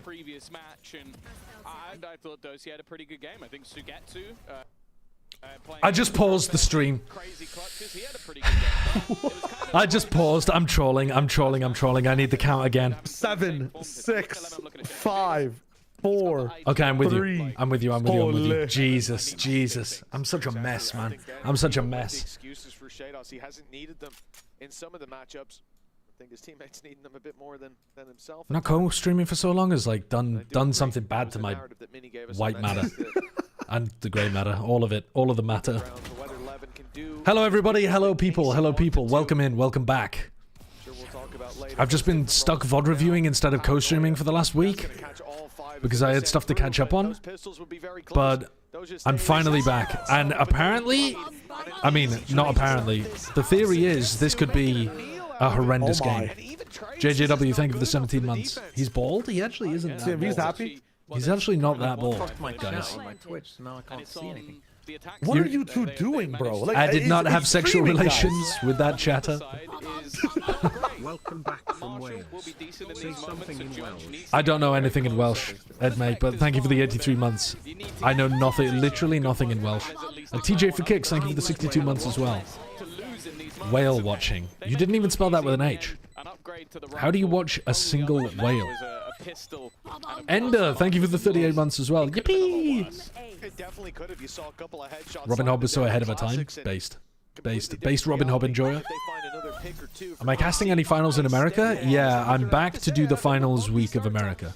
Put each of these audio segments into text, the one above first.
previous match, and I thought Dosi had a pretty good game. I think Sugetsu. I just paused the stream. Crazy clutches. He had a pretty good game. I just paused. I'm trolling. I need the count again. 7, 6, 5, 4. Okay, I'm with 3. you. I'm with you. Jesus. I'm such a mess, man. I'm such a mess. Excuses for Shados. He hasn't needed them in some of the matchups. I think his teammates needing them a bit more than himself. Not co-streaming for so long has like done something bad to my white matter and the grey matter. All of it. All of the matter. Hello, everybody. Hello, people. Welcome in. Welcome back. I've just been stuck VOD reviewing instead of co-streaming for the last week because I had stuff to catch up on, but I'm finally back. And apparently, I mean, not apparently, the theory is this could be a horrendous game. JJW, thank you for the 17 months. He's bald? He actually isn't that bald. He's happy? He's actually not that bald, guys. What are you two doing, bro? Like, I did not have sexual relations with that chatter. Welcome back from Wales. Say something in Welsh. I don't know anything in Welsh, Edmate, but thank you for the 83 months. I know nothing, literally nothing in Welsh. And TJ for Kicks, thank you for the 62 months as well. Whale watching. You didn't even spell that with an H. How do you watch a single whale? Ender, thank you for the 38 months as well. Yippee! Robin Hobb was so ahead of her time. Based Robin Hobb enjoyer. Am I casting any finals in America? Yeah, I'm back to do the finals week of America.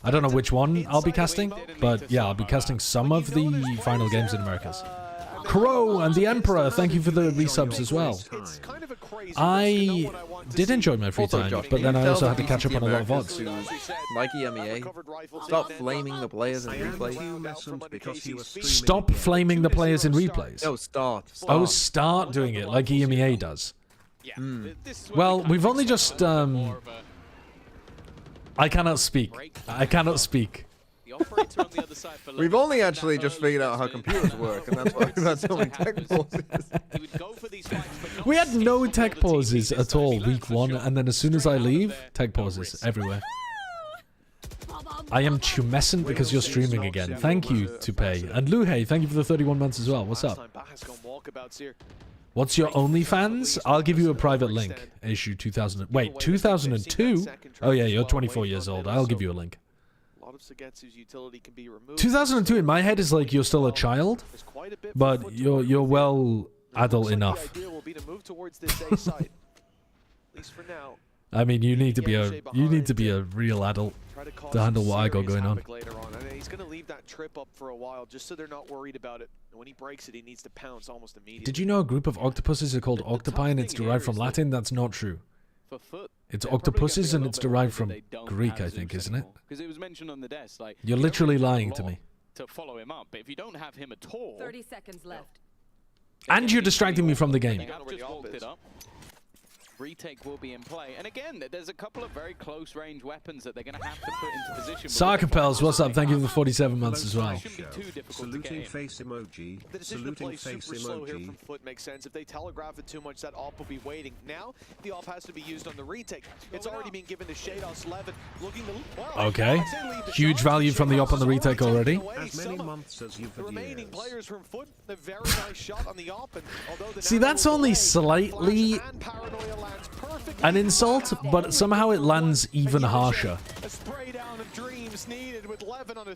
I don't know which one I'll be casting, but yeah, I'll be casting some of the final games in Americas. Crow and the Emperor, thank you for the resubs as well. I did enjoy my free time, but then I also had to catch up on a lot of VODs. Like EMEA, stop flaming the players in replays. Stop flaming the players in replays? No, start. Oh, start doing it like EMEA does. Well, we've only just... I cannot speak. We've only actually just figured out how computers work, and that's why that's only tech pauses. We had no tech pauses at all week 1, and then as soon as I leave, tech pauses everywhere. I am tumescent because you're streaming again. Thank you, Toupee. And Luhei, thank you for the 31 months as well. What's up? What's your OnlyFans? I'll give you a private link. Issue 2000. Wait, 2002? Oh yeah, you're 24 years old. I'll give you a link. 2002 in my head is like you're still a child, but you're well adult enough. I mean, you need to be a real adult to handle what I got going on. He's going to leave that trip up for a while just so they're not worried about it. And when he breaks it, he needs to pounce almost immediately. Did you know a group of octopuses are called octopi and it's derived from Latin? That's not true. It's octopuses and it's derived from Greek, I think, isn't it? Because it was mentioned on the desk. Like, you're literally lying to me. To follow him up, but if you don't have him at all, 30 seconds left. And you're distracting me from the game. Just walked it up. Retake will be in play, and again, there's a couple of very close range weapons that they're going to have to put into position. Sarkapels, what's up? Thank you for the 47 months as well. Saluting face emoji. The decision to play super slow here from FUT makes sense. If they telegraph it too much, that AWP will be waiting. Now, the AWP has to be used on the retake. It's already been given to Shados Levin, looking to... Well, okay. Huge value from the AWP on the retake already. As many months as you've the remaining players from FUT, a very nice shot on the AWP. See, that's only slightly an insult, but somehow it lands even harsher.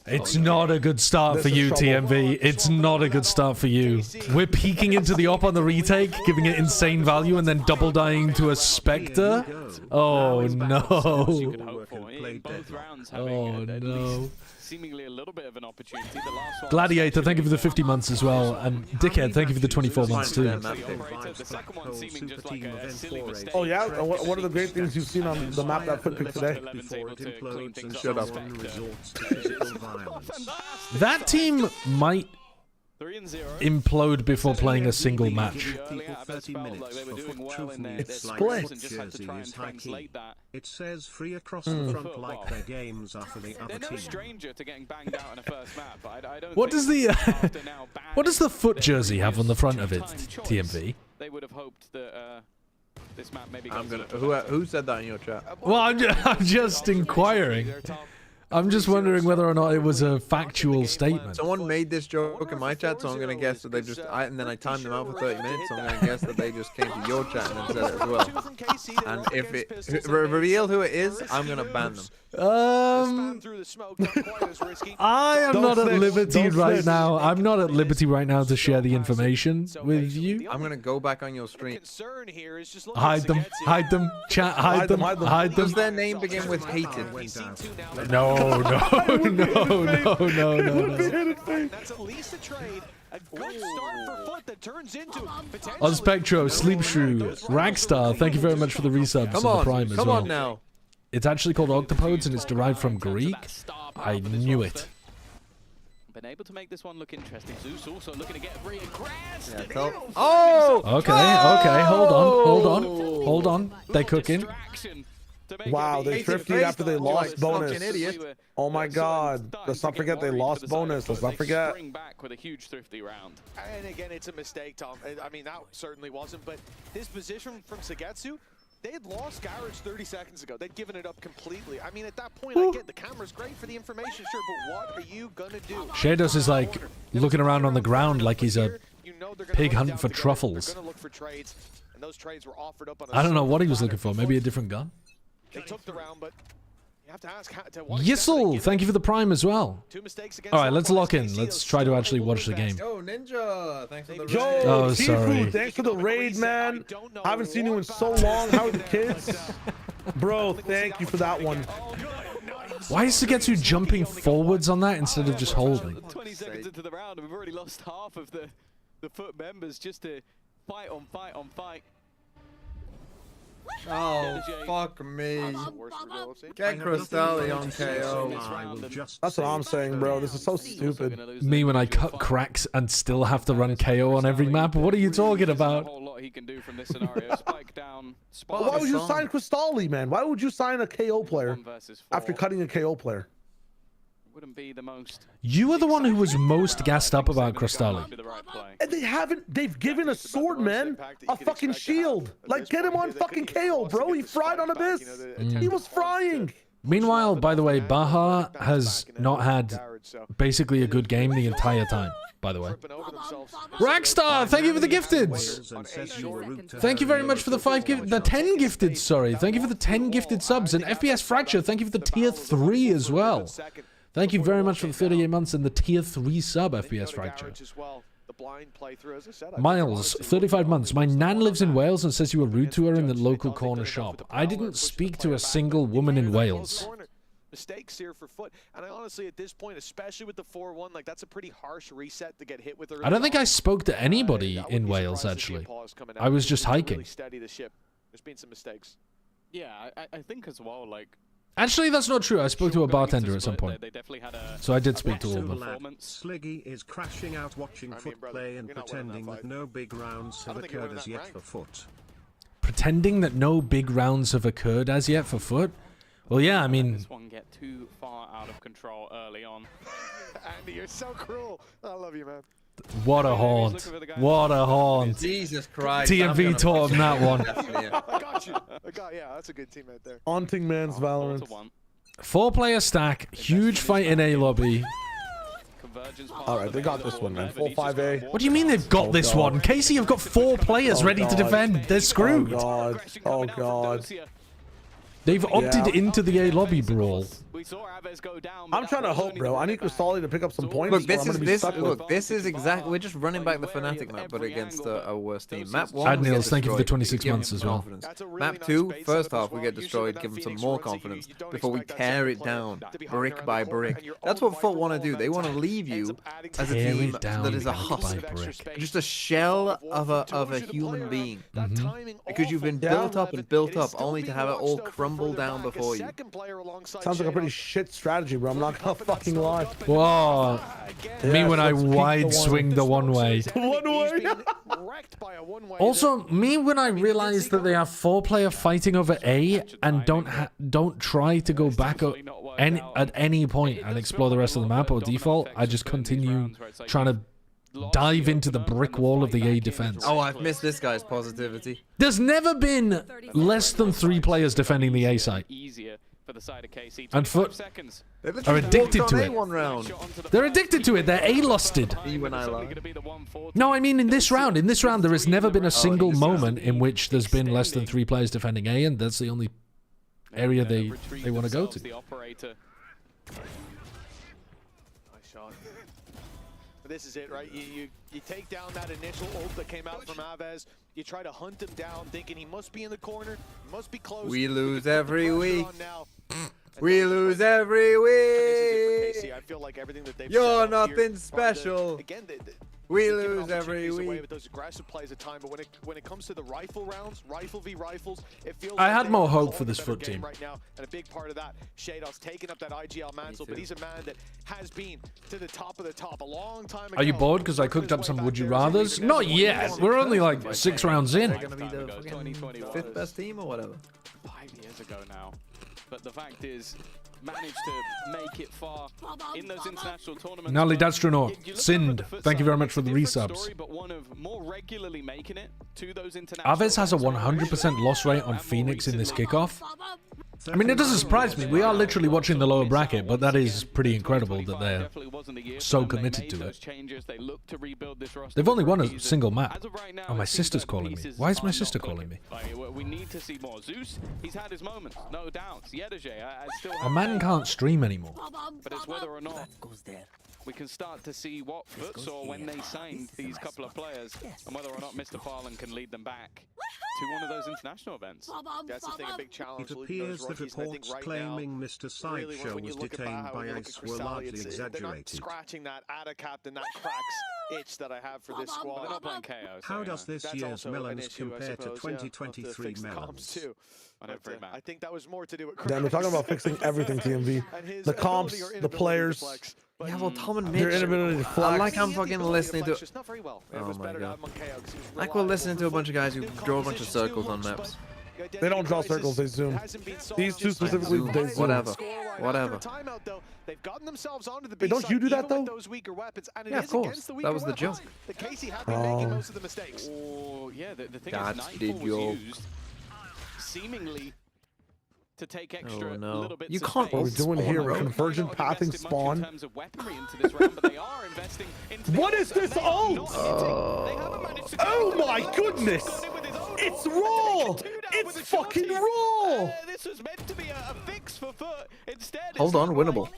It's not a good start for you, TMV. It's not a good start for you. We're peeking into the AWP on the retake, giving it insane value, and then double dying to a Spectre? Oh no. Oh no. Seemingly a little bit of an opportunity. The last one Gladiator, thank you for the 50 months as well. And Dickhead, thank you for the 24 months too. The second one seeming just like a silly mistake. Oh yeah? What are the great things you've seen on the map that FUT picked today? Shut up. That team might implode before playing a single match. It says free across the front like their games are for the other team. They're no stranger to getting banged out in a first map, but I don't what does the FUT jersey have on the front of it, TMV? They would have hoped that this map maybe I'm gonna. Who said that in your chat? Well, I'm just inquiring. I'm just wondering whether or not it was a factual statement. Someone made this joke in my chat, so I'm gonna guess that they just. And then I timed them out for 30 minutes, so I'm gonna guess that they just came to your chat and said it as well. And if it reveal who it is, I'm gonna ban them. I am not at liberty right now. I'm not at liberty right now to share the information with you. I'm gonna go back on your stream. Hide them. Hide them. Chat. Hide them. Hide them. Does their name begin with hated? No. No. That's at least a trade. A good start for FUT that turns into On Spectro, Sleep Shrew, Ragstar, thank you very much for the resubs and the prime as well. Come on now. It's actually called octopodes and it's derived from Greek. I knew it. Been able to make this one look interesting. Zeus also looking to get reaggressed. Okay, hold on. They're cooking. Wow, they thrifted after they lost bonus. Oh my god. Let's not forget they lost bonus. Let's not forget. Back with a huge thrifty round. And again, it's a mistake, Tom. I mean, that certainly wasn't, but his position from Sagetsu, they had lost Garage 30 seconds ago. They'd given it up completely. I mean, at that point, I get the camera's great for the information, sure, but what are you gonna do? Shados is like looking around on the ground like he's a pig hunting for truffles. I don't know what he was looking for. Maybe a different gun? They took the round, but you have to ask Yissel, thank you for the prime as well. Alright, let's lock in. Let's try to actually watch the game. Yo, Ninja, thanks for the raid. Yo, Oh, sorry. Tifu, thanks for the raid, man. I haven't seen you in so long. How are the kids? Bro, thank you for that one. Why is Sugetsu jumping forwards on that instead of just holding? 20 seconds into the round, and we've already lost half of the FUT members just to fight on fight. Oh, fuck me. Get Cristalli on KO. That's what I'm saying, bro. This is so stupid. Me when I cut cracks and still have to run KO on every map? What are you talking about? He can do from this scenario. Spike down. Why would you sign Cristalli, man? Why would you sign a KO player after cutting a KO player? Wouldn't be the most. You are the one who was most gassed up about Cristalli. And they've given a sword, man, a fucking shield. Like, get him on fucking KO, bro. He fried on Abyss. He was frying. Meanwhile, by the way, Baha has not had basically a good game the entire time, by the way. Ragstar, thank you for the gifteds. Thank you very much for the 10 gifted, sorry. Thank you for the 10 gifted subs. And FPS Fracture, thank you for the tier 3 as well. Thank you very much for the 38 months and the tier 3 sub, FPS Fracture. Miles, 35 months. My nan lives in Wales and says you were rude to her in the local corner shop. I didn't speak to a single woman in Wales. Mistakes here for FUT, and I honestly, at this point, especially with the 4-1, like that's a pretty harsh reset to get hit with. I don't think I spoke to anybody in Wales, actually. I was just hiking. There's been some mistakes. Yeah, I think as well, like. Actually, that's not true. I spoke to a bartender at some point. So I did speak to all of them. Sliggy is crashing out watching FUT play and pretending that no big rounds have occurred as yet for FUT. Pretending that no big rounds have occurred as yet for FUT? Well, yeah, I mean... This one get too far out of control early on. Andy, you're so cruel. I love you, man. What a haunt. What a haunt. Jesus Christ. TMV taught him that one. I got you. Yeah, that's a good team right there. Haunting man's Valorant. 4-player stack. Huge fight in A lobby. Alright, they got this one, man. Full 5A. What do you mean they've got this one? Casey have got 4 players ready to defend. They're screwed. Oh, God. Oh, God. They've opted into the A lobby brawl. I'm trying to hope, bro. I need Cristalli to pick up some points. Look, this is exactly. We're just running back the Fnatic map, but against a worse team. Map 1, Adnils, thank you for the 26 months as well. Map 2, first half we get destroyed, give them some more confidence before we tear it down, brick by brick. That's what FUT want to do. They want to leave you as a team that is a husk, just a shell of a human being, because you've been built up and built up, only to have it all crumble down before you. Sounds like a pretty shit strategy, bro. I'm not gonna fucking lie. Whoa. Me when I wide swing the one way. One way. Also, me when I realize that they have 4-player fighting over A and don't try to go back at any point and explore the rest of the map or default, I just continue trying to dive into the brick wall of the A defense. Oh, I've missed this guy's positivity. There's never been less than 3 players defending the A site. for the side of KC. And FUT seconds. are addicted to it. One round. They're addicted to it. They're A-lusted. When I lie. No, I mean in this round. In this round, there has never been a single moment in which there's been less than 3 players defending A, and that's the only area they want to go to. Nice shot. But this is it, right? You take down that initial ult that came out from Aves. You try to hunt him down, thinking he must be in the corner, he must be close. We lose every week. We lose every week. I feel like everything that they've You're nothing special. Again, we lose every week. With those aggressive plays at time, but when it comes to the rifle rounds, rifle v rifles, it feels. I like had they more are hope for playing this a better FUT team game right now, and a big part of that, Shadow's taking up that IGL mantle, but he's a man that has been to the top of the top a long time ago. Are you bored because I cooked up some would you rathers? Not yet. We're only like 6 rounds in. They're gonna be the fucking 5th best team or whatever. 5 years ago now. But the fact is, managed to make it far in those international tournaments. Nali Dadstronor, Sind, thank you very much for the Different resubs. story, but one of more regularly making it to those international Aves has a events. 100% loss rate on Phoenix in this kickoff. I mean, it doesn't surprise me. We are literally watching the lower bracket, but that is pretty incredible that they're so committed to it. They've only won a single map. Oh, my sister's calling me. Why is my sister calling me? We need to see more. Zeus, he's had his moments, no doubts. Yedeje, I still A man can't stream anymore. but it's whether or not we can start to see what FUT saw when they signed these couple of players, and whether or not Mr. Farland can lead them back to one of those international events. That's the thing, a big challenge. It appears that reports claiming Mr. Sideshow was detained by ICE were largely They're not exaggerated. scratching that ADA captain, that cracks itch that I have for this squad. They're not playing KO. So, How does this That's year's also an melons issue, I compare to suppose, yeah, of the 2023 fixed comps melons? too. I know, But, man. I think that was more to do with Damn, we're talking about fixing everything, TMV. The comps, the players. Yeah, well, Tom and Their Mitch. inability to I flex. like I'm fucking listening to. Not very well. Oh was my better to God. have him on KO 'cause he was Like we're listening to a reliable. bunch of guys who draw a bunch of circles on maps. They don't draw circles, they zoom. These two specifically, they zoom. Whatever. Whatever. They've gotten themselves onto the Wait, don't you do that, though? Those weaker weapons, and it Yeah, is of course. against the That weaker was the weapons. joke. The Casey have been making most of the mistakes. Oh, yeah, the thing That's is, the Nightfall joke. was used seemingly to take extra Oh, no. little bits You of can't- space. What are we doing here? Spawn, We're bro. convergent Might not have pathing invested much spawn. in terms of weaponry into this round, but they are investing into the What ults, is and this they are ult? not hitting. They haven't managed to get Oh it. my goodness! Got in with his own It's ult. raw! Taking 2 down It's with a fucking shorty. raw! This was meant to be a fix for FUT. Instead, Hold it's on, looked winnable. like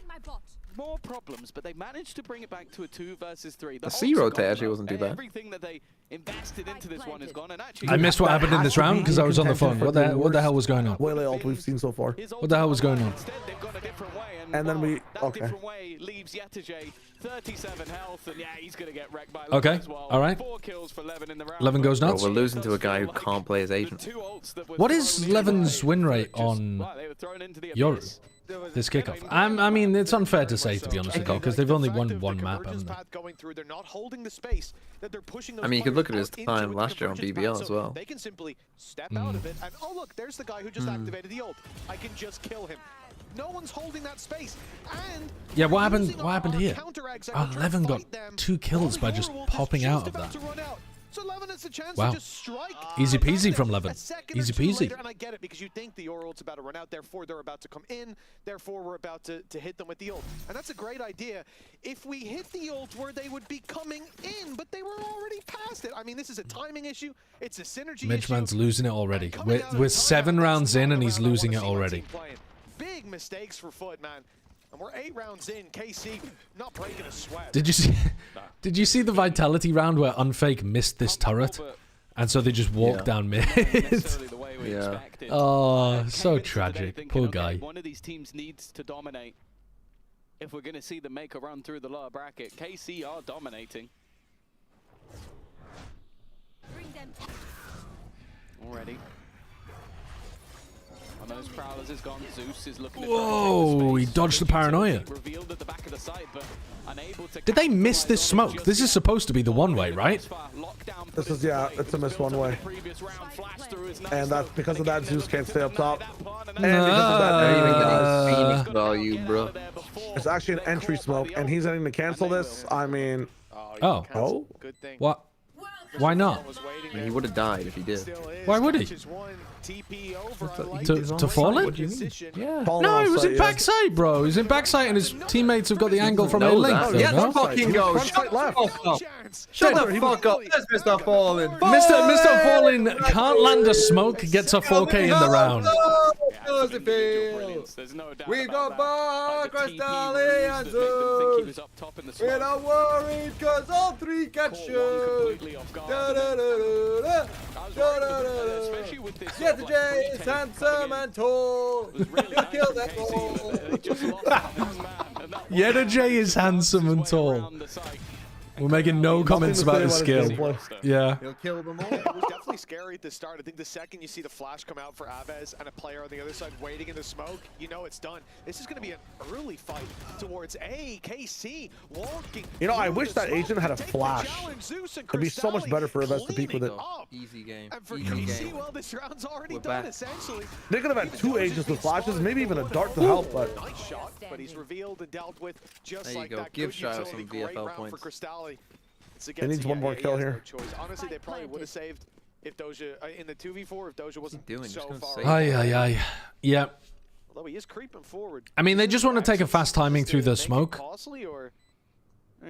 more problems, but they managed to bring it back to a 2 versus 3. The C rotate actually wasn't too bad. Everything that they invested into this one is gone, and actually I missed what happened in this round because I was on the phone. What the hell was going on? Waylay ult we've seen so far. What the hell was going on? Instead, they've gone a different way, And then we- that okay. different way leaves Yeteje 37 health, and yeah, he's gonna get wrecked by Okay, Levin as well. all right. 4 kills for Levin in the round. Levin goes but nuts. Bro, we're losing to a it does guy who feel like can't play his the agent. 2 ults that were What is thrown in Levin's play win rate just- on well, they were thrown into the Yoru? abyss. This kickoff. I mean, it's unfair to say, to be honest with you, because they've only won one map, haven't they? They're not holding the space that they're pushing. I mean, you could look at his players time out into last the year on convergence BBL path, as so well. They can simply step out of it, and oh look, there's the guy who just activated the ult. I can just kill him. No one's holding that space. And Yeah, what happened? using What happened our here? counterattack Oh, to Levin got fight them. 2 kills by just Yoru ult is popping just out of about that. to run out. So Levin has a chance Wow. to just strike. Easy peasy from A Levin. second or Easy two peasy. later, and I get it because you think the Yoru ult's about to run out, therefore they're about to come in, therefore we're about to hit them with the ult. And that's a great idea if we hit the ult where they would be coming in, but they were already past it. I mean, this is a timing issue, it's a synergy Midgeman's issue. losing it already. Coming out of We're the 7 timeout, rounds that's in not and the he's round I losing it wanna see my already. team playing. Big mistakes for FUT, man. And we're 8 rounds in, KC not breaking a sweat. Did you see? Did you see the Vitality round where Unfake missed this turret, and so they just walked Yeah. down mid? necessarily the way we Yeah. expected. Oh, Came so into today tragic. thinking, Poor okay, guy. One of these teams needs to dominate if we're going to see them make a run through the lower bracket. KC are dominating already. And those Prowlers is gone. Zeus is looking at Whoa, he dodged the paranoia. revealed at the back of the site, but unable to Did they miss this capitalize on it smoke? just This is yet. supposed to be the one-way, right? Lockdown This put is, into yeah, play. it's a miss Built one up way. the previous round, flash through is nice, And that's though. because of that, Again, Zeus they're can't stay up looking to top. milk that pawn, And because of that, There you enemy go. dies. Phoenix value, bro. It's actually an entry smoke, and he's ending to cancel this. I mean, Oh. oh, Good thing. What? Why not? I mean, he would have died if he did. Why would he? To fall in? Yeah. No, he was in backside, bro. He was in backside, and his teammates have got the angle from a know length. that. though, Yeah, no? fucking go. Shut the fuck up. Shut the fuck up. That's Mr. Fallen. Mr. Fallen can't land a smoke, gets a 4K in the round. We got Bar, Cristalli, and Zeus. We're not worried, because all three can shoot. Yeah, the J is handsome and tall. Kill that ball. Yeah, the J is handsome and tall. We're making no comments about his skill. Yeah. He'll kill them all. It was definitely scary at the start. I think the second you see the flash come out for Aves and a player on the other side waiting in the smoke, you know it's done. This is going to be an early fight towards KC walking. You know, I wish that agent had a flash. It'd be so much better for Aves to peek with it. Easy game. And for Easy KC, game. well, this round's already We're done, back. essentially. They could have had 2 agents with flashes, maybe even a dart to help, but... Nice shot, but he's revealed and dealt with just There you like go. that. Give Good Shio utility, some great VFL round points. for Cristalli. He needs one more kill here. No choice. Honestly, they probably would have saved if Doja in the 2v4 if Doja wasn't doing? so Just gonna far. save Aye. Yeah. Although he is creeping forward. I mean, they just want to take a fast timing through the smoke. Costly or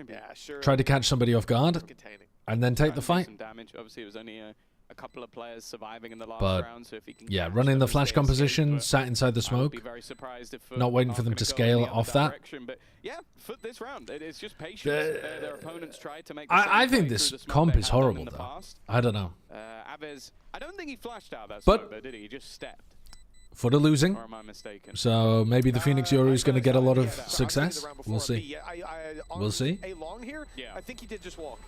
yeah, sure. Try to catch somebody off guard, Containing. and then take the fight. Some damage. Obviously, it was only a couple of players surviving in the last But, round, so if he can yeah, catch running the those, flash they escape, composition, but sat inside the I would smoke. be very surprised if Not waiting for are them gonna to go scale in the other off that. direction, but yeah, FUT this round, it's just patience. Their opponents tried to make. I think this comp is horrible, though. I don't know. Aves, I don't think he flashed out that But- smoke, though, did he? He just stepped. FUT are losing, Or am I mistaken? so maybe the Phoenix Yuri is going to get a lot of Yeah, success. the round We'll before, see. but yeah, We'll see. A long here, Yeah. I think he did just walk.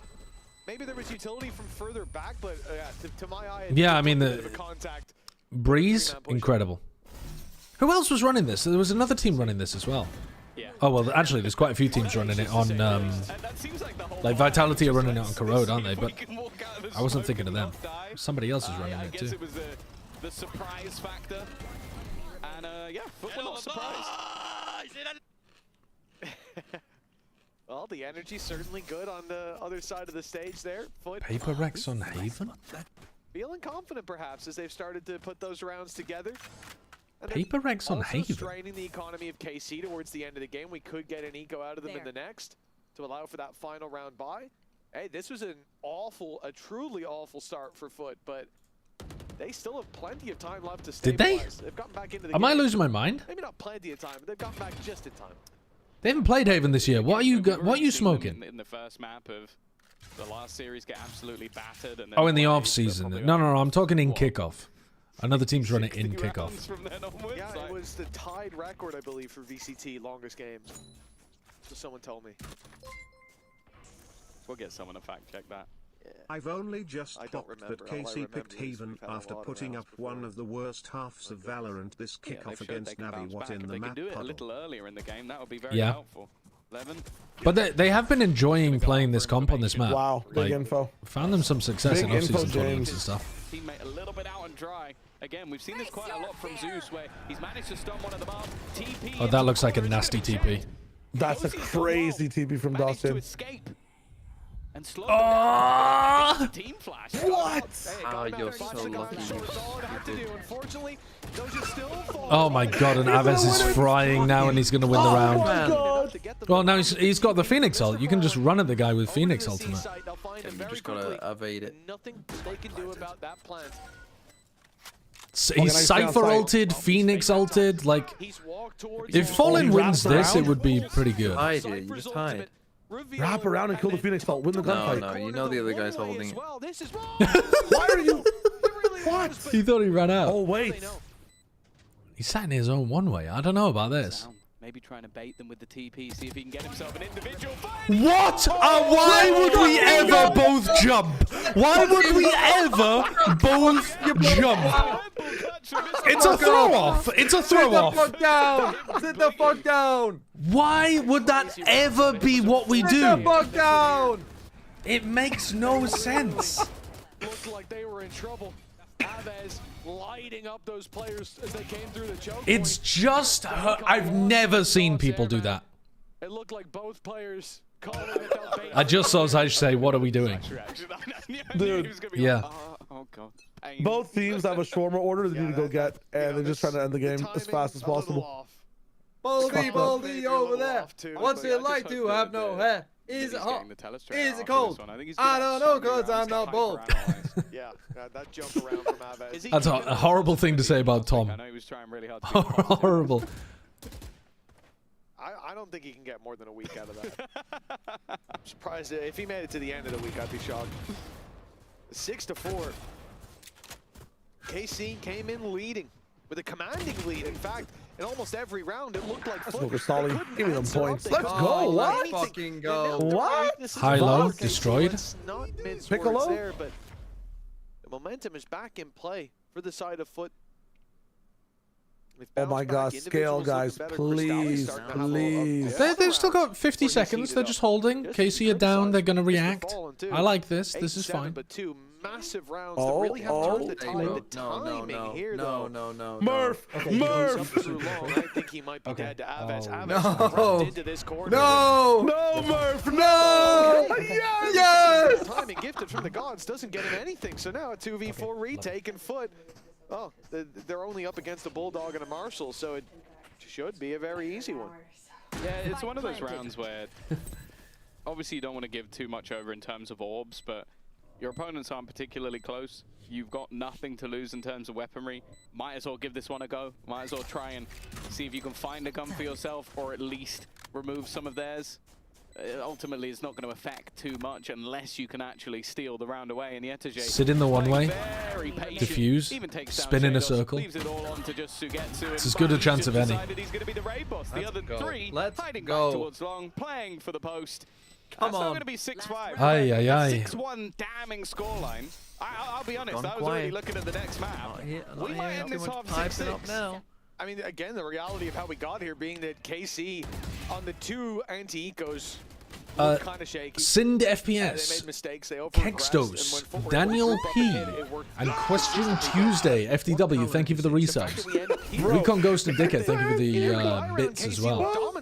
Maybe there was utility from further back, but to my eye, Yeah, I mean, a bit of a contact. Breeze, incredible. Who else was running this? There was another team running this as well. Yeah. Oh, well, actually, there's quite a few teams running it on... That seems like the whole like Vitality are running it on Corrode, aren't they? But I wasn't smoke thinking of and them. not die. Somebody else is running I it guess too. it was the surprise factor. And yeah, FUT were not surprised. Well, the energy's certainly good on the other side of the stage there. FUT Paper Rex on Haven? feeling confident, perhaps, as they've started to put those rounds together. And Paper Rex on also Haven? straining the economy of KC towards the end of the game. We could get an eco out of them in the next to allow for that final round bye. Hey, this was a truly awful start for FUT, but they still have plenty of time left to Did they? stabilize. They've gotten back into the Am game. I losing my mind? Maybe not plenty of time, but they've gotten back just in time. They haven't played Haven this year. What are you smoking? In the first map of the last series, get absolutely battered. And then Oh, in the play, off but season. probably No, only I'm talking in what, kickoff. Another team's running in 60 kickoff. rounds from then onwards, Yeah, like- it was the tied record, I believe, for VCT longest games. So someone told me. We'll get someone to fact check that. I've only just I don't clocked remember. that All I KC remember picked is Haven we've had a after lot of putting rounds up one before. of the worst halves of Valorant. This Yeah, kickoff they've showed they against can Navi, bounce what back. in If the they map can do it a puddle? little earlier in the game, that would be very Yeah. helpful. 11. But they have been enjoying playing this comp on this map. Wow, big Like, info. found them some success Big in info, off-season tournaments James. and stuff. Teammate a little bit out and dry. Again, we've seen this quite a lot from Zeus, where he's managed to stun one of them up. TP. Oh, that looks like a nasty TP. That's a crazy TP from Managed to Dawson. escape. And slow Oh! team flash. What? Ah, you're so lucky. Oh my god, and Aves is frying now and he's going to win the round. Well, now he's got the Phoenix ult. You can just run at the guy with Phoenix ultimate. Yeah, you just gotta evade it. Nothing they can do about that plant. He's Cypher ulted, Phoenix ulted. Like, He's walked towards if Fallen he wins wrapped this, it around? would be pretty good. Hide it, you just hide. Wrap around and kill the Phoenix ult. Win the No, gunfight. no, you know the other guy's holding it. Well, this is wrong. Why are you? What? He thought he ran out. Oh, wait. He sat in his own one way. I don't know about this. Maybe trying to bait them with the TP, see if he can get himself an individual fight. What? Why would we ever both jump? Why would we ever both jump? It's a throw off. It's a throw off. Sit the fuck down. Sit the fuck down. Why would that ever be what we Sit the do? fuck down. It makes no sense. Looked like they were in trouble. Aves lighting up those players as they came through the choke It's point. just I've never seen people do that. It looked like both players I just saw Zaj say, what are we doing? Dude, yeah. Oh, God. Both teams have a shawarma order they need to go get, and they're just trying to end the game as fast as possible. Baldy over there. What's it like to have no hair? Is it hot? Is it cold? I don't know, because I'm not bald. Yeah, that jump around from Aves. That's a horrible thing to say about Tom. I know he was trying really hard to be positive. Horrible. I don't think he can get more than a week out of that. I'm surprised if he made it to the end of the week, I'd be shocked. 6-4. KC came in leading with a commanding lead. In fact, in almost every round, it looked like FUT. Give me them points. Let's go. What? Fucking go. What? High-low, destroyed. Piccolo? There, but the momentum is back in play for the side of FUT. Oh my God, scale, guys, please, please. They've still got 50 seconds. They're just holding. KC are down. They're going to react. I like this. This is fine. But two massive rounds that really have turned the tide. The timing here, though. No. Murph! Murph! I think he might be dead to Aves. No. Into this corner. No! No, Murph! No! Yes! Yes! Timing gifted from the gods doesn't get him anything. So now a 2v4 retake and FUT. Oh, they're only up against a Bulldog and a Marshall, so it should be a very easy one. Yeah, it's one of those rounds where obviously you don't want to give too much over in terms of orbs, but your opponents aren't particularly close. You've got nothing to lose in terms of weaponry. Might as well give this one a go. Might as well try and see if you can find a gun for yourself or at least remove some of theirs. Ultimately, it's not going to affect too much unless you can actually steal the round away. And Yetege, Sit in the one-way, diffuse, spin in a circle. Leaves it all on to just Sugetsu. It's as good a chance of any. He's going to be the raid boss. The other three hiding go. back towards long, playing for the post. Come on. It's going to be 6-5. Aye, aye, aye. 6-1 damning scoreline. I'll be honest, I was already looking at the next map. We might end this half 6-6 now. I mean, again, the reality of how we got here being that KC on the two anti-ecos kind of shaky. Sind They FPS, made mistakes. They overaggressed, and when Kextos, footwork Daniel went P, up ahead, it worked and fast. Question Tuesday, FDW, thank you for the resubs. Recon Ghost and Dickhead, thank you for the bits as well.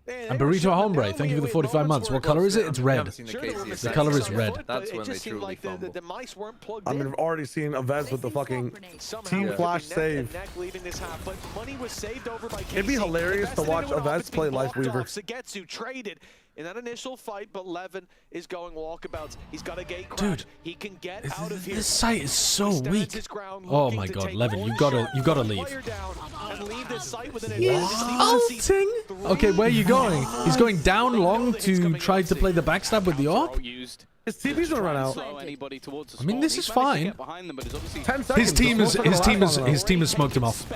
And Burrito Hombre, thank you for the 45 months. What color is it? It's red. The color is red. That's when they truly fumble. The mice weren't plugged I mean, in. I've already seen Aves with the fucking team Somehow flash neck save. and neck leaving this half, but money was saved over by KC. It'd be hilarious to watch Invested in it, Aves it's play been blocked Lifeweaver. off. Sugetsu traded in that initial fight, but Levin is going walkabouts. He's got a gate crack. Dude, he can get out of here. This site is so Stands weak. his ground, Oh looking my to God, take Levin, one you gotta shot, leave. player down, and leave this site with an He's advantage. ulting. Okay, where are you going? He's going down long to try to play the backstab with the AWP. His TV's gonna run out. I mean, this is fine. 10 seconds. His team has smoked him off.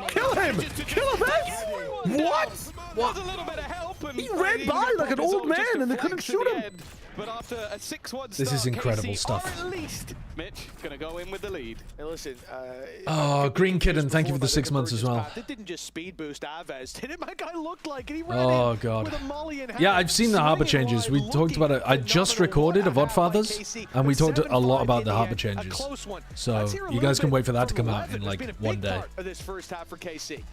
Kill him! Kill Aves! What? What? A little bit of help and He ran by like an old man and they couldn't shoot him. But after a 6-1 This is start, incredible KC stuff. Are at least Mitch gonna go in with the lead. Hey, listen, Oh, Green Kitten, thank you for the 6 months as well. It didn't just speed boost Aves, did it? My guy looked like it. He ran Oh in God. with a molly in hand, Yeah, I've seen the harbor swinging changes. wide, We talked about it. I just recorded a VOD Fathers, and we talked a lot about the harbor changes. So you guys can wait for that to come out in like one day. Of this first half for KC.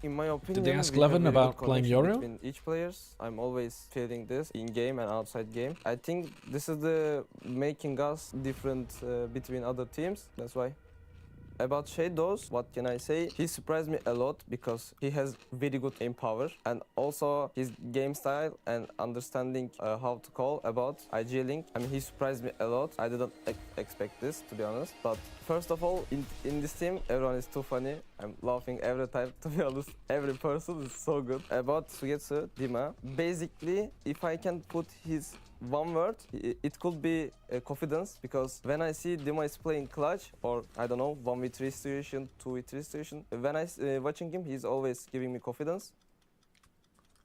In my opinion, Did they ask we have Levin very about good playing connection Yoru? between each players. I'm always feeling this in game and outside game. I think this is the making us different between other teams. That's why. About Shadows, what can I say? He surprised me a lot because he has very good aim power and also his game style and understanding how to call about IG Link. I mean, he surprised me a lot. I didn't expect this, to be honest. But first of all, in this team, everyone is too funny. I'm laughing every time, to be honest. Every person is so good. About Sugetsu, Dima, basically, if I can put his one word, it could be confidence, because when I see Dima is playing clutch or I don't know 1v3 situation, 2v3 situation, when I watching him, he's always giving me confidence.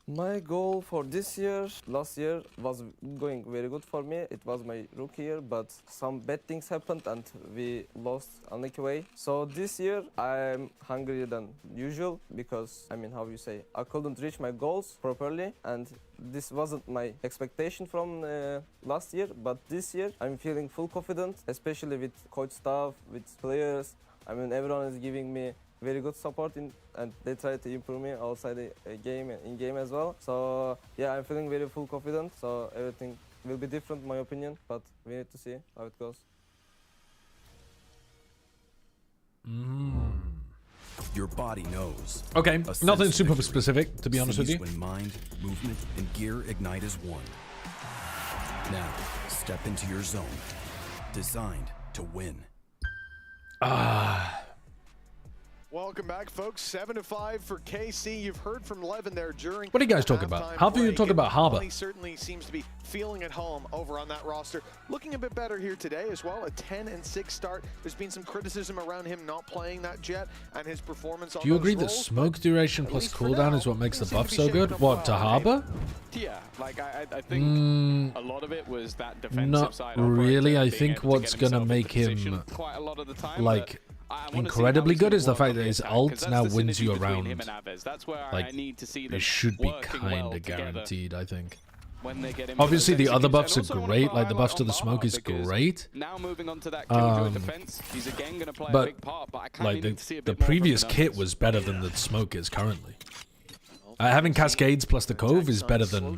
My goal for this year, last year was going very good for me. It was my rookie year, but some bad things happened and we lost unlucky way. So this year I'm hungrier than usual because, I mean, how you say, I couldn't reach my goals properly and this wasn't my expectation from last year, but this year I'm feeling full confident, especially with coach staff, with players. I mean, everyone is giving me very good support and they try to improve me outside the game and in game as well. So yeah, I'm feeling very full confident. So everything will be different, in my opinion, but we need to see how it goes. Your body knows. Okay, nothing super specific, to be honest with you. When mind, movement, and gear ignite as one. Now, step into your zone. Designed to win. Welcome back, folks. 7-5 for KC. You've heard from Levin there during. What are you guys talking about? How are you talking about Harbour? He certainly seems to be feeling at home over on that roster. Looking a bit better here today as well. A 10-6 start. There's been some criticism around him not playing that jet and his performance on Do you those agree that roles, smoke duration plus cooldown is what makes the buff so good? What, to Harbour? Yeah, like I think a lot of it was that defensive Not side. really. I being think able to what's get gonna himself make into him position quite a lot of the time, like I wanna see incredibly how he's good gonna is the work fact on that the his attack, ult 'cause that's now the wins synergy you between around. him and Aves. That's where Like, I need to see them it should be working kind well of together guaranteed, I think. when they get in Obviously, the other buffs are and also I wanna great. put Like the a buffs to highlight the on smoke Baha is because great. Now moving on to that Killjoy defense, he's again going to play a But big part. But I kind like of need to see a the bit more previous from him. kit was better than the smoke is currently. Having Cascades plus the Cove is better than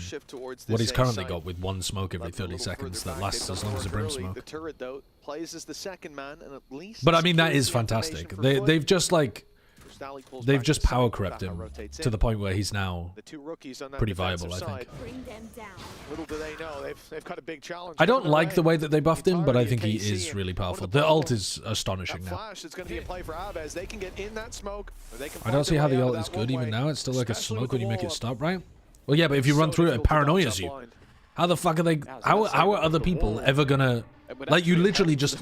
what he's currently got with one smoke every 30 seconds that lasts as long as a Brim smoke. The turret, though, plays as the second man, and at least But I mean, that is fantastic. They've just like they've just power crept him to the point where he's now pretty viable, I think. Little do they know, they've got a big challenge. I don't like the way that they buffed him, but I think he is really powerful. The ult is astonishing now. Flash, it's going to be a play for Aves. They can get in that smoke. I don't see how the ult is good even now. It's still like a smoke when you make it stop, right? Well, yeah, but if you run through it, it paranoias you. How the fuck are they? How are other people ever gonna? Like, you literally just.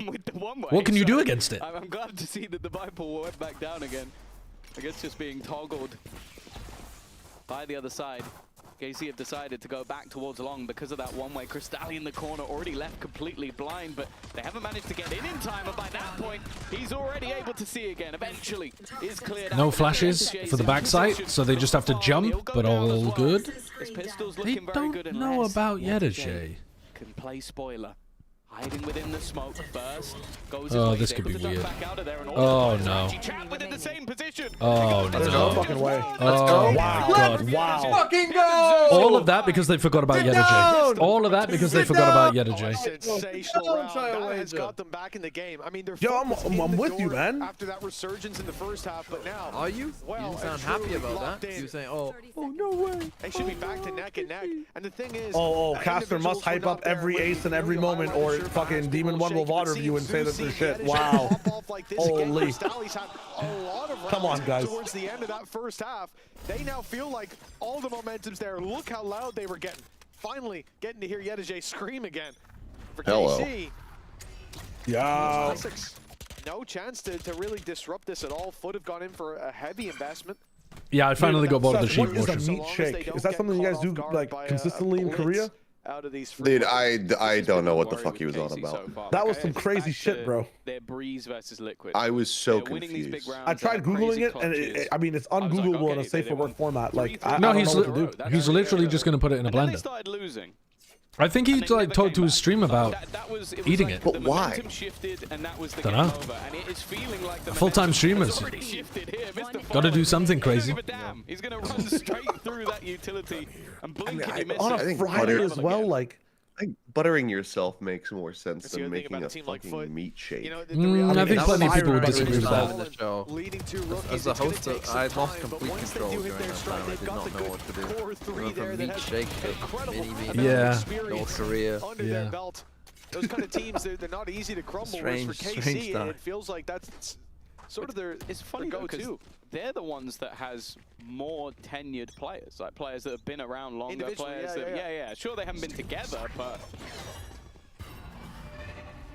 What can you do against it? I'm glad to see that the Viper went back down again. I guess just being toggled by the other side. KC have decided to go back towards long because of that one-way. Cristalli in the corner already left completely blind, but they haven't managed to get in time, and by that point, he's already able to see again. Eventually, is cleared out. No flashes for the backside, so they just have to jump, but all good. His pistol's They looking very good don't and know less. about Yedajay. Can play spoiler. Hiding within the smoke first. Goes Oh, his way, this he's could be able to duck weird. back out of there, and Oh, also no. Reggie Chan within the same position. Oh, There's no no. fucking way. Oh, Wow. God. Wow. Fucking go! All of that because they forgot about Yedajay. All of that because they forgot about Yedajay. Sensational round. That has got them back in the game. I mean, they're Yo, focused in I'm the with you, door man. After that resurgence in the first half, but now, Are you? well, You didn't sound and happy truly about locked that. in. You were saying, oh no way. They should be back to neck and neck. And the thing is, Caster must hype up every ace in every moment, or fucking Demon One will water you and say that they're shit. Wow. Holy. Come on, guys. Towards the end of that first half, they now feel like all the momentum's there. Look how loud they were getting. Finally getting to hear Yedajay scream again. For KC, Yeah. no chance to really disrupt this at all. FUT have gone in for a heavy investment. Yeah, I finally got bored of the sheep What is a motion. meat shake? Is that something you guys do like consistently in Korea? Out of these Dude, I don't know what the fuck he was on about. That was some crazy shit, bro. Their Breeze versus Liquid. I was so They're winning these big confused. rounds, I tried they're Googling crazy it, and clutches. I mean, it's ungoogleable in a safe for work format. Like, I No, don't he's know what to do. he's literally just gonna put it in a And then they blender. started losing. I think he like talked to his stream about eating like it. But the why? momentum shifted, and that was the Dunno. game over. And it is feeling like the Full-time momentum streamers. has already shifted here. Mr. Gotta do something He doesn't crazy. give a damn. He's gonna run straight through that utility and blink and you miss On it. a think Friday butter- as well, like. I think buttering yourself makes more sense That's the than other thing making about a a team like fucking FUT. meat shake. You know, the I reality think is plenty of people would fire disagree with that that. in the show. leading two rookies, As a it's gonna host, take some I lost time, but complete once they control do hit during their that stride, time. I they've did got not the know good what to do. core three Went there from that meat have shake to incredible mini amount bean, of Yeah. experience North Korea. under Yeah. their belt. Those kind of teams, they're not easy to crumble. Whereas for Strange KC, stuff. it feels like that's sort of their It's funny their though, 'cause go-to. they're the ones that has more tenured players, like players that have been around longer, Individually, players yeah, that, yeah, yeah. Sure, they haven't been together, but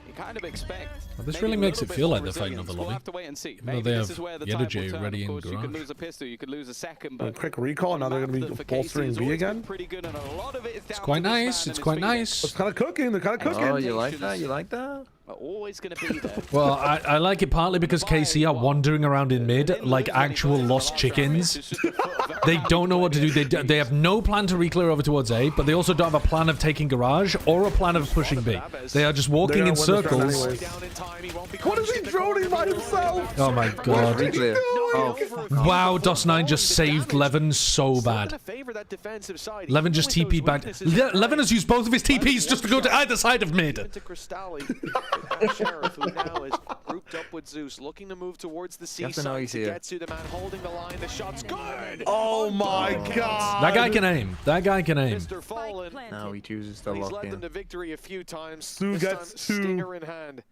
you kind of expect. Well, this maybe really a makes little it bit feel more like they're fighting resilience. over We'll lobby. have to wait and see. Even though Maybe they this have is where the Yedajay tide will turn. ready Of in course, you could garage. lose a pistol, you could lose a second, A but quick recall, now they're going to be bolstering B again. Pretty good, and a lot of it is down It's quite to this man nice. and It's his quite feet. nice. It's kind of cooking. They're kind of cooking. Oh, you like that? You like that? Are always going to be there. Well, I like it partly because KC are wandering around in mid like actual lost chickens. They don't know what to do. They have no plan to re-clear over towards A, but they also don't have a plan of taking garage or a plan of pushing B. They are just walking in They're gonna win this round circles. anyways. What is he droning by himself? Oh my god. Re-clear. Wow, DOS9 just saved Levin so bad. Levin just TP'd back. Levin has used both of his TPs just to go to either side of mid. Sheriff, who now is grouped up with Zeus, looking to move towards the C side to get to the man holding the line. The shot's good. Oh my God! That guy can aim. That guy can aim. Mr. Fallen. Now he chooses to He's lock led them in. to victory a few times. Sue gets two. Stinger in hand.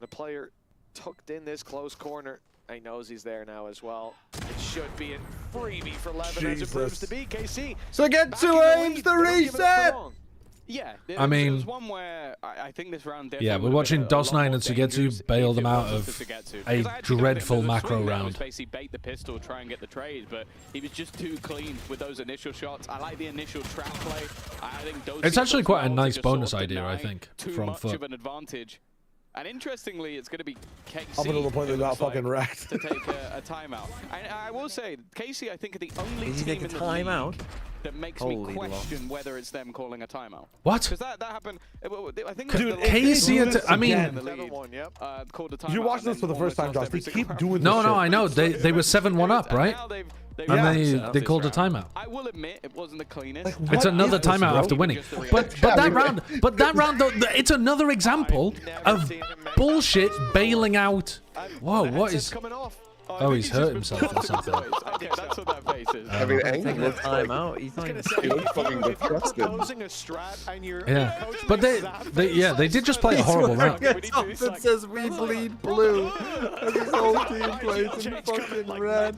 The player tucked in this close corner. He knows he's there now as well. It should be a freebie for Levin as it proves to be. KC. So get two aims the reset. Yeah, I mean, there was one where I think this round. Yeah, we're watching DOS9 and Sugetsu bail them out of a dreadful macro round. Basically bait the pistol, try and get the trade, but he was just too clean with those initial shots. I like the initial trap play. I think it's actually quite a nice bonus idea, I think, from FUT. Of an advantage. And interestingly, it's going to be KC up until the point they got fucking wrecked. to take a timeout. And I will say, KC, I think, are the only team in the timeout league that makes me question whether it's them calling a timeout. What? Because that happened. I think dude, KC. I mean, you watched this for the first time, Josh. They keep doing. No, this no, shit. I know. They were 7-1 up, right? And they called a timeout. I will admit it wasn't the cleanest. It's another timeout after winning. But that round though, it's another example of bullshit bailing out. Whoa, what is? Oh, he's hurt himself or something. Okay, that's what that face is. I mean, Ang Taking a looks like timeout. He's not even. he looks fucking disgusted. Yeah, but they did just play a horrible round. That says we bleed blue. And his whole team plays in fucking red.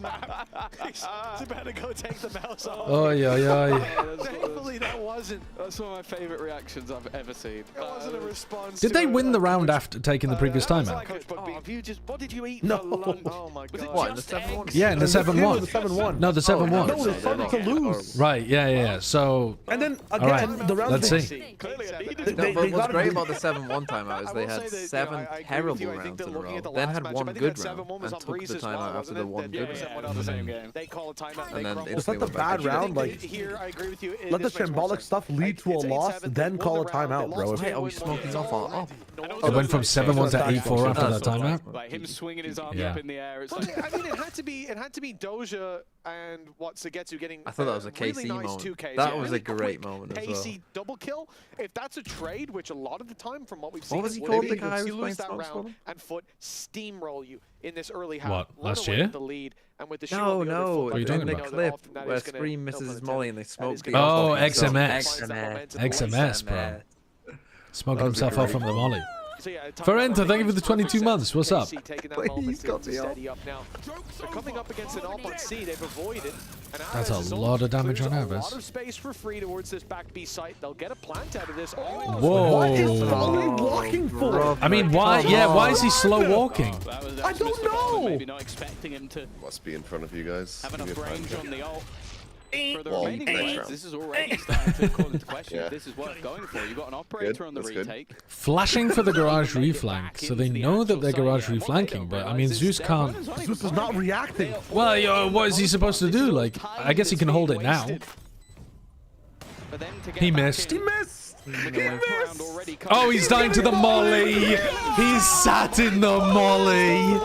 He's about to go take the mouse off. Oh yeah. Thankfully, that wasn't. That's one of my favorite reactions I've ever seen. That wasn't a response. Did they win the round after taking the previous timeout? What did you eat No. for lunch? Oh my God. What, in the 7-1? Yeah, in the 7-1. The 7-1. No, the 7-1. No, they started to lose. Right, yeah. So, And then all again, right, the round. let's they- see. No, but what's great about the 7-1 timeout is they had 7 terrible rounds in a row, then had one good round, and took the timeout after the one good round. They call a timeout. And then Just let the bad round, like, Here, I agree with you. let the shambolic stuff lead to a loss, then call a timeout, bro. Why are we smoking off our up? It went from 7-1 to 8-4 after that timeout. Like him swinging his arms Yeah. up in the air. It's But, like, I mean, it had to be Doja and Sugetsu getting. I thought that was a really KC nice moment. 2Ks. That Yeah, was really a great quick, moment as pacey well. double kill. If that's a trade, which a lot of the time from what we've seen, What was he is called, they the guy who you was lose playing that smokes for round them? and FUT steamroll you in this early half. What, run last away year? with the lead, and with the shoe No, on the other no, foot, What are you in talking the about? clip that where is gonna- Scream no misses pun his intended. molly and they That smoke is the gonna- Oh, off of himself. XMS, bro. Smoking himself off from the molly. So yeah, Ferenta, thank you for the 22 months. What's up? Please, got me up. Now, they're coming up against an AWP on C. They've avoided. And That's a Alvarez lot of damage on clears a Alvarez. lot of space for free towards this back B site. They'll get a plant out of this. Whoa. What is Foley walking for? I mean, why? Yeah, why is he slow walking? that was I don't Mr. Baldwin know. Maybe not expecting him to Must be in front of you guys. have enough Give me a range time. on the ult. For the Well, remaining next players, round. this is already starting to call into question Yeah. if this is worth going for. You've got an operator on the that's good. retake. Flashing for the garage reflank, so they know that they're garage reflanking, but I mean, Zeus can't. Zeus is not reacting. Well, yo, what is he supposed to do? Like, I guess he can hold it now. But then to get He back missed. in, He missed. with the next round already coming. Oh, he's dying to the molly. He's sat in the molly.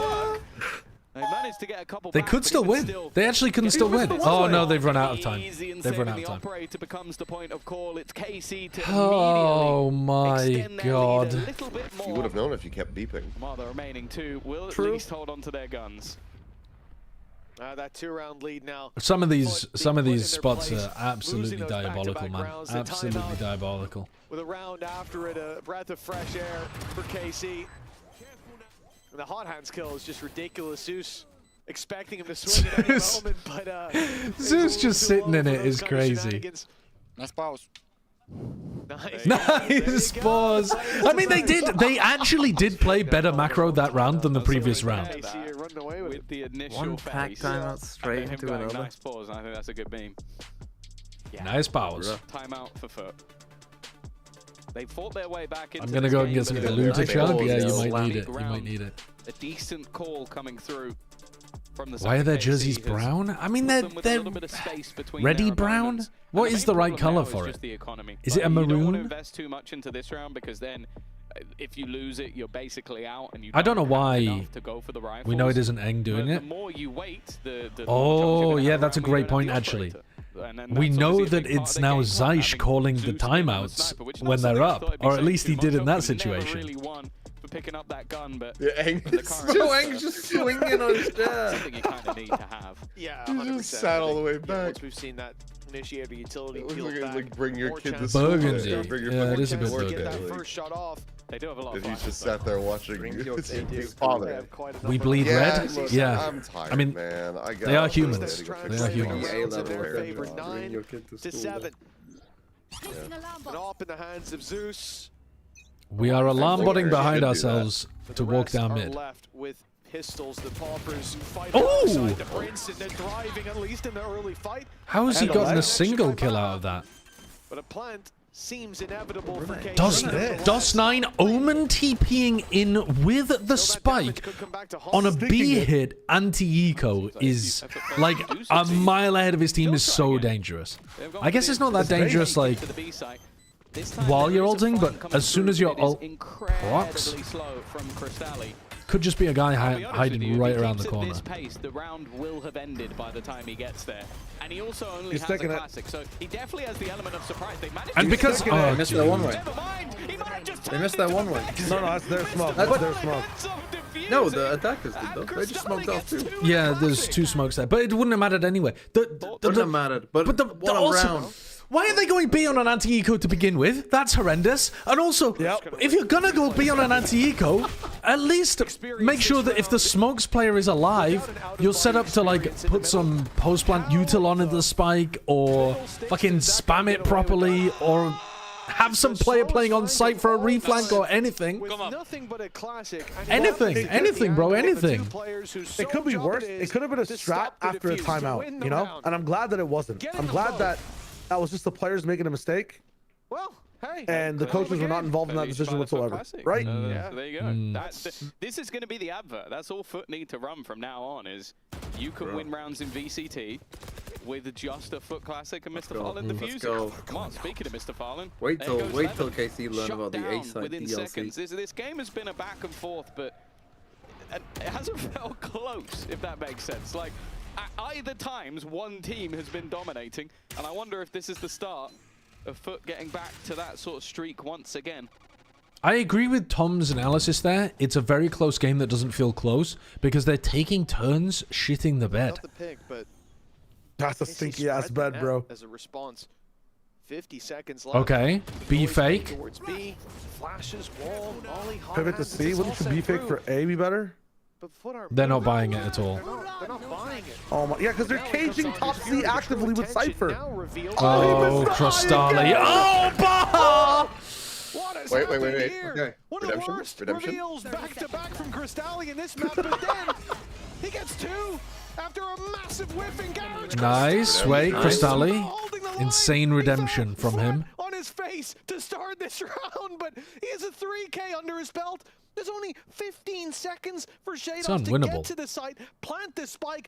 They managed to get a couple They back, could but still even win. still, They actually couldn't still win. Oh no, they've run out of time. easy and They've run saving out of the time. operator becomes the point of call. It's KC to Oh immediately my extend their lead a god. little bit You more. would have known if you kept beeping. While the remaining two will at True. least hold on to their guns. That 2-round lead now. Some of these in spots their are place, absolutely losing those diabolical, back-to-back man. rounds, the Absolutely timeout. diabolical. With a round after it, a breath of fresh air for KC. And the hot hands kill is just ridiculous. Zeus expecting him to swing at any Zeus. moment, but Zeus just sitting in it is crazy. Nice pause. Nice pause. I mean, they actually did play better macro that round than the previous round. With the initial One pack phase, timeout and straight then him into going another. nice pause, and I think that's a good beam. Yeah. Nice pause. Timeout for FUT. They fought their way back into I'm gonna this go and game, get some but Galunta it was chug. Yeah, you a might need big it. You might round. need it. A decent call coming through from the Why are side their of KC jerseys has brown? I mean, put them with a they're little bit of space between ready their brown. opponents. What And is the the main right problem color now for just it? the economy. Is it a You don't want to maroon? invest too much into this round because then if you lose it, you're basically out, and you I don't know have why enough to go for the rifles. we know it isn't Eng doing the it. more you wait, the Oh, yeah, that's a great point, actually. We know that it's now Zeish calling the timeouts when they're up, or at least he did in that situation. Really won for picking up that gun, but Yeah, Eng's just swinging on his chair. something you kind of need to have. Yeah, He 100%. just sat all the way Yeah, back. once we've seen that initiator utility It looks peel like it's back, like bring your more kid to chances school. Burgundy. Yeah, bring your Yeah, it fucking is a kid bit to work get that day, like. first shot off. They do have a lot of If he's flashes, just though. sat there watching Bring your his kid to his school. father. We bleed Yeah, red? look, Yeah. I'm tired, I mean, man. I they are got humans. They are humans. humans. Bring your kid to school. 7. An op in the hands of Zeus. We are alarm botting behind Should do ourselves But to the walk rest down are mid. left with pistols, the Paupers who fight Oh! alongside the Prince, and they're driving at least in the early fight. How has he And gotten a Alex. single kill out of that? But a plant seems inevitable for KC. DOS9 Omen TPing in with the spike on a B hit anti-eco is like a mile ahead of his team is so dangerous. I guess it's not that dangerous like while you're ulting, but as soon as your ult procs, could just be a guy hiding right around the corner. This pace, the round will have ended by the time he gets there. And he also only He's has a taking it. classic, so he definitely has the element of surprise. They managed And to because taking it. oh, They missed that one way. never mind, he might have just They missed that one way. No, that's their smoke. That's That's their smoke. No, the attackers did though. They just smoked off too. yeah, there's two smokes there, but it wouldn't have mattered anyway. Wouldn't have mattered. But what a also, round. why are they going B on an anti-eco to begin with? That's horrendous. And also, if you're gonna go B on an anti-eco, at least make sure that if the smokes player is alive, you're set up to like put some post-plant util on the spike, or fucking spam it properly, or have some player playing on site for a reflank or anything. Nothing but a classic. Anything, bro, anything. It could be worse. It could have been a strat after a timeout, you know? And I'm glad that it wasn't. I'm glad that that was just the players making a mistake. Well, hey. And the coaches were not involved in that decision whatsoever. Right? So there you go. This is going to be the advert. That's all FUT need to run from now on is you can win rounds in VCT with just a FUT Classic and Mr. Farland Let's defusing. go. Come on, speaking of Mr. Farland. Wait there till goes KC learn Shut about the down A-side within DLC. seconds. This game has been a back and forth, but it hasn't felt close, if that makes sense. Like, at either times, one team has been dominating, and I wonder if this is the start of FUT getting back to that sort of streak once again. I agree with Tom's analysis there. It's a very close game that doesn't feel close because they're taking turns shitting the bed. Not the pick, but That's a stinky ass bed, bro. As a response, 50 seconds left. Okay, B fake. Towards B, flashes, wall, molly, hot Pivot to hands, C. it's Wouldn't all you be set fake for through. A be better? But FUT are They're not moving buying it forward. at all. They're not buying it. Oh my, yeah, because they're caging top C actively with Cypher. Oh, missed the Crostali. again. Oh, Baha! Wait. Okay. Okay. One of the Redemption? worst Redemption? reveals back to back from Crostali in this map, but then he gets two after a massive whiff in garage. Nice. Wait, Nice. Crostali. Holding the line. Insane He's redemption got from him. flat on his face to start this round, but he has a 3K under his belt. There's only 15 seconds for Shadoff to unwinnable. get to the site, plant the spike,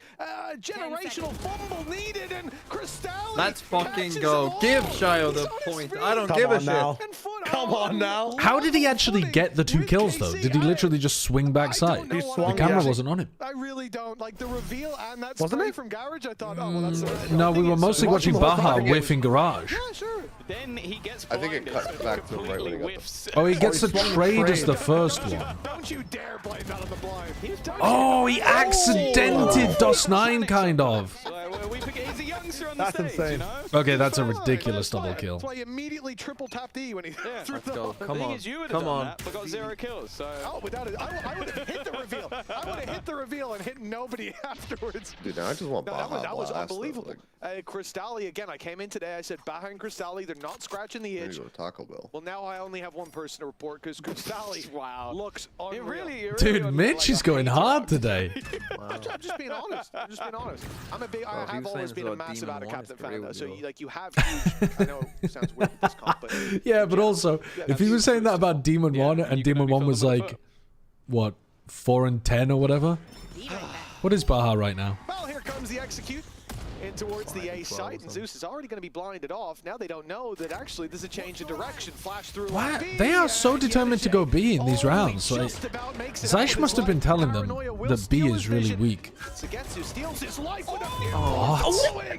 generational fumble needed, and Crostali Let's fucking catches go. it all. Give Shayo He's the on his point. feet. I don't Come give a on shit. now. And FUT Come are on now. How did he actually get the 2 kills, though? Did he literally just swing backside? He The swung, camera yeah. wasn't on him. I really don't. Like the reveal and that Wasn't spray it? from Garage, I thought, oh, well, that's the No, we were mostly watching the whole Baha time. whiff in garage. Yeah, sure. Then he gets I think it blinded, cut so back to him right when he completely got the- whiffs. Oh, he gets he the swung the trade as trade. the first one. Don't you dare blame that on the blind. Oh, he accidented DOS9, kind of. He's a youngster on That's the stage, insane. you know? Okay, that's a Fine, ridiculous that's double why- kill. That's why he immediately triple tapped E when he threw Let's the go. The Come thing on. is, you would have Come done on. that, but got 0 kills, so... Oh, without it, I would have hit the reveal. I would have hit the reveal and hit nobody afterwards. Dude, now I just want No, Baja that was Blast, though, unbelievable. like, Crostali, again, I came in today, I said, Baja and Crostali, they're not scratching the I need itch. to go to Taco Bell. Well, now I only have one person to report because Crostali Wow. looks unreal. Dude, Mitch is going hard today. I'm just being honest. I'm just being honest. I'm a big. Well, I he have was always saying been a it's about massive Demon out of 1 Captain is the fan, real though. So deal. you have huge. I know it sounds weird with this comp, but Yeah, but also, if he was saying that about Demon 1 and you can Demon only 1 fill was them with like, FUT. what, 4 and 10 or whatever? What is Baha right now? well, here comes the execute. in towards the A site, and Zeus is already going to be blinded off. Now they don't know that actually there's a change in direction. Flash through. What? They are so determined to go B in these rounds. Like, Zysh must have been telling them that B is really weak. Sagetsu steals his life with a What? Oh my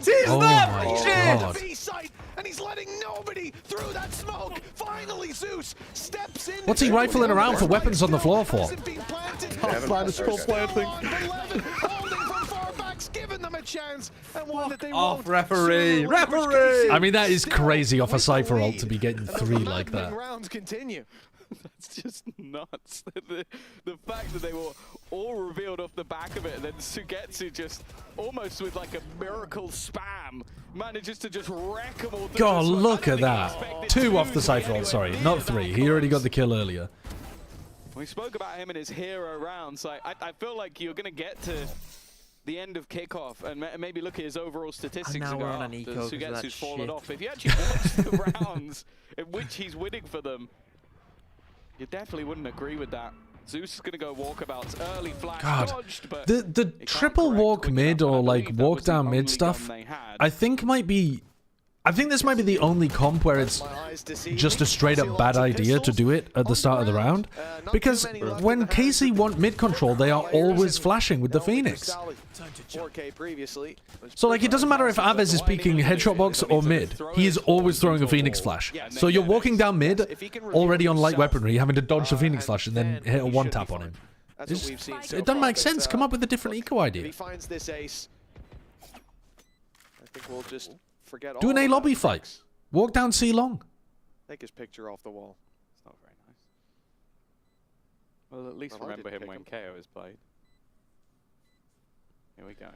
God. And he's letting nobody through that smoke. Finally, Zeus steps in. What's he rifling around for weapons on the floor for? Top is still planting. Giving them a chance, and one that they Off, won't. referee! Referee! I mean, that is crazy off a Cypher ult to be getting 3 like that. Rounds continue. That's just nuts. The fact that they were all revealed off the back of it, and then Sugetsu just almost with like a miracle spam manages to just wreck them all. God, look at that. 2 off the Cypher ult, sorry, not 3. He already got the kill earlier. We spoke about him in his hero rounds. Like, I feel like you're going to get to the end of kickoff and maybe look at his overall statistics and go, Sugetsu's fallen off. If you actually watch the rounds in which he's winning for them, you definitely wouldn't agree with that. Zeus is going to go walkabouts, early flash dodged, but the triple walk mid or like walk down mid stuff, I think this might be the only comp where it's just a straight up bad idea to do it at the start of the round. Because when KC want mid control, they are always flashing with the Phoenix. So like it doesn't matter if Aves is peeking headshot box or mid, he is always throwing a Phoenix flash. So you're walking down mid, already on light weaponry, having to dodge the Phoenix flash and then hit a one tap on him. It doesn't make sense. Come up with a different eco idea. He finds this ace. I think we'll just forget all do an A lobby fight. Walk down C long. Take his picture off the wall. It's not very nice. Well, at least remember him when KO is played. Here we go.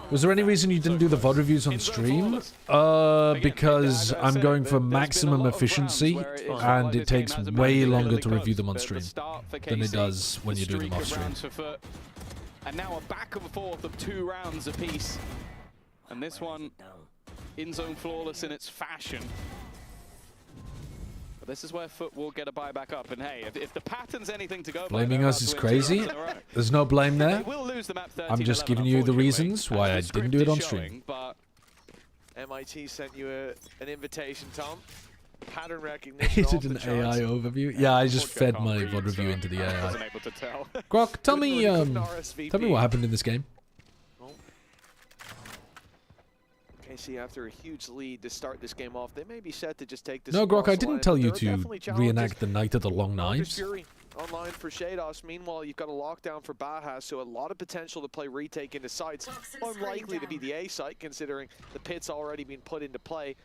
Was there any reason you didn't do the VOD reviews on stream? Because I'm going for maximum efficiency, and it takes way longer to review them on stream than it does when you do them off stream. And now a back and forth of 2 rounds apiece. And this one, in-zone flawless in its fashion. But this is where FUT will get a buyback up. And hey, if the pattern's anything to go by, blaming us is crazy. There's no blame there. I'm just giving you the reasons why I didn't do it on stream. But MIT sent you an invitation, Tom. Pattern recognition. He did an AI overview. Yeah, I just fed my VOD review into the AI. Grok, tell me what happened in this game. KC after a huge lead to start this game off, they may be set to just take this. No, Grok, I didn't tell you to reenact the Night of the Long Knives. Online for Shados. Meanwhile, you've got a lockdown for Baja, so a lot of potential to play retake into sites. Unlikely to be the A site, considering the pit's already been put into play.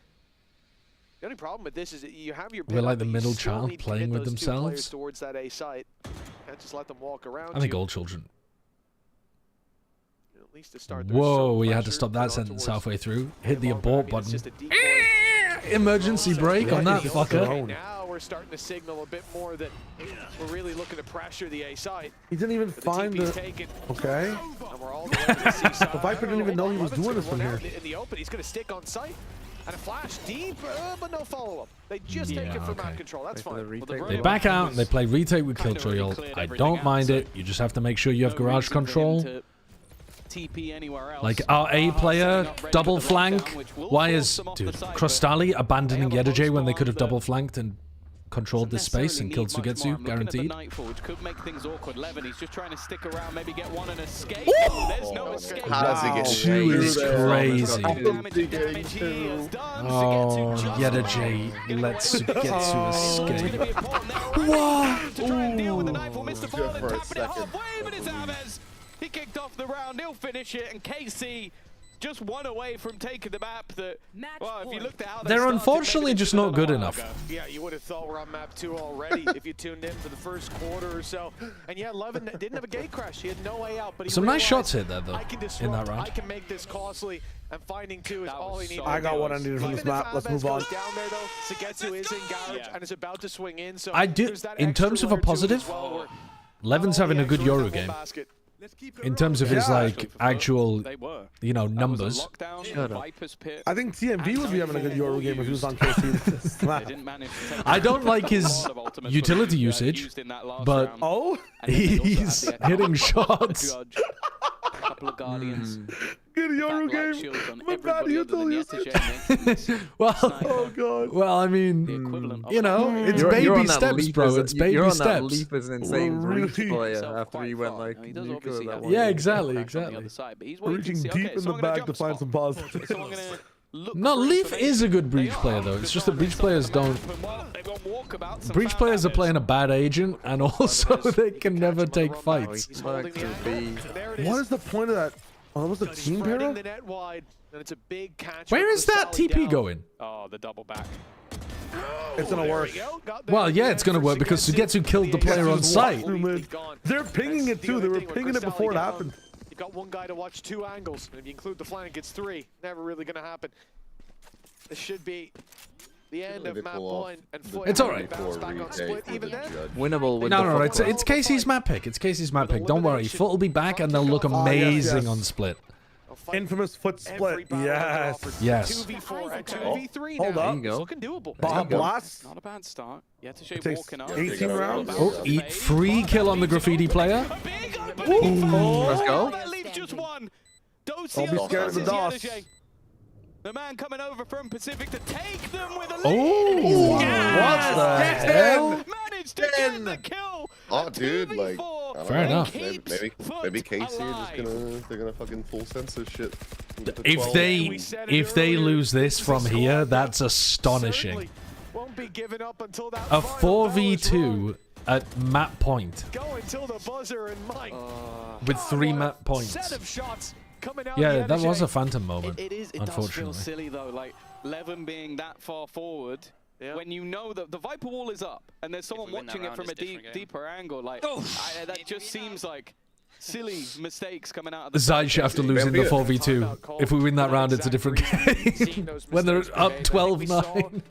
The only problem with this is that you have your. We're like the middle child playing with themselves. Towards that A site, can't just let them walk around. I think all children. At least to start. Whoa, we had to stop that sentence halfway through. Hit the abort button. Emergency brake on that fucker. Now we're starting to signal a bit more that we're really looking to pressure the A side. He didn't even find the. Okay. The Viper didn't even know he was doing this from here. In the open, he's going to stick on site. And a flash deep, but no follow-up. They just take it for map control. That's fine. They back out and they play retake with Killjoy. I don't mind it. You just have to make sure you have garage control. Like our A player double flank. Why is Crostali abandoning Yedajay when they could have double flanked and controlled this space and killed Sugetsu, guaranteed? Could make things awkward. Levin, he's just trying to stick around, maybe get one and escape. There's no escape. How does he get 2 is crazy. Oh, Yedajay lets Sugetsu escape. He kicked off the round, he'll finish it, and KC just one away from taking the map that, well, if you looked at how they're unfortunately just not good enough. Yeah, you would have thought we're on map 2 already if you tuned in for the first quarter or so. And yeah, Levin didn't have a gate crash. He had no way out. But he some nice shots hit there, though, in that round. I can make this costly, and finding 2 is all he needs. I got what I needed from this map. Let's move on. Down there, though, Sugetsu is in garage and is about to swing in. So I do, in terms of a positive, Levin's having a good Yoru game. In terms of his like actual, you know, numbers. I think TMV would be having a good Yoru game if he was on KC. I don't like his utility usage, but he's hitting shots. Couple of Guardians. Get a Yoru game. My bad utility. Well, oh god. Well, I mean, you know, it's baby steps, bro. It's baby you're on steps. That leap as an insane breach player after you went like nuclear that one. Yeah, exactly. We're reaching deep in the bag to find some positives. No, Leaf is a good breach player though. It's just that breach players don't. Breach players are playing a bad agent, and also they can never take fights. What is the point of that? Oh, that was the team para? Where is that TP going? Oh, the double back. It's gonna work. Well, yeah, it's gonna work because Sugetsu killed the player on site. They're pinging it too. They were pinging it before it happened. You've got one guy to watch 2 angles, and if you include the flank, it's 3. Never really gonna happen. This should be the end of map 1 and FUT. It's alright. Winnable. No, it's Casey's map pick. It's Casey's map pick. Don't worry, FUT will be back and they'll look amazing on split. Infamous FUT split. Yes. Yes. 2v4 and 2v3 Hold now. up. It's looking doable. Baja Blast. Not a bad start. Yeah, to It takes walking up. 18 rounds. Oh, eat free kill on the graffiti player. Let's go. That leaves just one. Don't be scared of the DOS. The man coming over from Pacific to take them with a lead. Oh, what the hell? Managed to get the kill. Oh, dude, like, fair enough. Maybe Casey they're gonna fucking full censor shit. If they lose this from here, that's astonishing. Won't be given up until that A 4v2 at map point go until the buzzer and Mike with 3 map points. set of shots coming out. Yeah, that was a phantom moment. It unfortunately. does feel silly though, like Levin being that far forward. Yeah. When you know that the Viper wall is up and there's someone watching it from a deeper angle, like that just seems like silly mistakes coming out of the Zaysh after losing the 4v2. If we win that round, it's a different game. When they're up 12-9.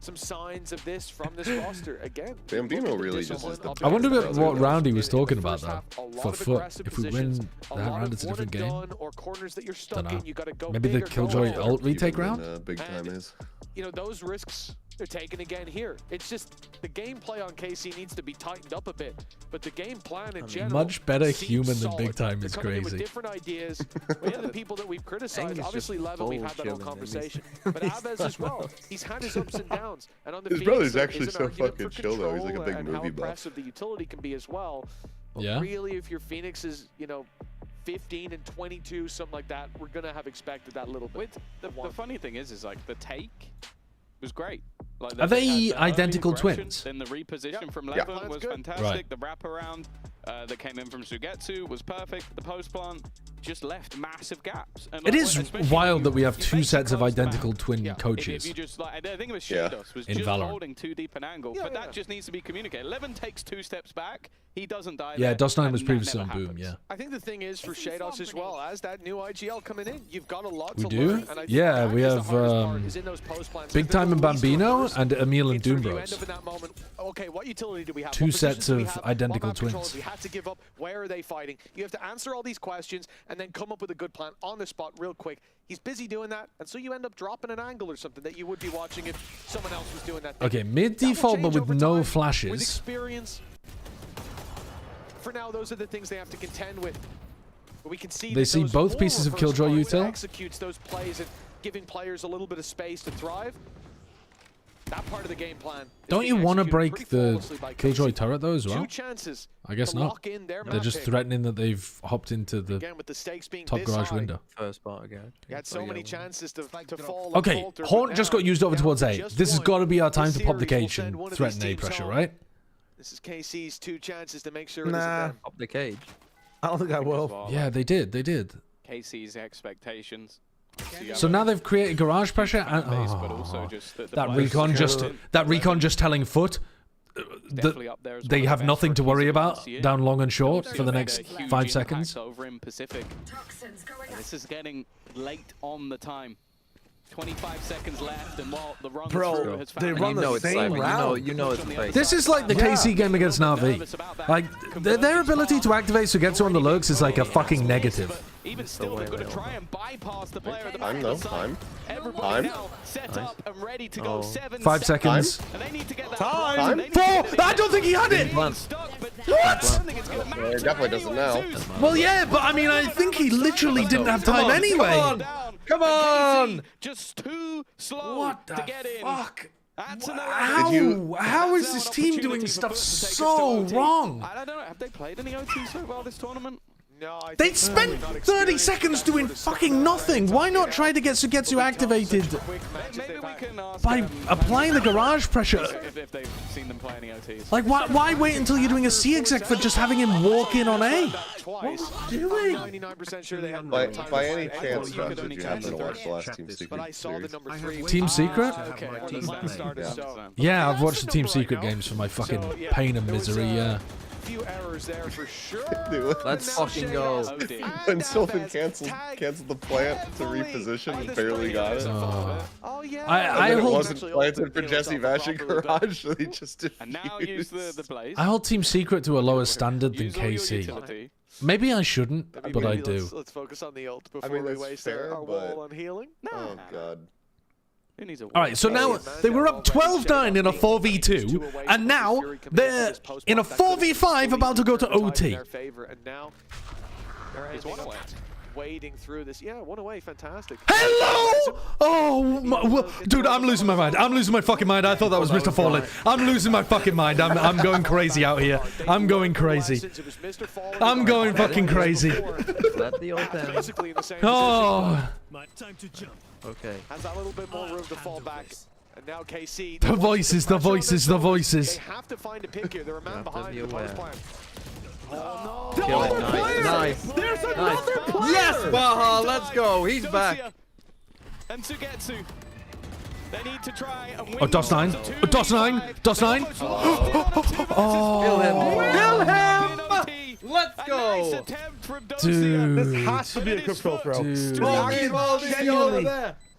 Some signs of this from this roster again. Bambino really just is the I wonder what round he was talking about though. For FUT, if we win that round, it's a different game. Don't know. Maybe the Killjoy ult retake round. Big time is. You know, those risks they're taking again here. It's just the gameplay on KC needs to be tightened up a bit, but the game plan in general much better human than big time is they're coming in with crazy. different ideas. We have the people that we've criticized. Obviously, Levin, we've had that whole conversation, but Aves as well. He's had his ups and downs, and on the his brother's actually so fucking chill though. He's like a big movie buff. How impressive the utility can be as well. But yeah. Really, if your Phoenix is, you know, 15 and 22, something like that, we're gonna have expected that little bit. The funny thing is like the take was great. Like Are they identical twins? Then the reposition from Levin was fantastic. Right. The wraparound that came in from Sugetsu was perfect. The post plant just left massive gaps. And It is wild that we have 2 sets of identical twin coaches. If you just, like, I think it was Shados was in just Valorant. holding too deep an angle, but that just needs to be communicated. Levin takes 2 steps back. He doesn't die. Yeah, there, DOS9 was and previously that on never Boom, happens. yeah. I think the thing is for Shados as well, as that new IGL coming in, you've got a lot We to do? learn. And I think Yeah, that we is the have hardest part, is in those post plants. Big Time and Bambino and Emil and Doom Bros. Okay, what utility do we have? 2 What sets positions do we of have? identical What map controls twins. we had to give up. Where are they fighting? You have to answer all these questions and then come up with a good plan on the spot real quick. He's busy doing that, and so you end up dropping an angle or something that you would be watching if someone else was doing that. Okay, mid That will default but change with over no time, with flashes. experience. For now, those are the things they have to contend with. But we can see They that see those both more pieces of reverse Killjoy parts util. executes those plays and giving players a little bit of space to thrive. That part of the game plan. Don't you want to break the Killjoy turret though as well? 2 chances. I guess to not. lock in their They're map just pick. threatening that they've hopped into the Again, with the stakes being top this garage high, window. First part again. You had so many chances to fall. and Okay, falter, but Horn just now, got used over down towards to A. just This has one. got to be our time This to pop the series will cage send and one of threaten these A teams pressure, home. right? This is KC's 2 chances to make sure it Nah. isn't them. Up the cage. I don't think I will. Yeah, they did. They did. KC's expectations. So now they've created garage pressure and but also just that recon just telling FUT that they have nothing to worry about down long and short for the next 5 seconds. Over in Pacific. This is getting late on the time. 25 seconds left, and while the run Bro, through has they found run the same round. You know it's fake. This is like the KC game against Na'Vi. Like, their ability to activate Sugetsu on the lurks is like a fucking negative. Even still, they're going to try and bypass the player at the back Time of though. the side. Everybody now set up and ready to go. 5 seconds. And they need to get that Time. 4! I don't think he had it! What? It definitely doesn't now. Well, yeah, but I mean, I think he literally didn't have time anyway. Come on! Just too slow What to the get in. fuck? That's How is this team doing stuff so wrong? I don't know. Have they played any OT so far this tournament? No, They spent 30 seconds doing fucking nothing. Why not try to get Sugetsu activated Maybe we can ask by applying the garage pressure? if they've seen them play any OTs. Like, why wait until you're doing a C exec for just having him walk in on A? Twice. What are you doing? 99% sure they had By any chance, Josh, did you happen to watch the last Team but I Secret saw the series? number 3. Team Secret? Okay, well, the plan started, so. Yeah, I've watched the Team Secret games for my fucking pain and misery, yeah. Few errors there for sure. Let's fucking go. When Sylvan canceled the plant to reposition and barely got it. Oh yeah. I And then it hold- wasn't planted for Jesse Vashon Garage, so he just defused. And now use the blaze. I hold Team Secret to a lower standard than Use all your KC. utility. Maybe I shouldn't, but I do. Let's focus on the ult before I mean, we that's waste fair, our but- wall on healing. Oh god. Who needs a All right, so now they were up 12-9 in a 4v2, and now they're in a 4v5 about to go to OT. And now He's one away. wading through this. Yeah, one away. Fantastic. Hello! Oh, dude, I'm losing my mind. I'm losing my fucking mind. I thought that was Mr. Fallen. I'm losing my fucking mind. I'm going crazy out here. I'm going crazy. I'm going fucking crazy. Let the ult down. Basically in the same Oh, Time to jump. Okay. has a little bit more room to fall back. And now KC. the voices, the voices, the voices. They have to find a pick here. They're a man have to behind be the post aware. plan. Oh no. Kill it. Nice. There's Nice. another player. Yes, Baha, let's go. He's back. And Sugetsu. They need to try and win. Oh, DOS 9. Oh, DOS 9. DOS 9. Kill him. Kill him. Let's go. Dude. This has to be a crypto throw. Dude. Genuinely.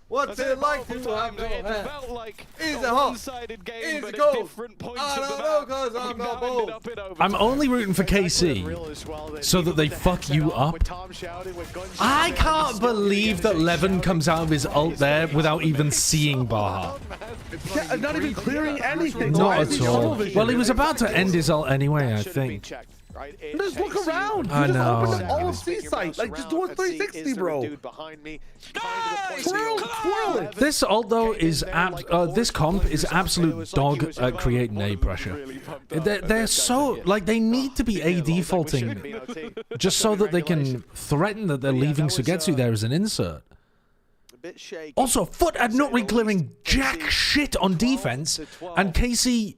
What's it like to have no It hair? felt like Is a it hot? one-sided game, Is but it at cold? different points I of the don't know, map. 'cause I'm We not now ended bold. up in overtime. I'm only rooting for KC so that they fuck you up. I can't believe that Levin comes out of his ult there without even seeing Baha. Yeah, not even clearing anything. Not at all. Well, he was about to end his ult ananyway, I think. Just look around. I You just know. opened up all of C-Site. Like, just do a 360, bro. Twirl it. This ult though is this comp is absolute dog at creating A pressure. They're so like they need to be A defaulting just so that they can threaten that they're leaving Sugetsu there as an insert. Also, FUT are not re-clearing jack shit on defense, and KC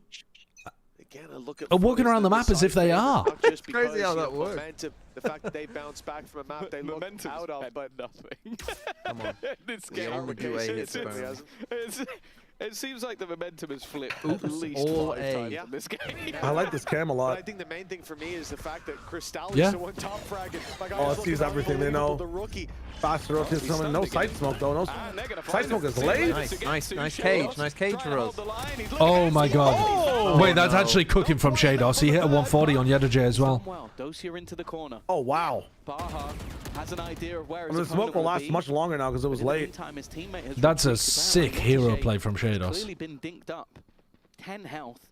are walking around the map as if they are. It's crazy how that works. The fact that they bounce back from a map they look out of, but nothing. Come on. This We game, only do A hits per round. it seems like the momentum has flipped at least all 5 A. times in this game. I like this cam a But I lot. think the main thing for me is the fact that Cristal Yeah. is the one top frag. Like, Oh, it sees everything, they know. The rookie. Faster rotates coming. No side smoke though. No side smoke is late. Nice cage for us. Oh my god. Wait, that's actually cooking from Shados. He hit a 140 on Yedajay as well. Well, Dosia into the corner. Oh wow. Baha has an idea of where his The smoke will last much longer now because it was late. That's a sick hero play from Shados. Clearly been dinked up. 10 health.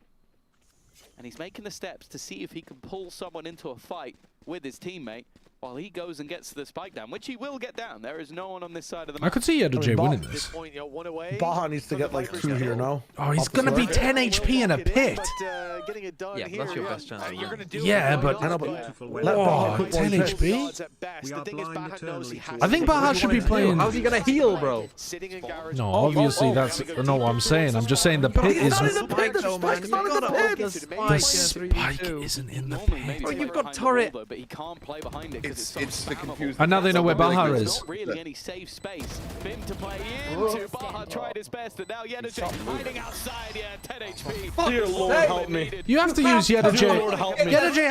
And he's making the steps to see if he can pull someone into a fight with his teammate while he goes and gets the spike down, which he will get down. There is no one on this side of the map. I could see Yedajay winning At this this. point, one away. Baha needs to get like 2 here, no? Oh, he's gonna be 10 HP in a pit. But, getting it done Yeah, here, that's your best chance. You're gonna do Yeah, it. but- I know, but let Oh, Baha quick 10 one hit. HP? Odds at best. We The are thing is, blind Baha knows he eternally has to I think to Baha do should it. be playing. How's he gonna heal, bro? Sitting in garage. No, obviously that's not what I'm saying. I'm just saying the pit He's not in isn't. the pit. The spike's not in the pit. The spike isn't in the Normally, maybe pit. it's Bro, you've never got behind the turret. wall, though, but he can't play behind it. He's it's the confusion. And now they know where Baha is. Not really any safe space for him to play into. Baha tried his best, and now Yenergy hiding outside. Yeah, 10 HP. Dear Lord, help me. You have to use Yenergy. Lord, help me. Yenergy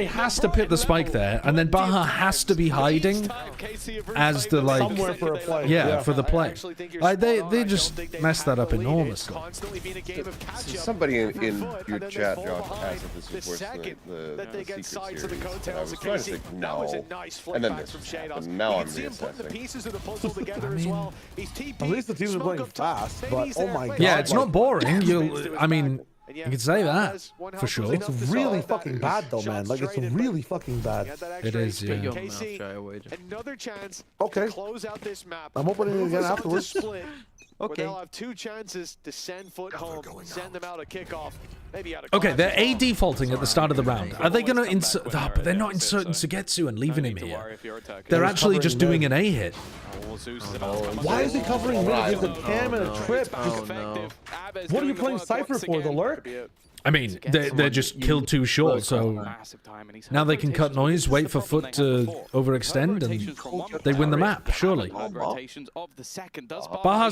has to pit the spike there, and then Baha has to be hiding as the like somewhere for a play. yeah, for the play. Like they just messed that up enormously. Somebody in your chat, Josh, asked if this was worse than that they get sides of the series. coattails I of was trying to KC. say That was a no, nice and flick then back this from happened. Shados. Now You I'm can see him putting the reassessing. pieces of the puzzle together as well. He's TP. At least the teams are smoke playing up top. fast, but Baby's oh there, my plays god. Yeah, it's not boring. I mean, and you could say that for sure. It's really fucking bad though, man. Like it's really fucking bad. It is, yeah. Another chance Okay. to close out this map. I'm opening it again Move us up to afterwards. split, where Okay. they'll have 2 chances to send FUT home, send them out a kickoff. Maybe out of Okay, class they're as well. A defaulting at the start of the round. Are they going to insert? But they're not inserting Sugetsu and leaving him here. They're actually just doing an A hit. Why is he covering mid against a cam and a trip? Oh, no. What are you playing Cypher for? The lurk? I mean, they're just killed too short, so now they can cut noise, wait for FUT to overextend, and they win the map, surely. Baha's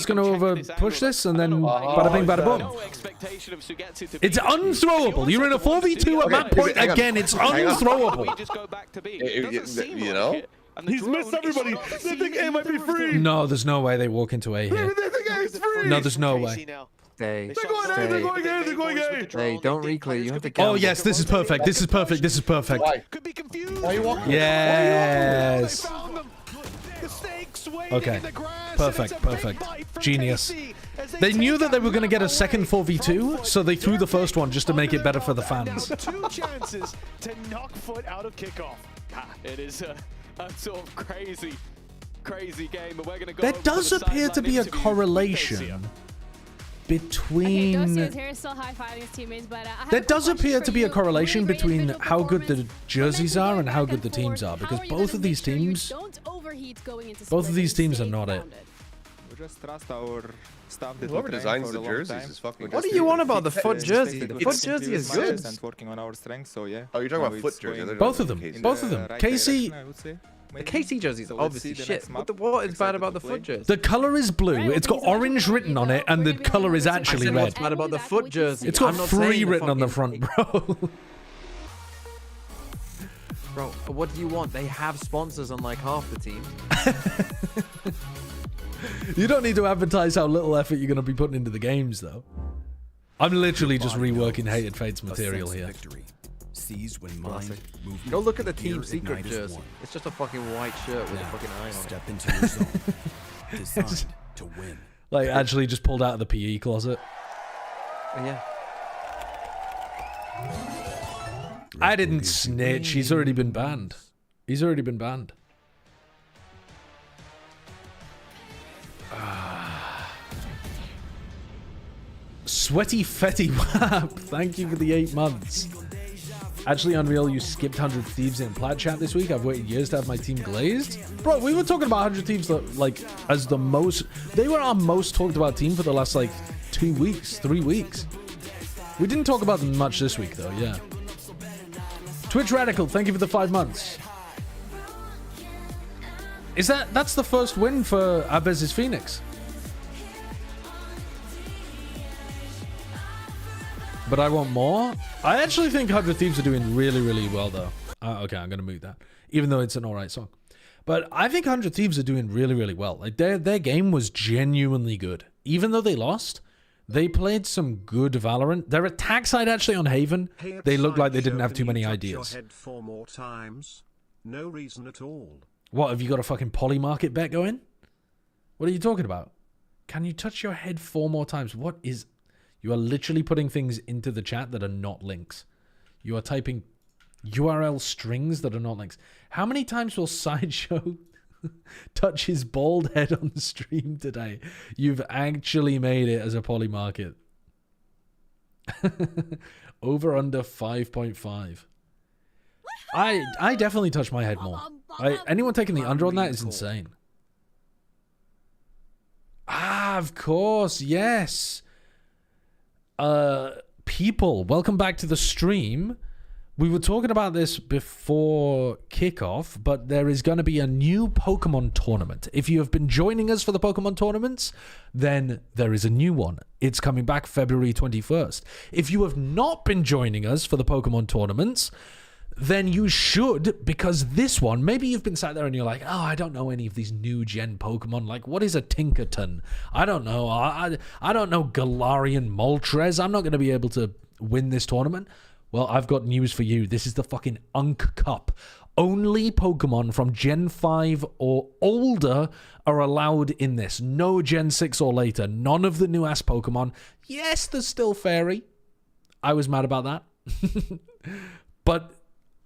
going to over push this, and then bada bing, bada boom. It's unthrowable. You're in a 4v2 at map point again. It's unthrowable. You know? He's missed everybody. They think A might be free. No, there's no way they walk into A here. They think A's free. No, there's no way. Stay. They're going A. They're going A. They're going A. Hey, don't reclear. You have to Oh, count. yes, this is perfect. This is perfect. This is perfect. Why? Could be confused. Why are you walking? Yes. Okay. Okay. Perfect, perfect. Genius. They knew that they were going to get a second 4v2, so they threw the first one just to make it better for the fans. 2 chances to knock FUT out of kickoff. It is a sort of crazy game, but we're going to go. There does appear to be a correlation between... There does appear to be a correlation between how good the jerseys are and how good the teams are, because both of these teams are not it. We just trust our staff that Whoever we train designs for the a long jerseys time. is fucking. What do you want about the FUT jersey? The FUT jersey is good. And working on our strengths, so yeah. Oh, you're talking now about it's FUT jersey. going Both of them. in Both of the them. right KC... direction, I would say. The KC jersey is So let's obviously see the shit. next map. What is bad Excited about the to play. FUT jersey? The color is blue. It's got orange written on it, and the color is actually I said red. what's bad about the FUT jersey? It's got I'm not free saying written on the fucking- front, bro. Bro, what do you want? They have sponsors on like half the team. You don't need to advertise how little effort you're going to be putting into the games, though. I'm literally just reworking Hated Fate's material here. Victory. Seized when mind, movement, Go look at the gear team secret ignite as jersey. one. It's just a fucking white shirt with a Now, fucking eye on it. step into your zone. Designed to win. Like, actually just pulled out of the PE closet. Yeah. I didn't snitch. He's already been banned. He's already been banned. Sweaty Fetty Wap. Thank you for the 8 months. Actually, Unreal, you skipped 100 Thieves in Plat chat this week. I've waited years to have my team glazed. Bro, we were talking about 100 Thieves like as the most... They were our most talked about team for the last like 2 weeks, 3 weeks. We didn't talk about them much this week though, yeah. Twitch Radical, thank you for the 5 months. That's the first win for Abez's Phoenix. But I want more. I actually think 100 Thieves are doing really, really well, though. Okay, I'm going to mute that. Even though it's an alright song. But I think 100 Thieves are doing really, really well. Like, their game was genuinely good. Even though they lost, they played some good Valorant. Their attack side, actually, on Haven, they looked like they didn't have too many ideas. Your head 4 more times. No reason at all. What, have you got a fucking polymarket bet going? What are you talking about? Can you touch your head 4 more times? What is... You are literally putting things into the chat that are not links. You are typing URL strings that are not links. How many times will Sideshow touch his bald head on the stream today? You've actually made it as a polymarket. Over under 5.5. I definitely touch my head more. Anyone taking the under on that is insane. Ah, of course, yes. People, welcome back to the stream. We were talking about this before kickoff, but there is going to be a new Pokemon tournament. If you have been joining us for the Pokemon tournaments, then there is a new one. It's coming back February 21st. If you have not been joining us for the Pokemon tournaments, then you should, because this one, maybe you've been sat there and you're like, oh, I don't know any of these new gen Pokemon. Like, what is a Tinkerton? I don't know. I don't know Galarian Moltres. I'm not going to be able to win this tournament. Well, I've got news for you. This is the fucking Unk Cup. Only Pokemon from Gen 5 or older are allowed in this. No Gen 6 or later. None of the new-ass Pokemon. Yes, there's still Fairy. I was mad about that. But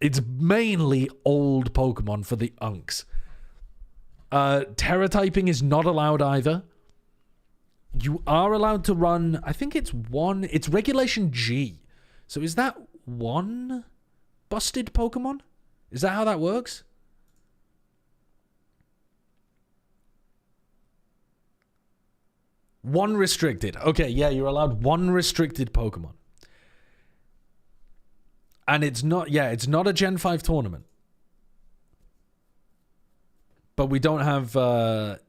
it's mainly old Pokemon for the Unks. Terra typing is not allowed either. You are allowed to run, I think it's Regulation G. So is that one busted Pokemon? Is that how that works? One restricted. Okay, yeah, you're allowed one restricted Pokemon. And it's not a Gen 5 tournament. But we don't have... are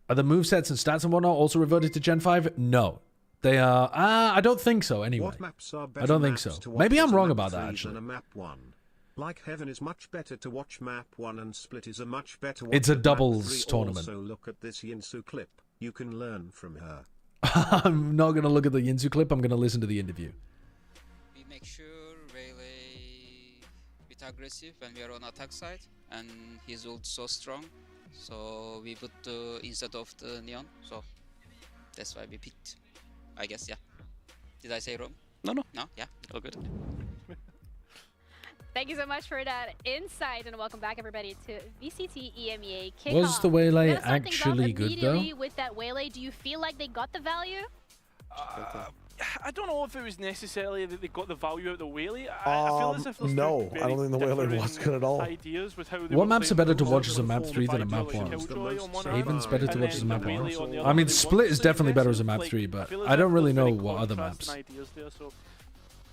the movesets and stats and whatnot also reverted to Gen 5? No. They are... I don't think so, anyway. What maps are better I don't think so. maps to watch Maybe I'm as wrong map about 3 that, actually. than a map 1. Like Heaven is much better to watch map 1 and Split is a much better watch. It's a at map doubles 3. tournament. Also look at this Yinsu clip. You can learn from her. I'm not going to look at the Yinsu clip. I'm going to listen to the interview. We make sure Rayleigh bit aggressive when we are on attack side, and his ult so strong. So we put instead of the Neon. So that's why we picked. I guess, yeah. Did I say wrong? No. No? Yeah. All good. Thank you so much for that insight, and welcome back, everybody, to VCT EMEA kickoff. Was the Waylay actually good, though? With that Waylay, do you feel like they got the value? I don't know if it was necessarily that they got the value out of the Waylay. I feel as if no, I don't think the Waylay was good at all. What maps are better to watch as a map 3 than a map 1? Haven's better to watch as a map 1? I mean, Split is definitely better as a map 3, but I don't really know what other maps.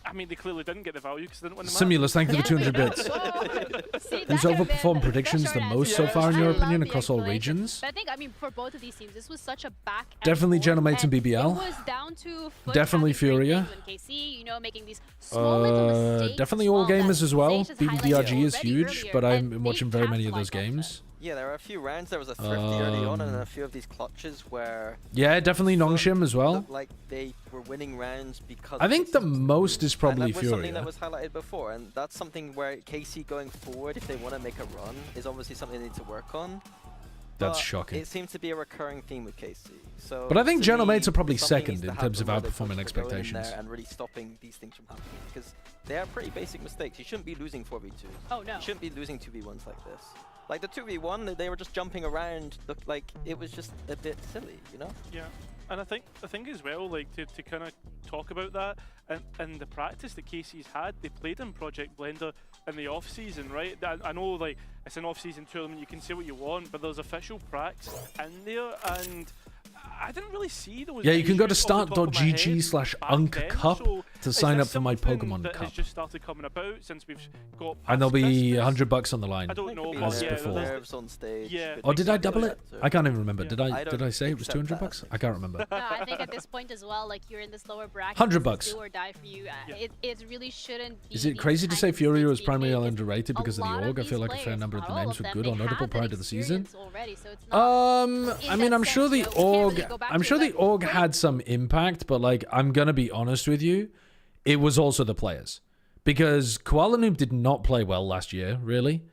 I mean, they clearly didn't get the value because they didn't win the Simulus, thank you for 200 bits. Who's overperformed predictions the most so far, in your opinion, across all regions? But I think, for both of these teams, this was such a back. Definitely Genomates and BBL. It was down to definitely Furia. Making these small little mistakes, definitely All Gamers as well. BBDRG is huge, but I'm watching very many of those games. Yeah, there were a few rounds. There was a thrifty early on, and a few of these clutches where... Yeah, definitely Nongshim as well. Looked like they were winning rounds because... I think the most is probably Furia. That was something that was highlighted before, and that's something where KC going forward, if they want to make a run, is obviously something they need to work on. That's shocking. It seems to be a recurring theme with KC. So but I think Genomates are probably second in terms of outperforming expectations. And really stopping these things from happening, because they are pretty basic mistakes. You shouldn't be losing 4v2. Oh no. You shouldn't be losing 2v1s like this. Like the 2v1, they were just jumping around. Looked like it was just a bit silly, you know? Yeah, and I think as well, like to kind of talk about that and the practice that KC's had, they played in Project Blender in the off season, right? I know like it's an off season tournament, you can say what you want, but there's official pracs in there, and I didn't really see those. Yeah, you can go to start.gg/unkcup to sign up for my Pokemon Cup. It's just started coming about since we've got. And there'll be $100 on the line. I don't know. As before. On stage. Yeah. Or did I double it? I can't even remember. Did I say it was $200? I can't remember. No, I think at this point as well, like you're in this lower bracket. $100. Do or die for you. It really shouldn't be. Is it crazy to say Furia was primarily underrated because of the org? I feel like a fair number of the names were good or notable prior to the season. I mean, I'm sure the org had some impact, but like, I'm gonna be honest with you, it was also the players, because Koala Noob did not play well last year, really.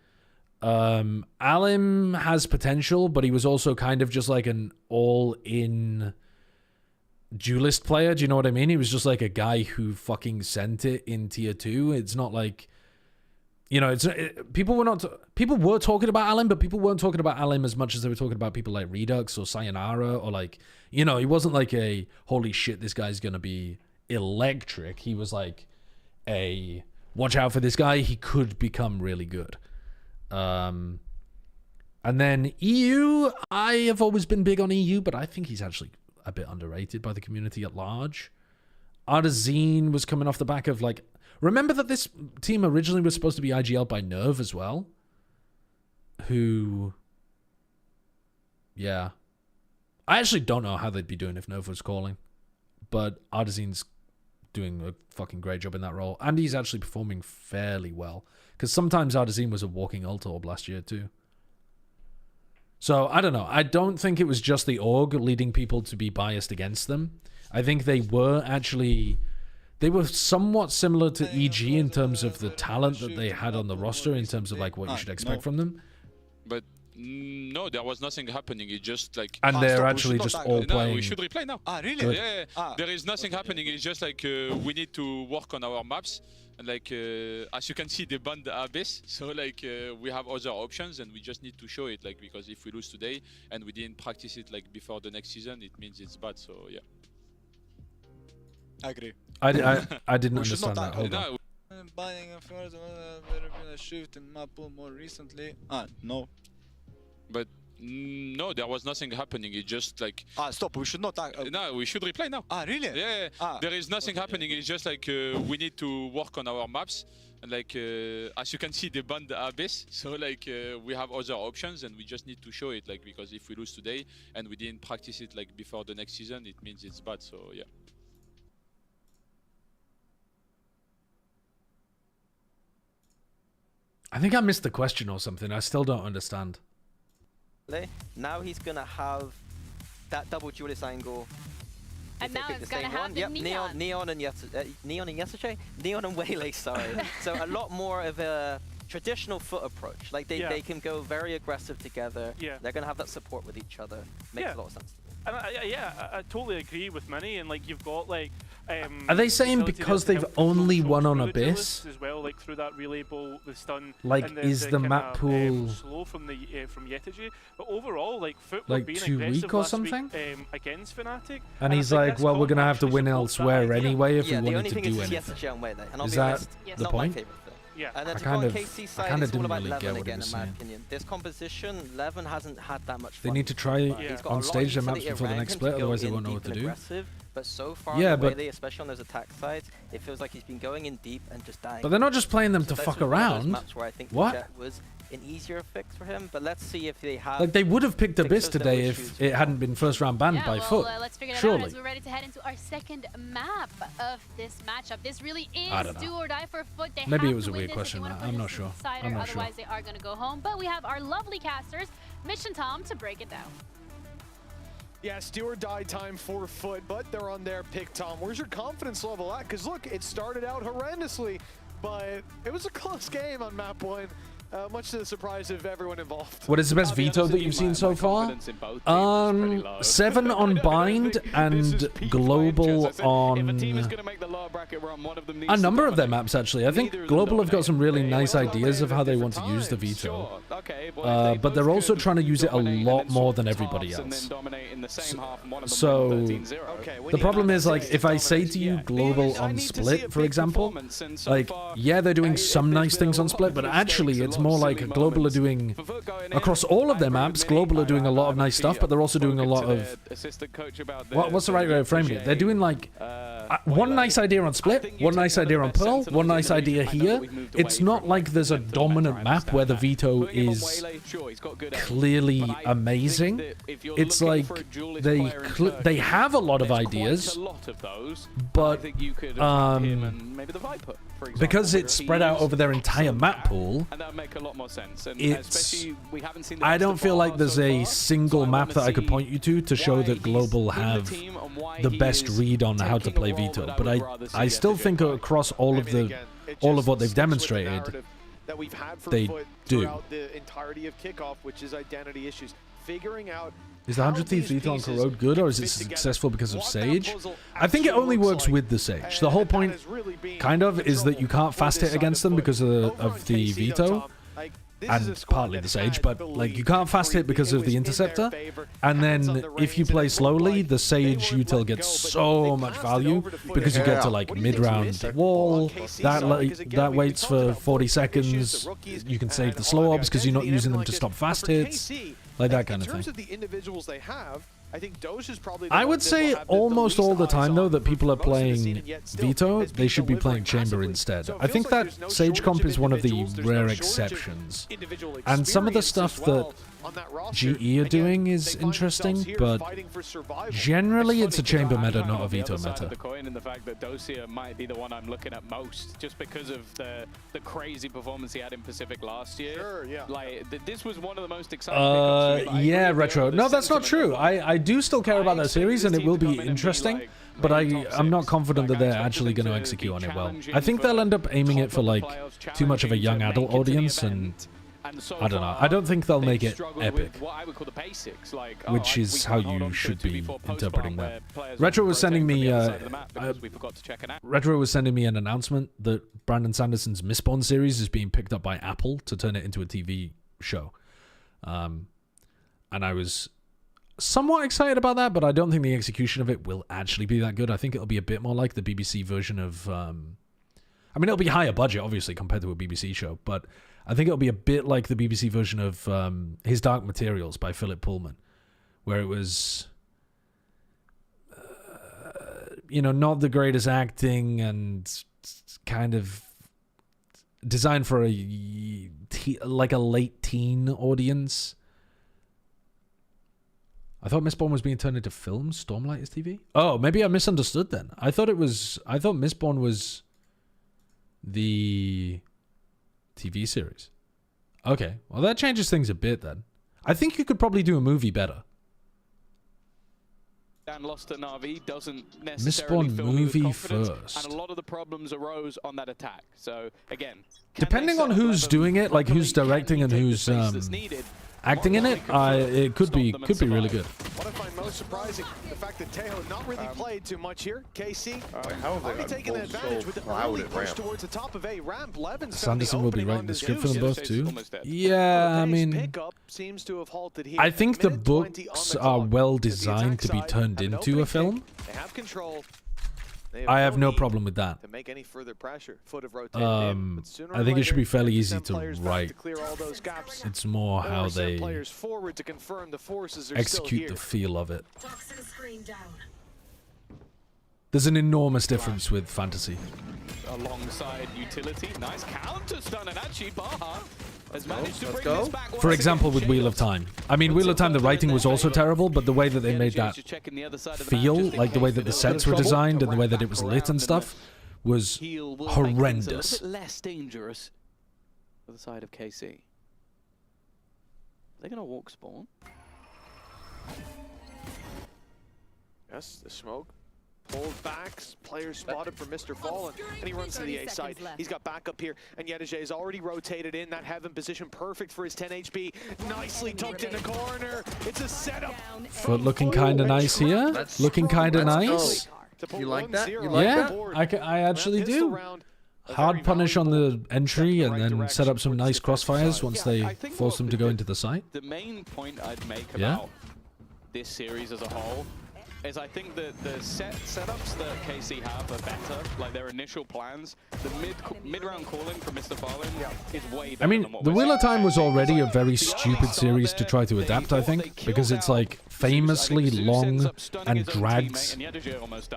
Alim has potential, but he was also kind of just like an all-in duelist player. Do you know what I mean? He was just like a guy who fucking sent it in tier 2. It's not like, you know, people were talking about Alim, but people weren't talking about Alim as much as they were talking about people like Redux or Sayonara, or like, you know, he wasn't like a holy shit, this guy's gonna be electric. He was like a watch out for this guy, he could become really good. And then EU, I have always been big on EU, but I think he's actually a bit underrated by the community at large. Artazine was coming off the back of like Remember that this team originally was supposed to be IGL by Nerve as well? Who... Yeah. I actually don't know how they'd be doing if Nerve was calling. But Ardezine's doing a fucking great job in that role. And he's actually performing fairly well. Because sometimes Ardezine was a walking ult orb last year too. So, I don't know. I don't think it was just the org leading people to be biased against them. I think they were actually... They were somewhat similar to EG in terms of the talent that they had on the roster, in terms of like what you should expect from them. But no, there was nothing happening. It's just like... And they're actually just all playing... No, we should replay now. Really? Yeah. There is nothing happening. It's just like we need to work on our maps. And like, as you can see, they banned the Abyss. So like, we have other options and we just need to show it. Like, because if we lose today and we didn't practice it like before the next season, it means it's bad. So yeah. I agree. I didn't understand that. Hold on. Buying a first shift in map pool more recently. No. But no, there was nothing happening. It's just like... stop. We should not... No, we should replay now. Really? Yeah. There is nothing happening. It's just like we need to work on our maps. And like, as you can see, they banned the Abyss. So like, we have other options and we just need to show it. Like, because if we lose today and we didn't practice it like before the next season, it means it's bad. So yeah. I think I missed the question or something. I still don't understand. Now he's gonna have that double duelist angle. And now it's gonna have the Neon and Yasuche? Neon and Waylay, sorry. So a lot more of a traditional FUT approach. Like they can go very aggressive together. Yeah. They're gonna have that support with each other. Makes a lot of sense. And I totally agree with Minnie. And like you've got like. Are they saying because they've only won on Abyss? As well, like through that relay bolt, the stun. Like, is the map pool slow from the from Yetiji? But overall, like FUT like being 2 weak or something? Against Fnatic. And he's like, well, we're gonna have to win elsewhere anyway if we wanted to do anything. Is that the point? Yeah. And then I to go on kind KC of side, it's all about really Levin get what again, he was in my saying. opinion. This composition, Levin hasn't had that much fun. They need to try on stage their maps before the next split, otherwise they won't know what to do. But so far, especially on those attack sides, it feels like he's been going in deep and just dying. But they're not just playing them to fuck around. Maps where I think What? was an easier fix for him, but let's see if they have... Like, they would have picked Abyss today if it hadn't been first round banned by FUT. Let's figure that Surely. out as we're ready to head into our second map of this matchup. This really is do or die for FUT. They Maybe have it was to a win weird this question. if they I'm not sure. I'm not sure. Otherwise, they are going to go home. But we have our lovely casters, Mitch and Tom, to break it down. Yes, do or die time for FUT, but they're on their pick, Tom. Where's your confidence level at? Because look, it started out horrendously, but it was a close game on map 1. Much to the surprise of everyone involved. What is the best veto that you've seen so far? 7 on Bind and Global on a number of their maps, actually. I think Global have got some really nice ideas of how they want to use the veto. But they're also trying to use it a lot more than everybody else. So the problem is, like, if I say to you Global on Split, for example, like, yeah, they're doing some nice things on Split, but actually it's more like Global are doing, across all of their maps, Global are doing a lot of nice stuff, but they're also doing a lot of, what's the right way of framing it? They're doing like, one nice idea on Split, one nice idea on Pearl, one nice idea here. It's not like there's a dominant map where the veto is clearly amazing. It's like they have a lot of ideas, but because it's spread out over their entire map pool, I don't feel like there's a single map that I could point you to show that Global have the best read on how to play veto. But I still think across all of what they've demonstrated, they do. The entirety of kickoff, which is identity issues, figuring out. Is the 100 Thieves veto on Corrode good, or is it successful because of Sage? I think it only works with the Sage. The whole point, kind of, is that you can't fast hit against them because of the veto, and partly the Sage, but like you can't fast hit because of the Interceptor. And then if you play slowly, the Sage util gets so much value because you get to like mid-round wall, that waits for 40 seconds, you can save the slow orbs because you're not using them to stop fast hits. Like that kind of In thing. terms of the individuals they have, I think Doge is probably. I would say almost all the time, though, that people are playing Vito, they should be playing Chamber instead. I think that Sage Comp is one of the rare exceptions. And some of the stuff that GE are doing is interesting, but generally it's a Chamber meta, not a Vito meta. The coin and the fact that Dosia might be the one I'm looking at most, just because of the crazy performance he had in Pacific last year. Sure, yeah. Like this was one of the most exciting pickups. Yeah, Retro. No, that's not true. I do still care about that series, and it will be interesting, but I'm not confident that they're actually going to execute on it well. I think they'll end up aiming it for like too much of a young adult audience, and I don't know. I don't think they'll make it epic, which is how you should be interpreting that. Retro was sending me an announcement that Brandon Sanderson's Mistborn series is being picked up by Apple to turn it into a TV show, and I was somewhat excited about that, but I don't think the execution of it will actually be that good. I think it'll be a bit more like the BBC version of I mean, it'll be higher budget obviously compared to a BBC show, but I think it'll be a bit like the BBC version of His Dark Materials by Philip Pullman, where it was you know, not the greatest acting and kind of designed for like a late teen audience. I thought Mistborn was being turned into film. Stormlight is TV. Oh, maybe I misunderstood then. I thought Mistborn was the TV series. Okay, well that changes things a bit then. I think you could probably do a movie better. Dan lost at Na'Vi doesn't necessarily Mistborn fill me with movie confidence, first. and a lot of the problems arose on that attack. So again, Depending on who's doing it, like who's directing and who's acting in it, it could be really good. What I find most surprising, the fact that Tejo not really played too much here. KC already taking advantage with the early push towards the top of A ramp. Levin Sanderson will be writing the script for them both too. Yeah, I mean, seems to have halted here. I think the books are well designed to be turned into a film. They have control. I have no problem with that. To make any further pressure, Foot have rotated in, but sooner I think it should be fairly easy send to players back write. to clear all those gaps, It's more how or send they players forward to confirm the forces are execute still here. the feel of it. There's an enormous difference with fantasy. Alongside utility, nice counter stun, and actually Baha has managed to bring this back. For example, with Wheel of Time. I mean, Wheel of Time, the writing was also terrible, but the way that they made that feel, like the way that the sets were designed and the way that it was lit and stuff, was horrendous. A bit less dangerous for the side of KC. They're gonna walk spawn. Yes, the smoke. Pulled back, player spotted for Mr. Fallen, and he runs to the A side. He's got backup here, and Yedije is already rotated in that heaven position, perfect for his 10 HP. Nicely tucked in the corner. It's a setup. Foot looking kind of nice here. Looking kind of nice. You like that? You like that? I actually do. Hard punish on the entry and then set up some nice crossfires once they force them to go into the site. The main point I'd make about this series as a whole is I think that the setups that KC have are better. Like their initial plans, the mid-round calling from Mr. Fallen is way better. I mean, the Wheel of Time was already a very stupid series to try to adapt, I think, because it's like famously long and drags,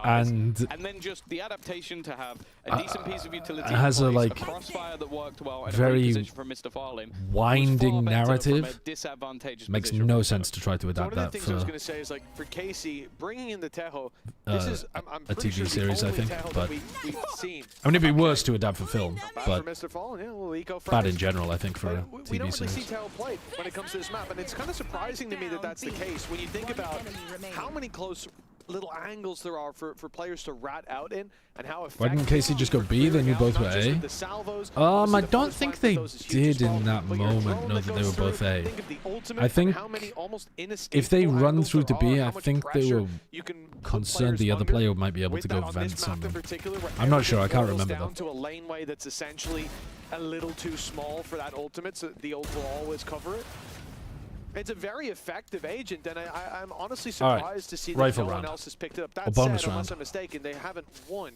and then just the adaptation to have a decent piece of utility, has a like crossfire that worked well, and very from Mr. Fallen winding narrative. Disadvantageous Makes no sense to try to adapt that for I was going to say is like for KC bringing in the Tejo, this is I'm a pretty TV sure series, I think, but we've seen. I mean, it'd be worse to adapt for film, but Mr. Fallen, yeah, well, bad in general, I think, for a we don't TV really see series. Tejo play when it comes to this map, and it's kind of surprising to me that that's the case when you think about how many close little angles there are for players to rat out in, and how Why didn't KC just go B? They knew both were A. I don't think they did in that moment know that they were both A. I think if they run through to B, I think they were concerned the other player might be able to go vents on them. I'm not sure. I can't remember though. To a laneway that's essentially a little too small for that ultimate, so the ult will always cover it. It's a very effective agent, and I'm honestly surprised to see that no one else has picked it up. That said, unless I'm mistaken, they haven't won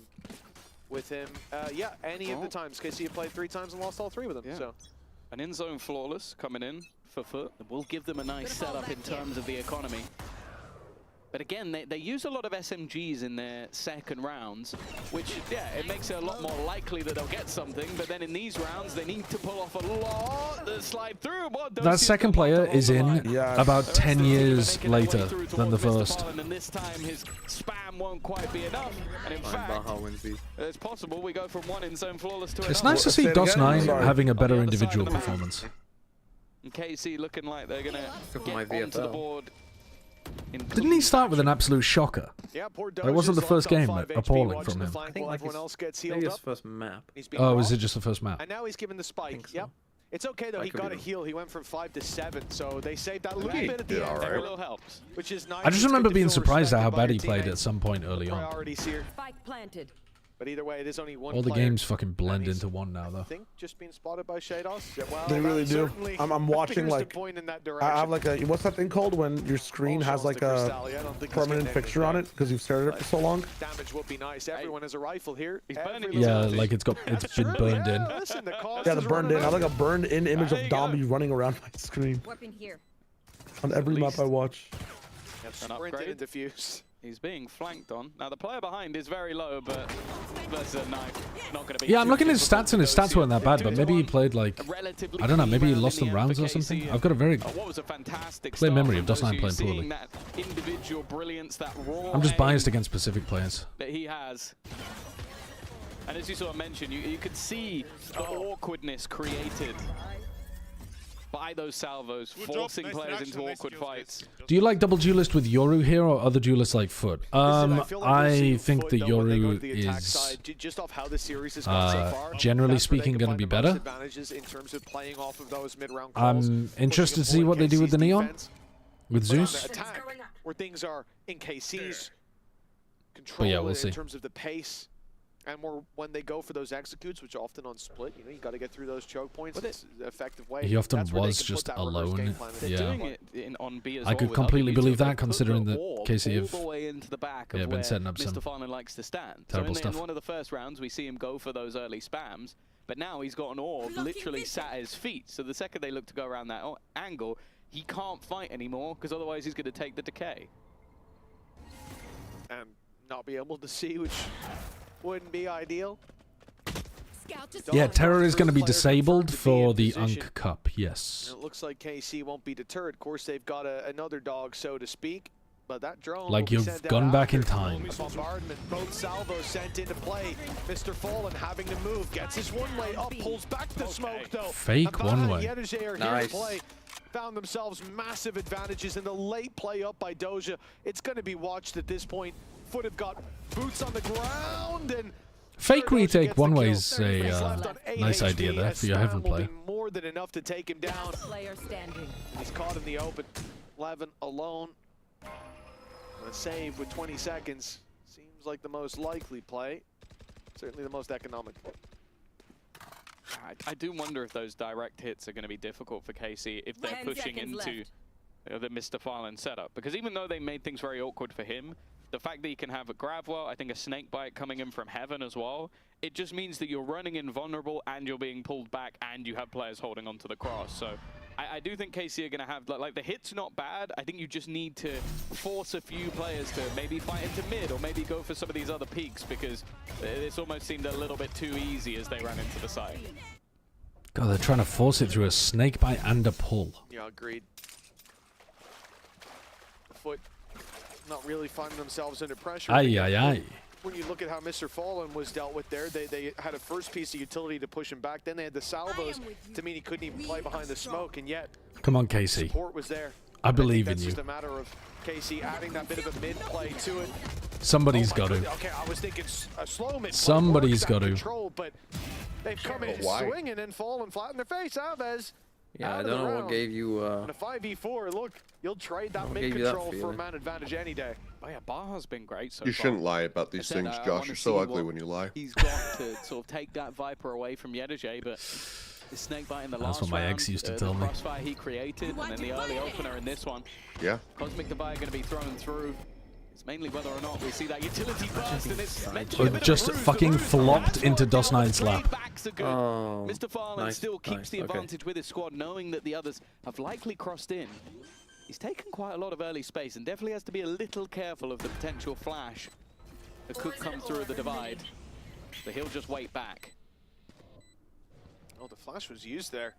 with him. Yeah, any of the times. KC have played 3 times and lost all 3 with him. So, an in-zone flawless coming in for FUT. It will give them a nice setup in terms of the economy. But again, they use a lot of SMGs in their second rounds, which, yeah, it makes it a lot more likely that they'll get something. But then in these rounds, they need to pull off a lot that slide through. That second player is in about 10 years later than the first. And this time, his spam won't quite be enough. And in fact, it's possible we go from one in zone flawless to another. It's nice to see DOS9 having a better individual performance. And KC looking like they're going to get onto the board. Didn't he start with an absolute shocker? Yeah, it wasn't the first game appalling from him. I think like maybe his first map. Oh, was it just the first map? And now he's given the spike. Yep. It's okay though, he got a heal. He went from 5 to 7, so they saved that little bit at the end. Every little helps, which is nice. I just remember being surprised at how bad he played at some point early on. Spike planted. But either way, it is only one. All the games fucking blend into one now, though. I think just being spotted by Shados. Yeah, well, they really do. I'm watching like I have like a what's that thing called when your screen has like a permanent fixture on it because you've stared at it for so long. Damage would be nice. Everyone has a rifle here. Yeah, like it's been burned in. Yeah, the burned in. I have like a burned in image of Domby running around my screen. On every map I watch. An upgrade and diffuse. He's being flanked on. Now the player behind is very low, but versus a knife, not going to be. Yeah, I'm looking at his stats, and his stats weren't that bad, but maybe he played like, I don't know, maybe he lost some rounds or something. I've got a very clear memory of DOS9 playing poorly. Individual brilliance, that raw I'm just biased against specific players. That he has. And as you sort of mentioned, you could see the awkwardness created by those salvos, forcing players into awkward fights. Do you like double duelist with Yoru here or other duelists like FUT? I think the Yoru is, generally speaking, going to be better. I'm interested to see what they do with the Neon, with Zeus. Where things are in KC's control yeah, we'll see. In terms of the pace. And more when they go for those executes, which often on split, you know, you got to get through those choke points. It's an effective way. He often was just alone. Yeah, on B as I could completely believe that, considering that KC have been setting up some terrible stuff. In one of the first rounds, we see him go for those early spams, but now he's got an orb literally sat at his feet. So the second they look to go around that angle, he can't fight anymore because otherwise he's going to take the decay and not be able to see, which wouldn't be ideal. Yeah, Terror is going to be disabled for the Unk Cup, yes. And it looks like KC won't be deterred. Of course, they've got another dog, so to speak. But that drone like you've gone back in time. Bombardment, both salvos sent into play. Mr. Fallen having to move, gets his one-way up, pulls back the smoke though. Fake one-way. Nice. Found themselves massive advantages in the late play up by Doja. It's going to be watched at this point. FUT have got boots on the ground and fake retake one way is a nice idea there for your Heaven play. More than enough to take him down. He's caught in the open. Levin alone. A save with 20 seconds seems like the most likely play. Certainly the most economic play. I do wonder if those direct hits are going to be difficult for KC if they're pushing into the Mr. Fallen setup. Because even though they made things very awkward for him, the fact that you can have a Gravwell, I think a Snake Bite coming in from Heaven as well, it just means that you're running invulnerable and you're being pulled back and you have players holding onto the cross. So I do think KC are going to have, like the hit's not bad. I think you just need to force a few players to maybe fight into mid or maybe go for some of these other peaks because this almost seemed a little bit too easy as they ran into the site. God, they're trying to force it through a Snake Bite and a pull. Yeah, agreed. FUT not really finding themselves under pressure. When you look at how Mr. Fallen was dealt with there, they had a first piece of utility to push him back. Then they had the salvos to mean he couldn't even play behind the smoke, and yet come on, KC. Support was there. I believe in you. It's just a matter of KC adding that bit of a mid play to it. Somebody's got to. Okay, I was thinking a slow mid. Somebody's got to. Control, but they've come in swinging and fallen flat in their face. Alves. Yeah, I don't know what gave you. In a 5v4, look, you'll trade that mid control for a man advantage any day. Oh yeah, Baja's been great so far. You shouldn't lie about these things, Josh. You're so ugly when you lie. He's got to sort of take that Viper away from Yedaje, but the Snake Bite in the last round. That's what my ex used to tell me. The crossfire he created, and then the early opener in this one. Yeah. Cosmic Divide going to be thrown through. It's mainly whether or not we see that utility burst, and it's meant to be a bit just of a fucking flopped into Dust9's lap. Oh, Mr. Farland still keeps the advantage with his squad, knowing that the others have likely crossed in. He's taken quite a lot of early space and definitely has to be a little careful of the potential flash that could come through the divide. So he'll just wait back. Oh, the flash was used there.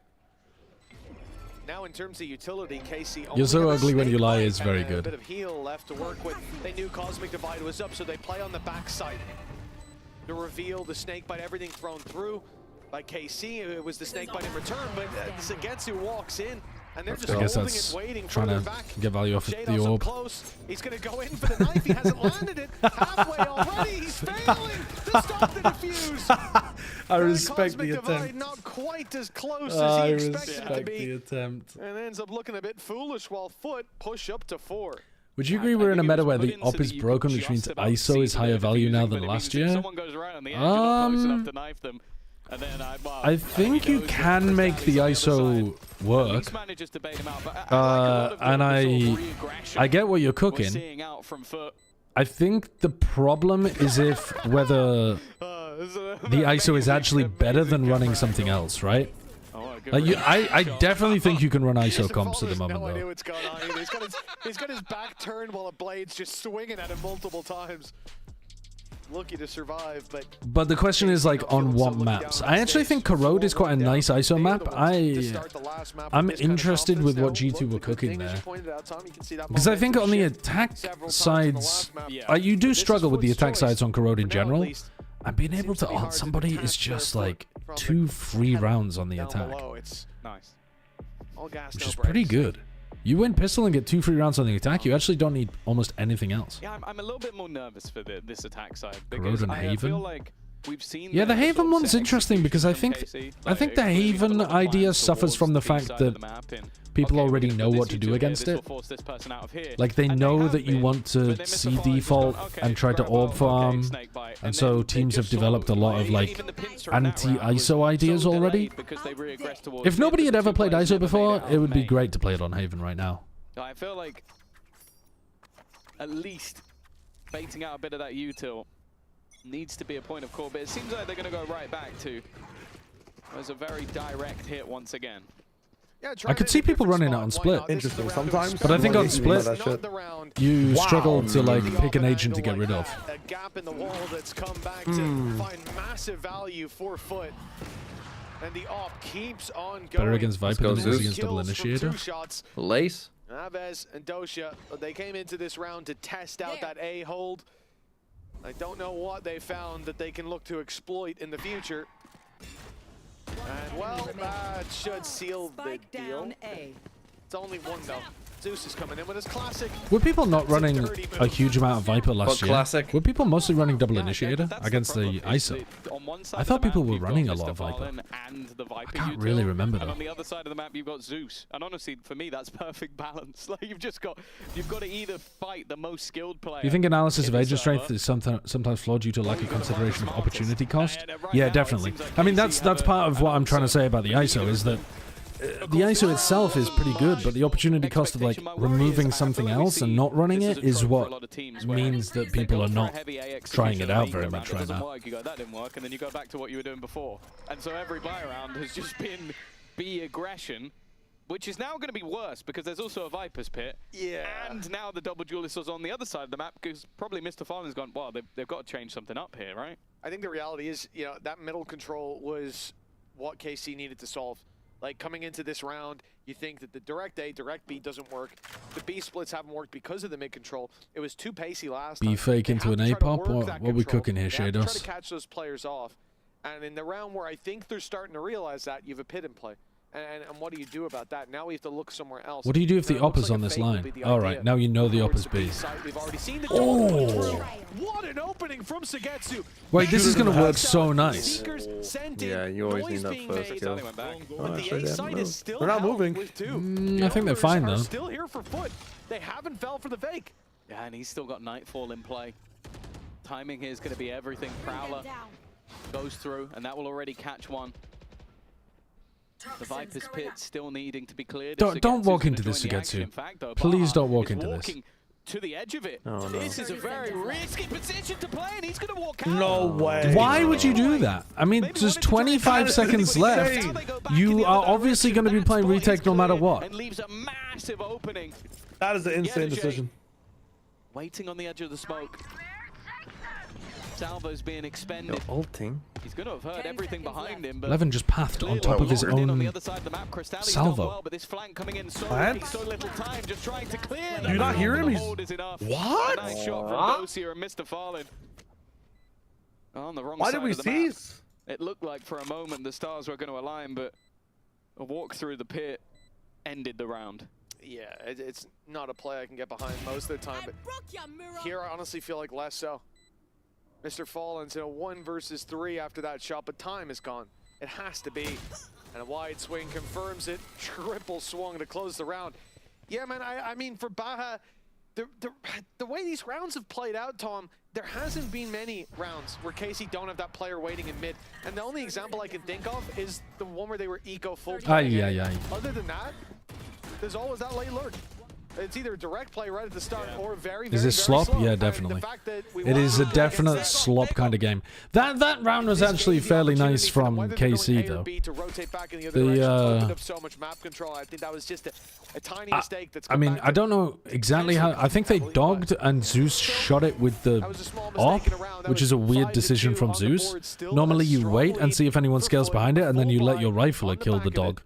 Now in terms of utility, KC You're So Ugly When You Lie is very good. A bit of heal left to work with. They knew Cosmic Divide was up, so they play on the backside to reveal the snake bite, everything thrown through by KC. It was the snake bite in return, but Sagetsu walks in, and they're just holding and waiting, trying to get value off the orb. Close. He's going to go in for the knife. He hasn't landed it halfway already. He's failing to stop the defuse. I respect the attempt. Not quite as close as he expected it to be. The attempt. And ends up looking a bit foolish while FUT push up to 4. Would you agree we're in a meta where the op is broken, which means ISO is higher value now than last year? I think you can make the ISO work. And I get what you're cooking. I think the problem is if whether the ISO is actually better than running something else, right? Like I definitely think you can run ISO comps at the moment, though. He's got his back turned while a blade's just swinging at him multiple times. Lucky to survive, but the question is, like, on what maps? I actually think Corrode is quite a nice ISO map. I'm interested with what G2 were cooking there, because I think on the attack sides, you do struggle with the attack sides on Corrode in general. And being able to ult somebody is just like 2 free rounds on the attack, which is pretty good. You win pistol and get 2 free rounds on the attack, you actually don't need almost anything else. Yeah, I'm a little bit more nervous for this attack side, because I feel like we've seen... Yeah, the Haven one's interesting, because I think the Haven idea suffers from the fact that people already know what to do against it. Like, they know that you want to see default and try to orb farm, and so teams have developed a lot of, like, anti-ISO ideas already. If nobody had ever played ISO before, it would be great to play it on Haven right now. I feel like at least baiting out a bit of that util needs to be a point of call, but it seems like they're going to go right back to... There's a very direct hit once again. Yeah, I could see people running it on split. Interesting sometimes. But I think on split, you struggle to, like, pick an agent to get rid of. A gap in the wall that's come back to find massive value for FUT. And the op keeps on going. Better against Viper than it is against Double Initiator. Lace. Naves and Dosha, they came into this round to test out that A hold. I don't know what they found that they can look to exploit in the future. And well, that should seal the deal. It's only one though. Zeus is coming in with his classic. Were people not running a huge amount of Viper last year? Classic. Were people mostly running Double Initiator against the ISO? I thought people were running a lot of Viper. I can't really remember And though. on the other side of the map, you've got Zeus. And honestly, for me, that's perfect balance. Like, you've got to either fight the most skilled player. Do you think analysis of agent strength is sometimes flawed due to lack of consideration of opportunity cost? Yeah, definitely. I mean, that's part of what I'm trying to say about the ISO, is that the ISO itself is pretty good, but the opportunity cost of, like, removing something else and not running it is what means that people are not trying it out very much right now. You go, that didn't work, and then you go back to what you were doing before. And so every buy round has just been B aggression, which is now going to be worse because there's also a Viper's Pit. Yeah. And now the double duelist is on the other side of the map, because probably Mr. Farland's gone, well, they've got to change something up here, right? I think the reality is, you know, that middle control was what KC needed to solve. Like, coming into this round, you think that the direct A, direct B doesn't work. The B splits haven't worked because of the mid control. It was too pacey last time. B fake into an A pop? What are we cooking here, Shados? Try to catch those players off. And in the round where I think they're starting to realize that, you have a pit in play. And what do you do about that? Now we have to look somewhere else. What do you do if the op is on this line? Alright, now you know the op is B. Oh! What an opening from Sagetsu! Wait, this is going to work so nice. Yeah, you always need that first kill. They're not moving. I think they're fine, though. Still here for FUT. They haven't fell for the fake. Yeah, and he's still got Nightfall in play. Timing here is going to be everything. Prowler goes through, and that will already catch one. The Viper's Pit still needing to be cleared. Don't walk into this, Sugetsu. Please don't walk into this. to the edge of it. Oh, no. This is a very risky position to play, and he's going to walk out. No way. Why would you do that? I mean, there's 25 seconds left. You are obviously going to be playing retake no matter what. And leaves a massive opening. That is an insane decision. Waiting on the edge of the smoke. Salvo's being expended. Ulting. He's going to have heard everything behind him. But Levin just pathed on top of his own salvo. Well, but this flank coming in so little time, just trying to clear. Do you not hear him? He's... What? Nice shot from Dosia and Mr. Fallen. On the wrong Why side did we of the cease? map. It looked like for a moment the stars were going to align, but a walk through the pit ended the round. Yeah, it's not a play I can get behind most of the time, but here I honestly feel like less so. Mr. Fallen's in a 1 versus 3 after that shot, but time is gone. It has to be. And a wide swing confirms it. Triple swung to close the round. Yeah, man, I mean, for Baja, the way these rounds have played out, Tom, there hasn't been many rounds where KC don't have that player waiting in mid. And the only example I can think of is the one where they were eco full. Other than that, there's always that late lurk. It's either a direct play right at the start or very, Is this slop? Yeah, definitely. It is a definite slop kind of game. That round was actually fairly nice from KC though. I mean, I don't know exactly how. I think they dogged and Zeus shot it with the op, which is a weird decision from Zeus. Normally you wait and see if anyone scales behind it, and then you let your rifler kill the dog.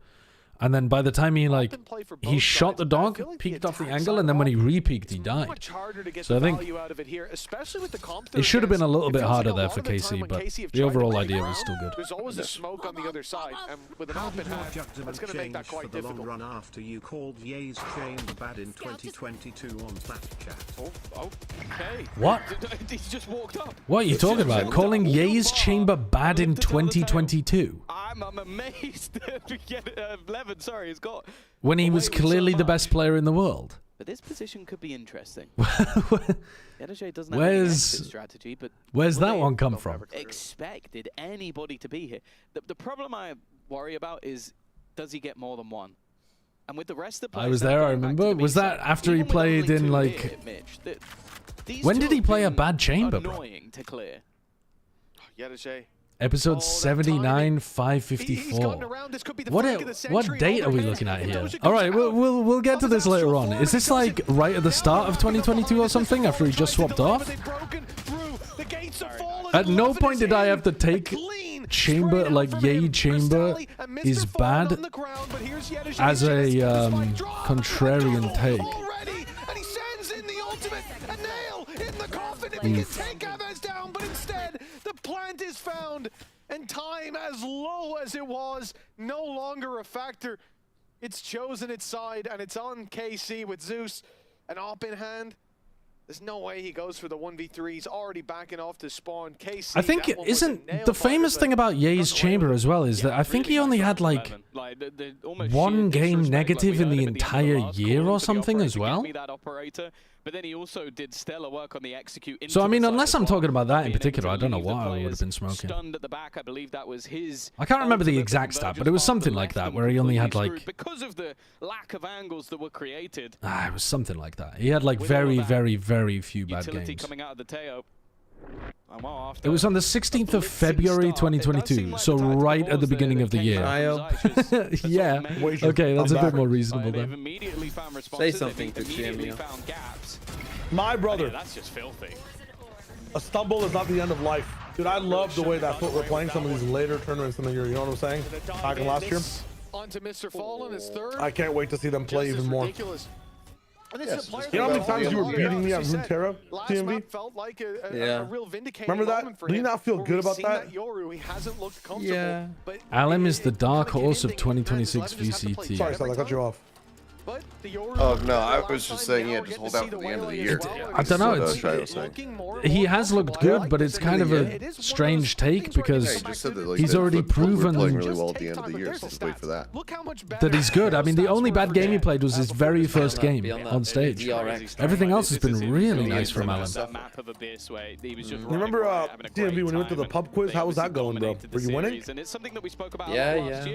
And then by the time he shot the dog, peeked off the angle, and then when he re-peeked, he died. So I think it should have been a little bit harder there for KC, but the overall idea was still good. There's always a smoke on the other side, and with an open hand, that's going to make that quite difficult. Run after you called Ye's chamber bad in 2022 on Flat Chat. Okay. What? He's just walked up. What are you talking about? Calling Ye's chamber bad in 2022? I'm amazed. Levin, sorry, he's got... When he was clearly the best player in the world. But this position could be interesting. Yedajay doesn't have any exit strategy, but... Where's that one come from? Expected anybody to be here. The problem I worry about is, does he get more than one? And with the rest of the players... I was there, I remember. Was that after he played in, like... When did he play a bad chamber, bro? Annoying to clear. Yedajay. Episode 79, 554. What date are we looking at here? All right, we'll get to this later on. Is this like right at the start of 2022 or something after he just swapped off? At no point did I have to take chamber, like Ye chamber is bad as a contrarian take. But instead, the plant is found, and time, as low as it was, no longer a factor. It's chosen its side, and it's on KC with Zeus, an op in hand. There's no way he goes for the 1v3. He's already backing off to spawn. KC, I think isn't the famous thing about Ye's chamber as well is that I think he only had like one game negative in the entire year or something as well. But then he also did stellar work on the execute. So I mean, unless I'm talking about that in particular, I don't know what I would have been smoking. Stunned at the back, I believe that was his. I can't remember the exact stat, but it was something like that, where he only had like. Because of the lack of angles that were created. It was something like that. He had like very, very, very few bad games. Coming out of the Teo. It was on the 16th of February 2022, so right at the beginning of the year. Yeah. Okay, that's a bit more reasonable then. Say something to Jamie. My brother. That's just filthy. A stumble is not the end of life. Dude, I love the way that FUT were playing some of these later tournaments in the year. You know what I'm saying? Back in last year. Onto Mr. Fallen, his third. I can't wait to see them play even more. Yes. You know how many times you were beating me on Runeterra, TMV? Felt like a real vindicating Remember that? Do you not feel good about that? Yoru, he hasn't looked comfortable, yeah. Alem is the dark horse of 2026 VCT. Sorry, I cut you off. Oh no, I was just saying, yeah, just hold out for the end of the year. I don't know. he has looked good, but it's kind of a strange take because he's already proven really well at the end of the year. So just wait for that. That he's good. I mean, the only bad game he played was his very first game on stage. Everything else has been really nice from Alan. Remember DMV when you went to the pub quiz? How was that going, bro? Were you winning? Yeah.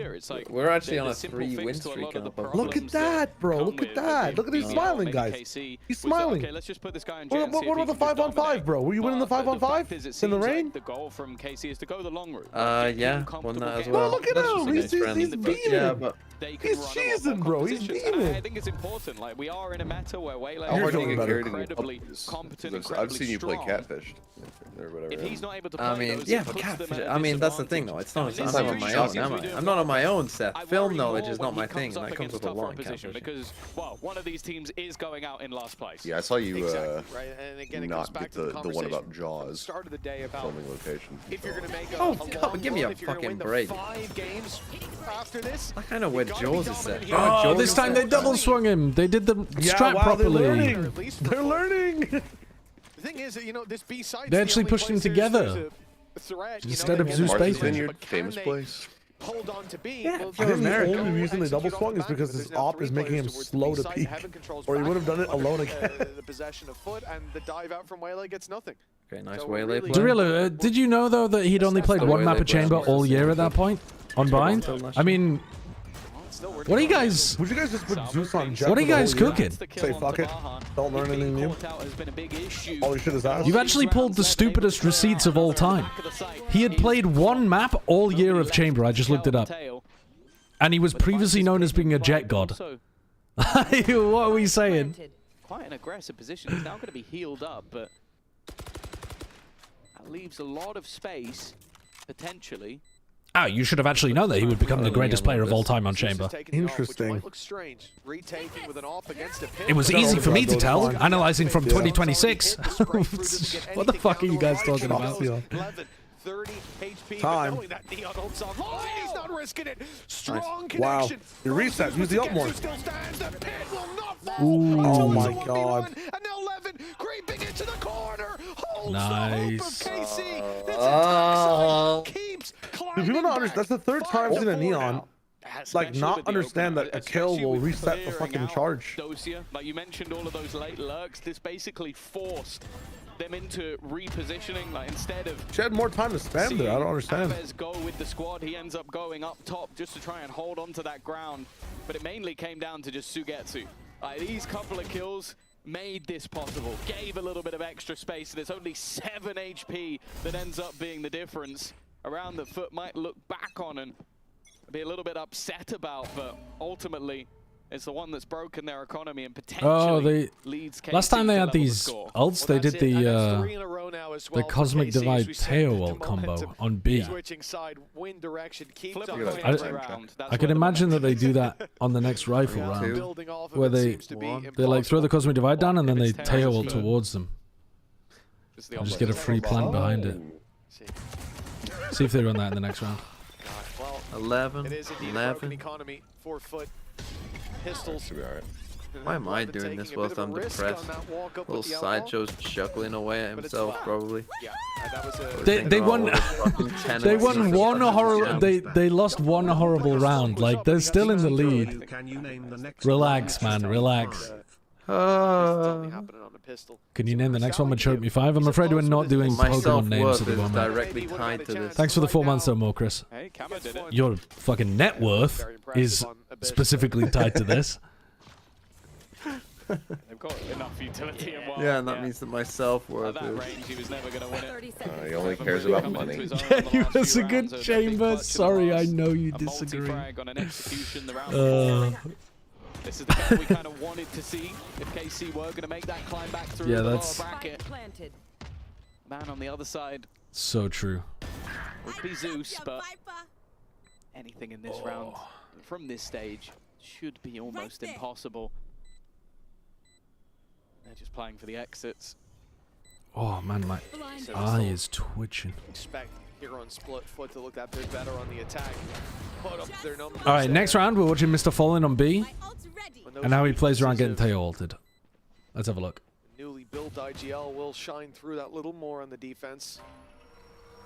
We're actually on a 3-win streak. Look at that, bro. Look at that. Look at him smiling, guys. He's smiling. Okay, let's just put this guy in What about the 5-on-5, bro? Were you winning the 5-on-5 in the rain? The goal from KC is to go the long route. Yeah, won that as well. Oh, look at him. He's beaming. He's cheesing, bro. He's beaming. I think it's important. Like, we are in a meta where Waylay You're is incredibly competent, I've seen you play Catfish. Or whatever. If he's not able to play I mean, those, yeah, but Catfish. I mean, that's the thing, though. It's not. I'm not on my own, am I? I'm not on my own, Seth. Film knowledge is not my thing. That comes with a lot in Catfish. Because, well, one of these teams is going out in last place. Yeah, I saw you right? And again, not get the one about Jaws. Start of the day about filming location. If you're gonna make give me a fucking break. 5 games after this, I kind of where Jaws is set. Oh, this time they double swung him. They did the strat properly. They're learning. The thing is that, you know, this B side. They actually pushed him together instead of Zeus Bathing. Famous place. Hold on to B. I think the only reason they double swung is because his op is making him slow to peak, or he would have done it alone again. The possession of FUT and the dive out from Waylay gets nothing. Okay, nice Waylay play. Dorilla, did you know though that he'd only played one map of Chamber all year at that point on Bind? I mean, what are you guys? Would you guys just put Zeus on Jet? What are you guys cooking? Say fuck it. Don't learn anything new. All he should is asked. You've actually pulled the stupidest receipts of all time. He had played one map all year of Chamber. I just looked it up. And he was previously known as being a jet god. What are we saying? Quite an aggressive position. He's now going to be healed up, but that leaves a lot of space, potentially. Ah, you should have actually known that he would become the greatest player of all time on Chamber. Interesting. It was easy for me to tell, analyzing from 2026. What the fuck are you guys talking about? 30 HP, time. He's not risking it. Strong wow. connection. You reset. Use the up more. Ooh. Oh my god. And now Levin creeping into the corner. Nice. Keeps Dude, people don't understand. That's the third time in a Neon. Like, not understand that a kill will reset the fucking charge. Dosia, like you mentioned, all of those late lurks. This basically forced them into repositioning. Like, instead of she had more time to spam there. I don't understand. Aves go with the squad, he ends up going up top just to try and hold on to that ground. But it mainly came down to just Sugetsu. Like, these couple of kills made this possible, gave a little bit of extra space, and it's only 7 HP that ends up being the difference. Around the FUT might look back on and be a little bit upset about, but ultimately it's the one that's broken their economy and potentially leads KC last time they had these score. ults, they did the Cosmic Divide Teo ult combo on B. I can imagine that they do that on the next rifle round, where they like throw the Cosmic Divide down and then they Teo ult towards them. And just get a free plant behind it. See if they run that in the next round. 11. It is indeed a broken economy for FUT. Pistols. Why am I doing this whilst I'm depressed? Little Sideshow's chuckling away at himself, probably. They won. They won one horrible. They lost one horrible round. Like, they're still in the lead. Relax, man. Relax. Can you name the next one with Choke Me 5? I'm afraid we're not doing Pokemon names at the moment. Directly tied to this. Thanks for the 4 months, though, more Chris. Your fucking net worth is specifically tied to this. They've got enough utility and one. Yeah, and that means that my self-worth is... range, he was never going to win it. He only cares about money. Yeah, he was a good chamber. Sorry, I know you disagree. This is the game we kind of wanted to see if KC were going to make that climb back through the lower bracket. Man on the other side. So true. Would be Zeus, but anything in this round from this stage should be almost impossible. They're just playing for the exits. Oh man, my eye is twitching. Expect Hero and Split FUT to look that bit better on the attack. Put up their numbers. All right, next round we're watching Mr. Fallen on B, and now he plays around getting Teo ulted. Let's have a look. built IGL will shine through that little more on the defense,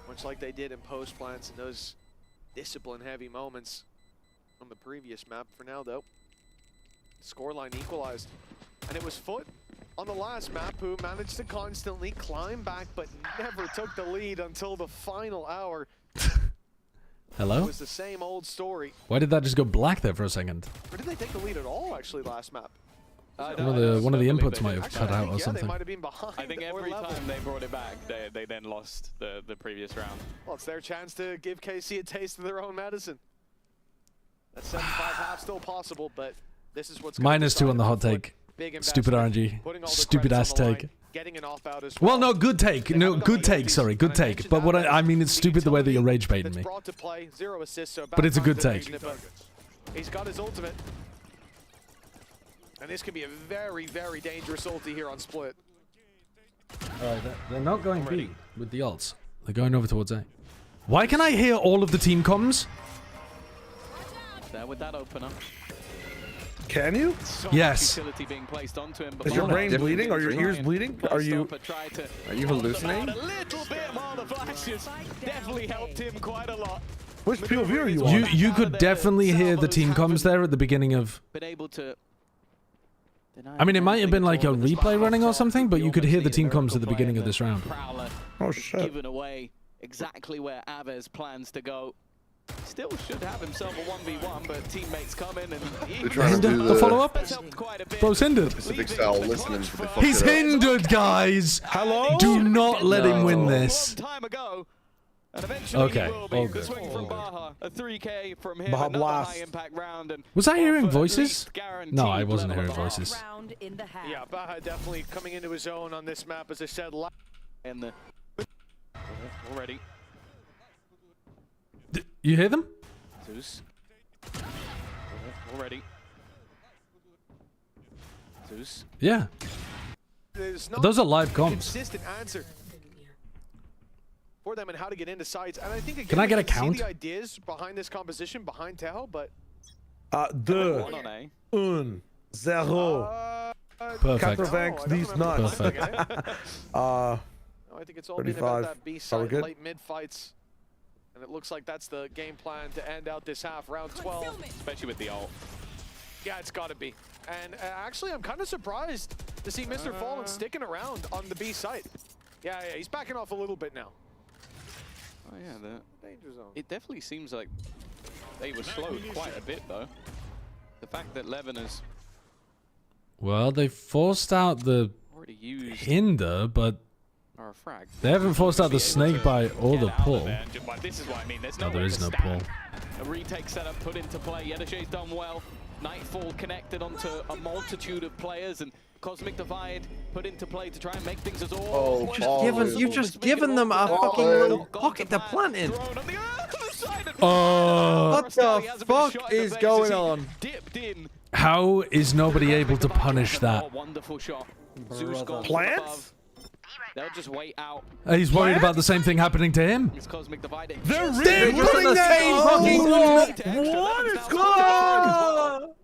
much like they did in post plants in those discipline-heavy moments on the previous map. For now, though, scoreline equalized, and it was FUT on the last map who managed to constantly climb back, but never took the lead until the final hour. Hello? It was the same old story. Why did that just go black there for a second? Or did they take the lead at all, actually, last map? One of the inputs might have cut out or something. They might have been behind. I think every time they brought it back, they then lost the previous round. Well, it's their chance to give KC a taste of their own medicine. That 7-5 half still possible, but this is what's -2 on the hot take. Stupid RNG. Stupid ass take. Well, no, good take. No, good take. Sorry, good take. But what I mean, it's stupid the way that you're rage baiting me. But it's a good take. He's got his ultimate. And this could be a very, very dangerous ulti here on Split. Alright, they're not going B with the ults. They're going over towards A. Why can I hear all of the team comms? There with that opener. Can you? Yes. Being placed onto him, Is your brain bleeding? Are your ears bleeding? Are you hallucinating? A little bit more the flashes definitely helped him quite a lot. Which POV are you on? You could definitely hear the team comms there at the beginning of... Been able to... I mean, it might have been like a replay running or something, but you could hear the team comms at the beginning of this round. Oh shit. Given away exactly where Aves plans to go. Still should have himself a 1v1, but teammates come in and the follow-up? Bro's hindered. Pacific style listening to the fuck He's hindered, guys. Hello? Do not let him win this. And eventually Okay. he will be. The swing from Baha, a 3K from him, Baha another blast. high impact round. And Was I hearing voices? guaranteed No, I wasn't level hearing of voices. Yeah, Baha definitely coming into his own on this map, as I said. And the already. You hear them? Zeus. Already. Zeus. Yeah. Those are live comms. Consistent answer for them and how to get into sides. And I think again, Can I get a we can count? see the ideas behind this composition behind Teho, but Deux, One on A. un, zero. Perfect. 90 nuts. Perfect. I think it's all been about 35. that B Are we side good? late mid fights. And it looks like that's the game plan to end out this half, round 12. Especially with the ult. Yeah, it's got to be. And actually, I'm kind of surprised to see Mr. Fallen sticking around on the B side. Yeah, he's backing off a little bit now. Oh yeah, Danger zone. it definitely seems like they were slowed quite a bit though. The fact that Levin has Well, they forced out the already used hinder, but or a frag. they haven't forced out the snake bite or the pull. This is what I mean. There's No, no there way is to no stand. pull. A retake setup put into play. Yedashay's done well. Nightfall connected onto a multitude of players, and Cosmic Divide put into play to try and make things as all. You've just given them a fucking little pocket to plant in. What the fuck is going on? Dipped in. How is nobody able to punish that? Wonderful shot. Zeus gone Plants? They'll just wait out. He's worried about the same thing happening to him. It's Cosmic Divide. They're They're putting the same fucking What is going on?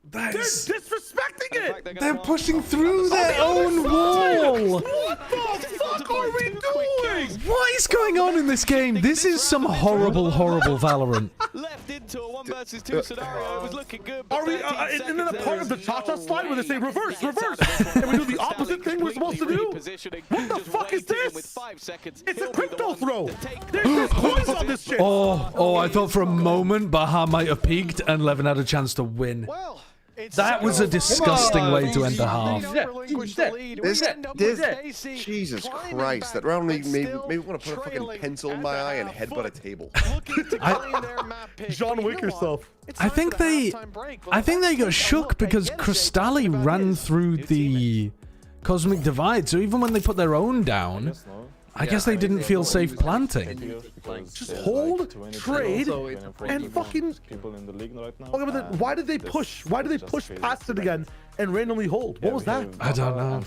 They're disrespecting it. They're pushing through their own wall. What the fuck are we doing? What is going on in this game? This is some horrible, horrible Valorant. Left into a 1 versus 2 scenario. It was looking good. Are we in a part of the cha-cha slide where they say reverse, reverse, and we do the opposite thing we're supposed to do? What the fuck is this? It's a crypto throw. There's coins on this shit. Oh, I thought for a moment Baha might have peaked and Levin had a chance to win. That was a disgusting way to end the half. Jesus Christ, that round made me want to put a fucking pencil in my eye and headbutt a table. John Wick yourself. I think they got shook because Crystalli ran through the Cosmic Divide, so even when they put their own down, I guess they didn't feel safe planting. Just hold, trade, and fucking. Okay, but then why did they push? Why did they push past it again and randomly hold? What was that? I don't know.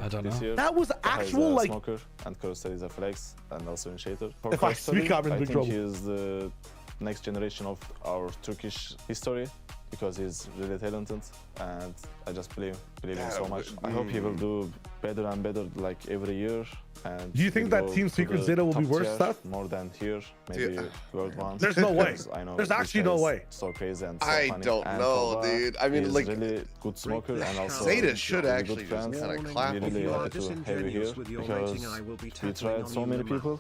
I don't know. That was actual like. And Crossteady is a flex and also initiator. If I speak, I'm in big trouble. He is the next generation of our Turkish history. because he's really talented, and I just believe him so much. I hope he will do better and better like every year. And do you think that Team Secrets data will be worse stuff? More than here, maybe World One. There's no way. I know there's actually no way. So crazy and so I funny. don't and know, dude. I mean, he's like, really good smoker and also Zeta should really actually good just friends. kind of clap him. Really happy to have you here because we tried so many people.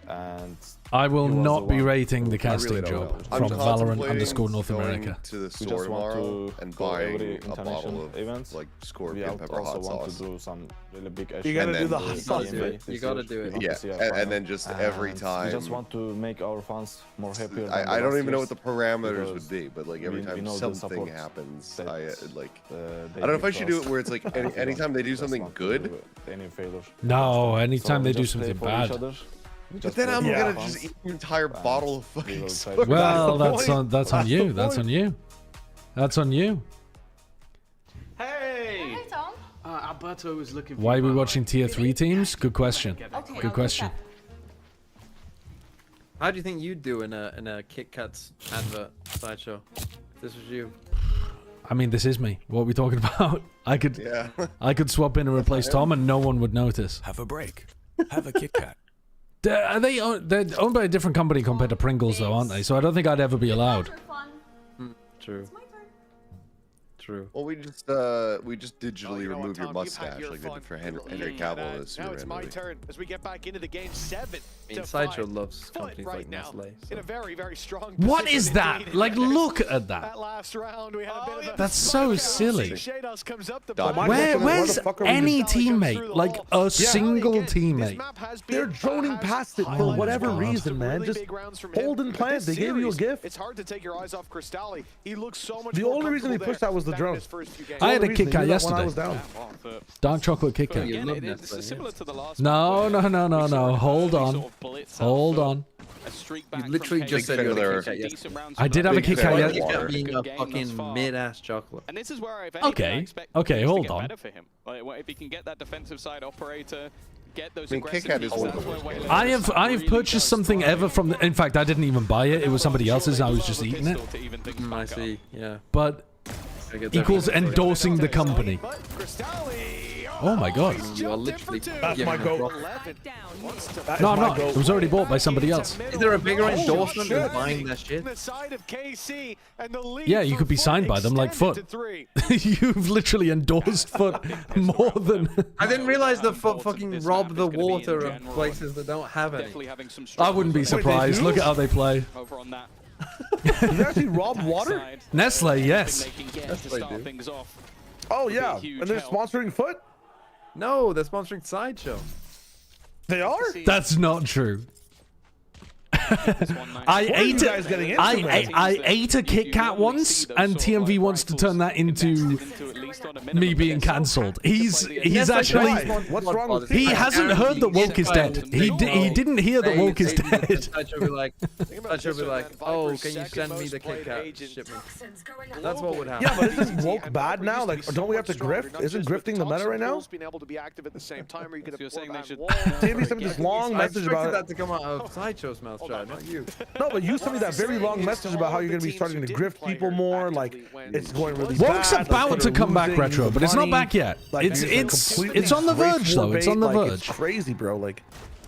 And I will not be rating the casting job from Valorant _North America. To the store tomorrow and buying a bottle of events. like Scorpion pepper hot sauce. To do some really big you gotta do the hot sauce. You gotta do it. Yeah, and then just every time. We just want to make our fans more happier. I don't even know what the parameters would be, but like every time something happens, I don't know if I should do it where it's like anytime they do something good. No, anytime they do something bad. But then I'm gonna just eat an entire bottle of fucking soda. Well, that's on you. That's on you. That's on you. Hey! Hey, Tom. Alberto was looking for Why are we watching tier 3 teams? Good question. Okay, Good question. How do you think you'd do in a Kit Kat's advert sideshow? If this was you. I mean, this is me. What are we talking about? I could swap in and replace Tom, and no one would notice. Have a break. Have a Kit Kat. They're owned by a different company compared to Pringles, though, aren't they? So I don't think I'd ever be allowed. True. True. Well, we just digitally remove your mustache like they did for Henry Cavill in the Superman Now it's my movie. turn as we get back into the game 7. I mean, Sideshow loves companies like now, Nestle. in a very, very strong What is that? Like, look at that. That last round, we had a bit of a That's so silly. Shados comes up the Where's any teammate? Like, a single teammate? They're droning past it for whatever reason, man. Just hold and plant. They gave you a gift. It's hard to take your eyes off Cristalli. He looks so much The more only reason he pushed that was the drone. I had a Kit Kat I yesterday. was down. Dark chocolate Kit Kat. Similar to the last No. Hold on. Hold on. You literally just said you had a Kit Kat yesterday. I did have a Kit Kat yesterday. Being a fucking mid-ass chocolate. And this is where I've Okay, hold on. better for him. Like, if he can get that defensive side operator, get those Kit Kat is one of the worst. I have purchased something ever from the, in fact, I didn't even buy it. It was somebody else's. I was just eating it. I see. Yeah. But equals endorsing the company. Oh my god. You are literally That's my goal. No, I'm not. It was already bought by somebody else. Is there a bigger endorsement than buying that shit? Yeah, you could be signed by them like FUT. You've literally endorsed FUT more than... I didn't realize that FUT fucking rob the water of places that don't have any. I wouldn't be surprised. Look at how they play. You actually robbed water? Nestle, yes. Nestle do. Oh yeah, and they're sponsoring FUT? No, they're sponsoring Sideshow. They are? That's not true. I ate a Kit Kat once, and TMV wants to turn that into me being cancelled. He's actually... What's wrong with He hasn't heard that Woke is dead. He didn't hear that Woke is dead. Sideshow will be like, oh, can you send me the Kit Kat shipment? That's what would happen. Yeah, but isn't Woke bad now? Like, don't we have to grift? Isn't grifting the meta right now? Being able to be active at the same time, or you could saying they should... TMV sent me this long message about that to come out of Sideshow's mouth, not you. No, but you sent me that very long message about how you're going to be starting to grift people more. Like, it's going really bad. Woke's about to come back retro, but it's not back yet. It's on the verge though. It's on the verge. It's crazy, bro. Like,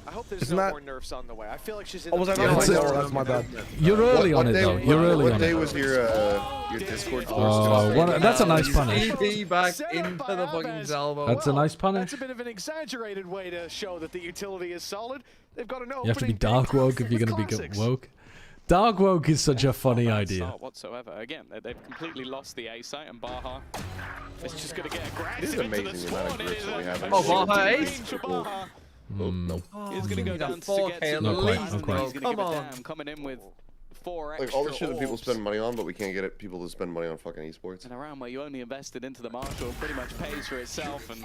I hope there's no more nerfs on the way. I feel like she's in was I not? That's my bad. You're early on it though. You're early on it. What day was your Discord? That's a nice punish. Back into the fucking salvo. That's a nice punish. That's a bit of an exaggerated way to show that the utility is solid. They've got an opening. You have to be dark woke if you're going to be woke. Dark woke is such a funny idea. Whatsoever. Again, they've completely lost the A site, and Baja is just going to get aggressive. This is amazing the amount of grips that we have. Oh, Baja Ace? No. He's going to go down to get Not quite. Come on. Coming in with 4 extra like all the shit that people orbs. spend money on, but we can't get people to spend money on fucking esports. And around where you only invested into the Marshall pretty much pays for itself, and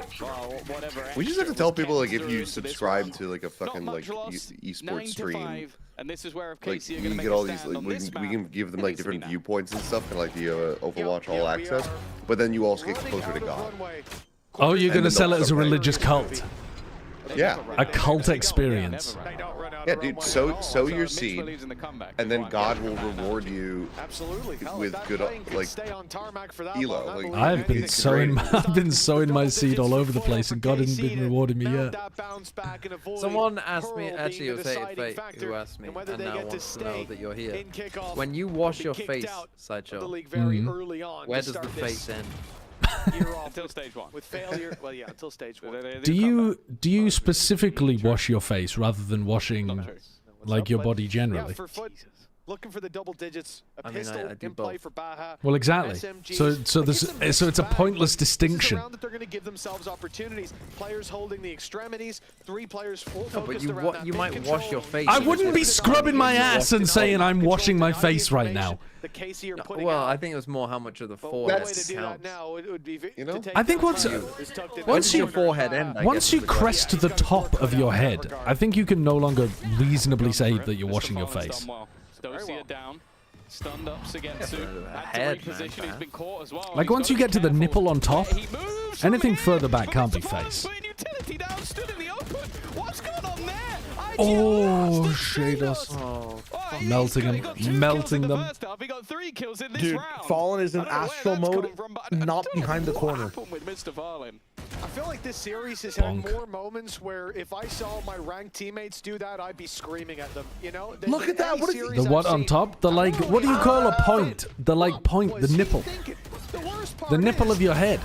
whatever. We just have to tell people like if you subscribe to like a fucking like esports stream, and this is where if like KC are you gonna get make all a these stand like, on we this can map, give them like different viewpoints and stuff, and like the Overwatch All Access, but then you also get closer to God. Oh, you're gonna sell it as a religious cult. Yeah. A cult experience. They don't run out Yeah, dude, sow your seed, and then God will reward you with good, like, elo. Like, I've been sowing my seed all over the place, and God hasn't been rewarding me yet. Someone asked me, actually it was Fate who asked me, and now wants to know that you're here. When you wash your face, Sideshow, where does the face end? Until stage 1. With failure, well, yeah, until stage 1. Do you specifically wash your face rather than washing like your body generally? Yeah, for FUT, looking for the double digits. A pistol in play for Baja. Well, exactly. So it's a pointless distinction. That they're going to give themselves opportunities. Players holding the extremities. 3 players but you might wash your face. I wouldn't be scrubbing my ass and saying I'm washing my face right now. Well, I think it was more how much of the forehead counts. You know? I think once your forehead end, once you crest the top of your head, I think you can no longer reasonably say that you're washing your face. Dosia down, stunned up Sagetsu. Had to reposition. He's been caught as well. Like once you get to the nipple on top, anything further back can't be face. Oh, shaders. Melting them. Melting them. Dude, Fallen is in astral mode, not behind the corner. I feel like this series has had more moments where if I saw my ranked teammates do that, I'd be screaming at them. You know? Look at that. What is the what on top? The like, what do you call a point? The like point, the nipple. The nipple of your head.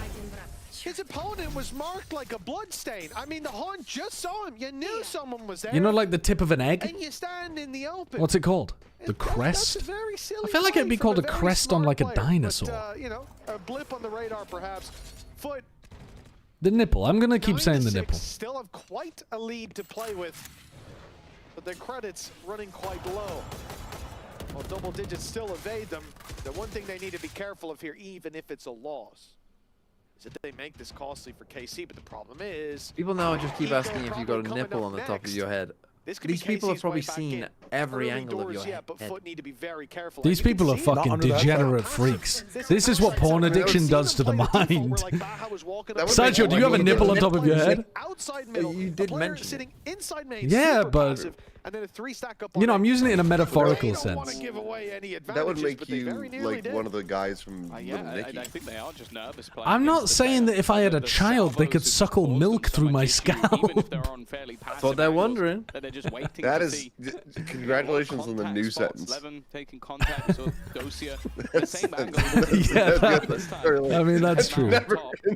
His opponent was marked like a blood stain. I mean, the Haunt just saw him. You knew someone was there. You know, like the tip of an egg? And you stand in the open. What's it called? The crest? I feel like it'd be called a crest on like a dinosaur. But, you know, a blip on the radar, perhaps. FUT. The nipple. I'm going to keep saying the nipple. Still have quite a lead to play with, but their credits running quite low. Well, double digits still evade them. The one thing they need to be careful of here, even if it's a loss, is that they make this costly for KC, but the problem is... People now just keep asking if you got a nipple on the top of your head. These people have probably seen every angle of your head. These people are fucking degenerate freaks. This is what porn addiction does to the mind. Sideshow, do you have a nipple on top of your head? You did mention it. Yeah, but... You know, I'm using it in a metaphorical sense. That would make you like one of the guys from Little Nicky. I think they are just nervous. I'm not saying that if I had a child, they could suckle milk through my scalp. That's what they're wondering. That is, congratulations on the new sentence. Taking contact with Dosia. The same angle. I mean, that's true.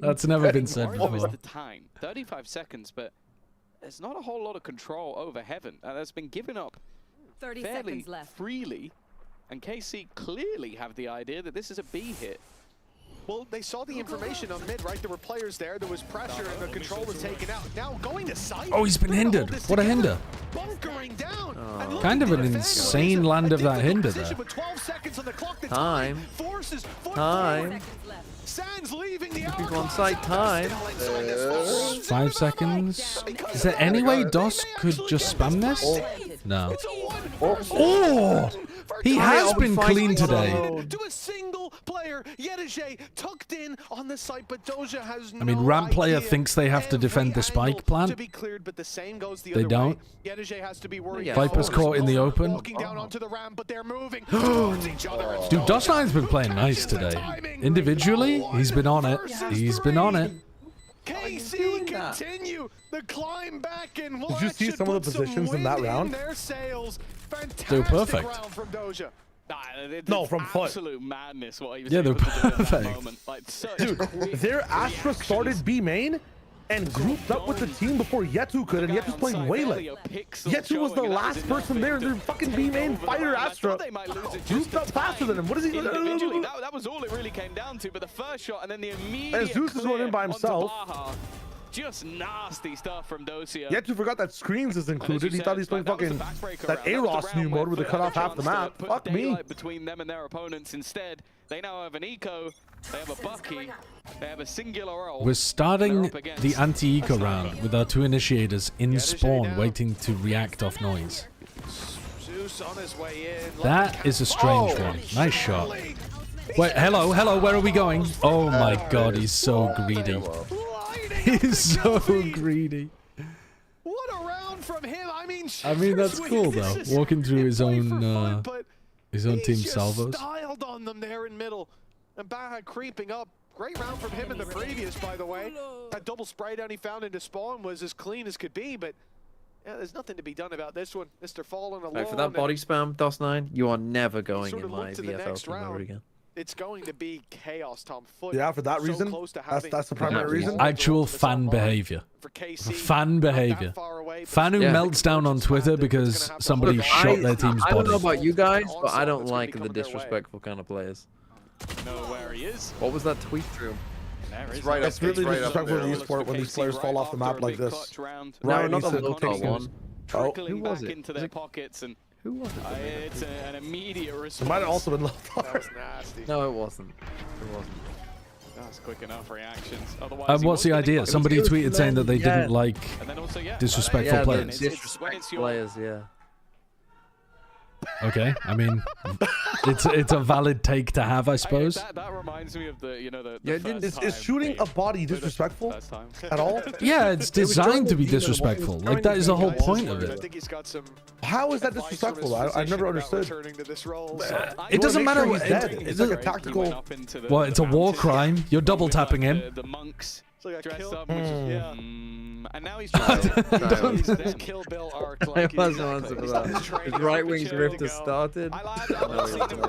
That's never been said before. The time, 35 seconds, but there's not a whole lot of control over Heaven. That's been given up 30 fairly seconds left. freely, and KC clearly have the idea that this is a B hit. Well, they saw the information on mid, right? There were players there, there was pressure, and the control was taken out. Now going to site. Oh, he's been hindered. What a hinder. Bunkering down. Kind of an insane land of that hinder there. 12 seconds on the clock. Time. Time. Sands leaving the people on site. Time. 5 seconds. Is there any way DOS could just spam this? No. Oh! He has been clean today. To a single player, Yedege tucked in on the site, but Doja has I mean, ramp player thinks they have to defend the spike plant. To be cleared, but the same goes the they other don't. Way. Yedege has to be worried. Viper's caught in the open. Walking down onto the ramp, but they're moving towards each other. Dude, DOS9's been playing nice today. Individually, he's been on it. He's been on it. KC continue the climb back and did you see some of the positions in that round? They were perfect. From Doja. No, from FUT. Absolute madness. What he was they're able to do at that perfect. moment. Like, dude, their Astra started B main and grouped up with the team before Yetu could, and Yetu's playing way late. Yetu was the last person there, and their fucking B main fighter Astra grouped up faster than him. What is he doing? That was all it really came down to, but the first shot and then the immediate and Zeus is going in by himself. Just nasty stuff from Dosia. Yetu forgot that screens is included. He thought he's playing fucking that Aros new mode where they cut off half the map. Fuck me. Between them and their opponents instead, they now have an eco, they have a Bucky, they have a singular ult. We're starting the anti-eco round with our 2 initiators in spawn waiting to react off noise. That is a strange one. Nice shot. Wait, hello, where are we going? Oh my god, he's so greedy. He's so greedy. What a round from him. I mean, that's cool though. Walking through his own team salvos. Styled on them there in middle, and Baha creeping up. Great round from him in the previous, by the way. That double spray down he found into spawn was as clean as could be, but yeah, there's nothing to be done about this one. Mr. Fallen alone. Like for that body spam, DOS9, you are never going in my VFL team ever again. It's going to be chaos, Tom. FUT, yeah, for that reason. That's the primary reason. Actual fan behavior. Fan behavior. Fan who melts down on Twitter because somebody shot their team's body. I don't know about you guys, but I don't like the disrespectful kind of players. Know where he is. What was that tweet through? It's really disrespectful in esport when these players fall off the map like this. No, not the local one. Oh, who was it? Into their pockets and who was it? It's an immediate response. It might have also been low. That was nasty. No, it wasn't. It wasn't. That's quick enough reactions. Otherwise, what's the idea? Somebody tweeted saying that they didn't like disrespectful players. Disrespectful players, yeah. Okay, I mean, it's a valid take to have, I suppose. That reminds me of the is shooting a body disrespectful at all? Yeah, it's designed to be disrespectful. Like that is the whole point of it. How is that disrespectful? I've never understood. It doesn't matter. It's like a tactical. Well, it's a war crime. You're double tapping him. The monks dressed up, which is and now he's trying to Kill Bill arc. I wasn't answer for that. His right wing's rift has started.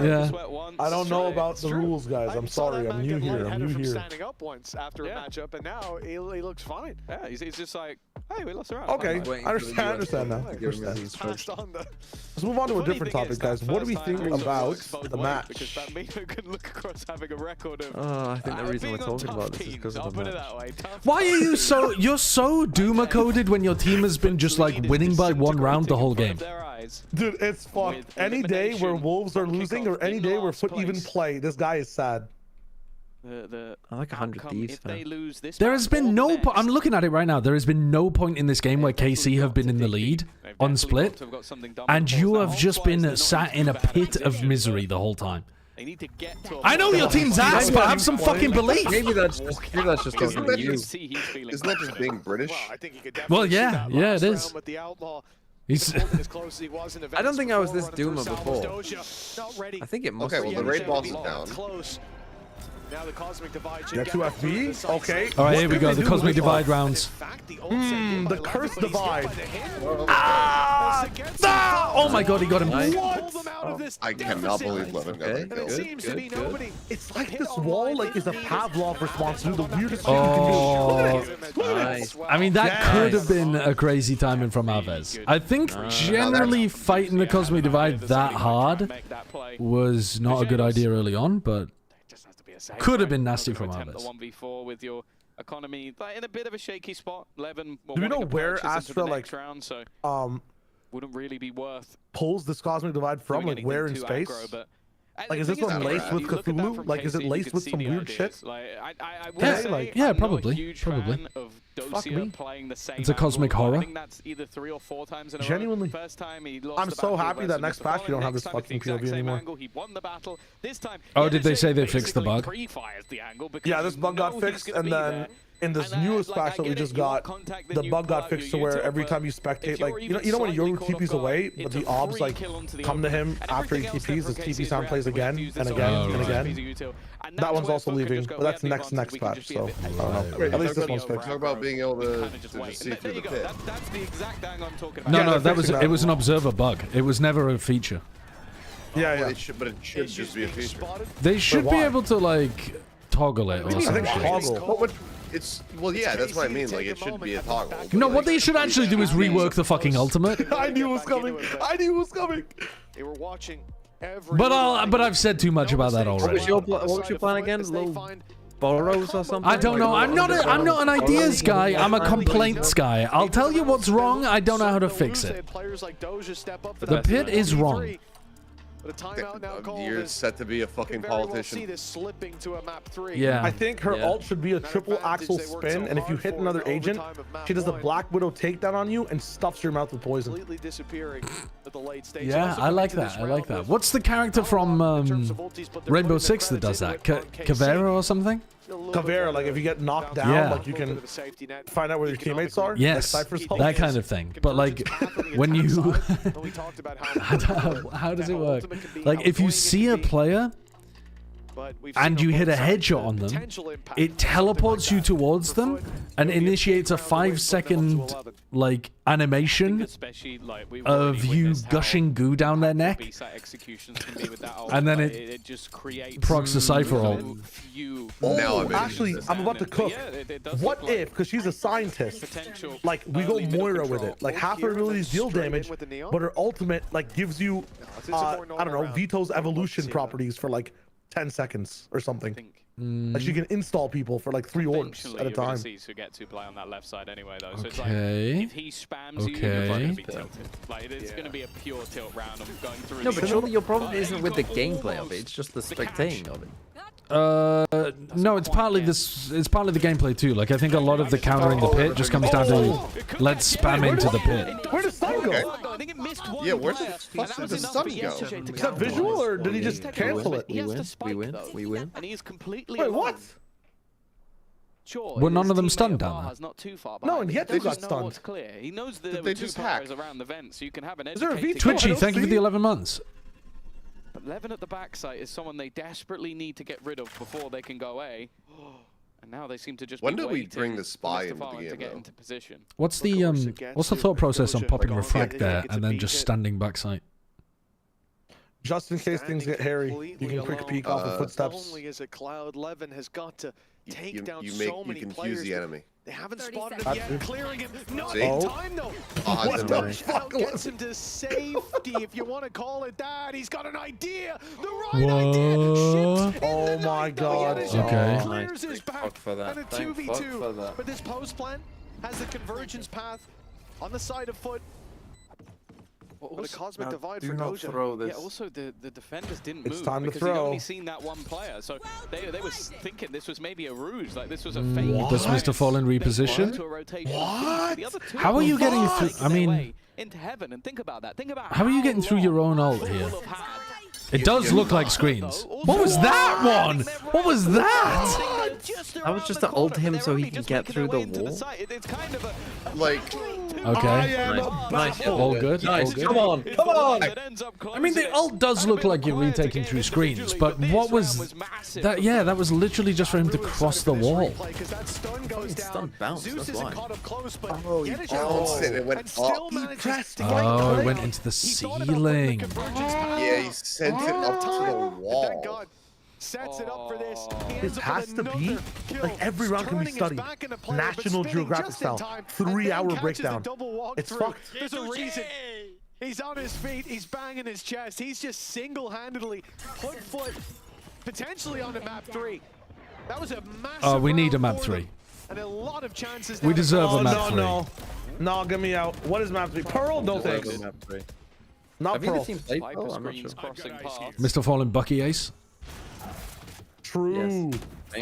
Yeah. I don't know about the rules, guys. I'm sorry. I'm new here. I'm new here. Standing up once after a matchup, and now he looks fine. Yeah, he's just like, hey, we lost a round. Okay, I understand now. Let's move on to a different topic, guys. What do we think about the match? Because Bambino can look across having a record of. I think the reason we're talking about this is because of the match. Why are you so? You're so Duma coded when your team has been just like winning by one round the whole game. Dude, it's fucked. Any day where Wolves are losing or any day where FUT even play, this guy is sad. I like 100 Thieves. There has been no. I'm looking at it right now. There has been no point in this game where KC have been in the lead on split, and you have just been sat in a pit of misery the whole time. I know your team's ass, but have some fucking belief. Maybe that's just talking to you. Isn't that just being British? Well, yeah, it is. I don't think I was this Duma before. I think it must be. Okay, well, the raid boss is down. Now the Cosmic Divide. Yetsu FB? Okay. All right, here we go. The Cosmic Divide rounds. The Curse Divide. Oh my god, he got him. What? I cannot believe Levin got that kill. It's like this wall is a Pavlov response to the weirdest shit you can do. Nice. I mean, that could have been a crazy timing from Alves. I think generally fighting the Cosmic Divide that hard was not a good idea early on, but could have been nasty from Alves. The 1v4 with your economy in a bit of a shaky spot. Levin. Do you know where Astra wouldn't really be worth pulls this Cosmic Divide from? Like where in space? Like, is this one laced with Cthulhu? Like, is it laced with some weird shit? Yeah, probably. Fuck me. It's a cosmic horror. Genuinely. I'm so happy that next patch you don't have this fucking POV anymore. Oh, did they say they fixed the bug? Yeah, this bug got fixed, and then in this newest patch that we just got, the bug got fixed to where every time you spectate, like, you know when Yoru TP's away, but the obs like come to him after he TPs, his TP sound plays again and again and again. That one's also leaving, but that's next patch, so I don't know. At least this one's fixed. Talk about being able to just see through the pit. That's the exact angle I'm talking about. No, it was an observer bug. It was never a feature. Yeah. But it should just be a feature. They should be able to like toggle it or something. Well, yeah, that's what I mean. Like, it should be a toggle. No, what they should actually do is rework the fucking ultimate. I knew it was coming. I knew it was coming. They were watching. But I've said too much about that already. What was your plan again? Low borrows or something? I don't know. I'm not an ideas guy. I'm a complaints guy. I'll tell you what's wrong. I don't know how to fix it. The pit is wrong. But a timeout now called. You're set to be a fucking politician. See this slipping to a map 3. Yeah. I think her ult should be a triple axle spin, and if you hit another agent, she does a Black Widow takedown on you and stuffs your mouth with poison. Completely disappearing at the late stage. Yeah, I like that. I like that. What's the character from Rainbow Six that does that? Caveira or something? Caveira, like if you get knocked down, like you can find out where your teammates are. Yes, that kind of thing. But like, when you, how does it work? Like, if you see a player and you hit a headshot on them, it teleports you towards them and initiates a 5-second like animation of you gushing goo down their neck, and then it just procs the Cypher ult. Oh, actually, I'm about to cook. What if, because she's a scientist, like we go Moira with it, like half her abilities deal damage, but her ultimate like gives you, I don't know, Vito's evolution properties for like 10 seconds or something. Like she can install people for like 3 orbs at a time. Get to play on that left side anyway, though. So it's like, if he spams you, you're going to be tilted. Like, it's going to be a pure tilt round of going through. No, but surely your problem isn't with the gameplay of it. It's just the spectating of it. No, it's partly this. It's partly the gameplay too. Like I think a lot of the countering the pit just comes down to let's spam into the pit. Where does sun go? Yeah, where the fuck did the sun go? Is that visual or did he just cancel it? We win. And he's completely. Wait, what? Sure, Were none of them stunned down there? not too far no, and yet they got know stunned. what's clear. He knows that there were 2 players around the vent, so you can have an educated. Twitchy, thank you for the 11 months. But Levin at the backside is someone they desperately need to get rid of before they can go A. And now they seem to just. When do we bring the spy into the game, to get into position? What's the thought process on popping refract there and then just standing backside? Just in case things get hairy, you can quick peek off the footsteps. Only is it Cloud. Levin has got to take down so many you can players. confuse the enemy. They haven't spotted him yet. Clearing him. Not See? in time though. What the fuck gets him to safety, if you want to call it that. He's got an idea. The right idea. Oh my god. Okay. Clears his back. For that. And a 2v2. But this post plan has the convergence path on the side of FUT. But a cosmic divide for Doja. Throw this. Yeah, also the defenders didn't It's move time to because throw. he'd only seen that one player. So they were thinking this was maybe a ruse, like this was a fake. Does Mr. Fallen reposition? What? How are you getting through? I mean, into heaven, and think about that. Think about how are you getting through your own ult here? It does look like screens. What was that one? What was that? I was just to ult him so he can get through the wall. It's kind of a like. Okay. Nice. All good. Nice. All good. Come on. Come on. I mean, the ult does look like you're retaking through screens, but what was that? Yeah, that was literally just for him to cross the wall. Stun bounce. That's why. Oh, he bounced it. It went up. Oh, it went into the ceiling. Yeah, he sent it up to the wall. Sets it up for this. This has to be like every round can be studied. National Geographic style. 3-hour breakdown. It's fucked. There's a reason. He's on his feet. He's banging his chest. He's just single-handedly put FUT potentially on the map 3. That was a massive. We need a map 3. And a lot of chances. We deserve a map 3. No, get me out. What is map 3? Pearl? No thanks. Not Pearl. Mr. Fallen Bucky Ace. True. They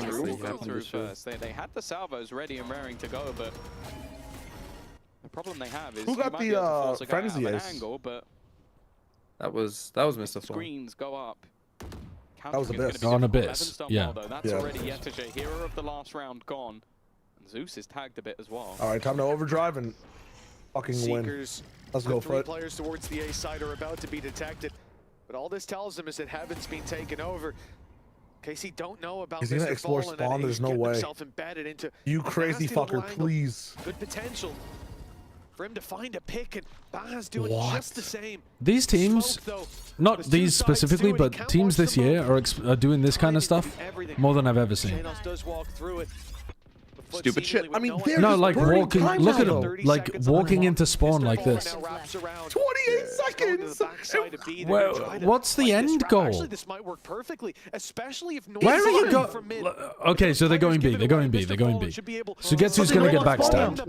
had the salvos ready and raring to go, but the problem they have is who got the frenzy ace? Angle, but that was Mr. Fallen. Screens go up. That was Abyss. On Abyss. Yeah. That's already Yetege, hero of the last round, gone. And Zeus is tagged a bit as well. All right, time to overdrive and fucking win. Let's go for it. 3 players towards the A side are about to be detected, but all this tells them is that Heaven's been taken over. KC don't know about. He's gonna explore spawn. There's no way. You crazy fucker, please. Good potential for him to find a pick, and Baha's doing just the same. These teams, not these specifically, but teams this year are doing this kind of stuff more than I've ever seen. Does walk through it. stupid shit. I mean, no, like walking. Look at him, like walking into spawn like this. 28 seconds. Well, what's the end goal? Actually, this might work perfectly, especially if Where are you going? Okay, so they're going B. They're going B. They're going B. Sugetsu's gonna get backstabbed.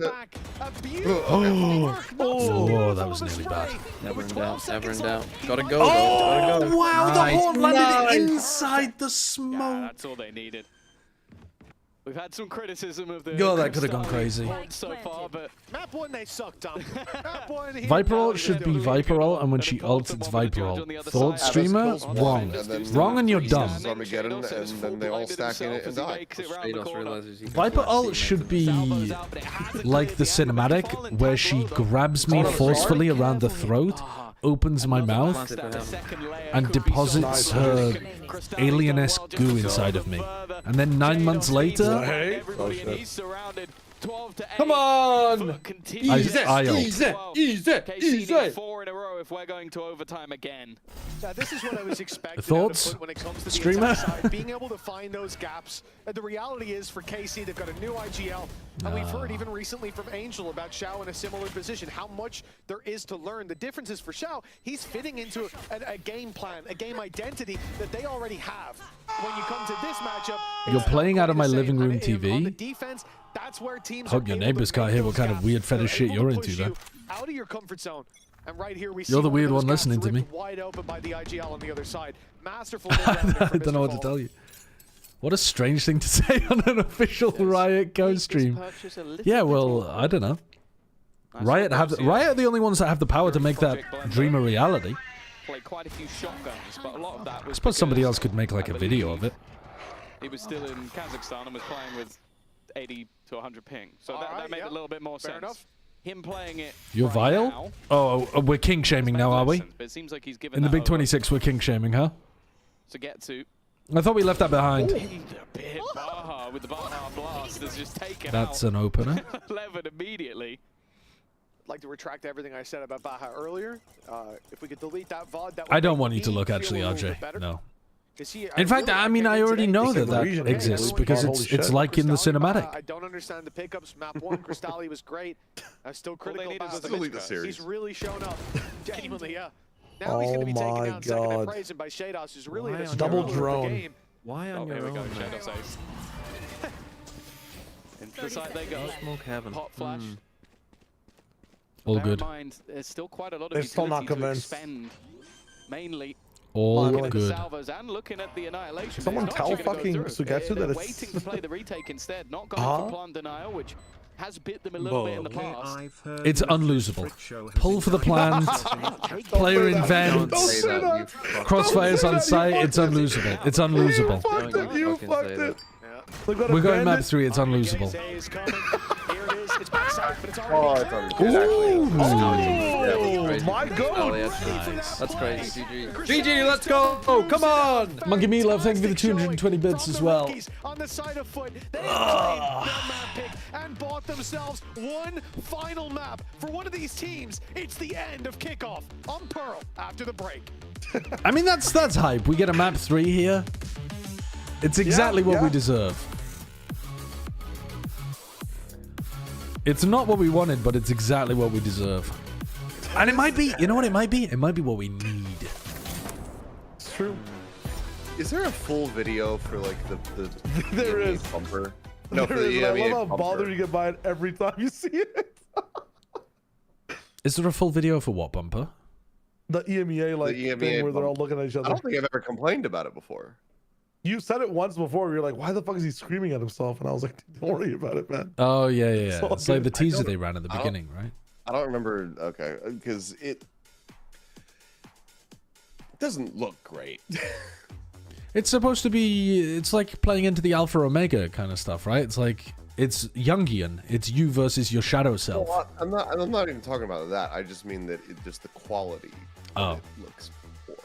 Oh, that was nearly bad. Never in doubt. Never in doubt. Gotta go. Oh, Gotta go. wow! The horn landed inside the smoke. Yeah, that's all they needed. We've had some criticism of the. God, that could have gone crazy. So far, but map 1 they sucked, Tom. Map 1. Viper ult should be Viper ult, and when she ults, it's Viper ult. Thought streamer? Wrong. Wrong, and you're dumb. Armageddon, and then they all stack in it and die. Viper ult should be like the cinematic, where she grabs me forcefully around the throat, opens my mouth, and deposits her alien-esque goo inside of me. And then 9 months later... Come on! Easy. 4 in a row if we're going to overtime again. This is what I was expecting. Thoughts? When it comes to Streamer? side, being able to find those gaps. The reality is for KC, they've got a new IGL, and we've heard even recently from Angel about Xiao in a similar position, how much there is to learn. The difference is for Xiao, he's fitting into a game plan, a game identity that they already have. When you come to this matchup, You're playing out of my living room on the TV. defense, that's where teams Hope your neighbors can't hear what kind of weird fetish shit you're into, though. Out of your comfort zone. And right here we You're the weird one gaps listening to me. ripped wide open by the IGL on the other side. Masterful. I don't know what to tell you. What a strange thing to say on an official Riot Go stream. Yeah, well, I don't know. Riot are the only ones that have the power to make that dream a reality. Played quite a few shotguns, but a lot of that was I suppose somebody else could make like a video of it. He was still in Kazakhstan and was playing with 80 to 100 ping, so that made a little bit more sense. Enough. Him playing it. You're vile? Now, oh, we're king shaming now, are we? but it seems like he's given In the that Big 26, we're king shaming, huh? to get to. I thought we left that behind. Baha with the Baha blast has just taken That's out an opener. 11 immediately. I'd like to retract everything I said about Baha earlier. If we could delete that VOD, that would I don't make want you to me look, feel actually, a little RJ. bit better. No. He, In fact, I mean, I already know that exists because it's like in the cinematic. I don't understand the pickups. Map 1, Cristalli was great. Still critical about the series. He's really shown up. Genuinely, yeah. Now he's going to be taken out in second and praised by Shados, who's really the double star of the drone. game. Why on your Here we go, own? Shadows ace. Into the side they go. Smoke heaven. Hot flash. All Bear in good. mind, there's still quite a lot of They're still not utility to convinced. expend. Mainly All looking at the good. salvos and looking at the annihilation. Someone It's not tell actually gonna fucking go through. Sugetsu that They're it's- waiting to play the retake instead, not going for plant denial, which has bit them a little bit in the past. It's unlosable. Pull for the plant. Player invents. Crossfires on site. It's unlosable. It's unlosable. You fucked it. We're going map 3. It's unlosable. Oh, my God. Nice. That's crazy. GG. GG, let's go. Oh, come on. Monkey Meatloaf, thank you for the 220 bits as well. On the side of FUT, they played their map pick and bought themselves one final map. For one of these teams, it's the end of kickoff on Pearl after the break. I mean, that's hype. We get a map 3 here. It's exactly what we deserve. It's not what we wanted, but it's exactly what we deserve. And it might be, you know what it might be? It might be what we need. It's true. Is there a full video for like the There EMEA is. bumper? No, for There the is. I EMEA love how bumper. bothered you get by it every time you see it. Is there a full video for what bumper? The EMEA like The EMEA thing where they're all bumper. looking at each I other. don't think I've ever complained about it before. You said it once before. You're like, why the fuck is he screaming at himself? And I was like, don't worry about it, man. Oh, yeah. It's all It's like the good. teaser they ran at the beginning, right? I don't remember. Okay, because it doesn't look great. It's supposed to be, it's like playing into the Alpha Omega kind of stuff, right? It's like, it's Jungian. It's you versus your shadow self. Well, I'm not even talking about that. I just mean that just the quality of it looks poor.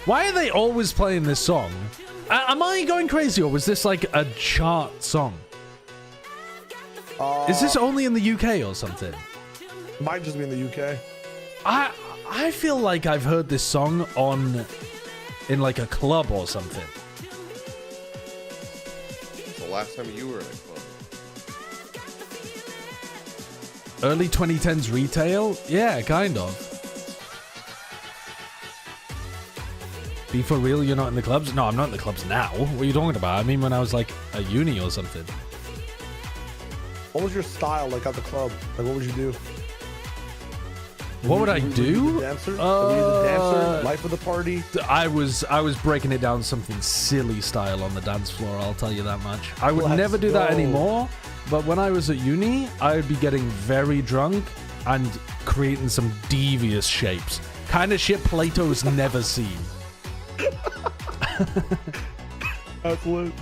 Why are they always playing this song? Am I going crazy, or was this like a chart song? Is this only in the UK or something? Might just be in the UK. I feel like I've heard this song in like a club or something. last time you were in a club? Early 2010s retail? Yeah, kind of. Be for real, you're not in the clubs? No, I'm not in the clubs now. What are you talking about? I mean, when I was like at uni or something. What was your style like at the club? Like, what would you do? What would I do? Were you the dancer? Were you the dancer? Life of the party? I was breaking it down something silly style on the dance floor, I'll tell you that much. I would never do that anymore, but when I was at uni, I would be getting very drunk and creating some devious shapes. Kind of shit Plato's never seen. That's lit.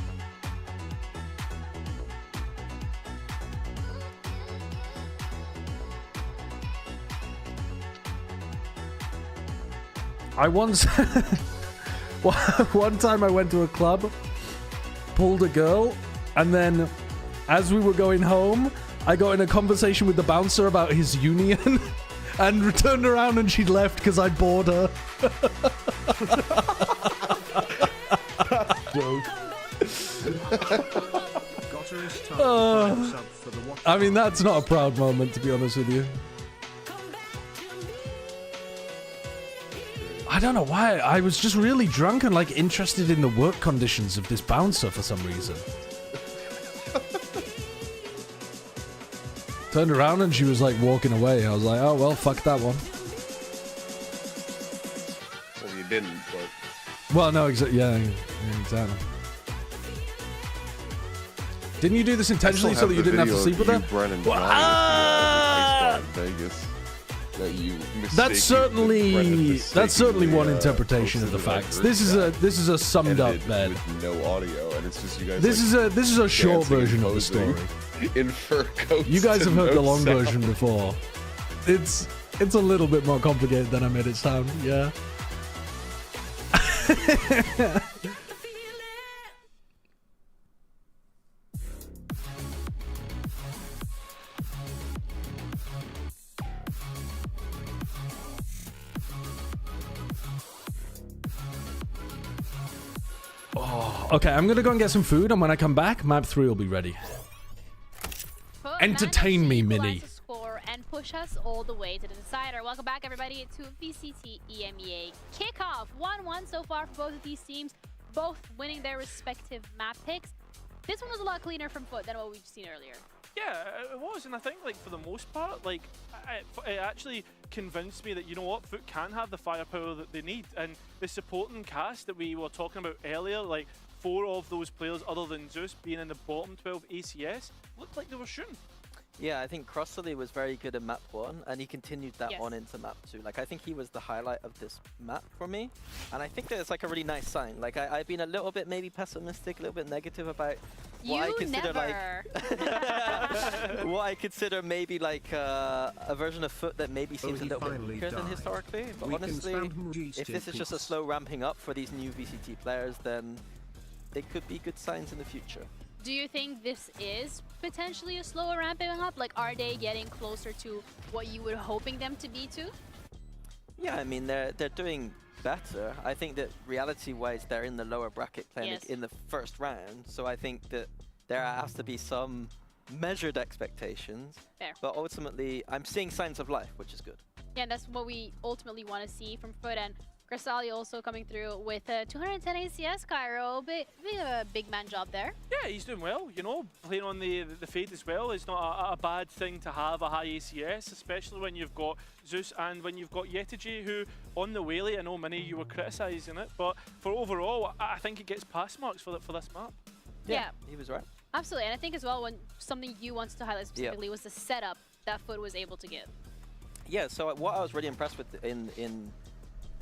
I once, one time I went to a club, pulled a girl, and then as we were going home, I got in a conversation with the bouncer about his union and turned around and she'd left because I bored her. I mean, that's not a proud moment, to be honest with you. I don't know why. I was just really drunk and like interested in the work conditions of this bouncer for some reason. Turned around and she was like walking away. I was like, oh well, fuck that one. Well, you didn't, but... Well, no, exactly. Yeah, exactly. Didn't you do this intentionally so that you didn't have to sleep with her? Vegas. That's certainly one interpretation of the facts. This is a summed up bed. With no audio, and it's just you guys. This is a short version of the story. In fur coats. You guys have heard the long version before. It's a little bit more complicated than I made it sound. Yeah. Okay, I'm gonna go and get some food, and when I come back, map 3 will be ready. Entertain me, Minnie. Score and push us all the way to the decider. Welcome back, everybody, to VCT EMEA kickoff. 1-1 so far for both of these teams, both winning their respective map picks. This one was a lot cleaner from FUT than what we've seen earlier. Yeah, it was, and I think like for the most part, like it actually convinced me that, you know what, FUT can have the firepower that they need, and the supporting cast that we were talking about earlier, like 4 of those players other than Zeus being in the bottom 12 ACS, looked like they were shooting. Yeah, I think Crossley was very good in map 1, and he continued that on into map 2. Like, I think he was the highlight of this map for me, and I think that it's like a really nice sign. Like, I've been a little bit maybe pessimistic, a little bit negative about what I consider like what I consider maybe like a version of FUT that maybe seems a little bit weaker than historically. But honestly, if this is just a slow ramping up for these new VCT players, then it could be good signs in the future. Do you think this is potentially a slower ramping up? Like, are they getting closer to what you were hoping them to be to? Yeah, I mean, they're doing better. I think that reality-wise, they're in the lower bracket playing in the first round. So I think that there has to be some measured expectations. Fair. But ultimately, I'm seeing signs of life, which is good. Yeah, that's what we ultimately want to see from FUT. And Grasali also coming through with 210 ACS, Cairo. Big man job there. Yeah, he's doing well. You know, playing on the Fade as well is not a bad thing to have a high ACS, especially when you've got Zeus and when you've got Yetiji, who on the Whaley, I know many of you were criticising it, but for overall, I think it gets pass marks for this map. Yeah, he was right. Absolutely, and I think as well, when something you wanted to highlight specifically was the setup that FUT was able to give. Yeah, so what I was really impressed with in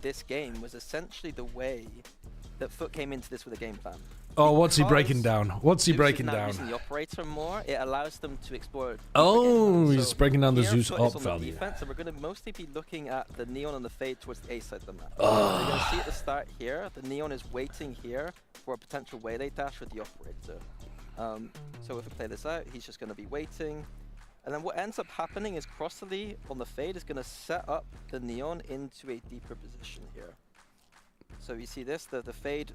this game was essentially the way that FUT came into this with a game plan. Oh, what's he breaking down? What's he breaking down? Using the operator more, it allows them to explore. Oh, he's breaking down the Zeus op value. Defense, and we're going to mostly be looking at the Neon and the Fade towards the A side of the map. You're going to see at the start here, the Neon is waiting here for a potential waylay dash with the operator. So if we play this out, he's just going to be waiting. And then what ends up happening is Crossley on the Fade is going to set up the Neon into a deeper position here. So you see this, the fade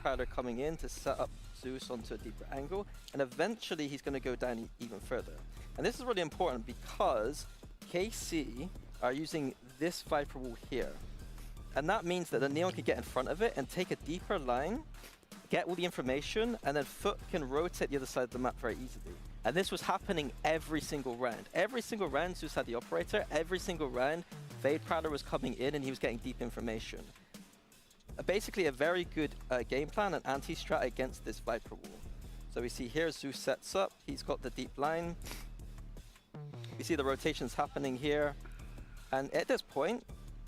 Prowler coming in to set up Zeus onto a deeper angle, and eventually he's going to go down even further. And this is really important because KC are using this Viper wall here. And that means that the Neon can get in front of it and take a deeper line, get all the information, and then FUT can rotate the other side of the map very easily. And this was happening every single round. Every single round, Zeus had the operator. Every single round, Fade Prowler was coming in and he was getting deep information. Basically, a very good game plan and anti-strat against this Viper wall. So we see here, Zeus sets up. He's got the deep line. You see the rotations happening here. And at this point,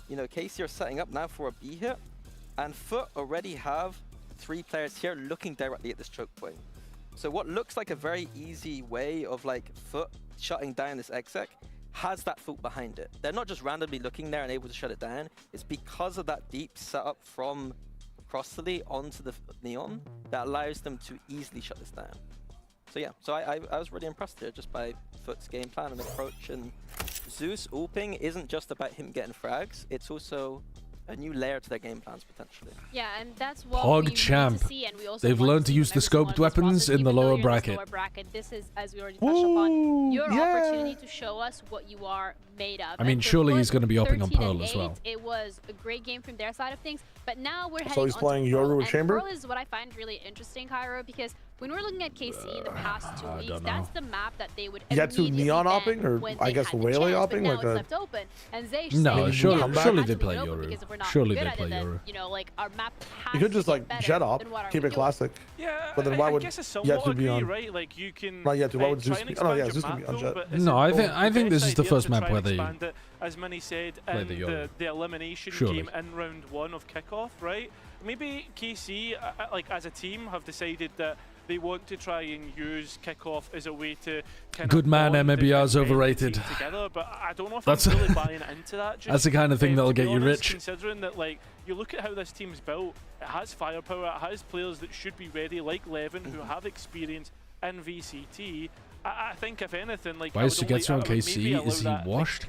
you know, KC are setting up now for a B hit. And FUT already have 3 players here looking directly at this choke point. So what looks like a very easy way of like FUT shutting down this exec has that thought behind it. They're not just randomly looking there and able to shut it down. It's because of that deep setup from Crossley onto the Neon that allows them to easily shut this down. So yeah, so I was really impressed here just by FUT's game plan and approach. And Zeus ulping isn't just about him getting frags, it's also a new layer to their game plans potentially. Yeah, and that's what Pog we champ. want to see, and we also They've want learned to use the scoped weapons in the lower bracket. This is, as we already touched upon, your opportunity to show us what you are made of. I mean, surely he's going to be upping on Pearl as well. It was a great game from their side of things, but now we're heading So he's playing Yoru with Chamber? Pearl is what I find really interesting, Cairo, because when we're looking at KC in the past 2 weeks, that's the map that they would immediately Neon opping, or I guess Whaley opping, like a... left open. And Zay no, surely they play Yoru. Yoru. Surely they play Yoru. You know, like our map You could just like jet op, keep it classic. Yeah, but then why would Yetu be on? Right? Like you can. Not Yetu. Why would Zeus be? Oh no, yeah, Zeus can be on jet. No, I think this is the first map where they. As many said, play in the elimination game in round 1 of kickoff, right? Maybe KC, like as a team, have decided that they want to try and use kickoff as a way to kind Good of man, MBR is overrated. Together, but I don't know if I'm really buying into that. That's the kind of thing that'll get you rich. Considering that, like, you look at how this team's built, it has firepower, it has players that should be ready, like Levin, who have experience in VCT. I think if anything, like, why is Sugetsu on KC? Is he washed?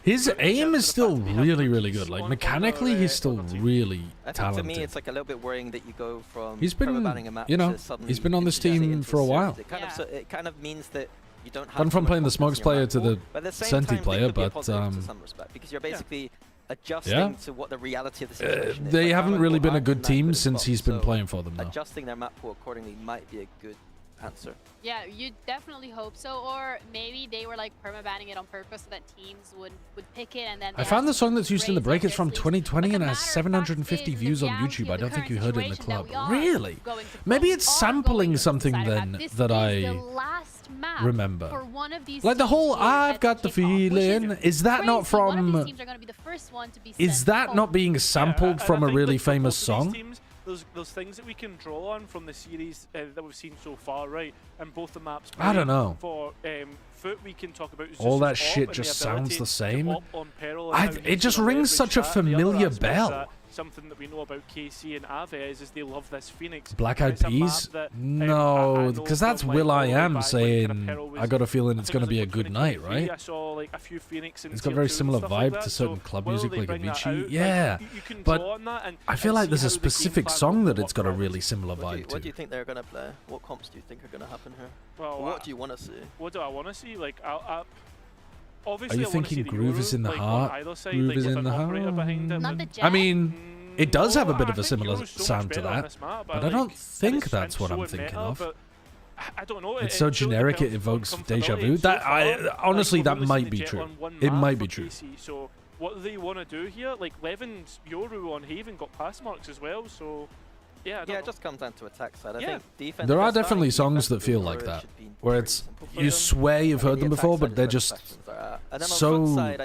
His aim is still really, really good. Like mechanically, he's still really talented. I think to me, it's like a little bit worrying that you go from he's been, a map you know, to suddenly he's been on this team for a while. It kind of means that you don't have. Gone from playing the Smokes player to the Senti player, but to some respect, because you're basically adjusting to what the reality of the situation is. They haven't really been a good team since he's been playing for them. Though. Adjusting their map pool accordingly might be a good answer. Yeah, you definitely hope so, or maybe they were like permabanning it on purpose so that teams would pick it and then. I found the song that's used in the break. It's from 2020 and has 750 views on YouTube. I don't think you heard it in the club. Really? Maybe it's sampling something then that I remember. Like the whole "I've got the feeling." Is that not from? Is that not being sampled from a really famous song? There's things that we can draw on from the series that we've seen so far, right? And both the maps. I don't know. For FUT, we can talk about all that shit just sounds the same. It just rings such a familiar bell. Something that we know about KC and Aves is they love this Phoenix. Black Eyed Peas? No, because that's Will.i.am saying, I got a feeling it's going to be a good night, right? I saw like a few Phoenix it's got a very similar vibe to certain club music like Avicii. Yeah, but I feel like there's a specific song that it's got a really similar vibe to. What do you think they're going to play? What comps do you think are going to happen here? Well, what do you want to see? What do I want to see? Like, obviously, are you thinking Groove is in the heart? Groove is in the heart? I mean, it does have a bit of a similar sound to that, but I don't think that's what I'm thinking of. I don't know. It's so generic it evokes deja vu. Honestly, that might be true. It might be true. So what do they want to do here? Like Levin's Yoru on Haven got pass marks as well, so yeah. It just comes down to attack side. I think defense. There are definitely songs that feel like that, where it's you swear you've heard them before, but they're just so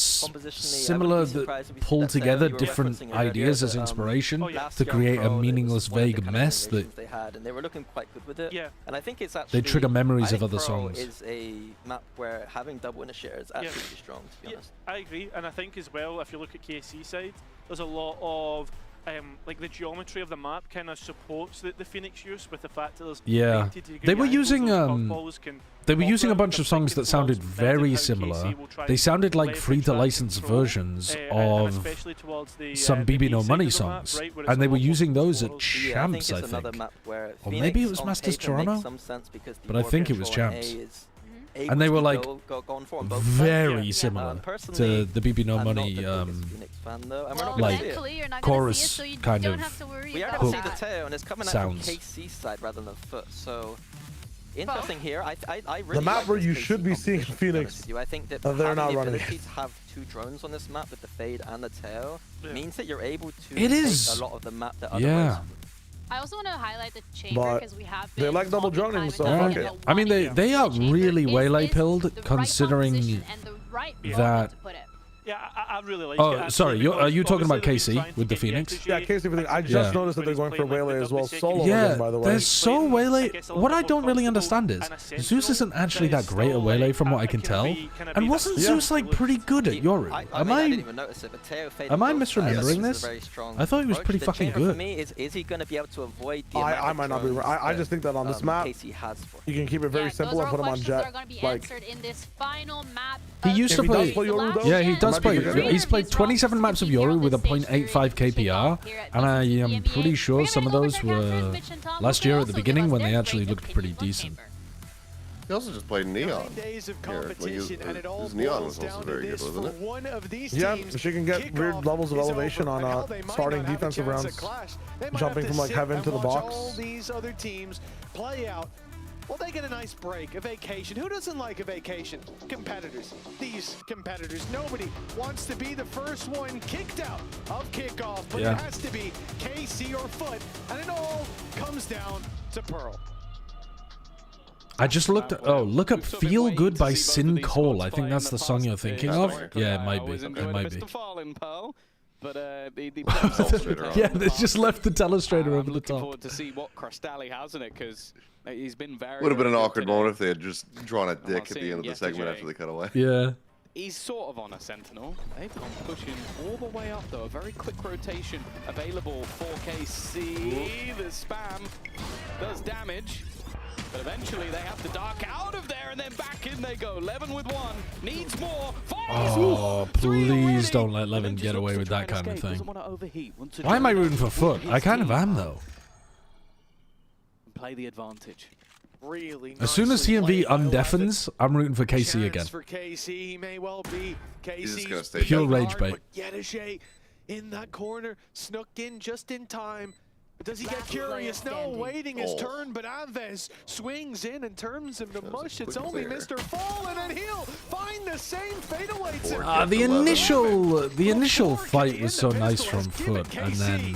similar that pull together different ideas as inspiration to create a meaningless, vague mess that they had, and they were looking quite good with it. Yeah, and I think it's actually they trigger memories of other songs. Is a map where having double initiator is absolutely strong. To be honest, I agree, and I think as well, if you look at KC side, there's a lot of like the geometry of the map kind of supports the Phoenix use with the fact that there's Yeah, they were using a bunch of songs that sounded very similar. They sounded like free-to-license versions of some BB No Money songs, and they were using those at Champs, I think. Or maybe it was Masters Toronto, but I think it was Champs. And they were like very similar to the BB No Money like chorus kind of hook sounds. Interesting here. I really the map where you should be seeing Phoenix. I think that they're not running. The ability to have 2 drones on this map with the fade and the tail means that you're able to take a lot of the map that otherwise. I also want to highlight the chamber because we have been they like double droning, so fuck it. I mean, they are really waylay pilled considering that. Yeah, I really like it. Oh, sorry, are you talking about KC with the Phoenix? Yeah, KC with the I just noticed that they're going for Waylay as well. Solo again, by the way. They're so Waylay. What I don't really understand is, Zeus isn't actually that great at Waylay from what I can tell. And wasn't Zeus like pretty good at Yoru? Am I misremembering this? I thought he was pretty fucking good. For me, is he going to be able to avoid the I might not be right. I just think that on this map, you can keep it very simple and put him on Jet. Like, he used to play. Yeah, he does. He's played 27 maps of Yoru with a 0.85 KPR, and I am pretty sure some of those were last year at the beginning when they actually looked pretty decent. He also just played Neon. His Neon was also very good, wasn't it? Yeah, she can get weird levels of elevation on starting defensive rounds, jumping from like heaven to the box. All these other teams play out. Well, they get a nice break, a vacation. Who doesn't like a vacation? Competitors. These competitors. Nobody wants to be the first one kicked out of kickoff, but it has to be KC or FUT, and it all comes down to Pearl. I just looked at, look up Feel Good by Sin Cole. I think that's the song you're thinking of. Yeah, it might be. It might be. But yeah, they just left the telestrator over the top. Looking forward to see what Crystalli has in it, because he's been very. Would have been an awkward moment if they had just drawn a dick at the end of the segment after they cut away. Yeah. He's sort of on a Sentinel. They've gone pushing all the way up though. A very quick rotation available for KC. The spam does damage. But eventually they have to dark out of there, and then back in they go. Levin with 1, needs more. Oh, please don't let Levin get away with that kind of thing. Why am I rooting for FUT? I kind of am, though. Play the advantage. Really as soon as TMV undeafens, I'm rooting for KC again. For KC, he may well be. KC's pure rage bait. Yetishay in that corner, snuck in just in time. Does he get curious? No, waiting his turn, but Aves swings in and turns him to mush. It's only Mr. Fallen, and he'll find the same fadeaway. The initial fight was so nice from FUT, and then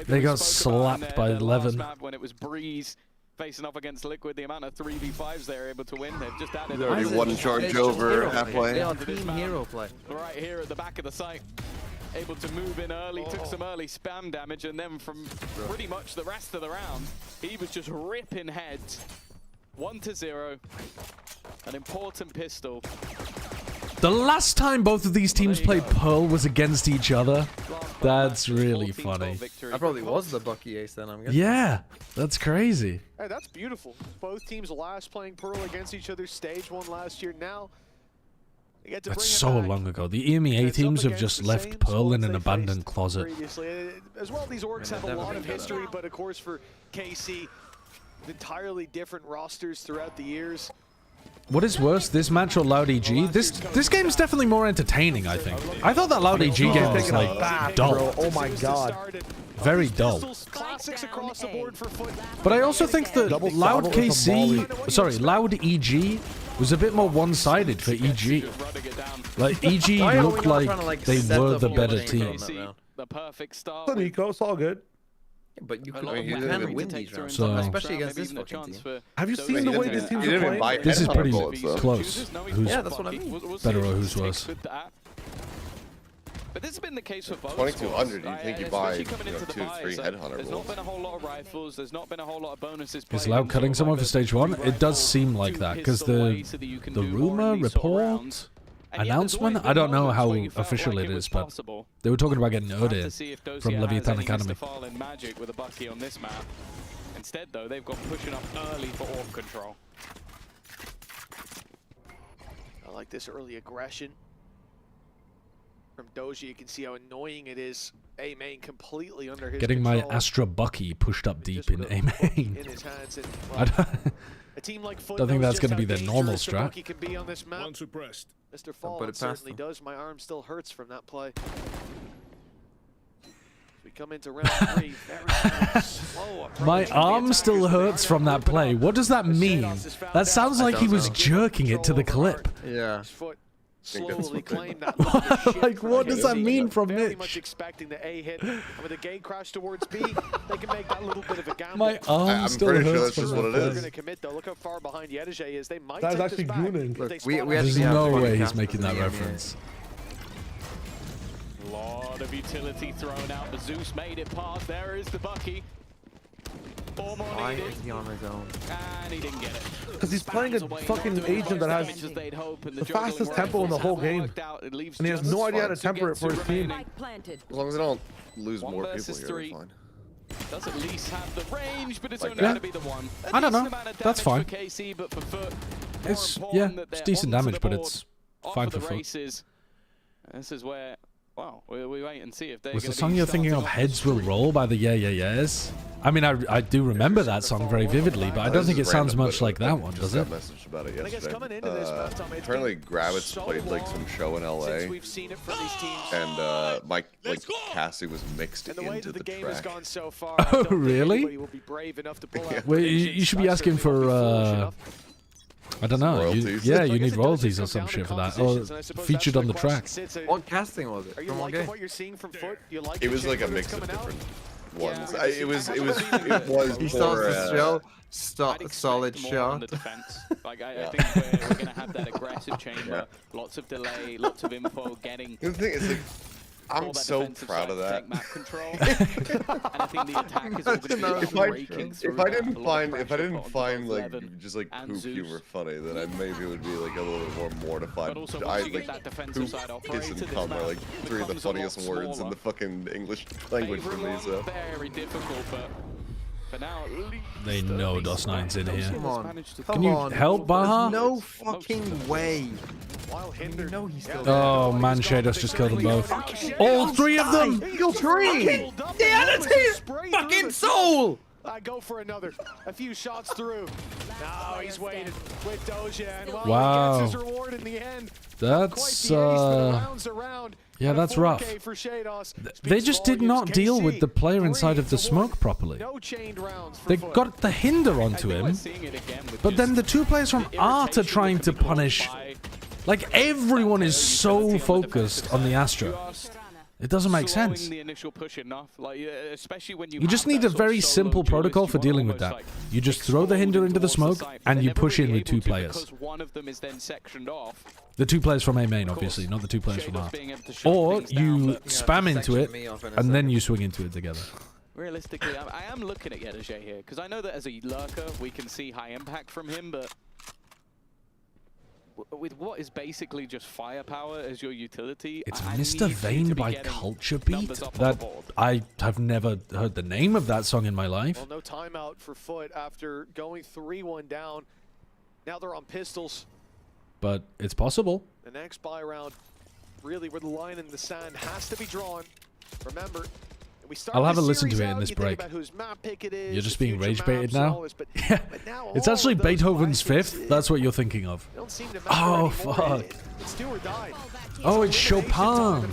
they got slapped by Levin. When it was Breeze facing off against Liquid, the amount of 3v5s they're able to win, they've just added already one charge over halfway. On team hero play. Right here at the back of the site. Able to move in early, took some early spam damage, and then from pretty much the rest of the round, he was just ripping heads. 1-0. An important pistol. The last time both of these teams played Pearl was against each other. That's really funny. That probably was the Bucky ace then, I'm guessing. Yeah, that's crazy. Hey, that's beautiful. Both teams last playing Pearl against each other, stage 1 last year. Now, that's so long ago. The EMEA teams have just left Pearl in an abandoned closet. As well, these orgs have a lot of history, but of course for KC, entirely different rosters throughout the years. What is worse, this match or Loud EG? This game's definitely more entertaining, I think. I thought that Loud EG game was like dull. Oh my god. Very dull. But I also think that Loud KC, sorry, Loud EG was a bit more one-sided for EG. Like EG looked like they were the better team. The perfect start. Nico, it's all good. Yeah, but you can win these rounds, especially against this fucking team. Have you seen the way these teams are playing? This is pretty close. Who's that's what I mean. Better or who's worse? But this has been the case for both. 2200, you think you buy 2 or 3 headhunter There's not been a whole lot of rifles, there's not been a whole lot of bonuses. Is Loud cutting someone for stage 1? It does seem like that, because the rumor, report announcement? I don't know how official it is, but they were talking about getting Ode from Leviathan Academy. Magic with a Bucky on this map. Instead, though, they've got pushing up early for orb control. I like this early aggression from Doji. You can see how annoying it is. A main completely under his Getting control. my Astra Bucky pushed up deep in A main. In his hands and, a team like FUT don't think knows that's going to just be how their normal dangerous the strat. Bucky can be on this map. Mr. Fallout certainly does. My arm still hurts from that play. We come into round 3, very slow. My arm still hurts from that play. What does that mean? That sounds like he was jerking it to the clip. Yeah. Slowly claim that like, what does that mean from very Mitch? much expecting the A hit, and with a gate crash towards B, they can make that little bit of a gamble. My arm still hurts. I'm pretty sure that's just what it is. They're going to commit though. Look how far behind Yedege is. They might That's take actually this back. gooning. Look, They we spot actually There's have no a way he's podcast making that in the reference. A lot of utility thrown out, but Zeus made it past. There is the Bucky. 4 more Why needed. is he on his own? And he didn't get it. Because he's playing a fucking agent that has the fastest tempo in the whole game. And he has no idea how to temper it for his team. As long as I don't lose more people here, it's fine. Does at least have the range, but it's Like only that. going to be the one. I don't know. That's fine. For KC, but for FUT, It's, yeah, it's decent damage, but it's fine for the FUT. races. This is where, wow, we wait and see if they're Was going the to song be you're thinking of starting off Heads Will Roll by the Yeah Yeah Yeahs? I mean, I do remember that song very vividly, but I don't think it sounds much like that one, does it? Messaged about it yesterday. Apparently, Gravitz played like some show in LA, and Mike, like Cassie was mixed into the track. Oh, really? Well, you should be asking for, I don't know. Yeah, you need royalties or some shit for that, or featured on the track. What casting was it? Are you From what liking game? what you're seeing from FUT? You like It was like a mix of different ones. It was. He starts the show. Solid shot. Like I think we're going to have that aggressive chamber, lots of delay, lots of info, getting. The thing is, like, I'm so proud of that. Map control. And I think the attack is all going to be breaking through. If I didn't find like just like poop humor funny, then I maybe would be like a little bit more mortified. But also, I once you like get that defensive side poop, piss, operated, and cum are like 3 of the funniest words in the fucking English language for me. So very difficult, but for now, They know DOS9's in here. Come on. Can you help, Baha? No fucking way. You know he's still Oh man, Shados just killed them both. All 3 of them! Kill 3! The fucking soul! I go for another. A few shots through. Now he's waited with Doja, and Wow. he gets his reward in the end. That's yeah, that's rough. For Shados. They just did not deal with the player inside of the smoke properly. No chained rounds for They FUT. got the hinder onto him, but then the 2 players from Art are trying to punish. Like, everyone is so focused on the Astra. It doesn't make sense. The initial push enough, like, especially when You just need a very simple protocol for dealing with that. You just throw the hinder into the smoke, and you push in with 2 players. One of them is then sectioned off. The 2 players from A main, obviously, not the 2 players from Art. Or you spam into it, and then you swing into it together. Realistically, I am looking at Yedege here, because I know that as a lurker, we can see high impact from him, but with what is basically just firepower as your utility, It's Mr. Vane by Culture Beat? That I have never heard the name of that song in my life. Well, no timeout for FUT after going 3-1 down. Now they're on pistols. But it's possible. The next buy round, really where the line in the sand has to be drawn. Remember, we start I'll have a this listen to series it in out, this you think break. about whose map pick it is, You're just the being future rage baited maps and now? all this, but now It's all actually of those Beethoven's fighters, 5th. That's what you're thinking of. don't seem to matter Oh, anymore. fuck. It's do or die. Oh, it's Chopin.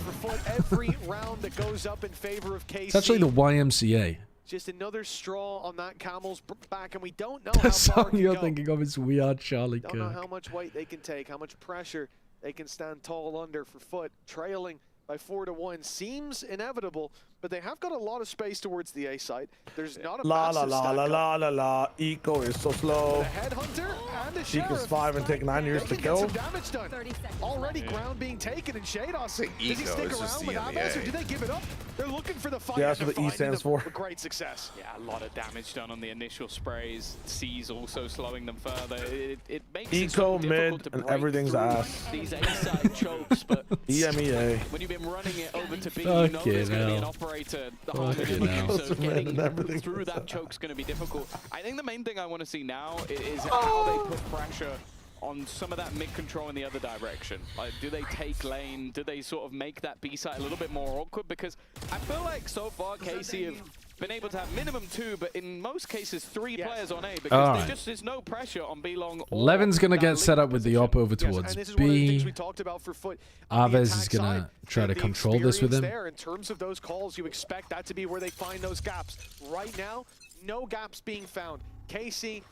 Every round that goes up in favor of KC. It's actually the YMCA. Just another straw on that Camel's back, and we don't know The how far song it can you're go. thinking of is We Are Charlie Don't know Kirk. how much weight they can take, how much pressure they can stand tall under for FUT. Trailing by 4-1 seems inevitable, but but they have got a lot of space towards the A site. There's not a La massive la la stack la up. la la la. Eco is so slow. The headhunter and the Sheik is sheriff. 5 and take 9 years to They can kill. get some damage done. Already ground being taken, and Shados, does he Eco, stick it's just around with the Abbas, or EMEA. do they give it up? They're looking for the fight. Yeah, that's and what the E they're finding stands for. a great success. Yeah, a lot of damage done on the initial sprays. C's also slowing them further. It makes it Eco, so difficult mid, to and break everything's through ass. these A-side chokes, but EMEA. when you've been running it over to B, you Fucking know there's going to be an hell. operator Fucking behind hell. you, so getting Everything through was that choke's going to be difficult. I think the main thing I want to see now is how they put pressure on some of that mid control in the other direction. Like, do they take lane? Do they sort of make that B site a little bit more awkward? Because I feel like so far KC have been able to have minimum 2, but in most cases 3 players on A, because there's no pressure on B long. Levin's gonna get set up with the op over towards B. Aves is gonna try to control this with him. There, in terms of those calls, you expect that to be where they find those gaps. Right now, no gaps being found. KC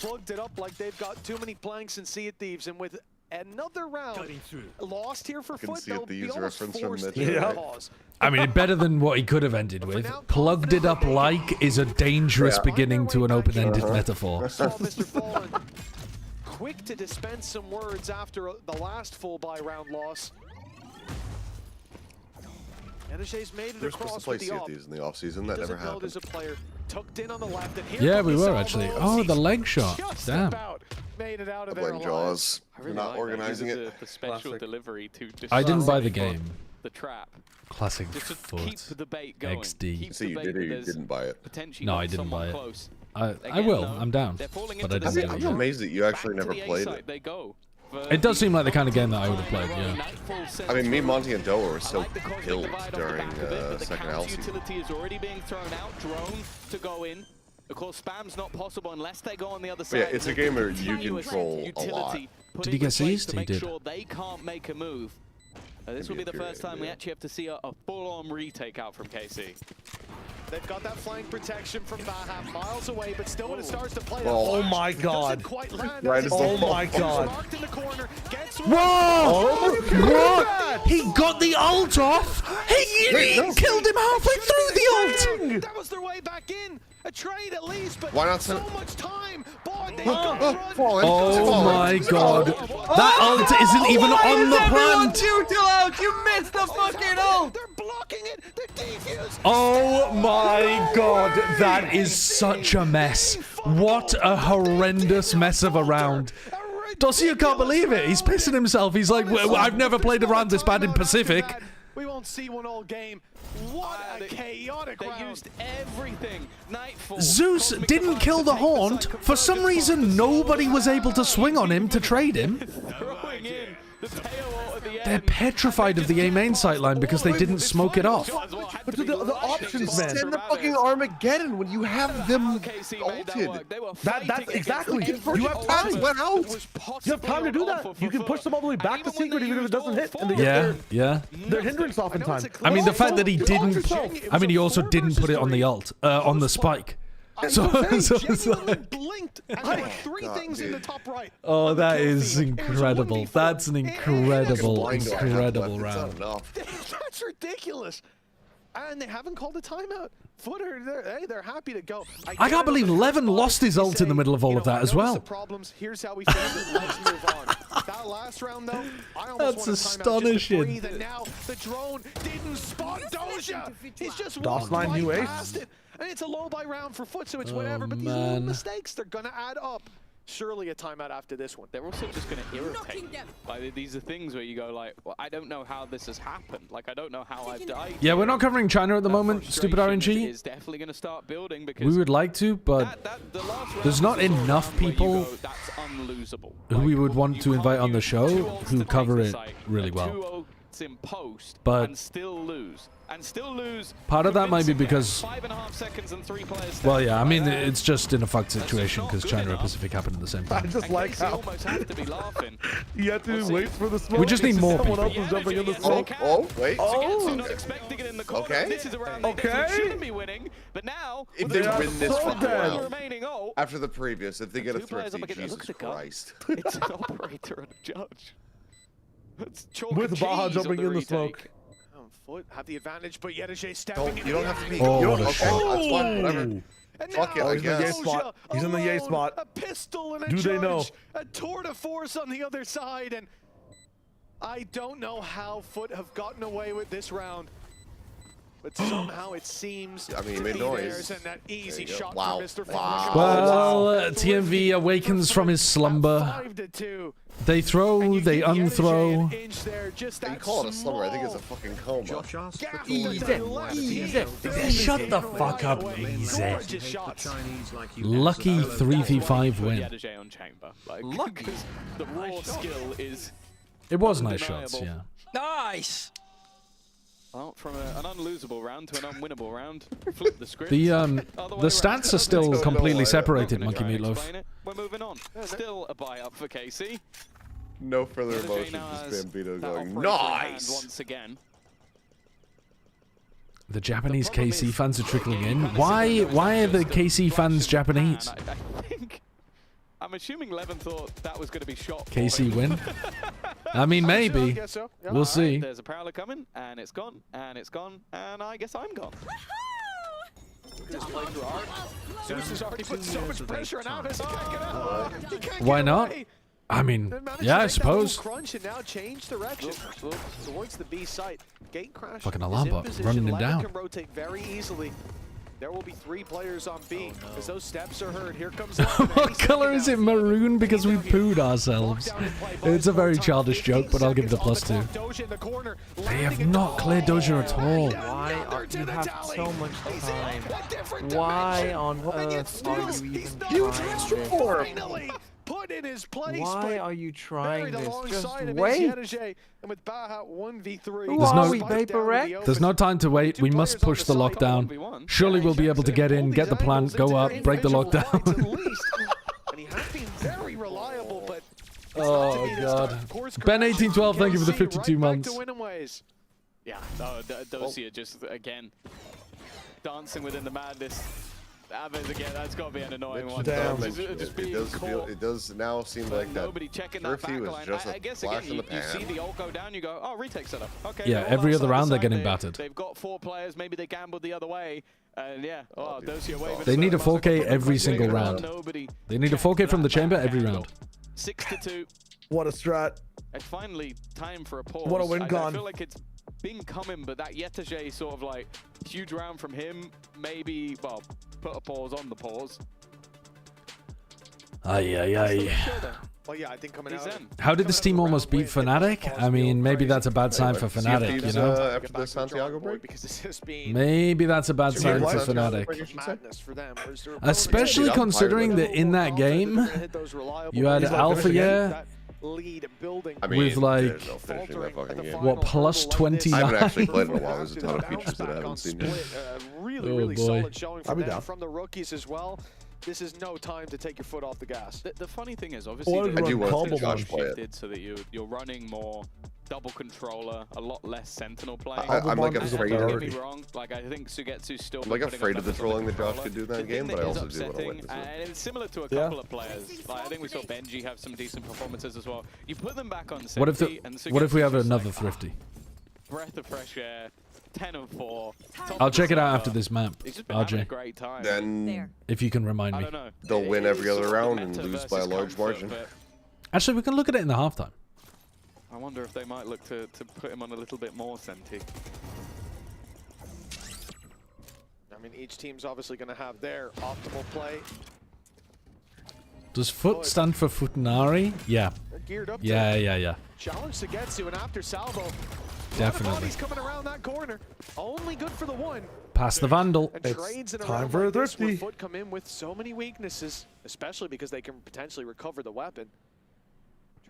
plugged it up like they've got too many planks in Sea of Thieves, and with another round lost here for FUT, they'll be almost forced to pause. I mean, better than what he could have ended with. Plugged it up like is a dangerous beginning to an open-ended metaphor. Mr. Fallen quick to dispense some words after the last full buy round loss. Energe's made it They're supposed to across play with the Sea of op. Thieves in the offseason. That never happened. There's a player tucked in on the left, and here Yeah, come we the were salvos. actually. Oh, the leg shot. Just Damn. about made it out of I there blame alive. Jaws for not organizing it. The special delivery to I didn't buy the game. the trap. Classic Just to FUT. keep the bait going. XD. Keep So the you bait did or that you there's didn't buy it? potentially No, not I didn't someone buy it. close. I Again, will. though, I'm down. they're falling But into I the didn't same do I'm it. amazed that you actually Back to never the played A-side it. they go. It does seem like the kind of game that I would have played, yeah. Nightfall sends I mean, me, through. Monty, and Doa were I so like the cosmic killed divide off the during back of it, but the second counter LC. utility is already being thrown out. Drone to go in. Of course, spam's not possible unless they go on the other But side. yeah, it's a game where you Continuous control a utility lot. put Did he into get place seized? to He make did. sure they can't make a move. This will be the first time we actually have to see a full-on retake out from KC. They've got that flank protection from Baha miles away, but still when it starts to play, Oh my god. doesn't quite land. Right as the Oh my He's god. marked in the corner, gets Whoa! What? He got the ult off? He killed him halfway through the ult! That was their way back in. A trade at least, but Why not so send- much time. Boy, they've got to run. Fallen. Oh Fallen. my god. That ult isn't even on the plant! You missed the fucking ult! They're blocking it. They're defused. Oh my god, that is such a mess. What a horrendous mess of a round. Dossier can't believe it. He's pissing himself. He's like, I've never played a round this bad in Pacific. We won't see one all game. What a chaotic They round. used everything. Nightfall. Zeus Cosmic didn't Divide kill to the take Haunt. site, For some reason, nobody was able to swing on him to trade him. throwing in the tail ult at the They're end. petrified of the A main sight line because they didn't smoke it off. But the options, man. Send the fucking Armageddon when you have them ulted. That's exactly. You have time. Went out. You have time to do that. You can push them all the way back to secret even if it doesn't hit, and they get Yeah. their hindrance off in time. I mean, the fact that he didn't. I mean, he also didn't put it on the ult, on the spike. So it's like, blinked and there were three things in the top right. oh, that is incredible. That's an incredible, Blind guy incredible left. It's round. not enough. That's ridiculous. And they haven't called a timeout. Footer, they're happy to go. I can't believe Levin lost his ult in the middle of all of that as well. Problems. Here's how we fix it. Let's move on. That last round, though, I almost That's want a timeout just to astonishing. breathe, and now the drone didn't spot Doja. He's just DOS walked 9 right new ace. past it. And it's a low buy round for FUT, so it's Oh, whatever. But these little man. mistakes, they're going to add up. Surely a timeout after this one. They're also just going to irritate. Like, these are things where you go like, well, I don't know how this has happened. Like, I don't know how I've died. Yeah, we're not covering China at the moment. Stupid Frustration RNG. is definitely going to start building because We would like to, but the last round there's not was a enough round where you people go, that's unlosable. who we would want to invite on the show who cover it really well. 2 in post, But- and still lose. And still lose. Part of that might be because, 5.5 seconds and 3 players. well, yeah, I mean, it's just in a fucked situation because China and Pacific happened at the same I time. just like Casey how almost have to be laughing. you have to wait for the smoke. We just need more Someone people. else is jumping in the Yeah, smoke. they Oh, wait. Sugetsu not expecting it in the corner. Okay. This is a round they Okay. definitely shouldn't be winning, but now If with they the win this so one dead. round, remaining ult, after the previous, if they get a Two players thrifty, up against- Jesus look at the gun. Christ. it's an operator and a judge. It's chalk With and Baha cheese on jumping in the retake. smoke. FUT have the advantage, but Yettage stepping in. You don't have to be. Oh, You what don't, a okay, shot. that's fine, whatever. And Fuck it, I he's in the yay guess. spot. He's in the yay spot. A pistol and a Do charge, they know? a tour de force on the other side, and I don't know how FUT have gotten away with this round. But somehow it seems I mean, to made be noise. theirs, and that easy shot Wow. for Mr. Wow. Well, TMV awakens from his slumber. 5-2. They throw, they unthrow. You call it a slumber, I think it's a fucking coma. Shut the fuck up, easy. Lucky 3v5 win. Yettage on chamber. Lucky. The raw skill is. It was nice shots, yeah. Nice. Well, from an unlosable round to an unwinnable round, flip the script. The stats are still completely separated, Monkey Meatloaf. We're moving on. Still a buy up for KC. No further Yettage emotion, now just has Bambino that going, operator in hand nice! Once again. The Japanese KC fans are trickling in. Why are the KC fans Japanese? I think, I'm assuming Levin thought that was going to be shot. KC win? I mean, maybe. We'll see. There's a prowler coming, and it's gone, and it's gone, and I guess I'm gone. Zeus has already put so much pressure on Avis, he can't get out. He can't Why get not? away. I mean, They managed yeah, to I make that suppose. little crunch and now change direction towards the B site. Gate crash. Fucking is alarm in bot, position. running him Levin down. can rotate very easily. There will be 3 players on B as those steps are heard. Here comes Levin. What color is it? Maroon because we pooed ourselves. It's a very childish joke, but I'll give it a +2. They have not cleared Doja at all. Why are you have so much time? Why on earth are you even trying this? Put in his place. Why are you trying this? Just And wait. with Baha 1v3. There's no time to wait. We must push the lockdown. Surely we'll be able to get in, get the plant, go up, break the lockdown. And he has been very reliable, but Oh god. Ben1812, thank you for the 52 months. Yeah, no, Dosia just again dancing within the madness. Avis again, that's got to be an annoying one. It does now seem like that. Nobody checking that Thrifty was backline. just I a guess flash again, in the you pan. see the ult go down, you go, oh, retake setup. Okay. Yeah, every other round they're getting battered. They've got 4 players, maybe they gambled the other way. And yeah, oh, Dosia waving. They need a 4K every single round. They need a 4K from the chamber every round. 6-2. What a strat. And finally, time for a pause. What a win I con. feel like it's been coming, but that Yettage sort of like huge round from him, maybe, well, put a pause on the pause. Aye, aye, aye. Well, yeah, I think coming out. How did this team almost beat Fnatic? I mean, maybe that's a bad sign for Fnatic, you know? After the Santiago break? Maybe that's a bad sign for Fnatic. Especially considering that in that game, you had Alpha Year with like, what, plus 29? I haven't actually played in a while. There's a ton of features that I haven't seen yet. Really solid showing from the rookies as well. This is no time to take your foot off the gas. The funny thing is, obviously, I do want to Josh play it. shifted so that you're running more double controller, a lot less sentinel play. I'm like afraid Don't of get me wrong, like I think Sugetsu's still. I'm like afraid of the trolling that Josh could do in that game, but I also do want to witness And it. it's similar to a couple of players. Like I think we saw Benji have some decent performances as well. You put them back on What if safety, and what if we have Sugetsu's just another like, Thrifty? breath of fresh air, 10-4. I'll check it out after this map, He's just been having a RJ. great time. Then If you can remind me. they'll win every other round and lose by a large margin. Actually, we can look at it in the halftime. I wonder if they might look to put him on a little bit more Senti. I mean, each team's obviously going to have their optimal play. Does FUT stand for Futanari? Yeah. They're geared up Yeah. challenge Sugetsu, and after salvo, Definitely. he's coming around that corner. Only good for the one. Pass the Vandal. And trades in a time round for a like this where Thrifty. FUT come in with so many weaknesses, especially because they can potentially recover the weapon.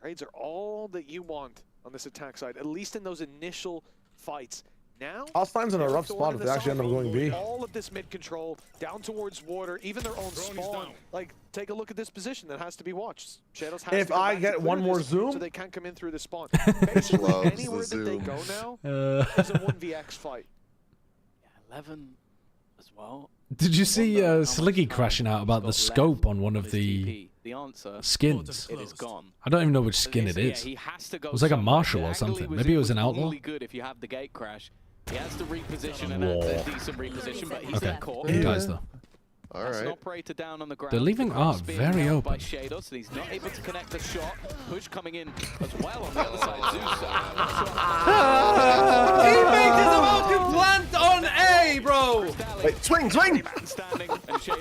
Trades are all that you want on this attack side, at least in those initial fights. Now, Alstine's in a rough spot if they actually end up going B. all of this mid control down towards water, even their own spawn. Like, take a look at this position that has to be watched. Shadows has If to go I back get to one clear more this zoom. so they can't come in through the spawn. Basically, Loves the anywhere that they zoom. go now is a 1vx fight. 11 as well. Did you see Sliggy crashing out about the scope on one of the answer, skins? It is gone. I don't even know which skin it is. He has to go It was like a somewhere. Marshall The or angle he something. was Maybe in it was an Outlaw. only good if you have the gate crash. He has to reposition and a decent reposition, but he's Okay. caught. He dies though. All That's an right. operator down on the ground. They're leaving Art very open. By Shadow, so he's not able to connect the shot. Push coming in as well on the other side. Zeus. Teammate is about to plant on A, bro. Wait, swing, swing.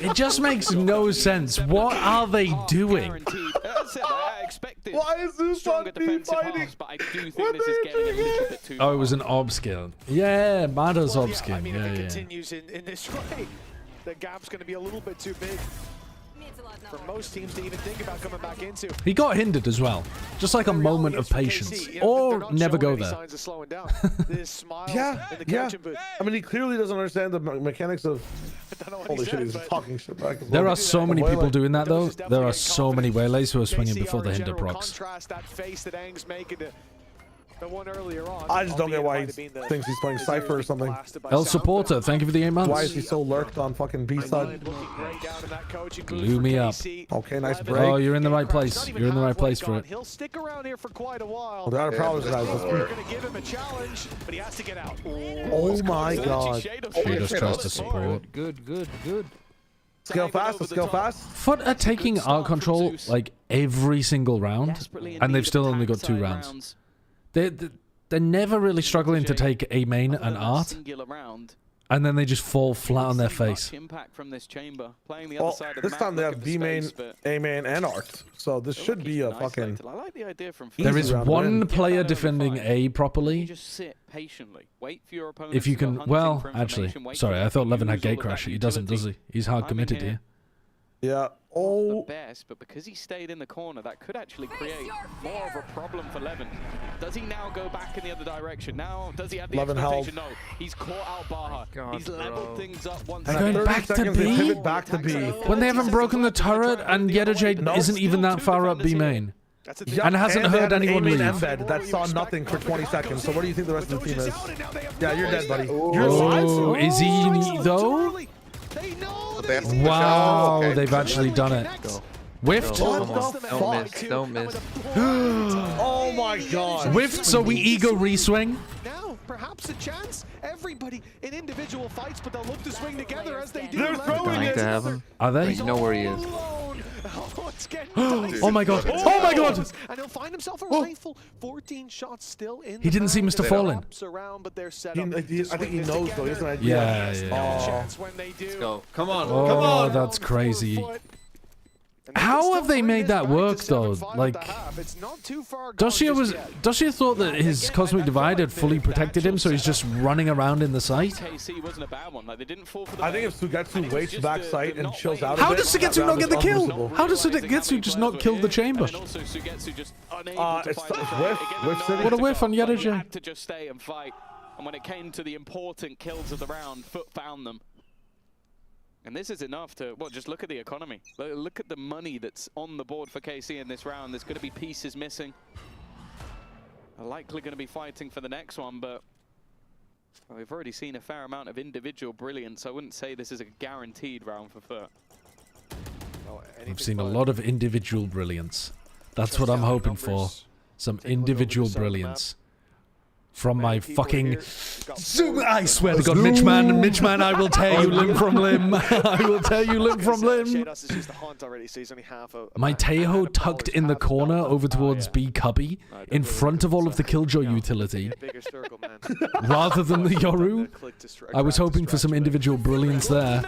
It just makes no sense. What are they doing? I expected Why is Zeus stronger on B defensive fighting? halves, but I do think this is getting a little bit too Oh, it was an orb skill. Yeah, Mada's orb I skin. mean, Yeah, if it yeah. continues in this way, the gap's going to be a little bit too big for most teams to even think about coming back into. He got hindered as well. Just like a moment of patience. Or never go there. Yeah. I mean, he clearly doesn't understand the mechanics of... Holy shit, he's talking shit back. There are so many people doing that though. There are so many waylays who are swinging before the hinder procs. I just don't get why he thinks he's playing Cypher or something. El Supporter, thank you for the 8 months. Why is he so lurked on fucking B side? Glue me up. Okay, nice break. Oh, you're in the right place. You're in the right place for it. He'll stick around here for quite a while. Well, there are problems, guys. We're going to give him a challenge, but he has to get out. Oh my god. Shadows tries to support. Good. Scale fast, scale fast. FUT are taking art control like every single round, and they've still only got 2 rounds. They're never really struggling to take A main and art, and then they just fall flat on their face. Well, this time they have B main, A main, and art, so this should be a fucking. There is one player defending A properly. If you can, well, actually, sorry, I thought Levin had gate crash. He doesn't, does he? He's hard committed here. Yeah. Oh. Best, but because he stayed in the corner, that could actually create more of a problem for Levin. Does he now go back in the other direction? Now, does he have the expectation? No, he's caught out Baha. He's leveled things up once. They're going back to B? Back to B. When they haven't broken the turret and Yedajade isn't even that far up B main. And hasn't heard anyone leave. Embed that saw nothing for 20 seconds. So what do you think the rest of the team is? Yeah, you're dead, buddy. Oh, is he though? Wow, they've actually done it. Whiffed? Don't miss. Oh my god. Whiffed, so we ego reswing. Now, perhaps a chance. Everybody in individual fights, but they'll look to swing together as they do. They're throwing Going to have him. Are they? You know where he is. Oh my god. Oh my god. And he'll find himself a rifle. 14 shots still in. He didn't see Mr. Fallen. I think he knows though. He has an idea. Yeah. Let's go. Come on. Oh, Come on. that's crazy. How have they made that work though? Like, Doshia thought that his Cosmic Divide had fully protected him, so he's just running around in the site. I think if Sugetsu waits back site and chills out. How does Sugetsu not get the kill? How does Sugetsu just not kill the chamber? It's whiff. What a whiff on Yedajay. To just stay and fight, and when it came to the important kills of the round, FUT found them. And this is enough to, well, just look at the economy. Look at the money that's on the board for KC in this round. There's going to be pieces missing. They're likely going to be fighting for the next one, but well, we've already seen a fair amount of individual brilliance. I wouldn't say this is a guaranteed round for FUT. We've seen a lot of individual brilliance. That's what I'm hoping for. Some individual brilliance. From my fucking Zoom. I swear to God, Mitchman, I will tear you limb from limb. I will tear you limb from limb. My Teho tucked in the corner over towards B cubby in front of all of the Killjoy utility rather than the Yoru. I was hoping for some individual brilliance there.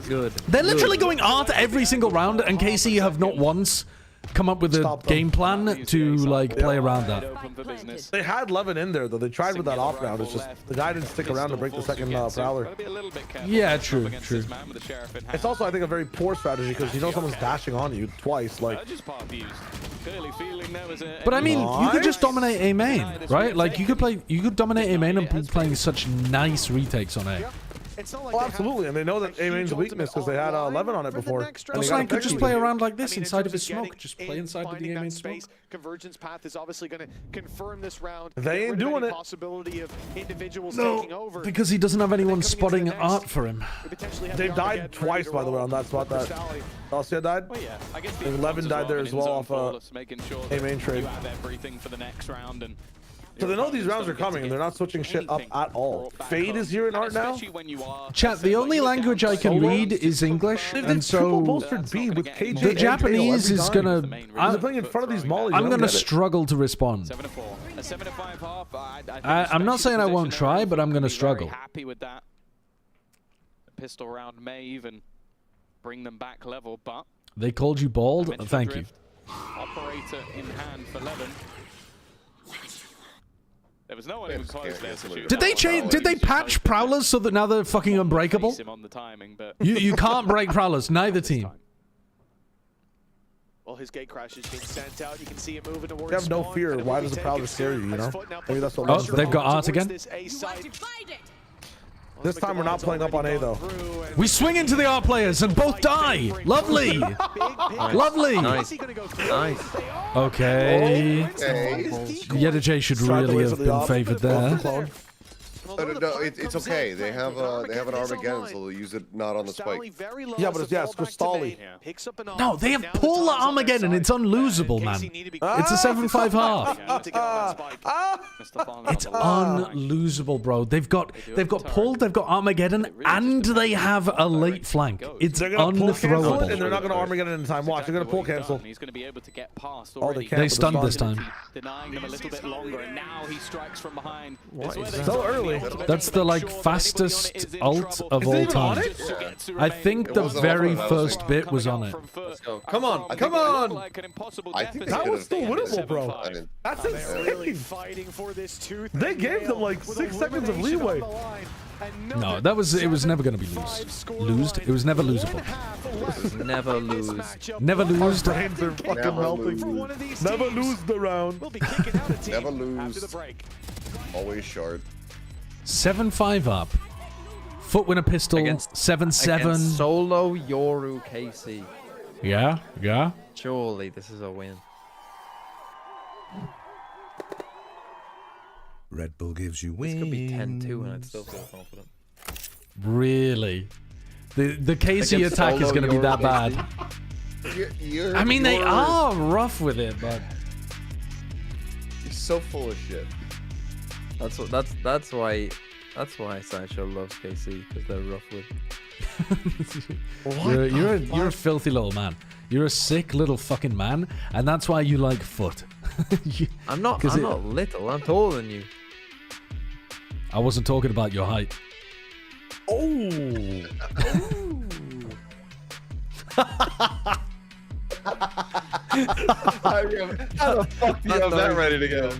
Good. They're literally going art every single round, and KC have not once come up with a game plan to like play around that. They had Levin in there though. They tried with that off round. It's just the guy didn't stick around to break the second prowler. Yeah, true. It's also I think a very poor strategy because you know someone's dashing on you twice. Like, but I mean, you could just dominate A main, right? Like you could dominate A main and be playing such nice retakes on A. Oh, absolutely, and they know that A main's weakness because they had 11 on it before. Oslan could just play around like this inside of his smoke. Just play inside of the A main smoke. Convergence path is obviously going to confirm this round. They ain't doing it. Possibility of individuals taking over. Because he doesn't have anyone spotting art for him. They've died twice, by the way, on that spot. That Alcia died. Well, yeah, I guess 11 died there as well off A main trade. everything for the next round and So they know these rounds are coming and they're not switching shit up at all. Fade is here in art now. Chat, the only language I can read is English, and so B with KJ the Japanese is gonna... They're playing in front of these mollies. I'm gonna struggle to respond. I'm not saying I won't try, but I'm gonna struggle. Happy with that. The pistol round may even bring them back level, but... They called you bald? Thank you. Operator in hand for Levin. There was no one even close there to shoot. Did they change? Did they patch Prowlers so that now they're fucking unbreakable? You can't break Prowlers, neither team. Well, his gate crash has been sent out. You can see it moving towards. They have no fear. Why does the Prowler scare you? You know? Maybe that's what. Oh, they've got art again. This time we're not playing up on A though. We swing into the art players and both die. Lovely. Lovely. Nice. Nice. Okay. Yeta J should really have been favored there. No, it's okay. They have an Armageddon, so they'll use it not on the spike. Yeah, but it's Crystalli. No, they have pull Armageddon. It's unlosable, man. It's a 7-5 half. It's unlosable, bro. They've got pull, they've got Armageddon, and they have a late flank. It's unthrowable. And they're not going to Armageddon in time. Watch, they're going to pull cancel. He's going to be able to get past already. They stunned this time. Denying them a little bit longer, and now he strikes from behind. So early. That's the fastest ult of all time. I think the very first bit was on it. Let's go. Come on, come on! I think that was still winnable, bro. That's insane. They gave them like 6 seconds of leeway. No, it was never going to be losed. It was never losable. Never lose. Never lose. Brains are fucking melting. Never lose the round. Never lose. Always short. 7-5 up. Foot winner pistol. 7-7. Solo Yoru KC. Yeah, yeah. Surely this is a win. Red Bull gives you wings. This could be 10-2 and I'd still feel confident. Really? The KC attack is going to be that bad. I mean, they are rough with it, but... You're so full of shit. That's why Sideshow loves KC, because they're rough with. You're a filthy little man. You're a sick little fucking man, and that's why you like foot. I'm not little. I'm taller than you. I wasn't talking about your height. Oh. How the fuck do you have that ready to go?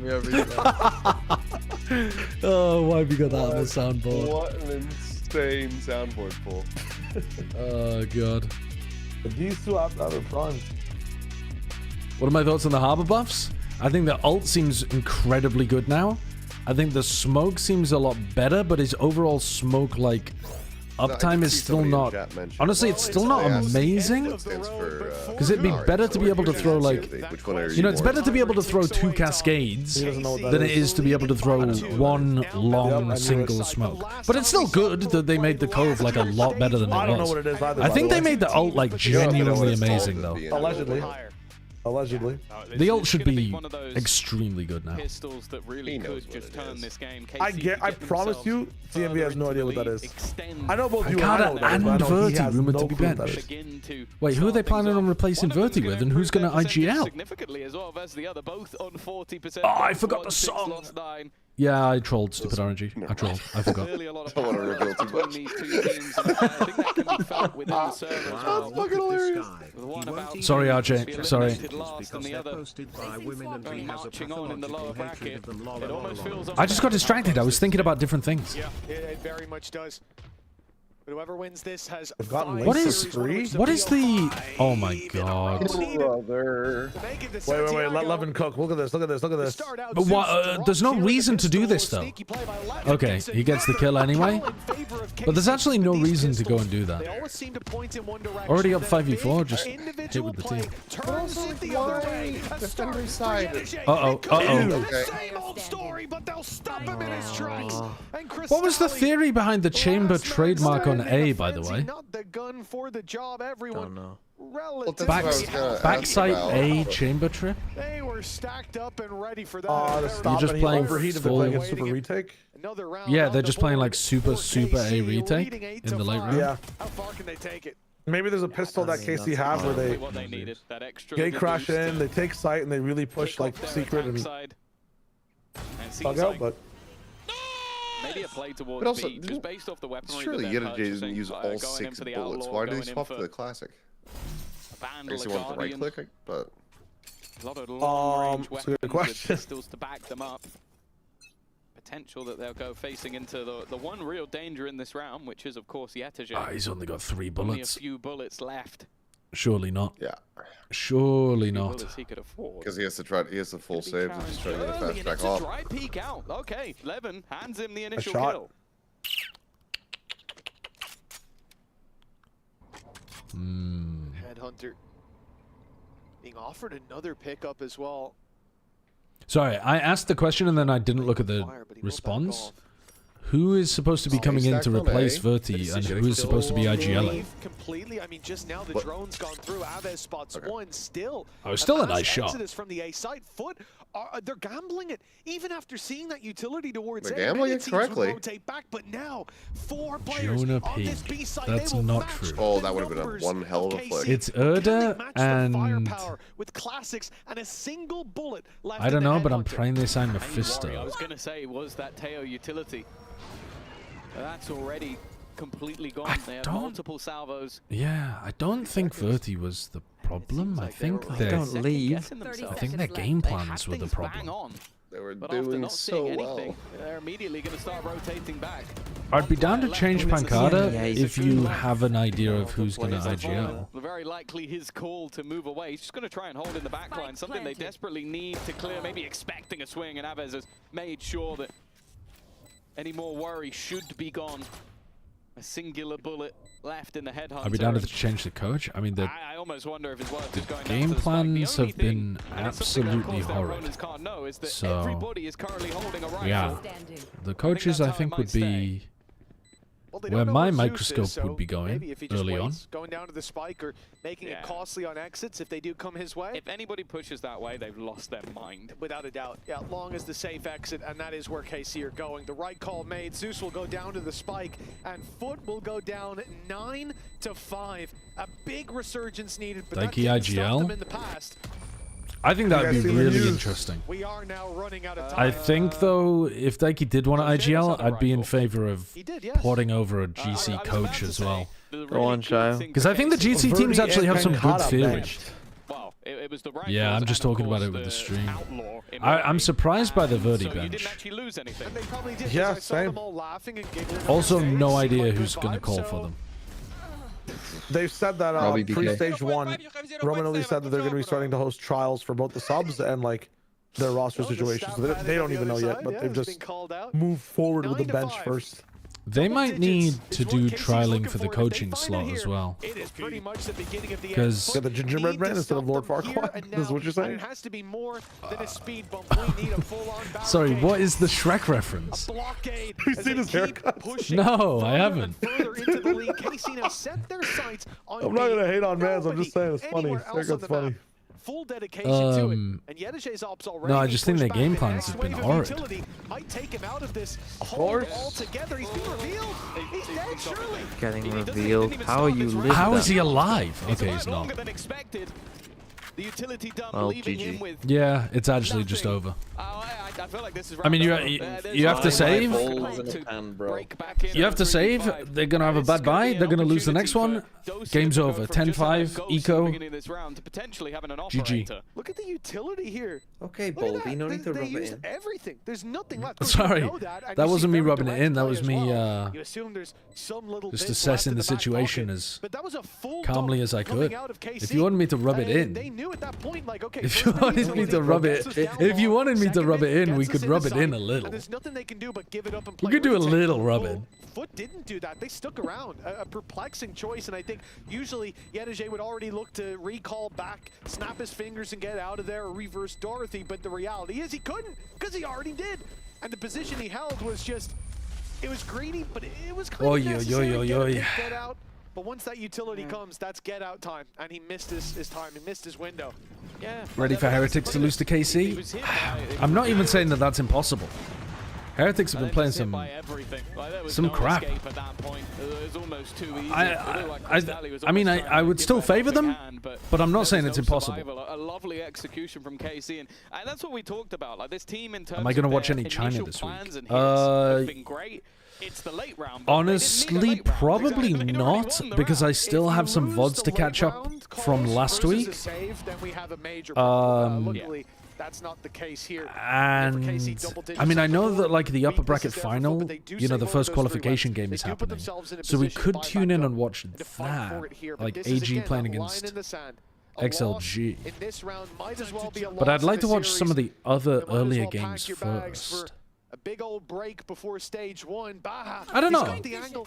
Oh, why have you got that on the soundboard? What an insane soundboard pull. Oh, God. These two have other fronts. What are my thoughts on the harbor buffs? I think the ult seems incredibly good now. I think the smoke seems a lot better, but his overall smoke, like, uptime is still not... Honestly, it's still not amazing. Because it'd be better to be able to throw, like... You know, it's better to be able to throw 2 cascades than it is to be able to throw one long single smoke. But it's still good that they made the Cove, like, a lot better than it was. I don't know what it is either. I think they made the ult, like, genuinely amazing, though. Allegedly. Allegedly. The ult should be extremely good now. Pistols that really could just turn this game. I promise you, CMV has no idea what that is. I know both you Okada and Verti rumored to be benched. Wait, who are they planning on replacing Verti with, and who's going to IGL? Oh, I forgot the song. Yeah, I trolled, stupid RNG. I trolled. I forgot. Don't want to reveal too much. Sorry, RJ. Sorry. I just got distracted. I was thinking about different things. Yeah, it very much does. But whoever wins this has What is the... Oh my god. Brother. Wait, let Levin cook. Look at this. But what, there's no reason to do this, though. Okay, he gets the kill anyway. But there's actually no reason to go and do that. Already up 5v4, just hit with the team. Uh-oh. What was the theory behind the chamber trademark on A, by the way? Not the gun for the job, everyone. Backside A chamber trip. They were stacked up and ready for that. Oh, the stop just and playing overheated. They're playing a super retake. Yeah, they're just playing like super A retake in the late round. Yeah. How far can they take it? Maybe there's a pistol that KC have where they gate crash in, they take sight, and they really push like secret and bug out, but. Maybe a play towards But also, B, just based off the weaponry. Surely that Yeta didn't use all 6 bullets. Why did they swap to the classic? I guess he wanted the right click, but. A lot of long-range That's a good weapons question. with pistols to back them up. Potential that they'll go facing into the one real danger in this round, which is of course Yeta. Ah, he's only got 3 Only a bullets. few bullets left. Surely not. Yeah. Surely not. He could afford. Because he has to try. He has the full save to just try to get a fast track off. Dry peek out. Okay, Levin hands him the initial shot. kill. Headhunter being offered another pickup as well. Sorry, I asked the question and then I didn't look at the response. Who is supposed to be coming in to replace Verti, and who is supposed to be IGL? Completely. I mean, just now the drone's gone through. Aves spots one still. Oh, still a nice shot. Exodus from the A side. FUT, they're gambling it. Even after seeing that utility towards they're gambling it correctly. Rotate back, but now 4 players Jonah on this Peak. B side. That's not true. Oh, that would have been one hell of a flick. It's Erda and with classics and a single bullet left. I don't know, but I'm Headhunter. praying they sign I Mephisto. was gonna say, was that Teo utility? That's already completely gone. They have multiple salvos. Yeah, I don't think Verti was the problem. I think their game plans were the problem. They were But after doing not so seeing well. anything, they're immediately going to start rotating back. I'd be down to change Pancada if you have an idea of who's going to IGL. Very likely his call to move away. He's just going to try and hold in the back line, something they desperately need to clear, maybe expecting a swing, and Aves has made sure that any more worry should be gone. A singular bullet left in the headhunter. I'd be down to change the coach. I mean, the I almost wonder if it's worth just going game down to the plans spike. have been absolutely horrid. So, everybody is currently holding a rifle. yeah, the coaches I think would be where my microscope would be going early on. Going down to the spike or making it costly on exits if they do come his way. If anybody pushes that way, they've lost their mind. Without a doubt. Yeah, long as the safe exit, and that is where KC are going. The right call made. Zeus will go down to the spike, and FUT will go down 9-5. A big resurgence needed, but that didn't stop them in the past. I think that would be really interesting. We are now running out of time. I think, though, if Daiki did want to IGL, I'd be in favor of porting over a GC coach as well. Go on, Shio. Because I think the GC teams actually have some good theory. Well, it was the Yeah, I'm just talking about it with the stream. I'm surprised by the Verti bench. Yeah, same. Also, no idea who's going to call for them. They've said that pre-stage 1, Roman only said that they're going to be starting to host trials for both the subs and like their roster situations. So they don't even know yet, but they've just moved forward with the bench first. They might need to do trialing for the coaching slot as well. Because the gingerbread man instead of Lord Farquaad. Is what you're saying? It has to be more than a speed bump. We need a full-on sorry, what is the Shrek reference? You seen his haircut? No, I haven't. I'm not gonna hate on Mans. I'm just saying it's funny. Haircut's funny. Full dedication to it. And Yetej's ops already. No, I just think their game plans have been horrid. Might take him out of this hole altogether. He's being revealed. He's dead, surely. Getting revealed. How are you living? How is he alive? Okay, he's not. The utility dump, well, leaving him with yeah, it's actually just over. I feel like this is I mean, you have to save. You have to save. They're gonna have a bad buy. They're gonna lose the next one. Game's over. 10-5. Eco. GG. Look at the utility here. Okay, Boldy, no need to rub it in. Everything. There's nothing left. Sorry, that wasn't me rubbing it in. That was me you assume there's some little just assessing the situation as calmly as I could. If you wanted me to rub it in, if you wanted me to rub it, if you wanted me to rub it in, we could rub it in a little. There's nothing they can do but give it up and we play. could do a little rubbing. FUT didn't do that. They stuck around. A perplexing choice, and I think usually Yetej would already look to recall back, snap his fingers and get out of there, or reverse Dorothy, but the reality is he couldn't, because he already did. And the position he held was just, it was greedy, but it was kind of necessary to get out. But once that utility comes, that's get out time, and he missed his time. He missed his window. Yeah. Ready for Heretics to lose to KC? I'm not even saying that that's impossible. Heretics have been playing some crap. I mean, I would still favor them, but I'm not saying it's impossible. A lovely execution from KC, and that's what we talked about. Like this team in terms Am I going to of watch their any China initial this plans week? and hits have been great. It's the late round. Honestly, probably not, because I still have some VODs to catch up from last week. That's not the case here. And I mean, I know that like the upper bracket final, you know, the first qualification game is happening, so we could tune in and watch that, like AG playing against XLG. But I'd like to watch some of the other earlier games first. A big old break before stage 1. Baha. I don't know.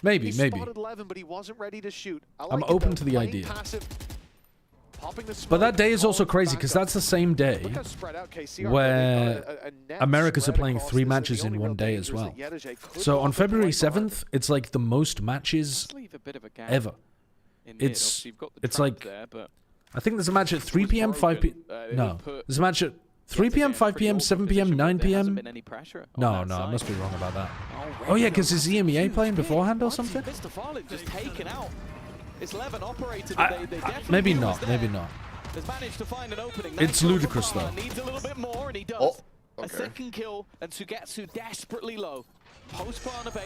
Maybe. Spotted 11, but he wasn't ready to shoot. I'm open to the idea. But that day is also crazy because that's the same day where Americas are playing 3 matches in one day as well. So on February 7th, it's like the most matches ever. It's like, I think there's a match at 3 p.m., 5 p.m. No, there's a match at 3 p.m., 5 p.m., 7 p.m., 9 p.m. No, I must be wrong about that. Oh yeah, because is EMEA playing beforehand or something? Maybe not. It's ludicrous though. A second kill and Sugetsu desperately low.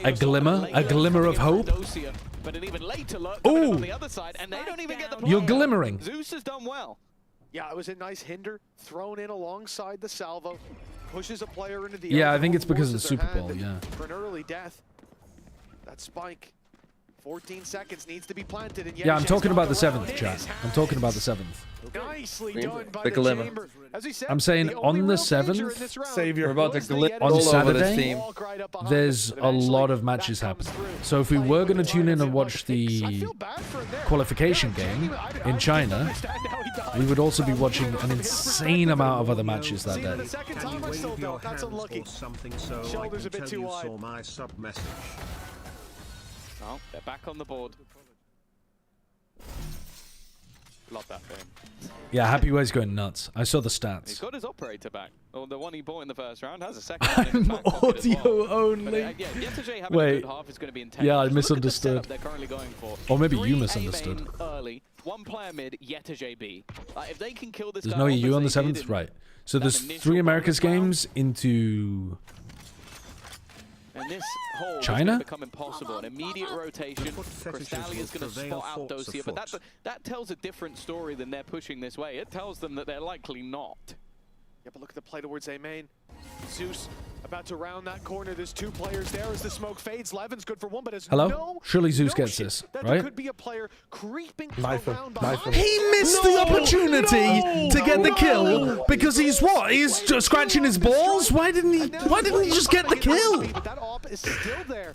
A glimmer of hope. But an even later look on the other side, and they don't even get the You're glimmering. Zeus has done well. Yeah, it was a nice hinder thrown in alongside the salvo. Pushes a player into the I think it's because of the Super Bowl, yeah. For an early death. That spike. 14 seconds needs to be planted. And yeah, I'm talking about the 7th, chat. I'm talking about the 7th. Nicely done by the chamber. As we said, I'm saying on the 7th, Savior. We're about to glitch on all over this Saturday, team. there's a lot of matches happening. So if we were going to tune in and watch the qualification game in China, we would also be watching an insane amount of other matches that day. That's unlucky. Shoulders a bit too wide. Oh, they're back on the board. Love that game. Yeah, Happy Way's going nuts. I saw the stats. He's got his operator back. Well, the one he bought in the first round has a second one. I'm audio only. Wait. Yeah, I misunderstood. They're currently going for. Or maybe you misunderstood. Early, 1 player mid, Yetterjay B. If they can kill this There's guy no EU on the 7th? Right. So there's 3 Americas games into... And this hole China? is become impossible. An immediate rotation. Cristallia is going to spot out Dosia, but that tells a different story than they're pushing this way. It tells them that they're likely not. Yeah, but look at the play towards A main. Zeus about to round that corner. There's 2 players there as the smoke fades. Levin's good for 1, but as Surely Zeus gets this, right? There could be a player creeping around behind. He missed the opportunity to get the kill because he's what? He's just scratching his balls? Why didn't he just get the kill? But that op is still there.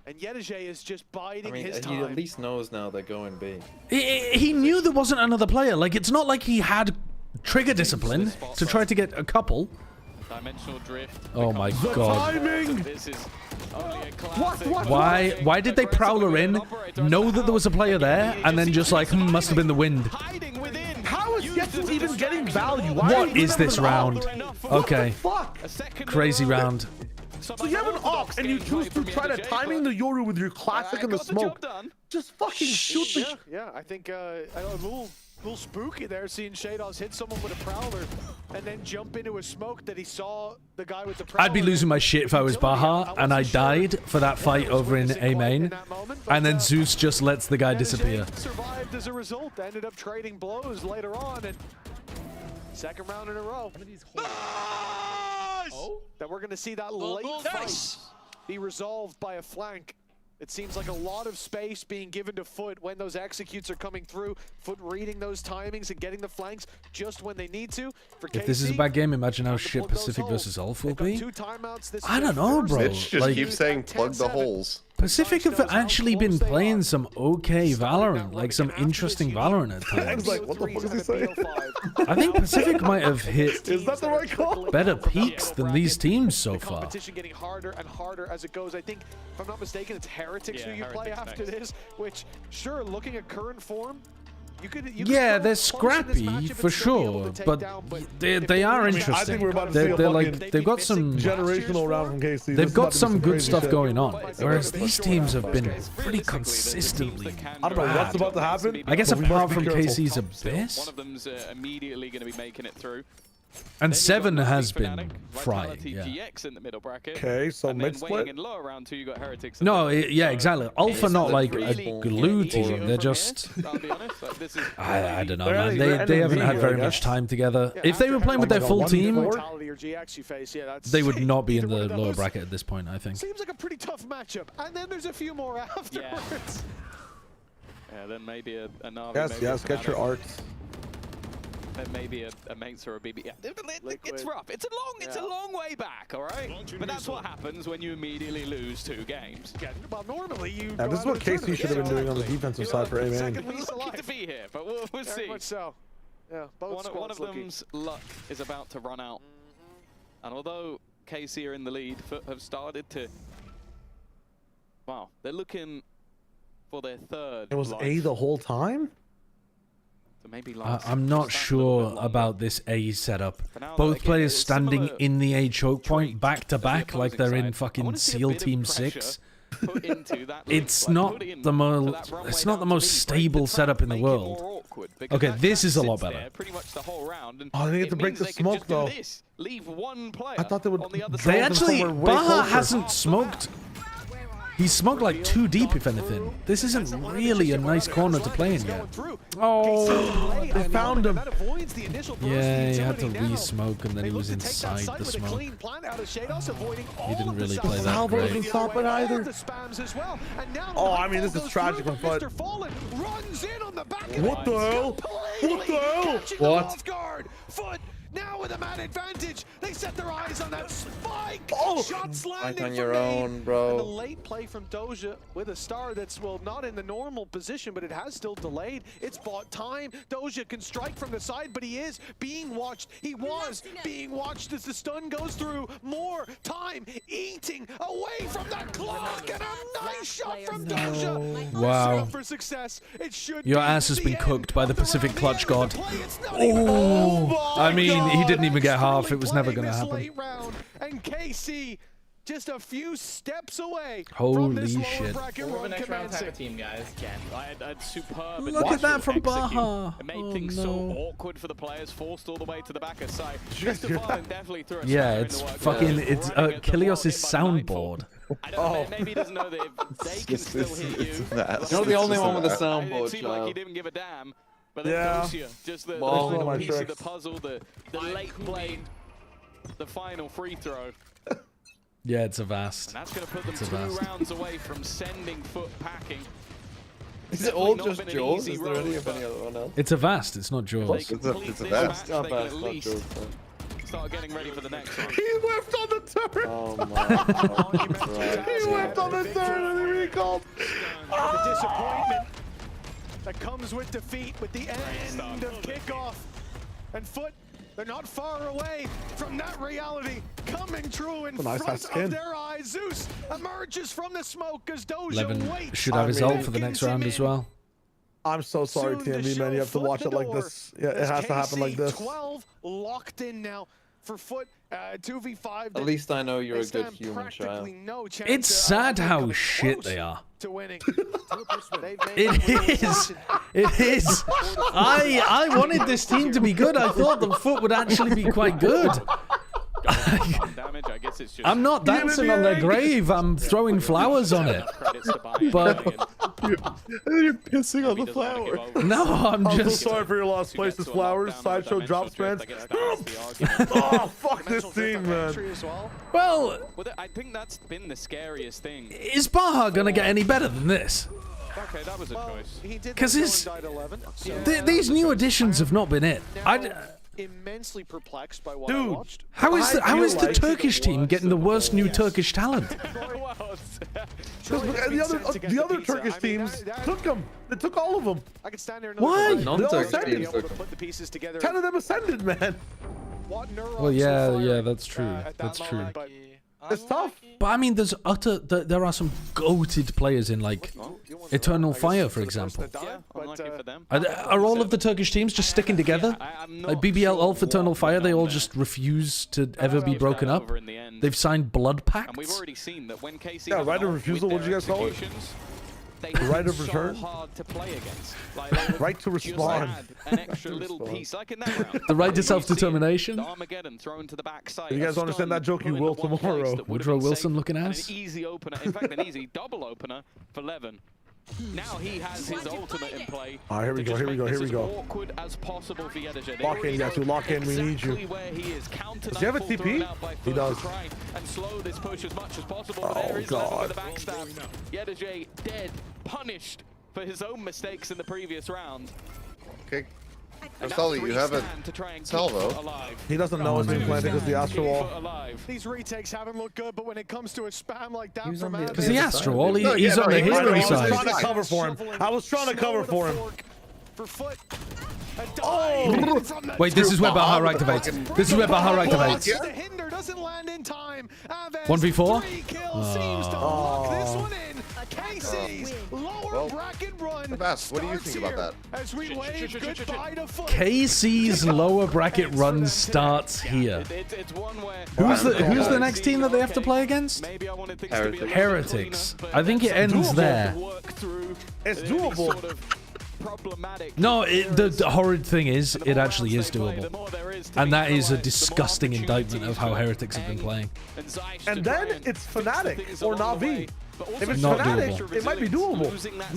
And Yetterjay is just biding his time. He at least knows now they're going B. He knew there wasn't another player. Like, it's not like he had trigger discipline to try to get a couple. Dimensional drift. Oh my god. Timing! This is only a classic. Why did they prowler in, know that there was a player there, and then just like, must have been the wind? How is Yetsu even getting value? What is this round? Okay. Crazy round. So you have an op and you choose to try to timing the Yoru with your classic in the smoke. Just fucking shoot the... Yeah, I think a little spooky there, seeing Shadows hit someone with a prowler and then jump into a smoke that he saw the guy with the prowler. I'd be losing my shit if I was Baha and I died for that fight over in A main, and then Zeus just lets the guy disappear. Survived as a result, ended up trading blows later on, and second round in a row. That we're going to see that late fight be resolved by a flank. It seems like a lot of space being given to FUT when those executes are coming through. FUT reading those timings and getting the flanks just when they need to. For if this is a bad game, imagine how shit Pacific versus ULF will be. I don't know, bro. Mitch just keeps saying plug the holes. Pacific have actually been playing some okay Valorant, like some interesting Valorant at times. Like, what the fuck is he saying? I think Pacific might have hit Is that the right call? better peaks than these teams so far. Competition getting harder and harder as it goes. I think, if I'm not mistaken, it's Heretics who you play after this, which, sure, looking at current form, yeah, they're scrappy for sure, but they are interesting. I think we're about to see they're like they've got some generational round from KC. They've got some good stuff going on, whereas these teams have been pretty consistently. I don't know what's about to happen. I guess apart from KC's Abyss, one of them's immediately going to be making it through. and 7 has been frying. Yeah. In the middle bracket. Okay, so mid split. In lower round 2, you got Heretics. No, yeah, exactly. Alpha not like a glue team. They're just. I'll be honest, like, this is I don't know, man. They haven't had very much time together. If they were playing with their full team, they would not be in the lower bracket at this point, I think. Seems like a pretty tough matchup, and then there's a few more afterwards. Yeah, then maybe a Navi. Yes, get your arcs. Then maybe a Mates or a BB. Yeah, it's rough. It's a long way back, all right? But that's what happens when you immediately lose 2 games. Yeah, well, normally you. Yeah, this is what KC should have been doing on the defensive side for A-Man. Lucky to be here, but we'll see. Very much so. Yeah, both one of them's luck is about to run out. And although KC are in the lead, FUT have started to. Wow, they're looking for their 3rd. It was A the whole time? So maybe I'm not sure about this A setup. Both players standing in the A choke point back to back like they're in fucking SEAL Team 6. It's not the most stable setup in the world. Okay, this is a lot better. Oh, they get to break the smoke though. I thought they would. They actually, Baha hasn't smoked. He's smoked like too deep, if anything. This isn't really a nice corner to play in yet. Oh, they found him. Yeah, he had to re-smoke and then he was inside the smoke. He didn't really play that great. Didn't stop it either. Oh, I mean, this is tragic on FUT. What the hell? What the hell? What? Now with a man advantage, they set their eyes on that spike. Shots landing on your own, bro. And the late play from Doja with a star that's, well, not in the normal position, but it has still delayed. It's bought time. Doja can strike from the side, but he is being watched. He was being watched as the stun goes through. More time eating away from that clock, and a nice shot from Doja. Wow. For success. It should Your ass has been cooked by the Pacific Clutch God. Oh, I mean, he didn't even get half. It was never going to happen. And KC just a few steps away. Holy shit. Next round type of team, guys. I'd superb. Look at that from Baha. It made things so awkward for the players, forced all the way to the back of side. Definitely threw a yeah, it's fucking, it's Kilios' soundboard. Maybe he doesn't know that if they can still hear you. You're the only one with a soundboard, It seemed like he didn't give a damn. But then yeah, just the final piece of the puzzle, the late play, the final free throw. Yeah, it's a vast. And that's going to put them 2 rounds away from sending FUT packing. Is it all just Jaws? Is there any other one else? It's a vast, it's not Jaws. It's a vast. Not Jaws. Start getting ready for the next one. He whiffed on the turn! Oh my. He whiffed on the turn and he recalled. The disappointment that comes with defeat, with the end of kickoff. And FUT, they're not far away from that reality coming true in front of their eyes. Zeus emerges from the smoke as Doja waits. Should have his ult for the next round as well. I'm so sorry, TMV, man. You have to watch it like this. Yeah, it has to happen like this. 12 locked in now for FUT. 2v5. At least I know you're a good human child. It's sad how shit they are. To winning. It is. It is. I wanted this team to be good. I thought the FUT would actually be quite good. I'm not dancing on their grave. I'm throwing flowers on it. But you're pissing on the flower. No, I'm so just sorry for your lost place. This flowers sideshow drops, man. Oh fuck this team, man. Well, I think that's been the scariest thing. Is Baha gonna get any better than this? Okay, that was a choice. Because these new additions have not been it. immensely perplexed by what I watched. How is the Turkish team getting the worst new Turkish talent? The other Turkish teams took them. They took all of them. I could stand there. Why? Non-Turkish teams put the pieces together. 10 of them ascended, man. Well, yeah, that's true. That's true. It's tough. But I mean, there are some goated players in like Eternal Fire, for example. Are all of the Turkish teams just sticking together? Like BBL, ULF, Eternal Fire, they all just refuse to ever be broken up. They've signed blood pacts. And we've already seen that when KC Yeah, right of refusal. What did you guys call it? Right of return. Hard to play against. Like, right to respond. An extra little piece, like in that round. The right to self-determination. Armageddon thrown to the backside. If you guys don't understand that joke, you will tomorrow. Woodrow Wilson looking ass. An easy opener. In fact, an easy double opener for Levin. Now he has his ultimate in play. All right, here we go. Here we go. Here we go. As awkward as possible for Yedege. Lock in, Yatu. Lock in. We need you. Does he have a TP? He does. And slow this push as much as possible. Oh God. The backstab. Yedege dead, punished for his own mistakes in the previous round. Okay. Sully, you have a salvo. He doesn't know it's being planted because the Astro Wall. These retakes haven't looked good, but when it comes to a spam like that from Because the Astro Wall, he's on the hero side. I was trying to cover for him. I was trying to cover for him. For FUT. Oh! Wait, this is where Bahar activates. This is where Bahar activates. The hinder doesn't land in time. 1v4? Seems to lock this one in. KC's lower bracket run. What do you think about that? As we wave goodbye to FUT. KC's lower bracket run starts here. It's one where Who's the next team that they have to play against? Heretics. I think it ends there. It's doable. No, the horrid thing is, it actually is doable. And that is a disgusting indictment of how Heretics have been playing. And then it's Fnatic or Na'Vi. If it's Not Fnatic, doable. it might be doable.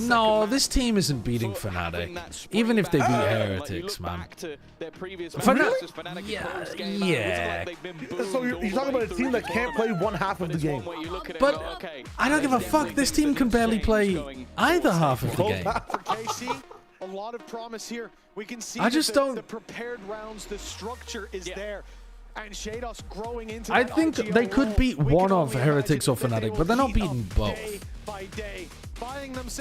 No, this team isn't beating Fnatic. Even if they beat Heretics, man. Fnatic? Yeah. So you're talking about a team that can't play one half of the game. But I don't give a fuck. This team can barely play either half of the game. For KC, a lot of promise here. We can see the prepared rounds, the structure is there. And Shados growing into I think they could beat one of Heretics or Fnatic, but they're not beating both.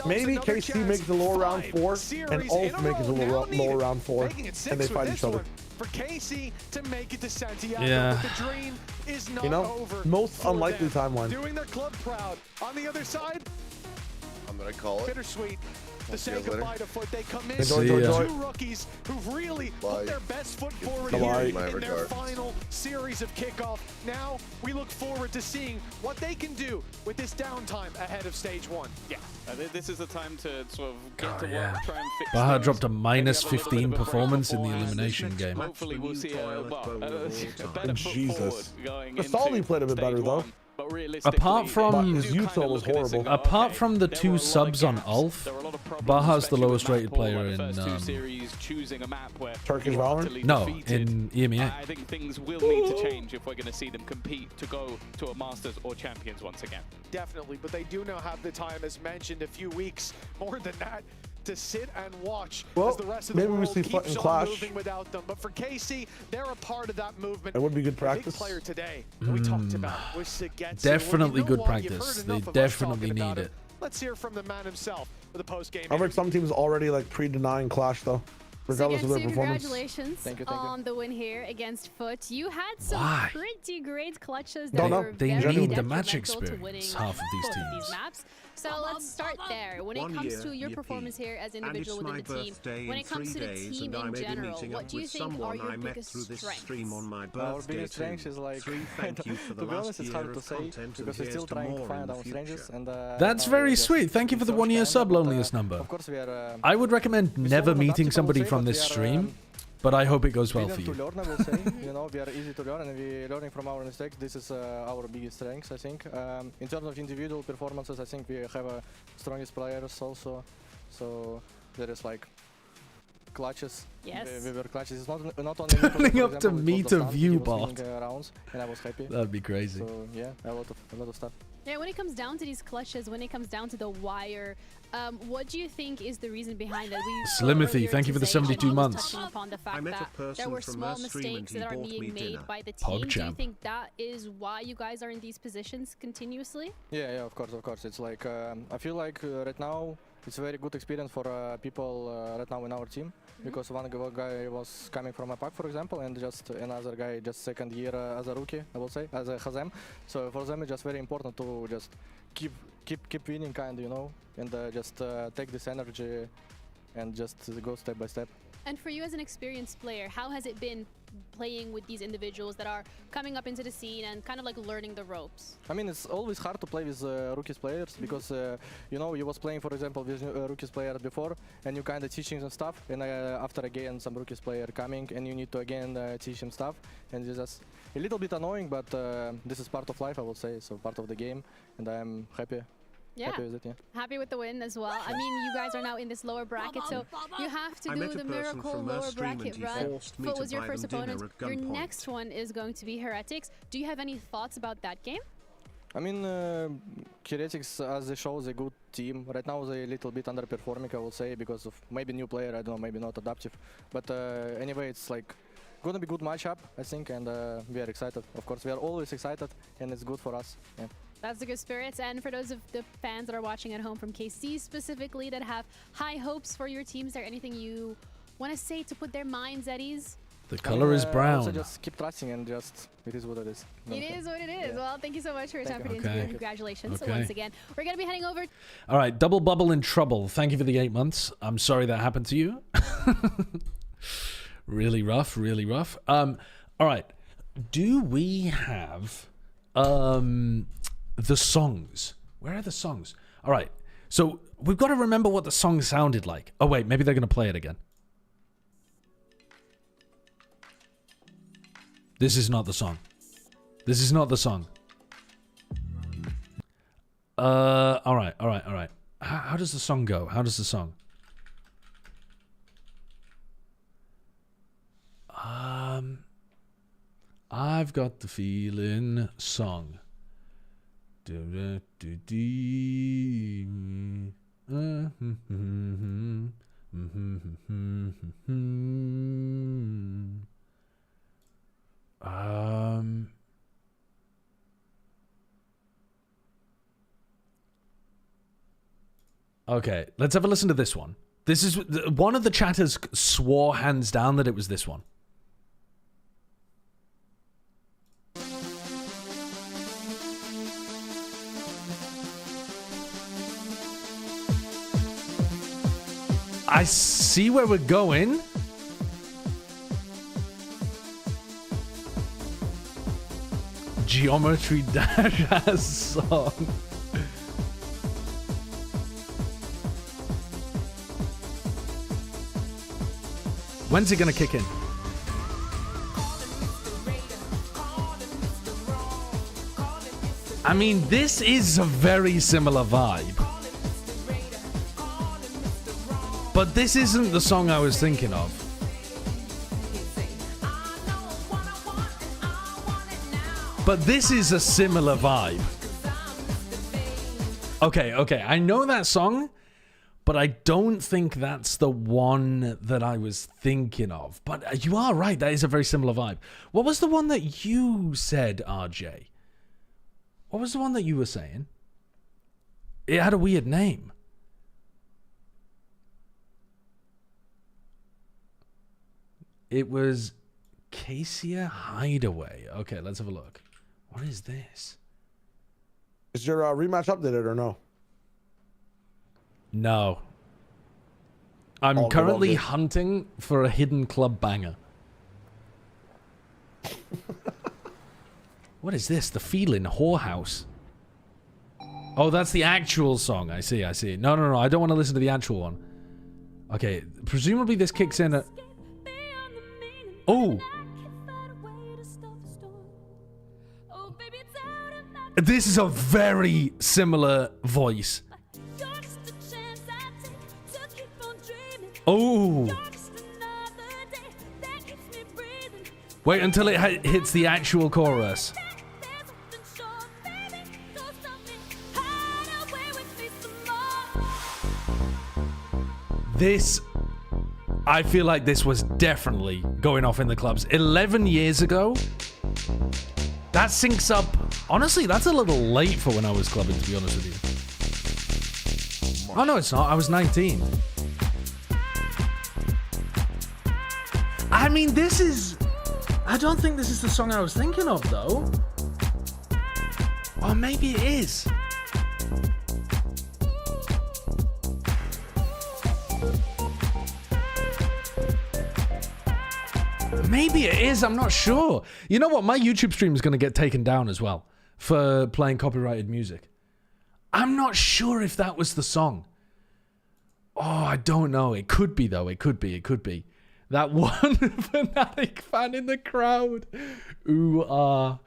Maybe KC makes the lower round 4 and ULF makes the lower round 4 and they fight each other. For KC to make it to Santiago, yeah. but the dream is not over. Most unlikely timeline. Doing their club proud. On the other side, I'm gonna call it. Bittersweet. To say goodbye to FUT, they come in two rookies who've really put their best foot forward here in their final series of kickoff. Now we look forward to seeing what they can do with this downtime ahead of stage 1. Yeah, this is the time to sort of get to work, try and fix Bahar dropped a -15 performance in the elimination game. Hopefully we'll see a better Jesus. going the Solly played a bit better though. Apart from his Utah was horrible. Apart from the 2 subs on ULF, Bahar's the lowest rated player in Turkish Valorant? No, in EMEA. I think things will need to change if we're going to see them compete to go to a Masters or Champions once again. Definitely, but they do now have the time, as mentioned, a few weeks, more than that, to sit and watch as the rest of the world keeps on moving without them. But for KC, they're a part of that movement. It would be good practice. Big player today we talked about was Sagetsu. Definitely good practice. They definitely need it. Let's hear from the man himself for the post-game. I've heard some teams already like pre-denying Clash though, regardless of their performance. Congratulations on the win here against FUT. You had some pretty great clutches that were they very need the detrimental match to experience, winning half of these both teams. Maps. So let's start there. When it comes to your performance here as an individual within the team, when it comes to the team in general, what do you think are your biggest strengths? Our biggest strength is like, to be honest, it's hard to say because we're still trying to find our strengths. And that's very sweet. Thank you for the 1-year sub, Loneliest Number. Of course, we are. I would recommend never meeting somebody from this stream, but I hope it goes well for you. To learn, I will say. You know, we are easy to learn and we're learning from our mistakes. This is our biggest strength, I think. In terms of individual performances, I think we have a strongest players also. So there is like clutches. Yes. We were clutches. It's not only turning up to meet a view bot. Rounds, and I was happy. That'd be crazy. So yeah, a lot of stuff. Yeah, when it comes down to these clutches, when it comes down to the wire, what do you think is the reason behind that? Slimothy, thank you for the 72 months. Upon the fact that there were small mistakes that are being made by the team. Do you think that is why you guys are in these positions continuously? Yeah, of course. It's like I feel like right now it's a very good experience for people right now in our team, because one guy was coming from a pack, for example, and just another guy just second year as a rookie, I will say, as a Hazem. So for them it's just very important to just keep winning, kind, you know, and just take this energy and just go step by step. And for you as an experienced player, how has it been playing with these individuals that are coming up into the scene and kind of like learning the ropes? I mean, it's always hard to play with rookies players because, you know, you was playing, for example, with rookies players before, and you kind of teaching them stuff, and after again some rookies player coming, and you need to again teach them stuff, and it's just a little bit annoying, but this is part of life, I would say, so part of the game, and I'm happy. Yeah. Happy with it, yeah. Happy with the win as well. I mean, you guys are now in this lower bracket, so you have to do the miracle lower bracket run. FUT was your first opponent. Your next one is going to be Heretics. Do you have any thoughts about that game? I mean, Heretics, as they show, is a good team. Right now, they're a little bit underperforming, I would say, because of maybe new player, I don't know, maybe not adaptive. But anyway, it's like gonna be good matchup, I think, and we are excited. Of course, we are always excited, and it's good for us. Yeah. That's the good spirits. And for those of the fans that are watching at home from KC specifically that have high hopes for your team, is there anything you want to say to put their minds at ease? The color is brown. Also just keep trusting and just, it is what it is. It is what it is. Yeah. Well, thank you so much for your time for the interview. Congratulations once again. We're going to be heading over. All right, Double Bubble in trouble. Thank you for the 8 months. I'm sorry that happened to you. Really rough, really rough. All right, do we have the songs? Where are the songs? All right, so we've got to remember what the song sounded like. Oh wait, maybe they're going to play it again. This is not the song. This is not the song. All right. How does the song go? How does the song? I've got the feeling song. Okay, let's have a listen to this one. This is one of the chatters swore hands down that it was this one. I see where we're going. Geometry Dash has song. When's it gonna kick in? I mean, this is a very similar vibe. But this isn't the song I was thinking of. But this is a similar vibe. Okay, I know that song, but I don't think that's the one that I was thinking of. But you are right, that is a very similar vibe. What was the one that you said, RJ? What was the one that you were saying? It had a weird name. It was Cassia Hideaway. Okay, let's have a look. What is this? Is your rematch updated or no? No. I'm currently hunting for a hidden club banger. What is this? The Feeling Whorehouse. Oh, that's the actual song. I see. No. I don't want to listen to the actual one. Okay, presumably this kicks in at... Oh! This is a very similar voice. Oh! Wait until it hits the actual chorus. This, I feel like this was definitely going off in the clubs 11 years ago. That syncs up. Honestly, that's a little late for when I was clubbing, to be honest with you. Oh no, it's not. I was 19. I mean, this is... I don't think this is the song I was thinking of, though. Or maybe it is. Maybe it is, I'm not sure. You know what? My YouTube stream is going to get taken down as well for playing copyrighted music. I'm not sure if that was the song. Oh, I don't know. It could be, though. It could be. It could be. That one fanatic fan in the crowd. Ooh, ah.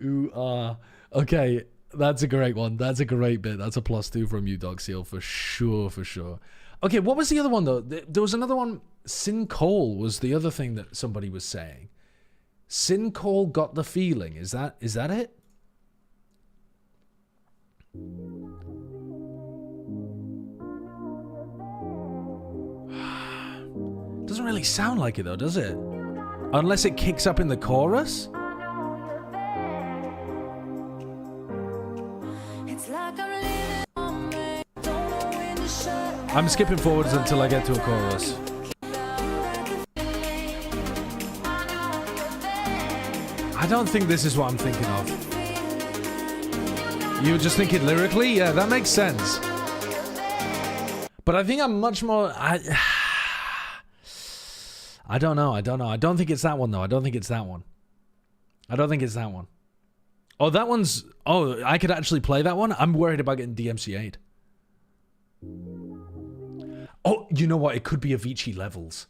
Ooh, ah. Okay, that's a great one. That's a great bit. That's a +2 from you, Dog Seal, for sure, for sure. Okay, what was the other one, though? There was another one. Sin Cole was the other thing that somebody was saying. Sin Cole got the feeling. Is that it? Doesn't really sound like it, though, does it? Unless it kicks up in the chorus. I'm skipping forwards until I get to a chorus. I don't think this is what I'm thinking of. You were just thinking lyrically? Yeah, that makes sense. But I think I'm much more... I don't know. I don't think it's that one, though. I don't think it's that one. Oh, that one's... Oh, I could actually play that one? I'm worried about getting DMCA'd. Oh, you know what? It could be Avicii Levels.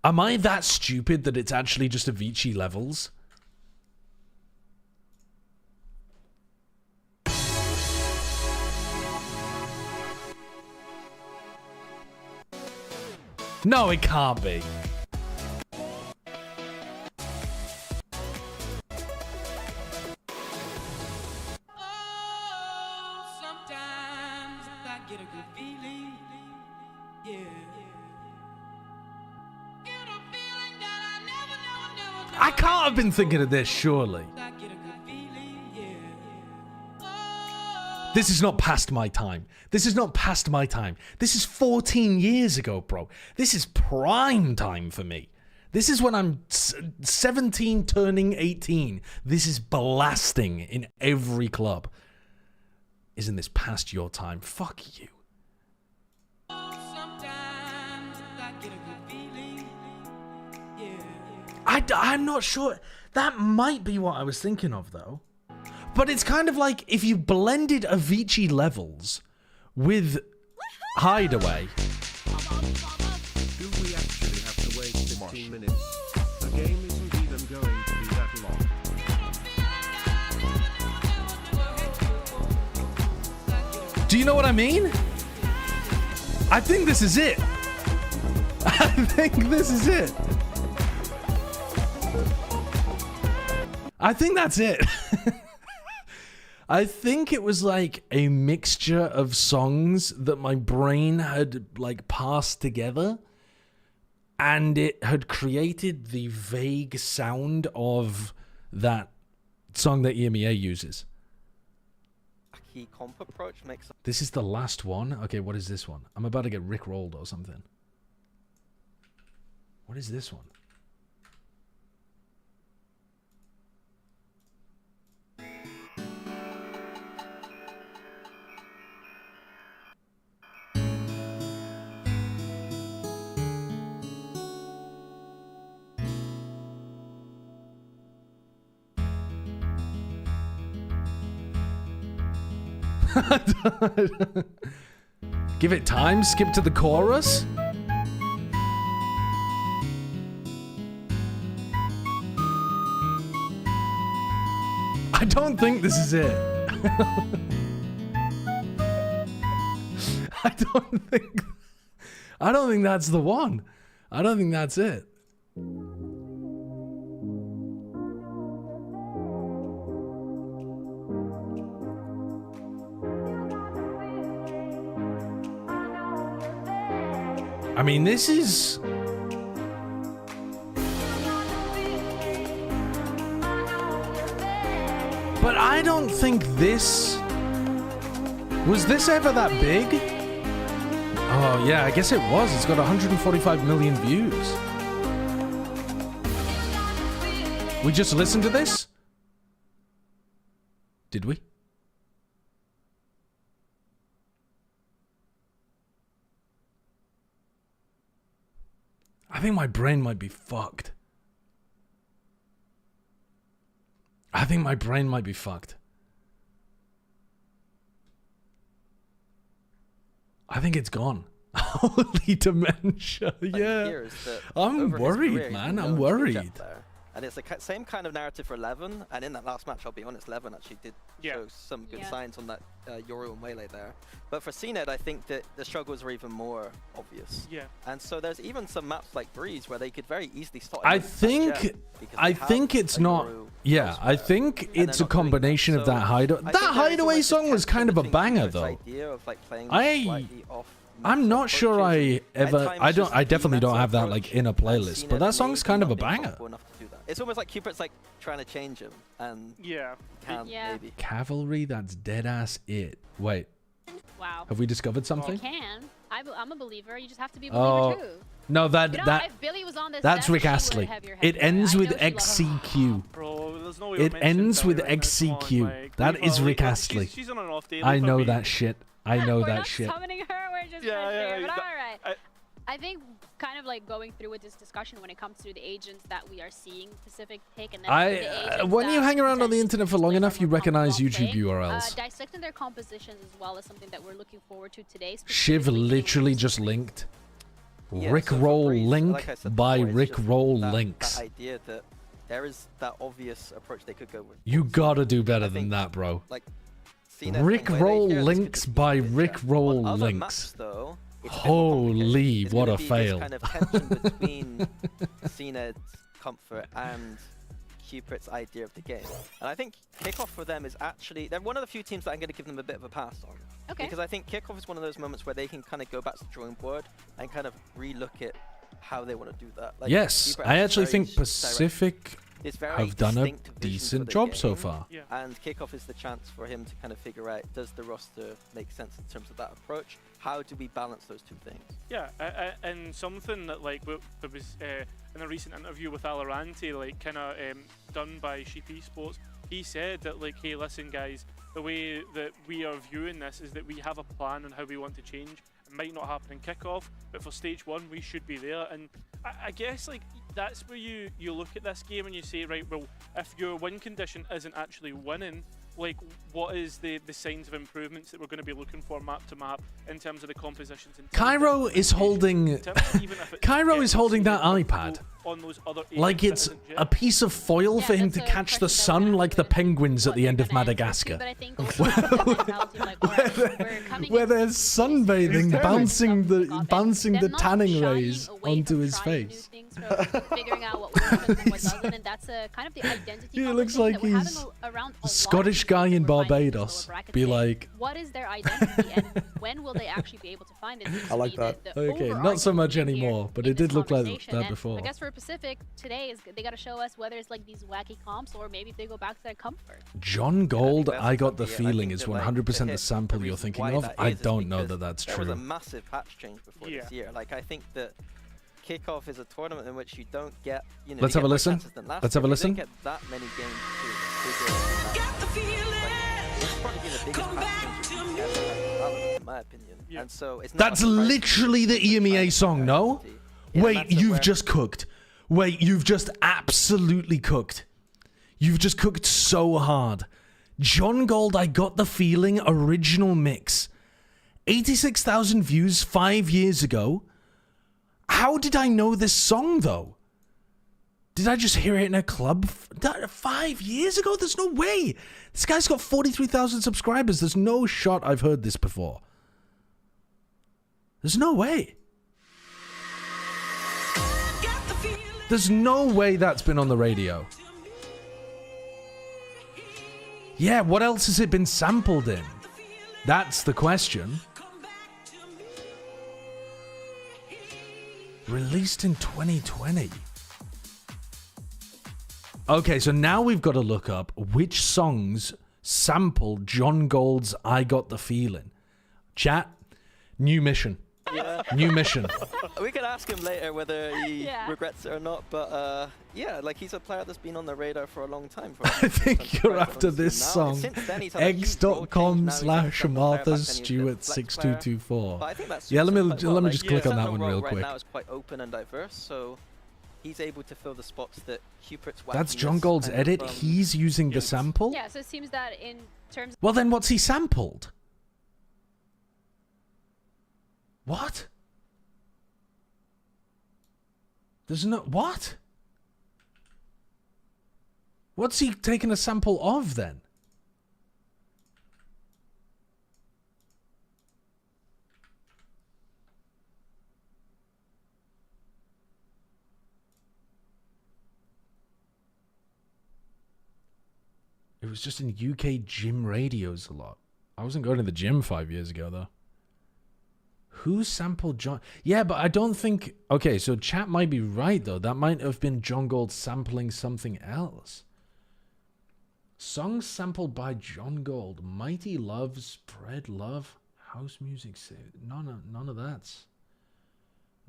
Am I that stupid that it's actually just Avicii Levels? No, it can't be. I can't have been thinking of this, surely. This is not past my time. This is 14 years ago, bro. This is prime time for me. This is when I'm 17 turning 18. This is blasting in every club. Isn't this past your time? Fuck you. I'm not sure. That might be what I was thinking of, though. But it's kind of like if you blended Avicii Levels with Hideaway. Do we actually have to wait 15 minutes? The game isn't even going to be that long. Do you know what I mean? I think this is it. I think this is it. I think that's it. I think it was like a mixture of songs that my brain had like passed together, and it had created the vague sound of that song that EMEA uses. Key comp approach makes. This is the last one. Okay, what is this one? I'm about to get rickrolled or something. What is this one? Give it time, skip to the chorus. I don't think this is it. I don't think that's the one. I don't think that's it. I I mean, this is... But I don't think this... Was this ever that big? Oh, yeah, I guess it was. It's got 145 million views. We just listened to this? Did we? I think my brain might be fucked. I think my brain might be fucked. I think it's gone. Holy dementia, yeah. I'm worried, man. I'm worried. And it's the same kind of narrative for 11. And in that last match, I'll be honest, 11 actually did show some good signs on that Yoru and Waylay there. But for CNED, I think that the struggles are even more obvious. Yeah. And so there's even some maps like Breeze where they could very easily start. I think it's not. Yeah, I think it's a combination of that hideaway. That hideaway song was kind of a banger, though. I'm not sure I definitely don't have that like in a playlist, but that song's kind of a banger. It's almost like Cupid's like trying to change him, and maybe. Cavalry, that's dead ass it. Wait. Wow. Have we discovered something? You can. I'm a believer. You just have to be a believer too. No, if Billy was on this that's Rick Astley. It ends with XCQ. Bro, there's no way it ends with XCQ. That is Rick Astley. She's on an off day. I know that shit. I know that shit. We're not summoning her. We're just but all right. I think kind of like going through with this discussion when it comes to the agents that we are seeing Pacific pick, and then when you hang around on the internet for long enough, you recognize YouTube URLs. Dissecting their compositions as well is something that we're looking forward to today. Shiv literally just linked. Rickroll link by Rickroll links. That idea that there is that obvious approach they could go with. You gotta do better than that, bro. Like Rickroll links by Rickroll links. Holy, what a fail. Kind of tension between CNED's comfort and Cupid's idea of the game. And I think Kickoff for them is actually, they're one of the few teams that I'm going to give them a bit of a pass on. Okay. Because I think Kickoff is one of those moments where they can kind of go back to the drawing board and kind of relook at how they want to do that. Like, yes, I actually think Pacific have done a decent job so far. Yeah. And Kickoff is the chance for him to kind of figure out, does the roster make sense in terms of that approach? How do we balance those two things? Yeah, and something that like there was in a recent interview with Alorante, like kind of done by Sheep Esports, he said that like, hey, listen guys, the way that we are viewing this is that we have a plan on how we want to change. It might not happen in kickoff, but for stage 1 we should be there. And I guess like that's where you look at this game and you say, right, well, if your win condition isn't actually winning, like what is the signs of improvements that we're going to be looking for map to map in terms of the compositions? Cairo is holding Cairo is holding that iPad like it's a piece of foil for him to catch the sun, like the penguins at the end of Madagascar, where they're sunbathing, bouncing the tanning rays onto his face. Figuring out what works and what doesn't, and that's a kind of the identity. He looks like he's a Scottish guy in Barbados. Be like, what is their identity, and when will they actually be able to find it? I like that. Okay, not so much anymore, but it did look like that before. I guess for Pacific today is they got to show us whether it's like these wacky comps or maybe if they go back to their comfort. John Gold, I got the feeling is 100% the sample you're thinking of. I don't know that that's true. There was a massive patch change before this year. Like I think that Kickoff is a tournament in which you don't get, you know, let's have a listen. Let's have a listen. You don't get that many games to get the feeling. It's probably been the biggest patch change we've ever had, in my opinion. And so it's not that's literally the EMEA song, no? Wait, you've just cooked. Wait, you've just absolutely cooked. You've just cooked so hard. John Gold, I got the feeling, original mix. 86,000 views 5 years ago. How did I know this song, though? Did I just hear it in a club 5 years ago? There's no way. This guy's got 43,000 subscribers. There's no shot I've heard this before. There's no way. There's no way that's been on the radio. Yeah, what else has it been sampled in? That's the question. Released in 2020. Okay, so now we've got to look up which songs sample John Gold's I Got the Feeling. Chat, new mission. Yeah. New mission. We can ask him later whether he regrets it or not, but yeah, like he's a player that's been on the radar for a long time. I think you're after this song. eggs.com/MarthaStewart6224. Yeah, let me just click on that one real quick. Right now is quite open and diverse, so he's able to fill the spots that Hubert's That's John Gold's edit. He's using the sample. Yeah, so it seems that in terms. Well, then what's he sampled? What? There's no... What? What's he taking a sample of, then? It was just in UK gym radios a lot. I wasn't going to the gym 5 years ago, though. Who sampled John? Yeah, but I don't think... Okay, so chat might be right, though. That might have been John Gold sampling something else. Songs sampled by John Gold. Mighty Love, Spread Love, House Music. None of that's...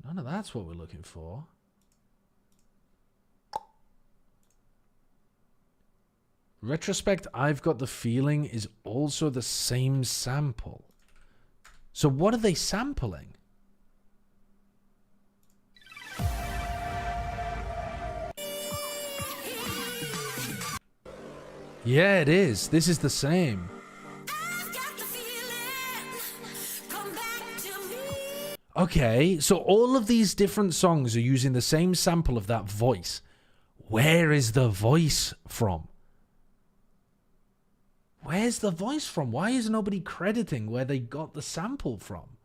None of that's what we're looking for. Retrospect, I've Got the Feeling is also the same sample. So what are they sampling? Yeah, it is. This is the same. Okay, so all of these different songs are using the same sample of that voice. Where is the voice from? Where's the voice from? Why is nobody crediting where they got the sample from?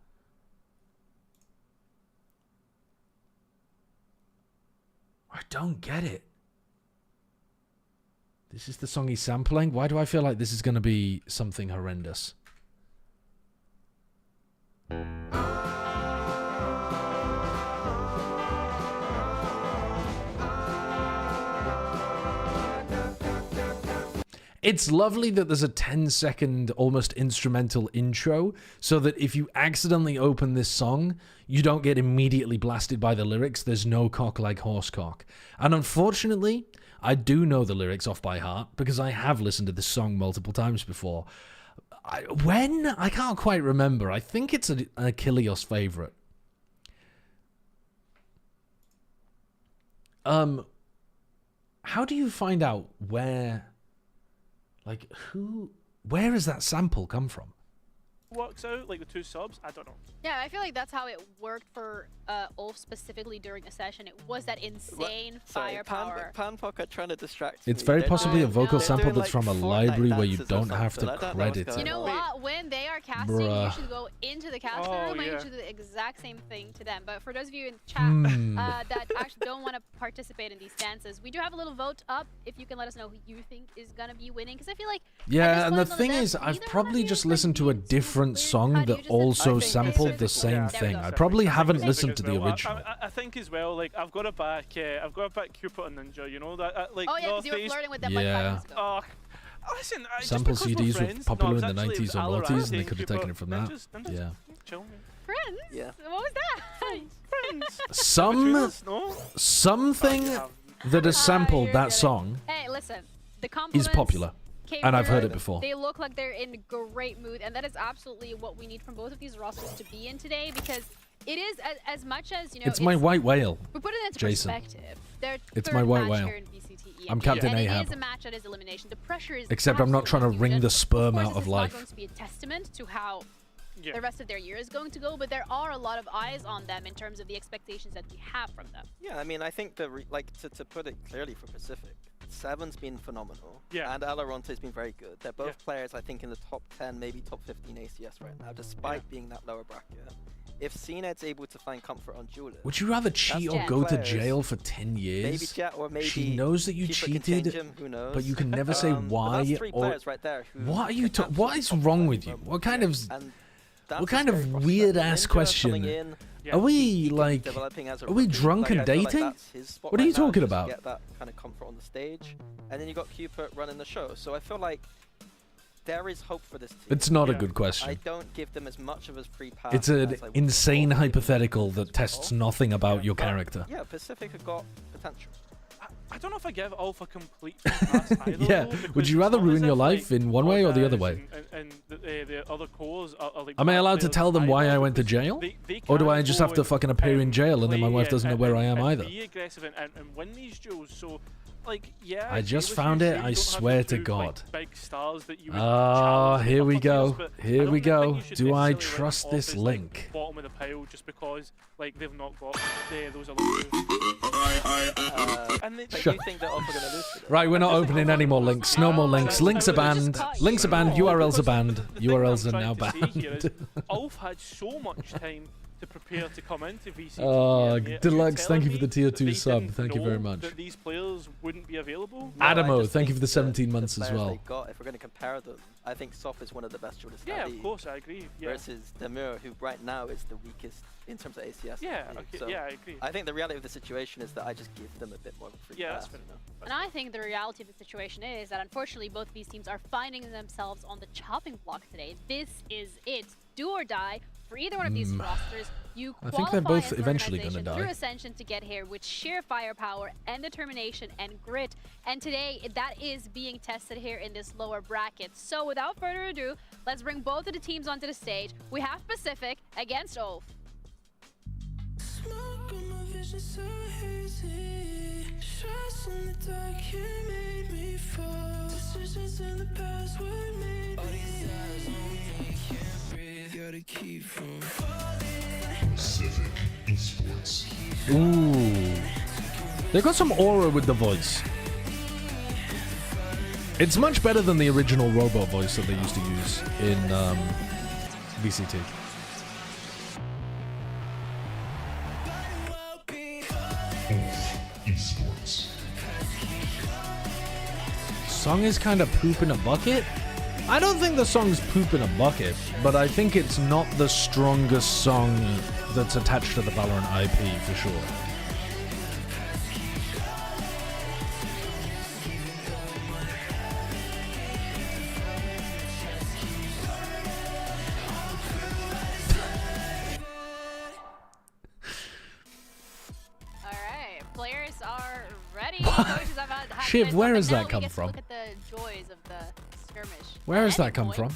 I don't get it. This is the song he's sampling? Why do I feel like this is going to be something horrendous? It's lovely that there's a 10-second almost instrumental intro so that if you accidentally open this song, you don't get immediately blasted by the lyrics. There's no cock like horse cock. And unfortunately, I do know the lyrics off by heart because I have listened to this song multiple times before. I can't quite remember. I think it's an Achilleos favorite. How do you find out where... Like, where has that sample come from? Works out, like the two subs, I don't know. Yeah, I feel like that's how it worked for ULF specifically during a session. It was that insane firepower. Panpock are trying to distract It's very possibly a vocal sample that's from a library where you don't have to credit it. You know what? When they are casting, you should go into the casting room and you should do the exact same thing to them. But for those of you in chat that actually don't want to participate in these dances, we do have a little vote up if you can let us know who you think is going to be winning. Because I feel like... Yeah, and the thing is, I've probably just listened to a different song that also sampled the same thing. I probably haven't listened to the original. I think as well, like I've got to back Cupid and Ninja. You know that like. Oh yeah, because you were flirting with them like 5 years ago. Oh, listen, sample CDs were popular in the 90s or noughties, and they could have taken it from that. Yeah. Friends? Yeah. What was that? Friends. Something that has sampled that song. Hey, listen. The is popular. And I've heard it before. They look like they're in great mood, and that is absolutely what we need from both of these rosters to be in today, because it is as much as, you know... It's my white whale, we put it into Jason. perspective. It's my white whale. I'm Captain Ahab. It is a match that is elimination. The pressure is... Except I'm not trying to wring the sperm out of life. It's not going to be a testament to how the rest of their year is going to go, but there are a lot of eyes on them in terms of the expectations that we have from them. Yeah, I mean, I think to put it clearly for Pacific, Seven's been phenomenal, and Alaronte's been very good. They're both players, I think, in the top 10, maybe top 15 ACS right now, despite being that lower bracket. If CNED's able to find comfort on Julius... Would you rather cheat or go to jail for 10 years? Maybe Jet, or maybe she knows that you cheated, but you can never say why. That's 3 players right there what are you? What is wrong with you? What kind of weird ass question Are we like? Are we drunk and dating? What are you talking about? Get that kind of comfort on the stage, and then you got Cupid running the show. So I feel like there is hope for this team. It's not a good question. I don't give them as much of a free pass. It's an insane hypothetical that tests nothing about your character. Yeah, Pacific have got potential. I don't know if I give ULF a complete pass either. Yeah, would you rather ruin your life in one way or the other way? And the other cores are like. Am I allowed to tell them why I went to jail? Or do I just have to fucking appear in jail and then my wife doesn't know where I am either? Be aggressive and win these duels. So, like, yeah. I just found it, I swear to God. Big stars that you here we go. Here we go. Do I trust this link? Bottom of the pile just because, like, they've not got those other moves. And do you think that ULF are going to lose to them? Right, we're not opening any more links. No more links. Links are banned. Links are banned. URLs are banned. URLs are now banned. ULF had so much time to prepare to come into VCT. Oh, Deluxe, thank you for the tier 2 sub. Thank you very much. That these players wouldn't be available. Adamo, thank you for the 17 months as well. If we're going to compare them, I think Soft is one of the best duelists. Yeah, of course, I agree. Yeah. Versus Demir, who right now is the weakest in terms of ACS. Yeah, okay, so yeah, I agree. I think the reality of the situation is that I just give them a bit more of a free pass. That's fair enough. And I think the reality of the situation is that unfortunately both of these teams are finding themselves on the chopping block today. This is it. Do or die for either one of these rosters. You I think they're qualify both as eventually going to die. through Ascension to get here with sheer firepower and determination and grit. And today, that is being tested here in this lower bracket. So without further ado, let's bring both of the teams onto the stage. We have Pacific against ULF. Smoke on my vision so hazy. Shots in the dark, you made me fall. Decisions in the past were made me. All these eyes on me, can't breathe. Gotta keep from falling. Pacific Esports. Ooh. They got some aura with the voice. It's much better than the original robot voice that they used to use in VCT. Esports. Song is kind of poop in a bucket? I don't think the song's poop in a bucket, but I think it's not the strongest song that's attached to the Valorant IP for sure. Players are ready. Shiv, where has that come from? Look at the joys of the skirmish. Where has that come from?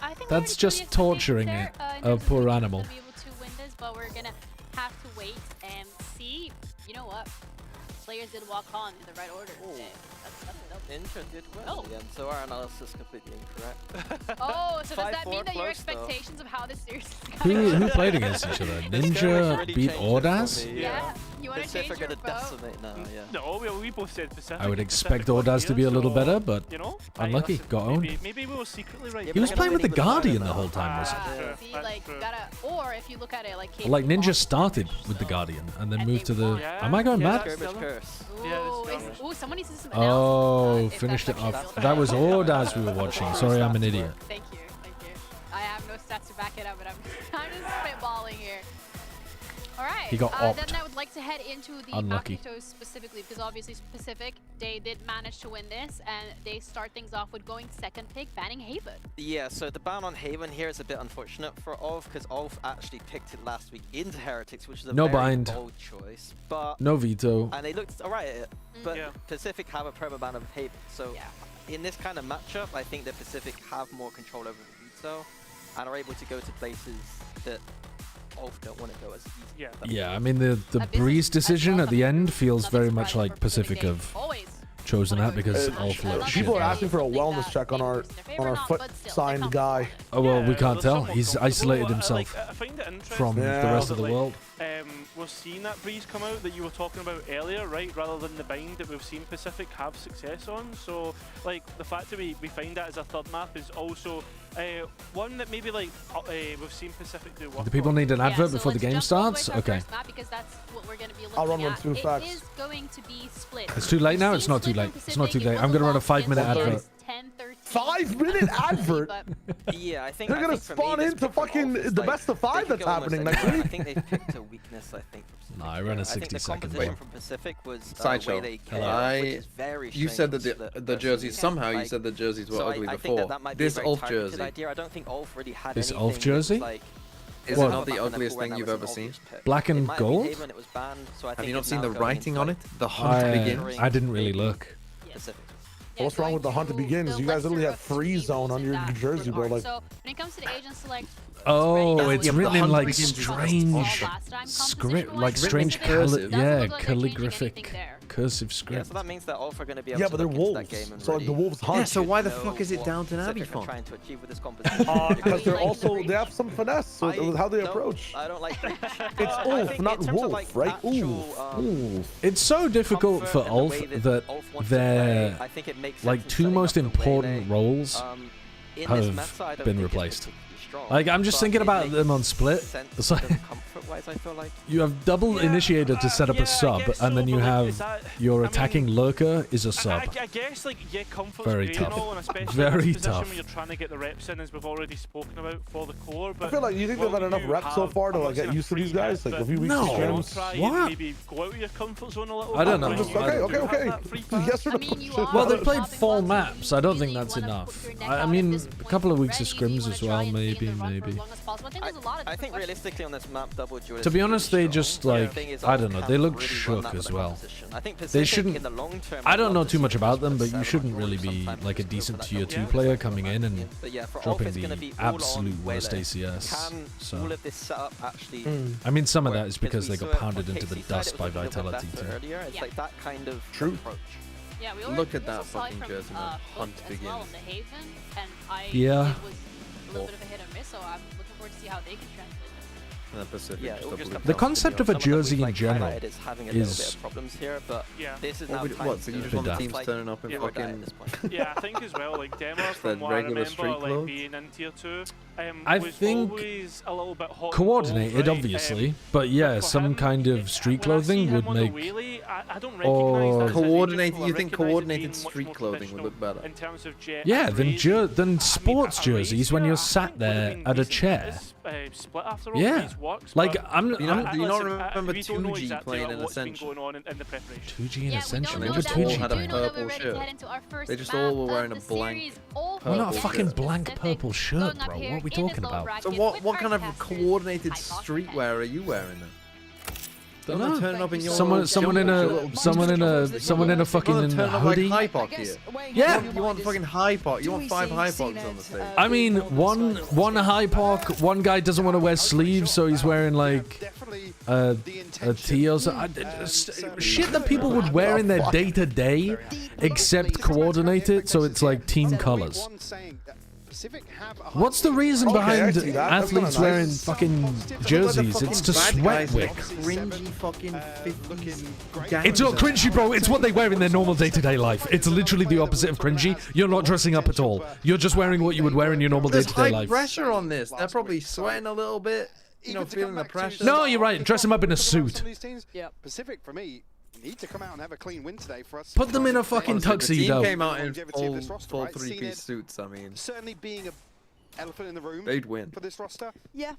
I think that's just torturing it, a poor animal. Be able to win this, but we're gonna have to wait and see. You know what? Players did walk on in the right order today. Ninja did well again, so our analysis is completely incorrect. Oh, so does that mean that your expectations of how this series is going? Who played against each other? Ninja beat Ordaz? Yeah. You want to change your vote? Decimate now, yeah. No, we both said Pacific. I would expect Ordaz to be a little better, but unlucky, got owned. Maybe we were secretly right. He was playing with the Guardian the whole time, wasn't he? See, like, or if you look at it like... Like Ninja started with the Guardian and then moved to the... Am I going mad? Ooh, someone needs to do some Oh, finished it off. That was Ordaz we were watching. Sorry, I'm an idiot. Thank you. I have no stats to back it up, but I'm just spitballing here. All right. He got opt. Then I would like to head into the Magnetos specifically, because obviously Pacific, they did manage to win this, and they start things off with going second pick, banning Haven. Yeah, so the ban on Haven here is a bit unfortunate for ULF, because ULF actually picked it last week into Heretics, which is a very bold choice. But no veto. And they looked alright at it, but Pacific have a perma ban of Haven. So in this kind of matchup, I think that Pacific have more control over the veto, and are able to go to places that ULF don't want to go as easy. Yeah, I mean the Breeze decision at the end feels very much like Pacific have chosen that because ULF looked shit. People are asking for a wellness check on our FUT signed guy. Oh well, we can't tell. He's isolated himself from the rest of the world. We're seeing that Breeze come out that you were talking about earlier, right? Rather than the bind that we've seen Pacific have success on. So, like, the fact that we find that as a third map is also one that maybe, like, we've seen Pacific do work. Do people need an advert before the game starts? Okay. I'll run one through facts. It is going to be split. It's too late now? It's not too late. It's not too late. I'm going to run a 5-minute advert. 5-minute advert. Yeah, I think they're gonna spawn into fucking the best of 5 that's happening next week. I think they picked a weakness. I think. No, I ran a 60-second. Wait. From Pacific was Sideshow. You said that the jerseys somehow you said the jerseys were ugly before. This ULF jersey. I don't think ULF really had this ULF jersey. Is it not the ugliest thing you've ever seen? Black and gold? Have you not seen the writing on it? The hunt begins. I didn't really look. What's wrong with the hunt begins? You guys literally have free zone on your jersey, bro. Like, so when it comes to the agent select, oh, it's written in like strange script, like strange calligraphic cursive script. Yeah, so that means that ULF are going to be able yeah, to but they're wolves. So like the wolves hunt. Yeah, so why the fuck is it Downton Abbey font? Trying to achieve with this composition. Because they're also they have some finesse with how they approach. I don't like. It's ULF, not wolf, right? Oof. It's so difficult for ULF that their like 2 most important roles have been replaced. Like, I'm just thinking about them on Split. It's like, you have double initiator to set up a sub, and then you have your attacking lurker is a sub. I guess, like, yeah, comfort's very great, tough. You know, and especially very in a position tough. when you're trying to get the reps in, as we've already spoken about for the core. But I feel like you think they've had enough reps so far to like get used to these guys, like a few weeks of scrims. What? Maybe go out of your comfort zone a little I don't know. Okay. Yes or no? Well, they've played 4 maps. I don't think that's enough. I mean, a couple of weeks of scrims as well, maybe. I think realistically on this map, double duelist. To be honest, they just like, I don't know, they look shook as well. They shouldn't, I don't know too much about them, but you shouldn't really be like a decent tier 2 player coming in and dropping the absolute worst ACS. So, I mean, some of that is because they got pounded into the dust by Vitality too. It's like that kind of true. Yeah, we look at that fucking jersey, man. Hunt begins. Well in the Haven, and yeah. It was a little bit of a hit or miss, so I'm looking forward to see how they can translate this. The concept of a jersey in general is problems here, but this is now what? So you just want the teams turning up in fucking? Yeah, I think as well, like Demo from what I remember, like being in tier 2, I was think always a little bit hot coordinated, right? obviously, but yeah, some kind of street clothing would make. Or coordinated. You think coordinated street clothing would look better? In terms of yeah, than sports jerseys when you're sat there at a chair. Yeah, like do you not remember 2G playing in Ascension? 2G in Ascension. They just all had a purple shirt. They just all were wearing a blank. Well, not a fucking blank purple shirt, bro. What are we talking about? So what kind of coordinated streetwear are you wearing then? Turning up in your someone in a fucking hoodie. Like Hypoc here. Yeah. You want fucking Hypoc. You want 5 Hypocs on the stage. I mean, one Hypoc. One guy doesn't want to wear sleeves, so he's wearing like a tee or something. Shit that people would wear in their day-to-day, except coordinate it so it's like team colors. What's the reason behind athletes wearing fucking jerseys? It's to sweat with. It's not cringy, bro. It's what they wear in their normal day-to-day life. It's literally the opposite of cringy. You're not dressing up at all. You're just wearing what you would wear in your normal day-to-day life. There's high pressure on this. They're probably sweating a little bit. You know, feeling the pressure. No, you're right. Dress them up in a suit. Yeah. Pacific for me need to come out and have a clean win today for us. Put them in a fucking tuxedo. The team came out in full 3-piece suits. I mean, certainly being an elephant in the room. They'd win for this roster. Yeah.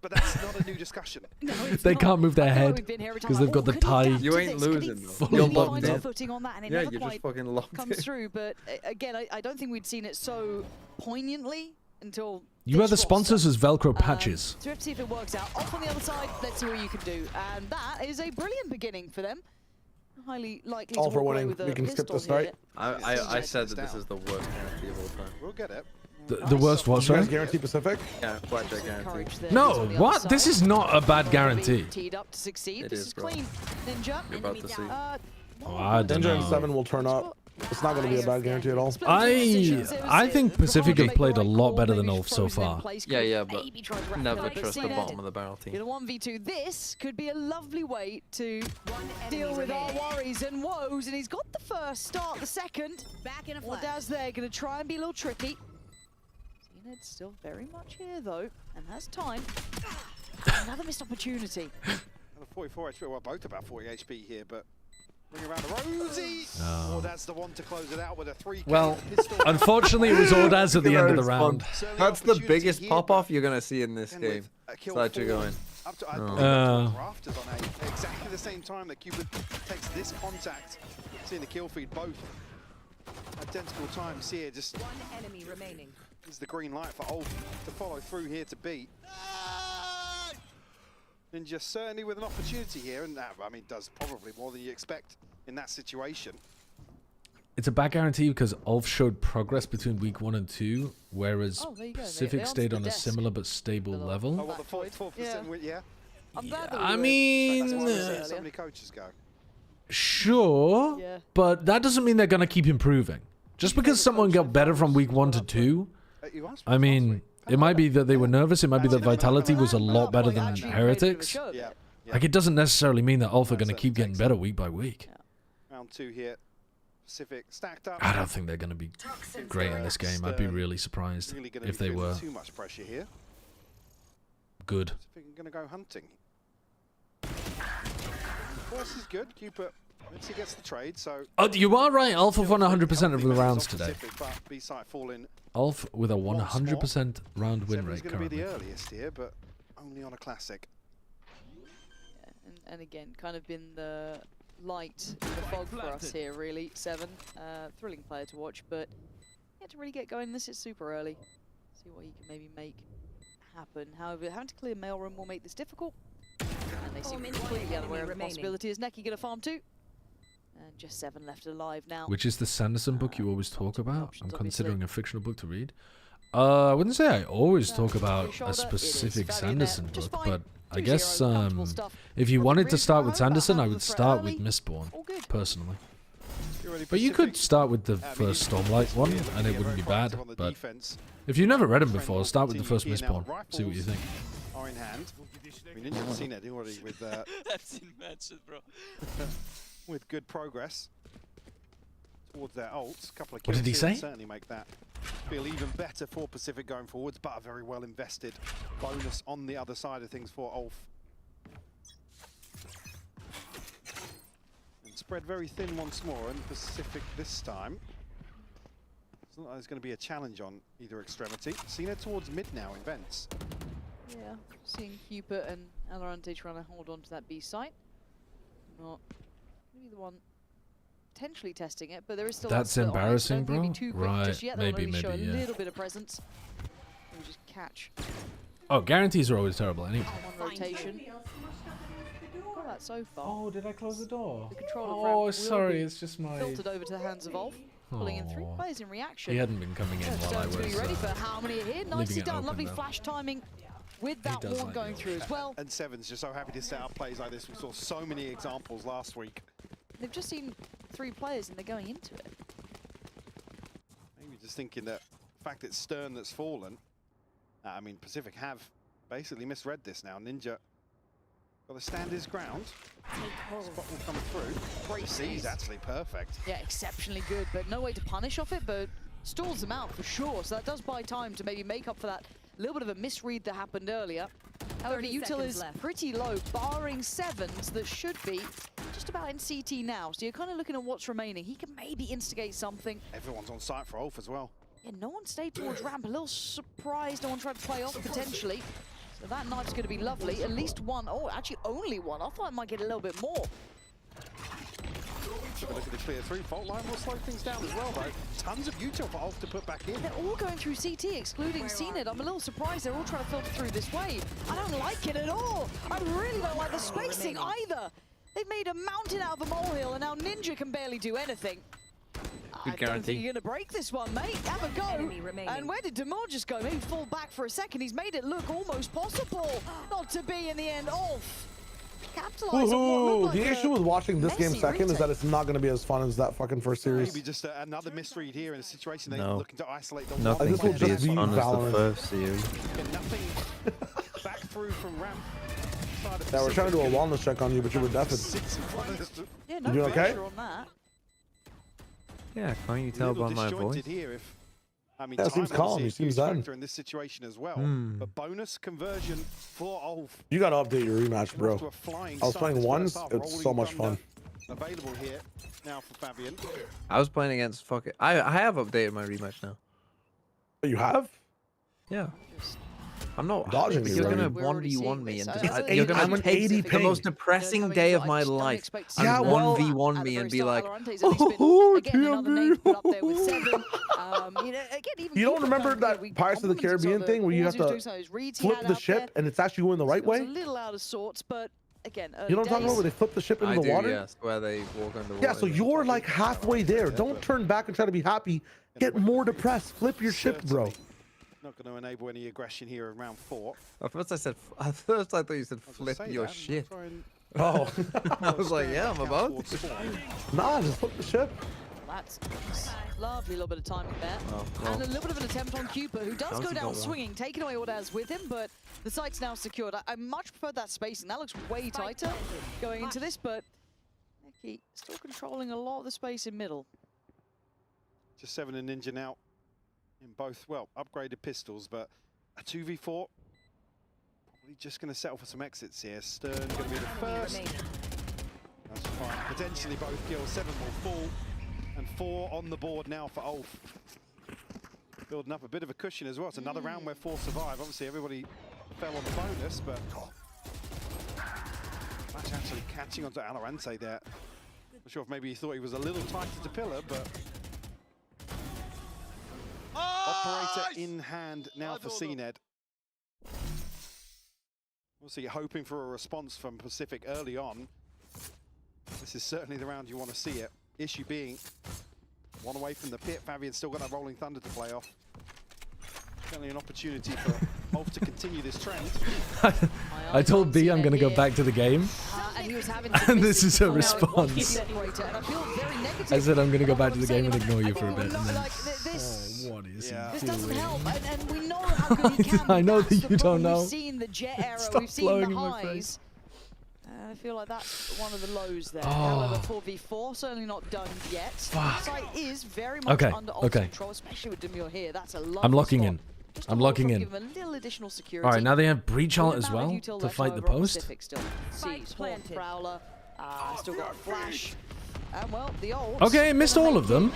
But that's not a new discussion. No, they can't move their head because they've got the tie. You ain't losing though. You're locked in. Footing on that and it yeah, never you're quite just fucking locked comes in. through. But again, I don't think we'd seen it so poignantly until. You have the sponsors as Velcro patches. So we have to see if it works out. Off on the other side, let's see what you can do. And that is a brilliant beginning for them. Highly likely all to for walk away winning. with We can skip this, right? I said that this is the worst guarantee of all time. We'll get it. The worst what, sorry? Guarantee Pacific? Yeah, blackjack guarantee. No, what? This is not a bad guarantee. Teed up to succeed. It This is, is bro. clean. Ninja. You're about to see. Oh, I don't Ninja and know. 7 will turn up. It's not going to be a bad guarantee at all. I think Pacific have played a lot better than ULF so far. Yeah, but never trust the bottom of the barrel team. In a 1v2, this could be a lovely way to deal with our worries and woes. And he's got the first start, the second. Back in a flash. Daz there, going to try and be a little tricky. Zened's still very much here though, and has time. Another missed opportunity. And a 44 HP, well, both about 40 HP here, but Bring around the Rosie. No. Oh, that's the one to close it out with a 3K. Well, unfortunately, it was Ordaz at the end of the round. That's the biggest pop-off you're going to see in this game. Start you going. Up to rafters on A. Exactly the same time that Cupid takes this contact. Seeing the kill feed, both identical times here. Just one enemy remaining. Is the green light for Ulf to follow through here to B. Ninja certainly with an opportunity here, and that, I mean, does probably more than you expect in that situation. It's a back guarantee because Ulf showed progress between week 1 and 2, whereas Pacific stayed on a similar but stable level. Oh, well, the 4%, yeah. I'm glad I mean, so many coaches go. Sure, but that doesn't mean they're going to keep improving. Just because someone got better from week 1 to 2, I mean, it might be that they were nervous. It might be that Vitality was a lot better than Heretics. Like, it doesn't necessarily mean that Ulf are going to keep getting better week by week. Round 2 here. Pacific stacked up. I don't think they're going to be great in this game. I'd be really surprised if they were too much pressure here. Good. Pacific are going to go hunting. Force is good. Cupid once he gets the trade, so... Oh, you are right. Ulf have won 100% of the rounds today. Falling. Ulf with a 100% round win rate currently. currently. Be the earliest here, but only on a classic. Yeah, and again, kind of been the light in the fog for us here, really. 7, thrilling player to watch, but yeah, to really get going, this is super early. See what he can maybe make happen. However, having to clear mailroom will make this difficult. And they seem completely unaware of the possibility. Is Neki going to farm too? And just 7 left alive now. Which is the Sanderson book you always talk about? I'm considering a fictional book to read. I wouldn't say I always talk about a specific Sanderson book, but I guess if you wanted to start with Sanderson, I would start with Mistborn, personally. But you could start with the first Stormlight one, and it wouldn't be bad. But if you've never read him before, start with the first Mistborn. See what you think. Are in hand. I mean, Ninja's seen it already with... I've seen matches, bro. With good progress towards their ults. Couple of what did he say? Certainly make that feel even better for Pacific going forwards, but a very well invested bonus on the other side of things for Ulf. And spread very thin once more, and Pacific this time. It's not like there's going to be a challenge on either extremity. Cena towards mid now in vents. Yeah, seeing Cupid and Alorante trying to hold on to that B site. Not maybe the one potentially testing it, but there is still that's embarrassing, bro. Right, maybe, show a yeah. little bit of presence. We'll just catch. Oh, guarantees are always terrible anyway. One rotation. Got that so far. Oh, did I close the door? The controller oh, sorry, it's just my... filtered over to the hands of Ulf. Pulling in 3 players in reaction. He hadn't been coming in while I was ready for how many here? Nicely done. Lovely though. Flash timing. With that one going through as well. And Seven's just so happy to set up plays like this. We saw so many examples last week. They've just seen 3 players and they're going into it. Maybe just thinking that the fact it's Stern that's fallen. I mean, Pacific have basically misread this now. Ninja got to stand his ground. Spot will come through. Great C's actually perfect. Yeah, exceptionally good, but no way to punish off it, but stalls them out for sure. So that does buy time to maybe make up for that little bit of a misread that happened earlier. However, Util is pretty low, barring 7s that should be just about in CT now. So you're kind of looking at what's remaining. He can maybe instigate something. Everyone's on site for Ulf as well. Yeah, no one stayed towards ramp. A little surprised no one tried to play off potentially. So that knife's going to be lovely. At least one. Oh, actually only one. I thought I might get a little bit more. Look at the clear through. Fault line will slow things down as well, though. Tons of util for Ulf to put back in. They're all going through CT, excluding CNED. I'm a little surprised they're all trying to filter through this wave. I don't like it at all. I really don't like the spacing either. They've made a mountain out of a molehill, and now Ninja can barely do anything. I don't think you're going to break this one, mate. Have a go. And where did Demore just go? Maybe fall back for a second. He's made it look almost possible not to be in the end off. Capitalize on what looked like the issue with watching this game second retake is that it's not going to be as fun as that fucking first series. Maybe just another misread here in a situation they're No. looking to isolate the Nothing This will can be just as be fun as the Valorant. first series. Nothing back through from ramp. Yeah, we're trying to do a wellness check on you, but you were deafened. Yeah, You doing okay? pressure on that. Yeah, can't you tell by my voice? Here if, I mean, Yeah, it seems calm. He seems zen. in this situation as well. But bonus conversion for Ulf. You got to update your rematch, bro. To a flying I was start playing this ones. first half, It's so rolling much fun. thunder. available here now for Fabian. I was playing against fucking. I have updated my rematch now. You have? Yeah. I'm not dodging you. You're gonna 1v1 me and you're gonna take the most depressing day of my life and 1v1 me and be like, oh, you don't remember that Pirates of the Caribbean thing where you have to flip the ship and it's actually going the right way? A little out of sorts, but again, you know what I'm talking about? Where they flip the ship into the water? Yes, where they walk under water. Yeah, so you're like halfway there. Don't turn back and try to be happy. Get more depressed. Flip your ship, bro. Not going to enable any aggression here in round 4. At first I thought you said flip your shit. Oh. I was like, yeah, I'm about. Nah, just flip the ship. That's lovely little bit of timing there. And a little bit of an attempt on Cooper, who does go down swinging, taking away what has with him, but the site's now secured. I much prefer that spacing. That looks way tighter going into this, but Neki still controlling a lot of the space in middle. Just 7 and Ninja now in both, well, upgraded pistols, but a 2v4. Probably just going to settle for some exits here. Stern going to be the first. That's fine. Potentially both kills. 7 will fall. And 4 on the board now for ULF. Building up a bit of a cushion as well. It's another round where 4 survive. Obviously, everybody fell on the bonus, but Match actually catching onto Alorante there. Not sure if maybe he thought he was a little tighter to pillar, but operator in hand now for CNED. We'll see, hoping for a response from Pacific early on. This is certainly the round you want to see it. Issue being 1 away from the pit. Fabian's still got that Rolling Thunder to play off. Certainly an opportunity for ULF to continue this trend. I told B I'm going to go back to the game. And this is a response. I said I'm going to go back to the game and ignore you for a bit. And then, what is this doesn't help, and we know how good he can. I know that you don't know. We've seen the jet era, we've seen the highs. I feel like that's one of the lows there. However, 4v4 certainly not done yet. Site is very much under ULF control, especially with Demure here. That's a lot. I'm locking in. I'm locking in. Give him a little additional security. All right, now they have breach alt as well to fight the post. Prowler, still got a flash. And well, the ult. Okay, missed all of them.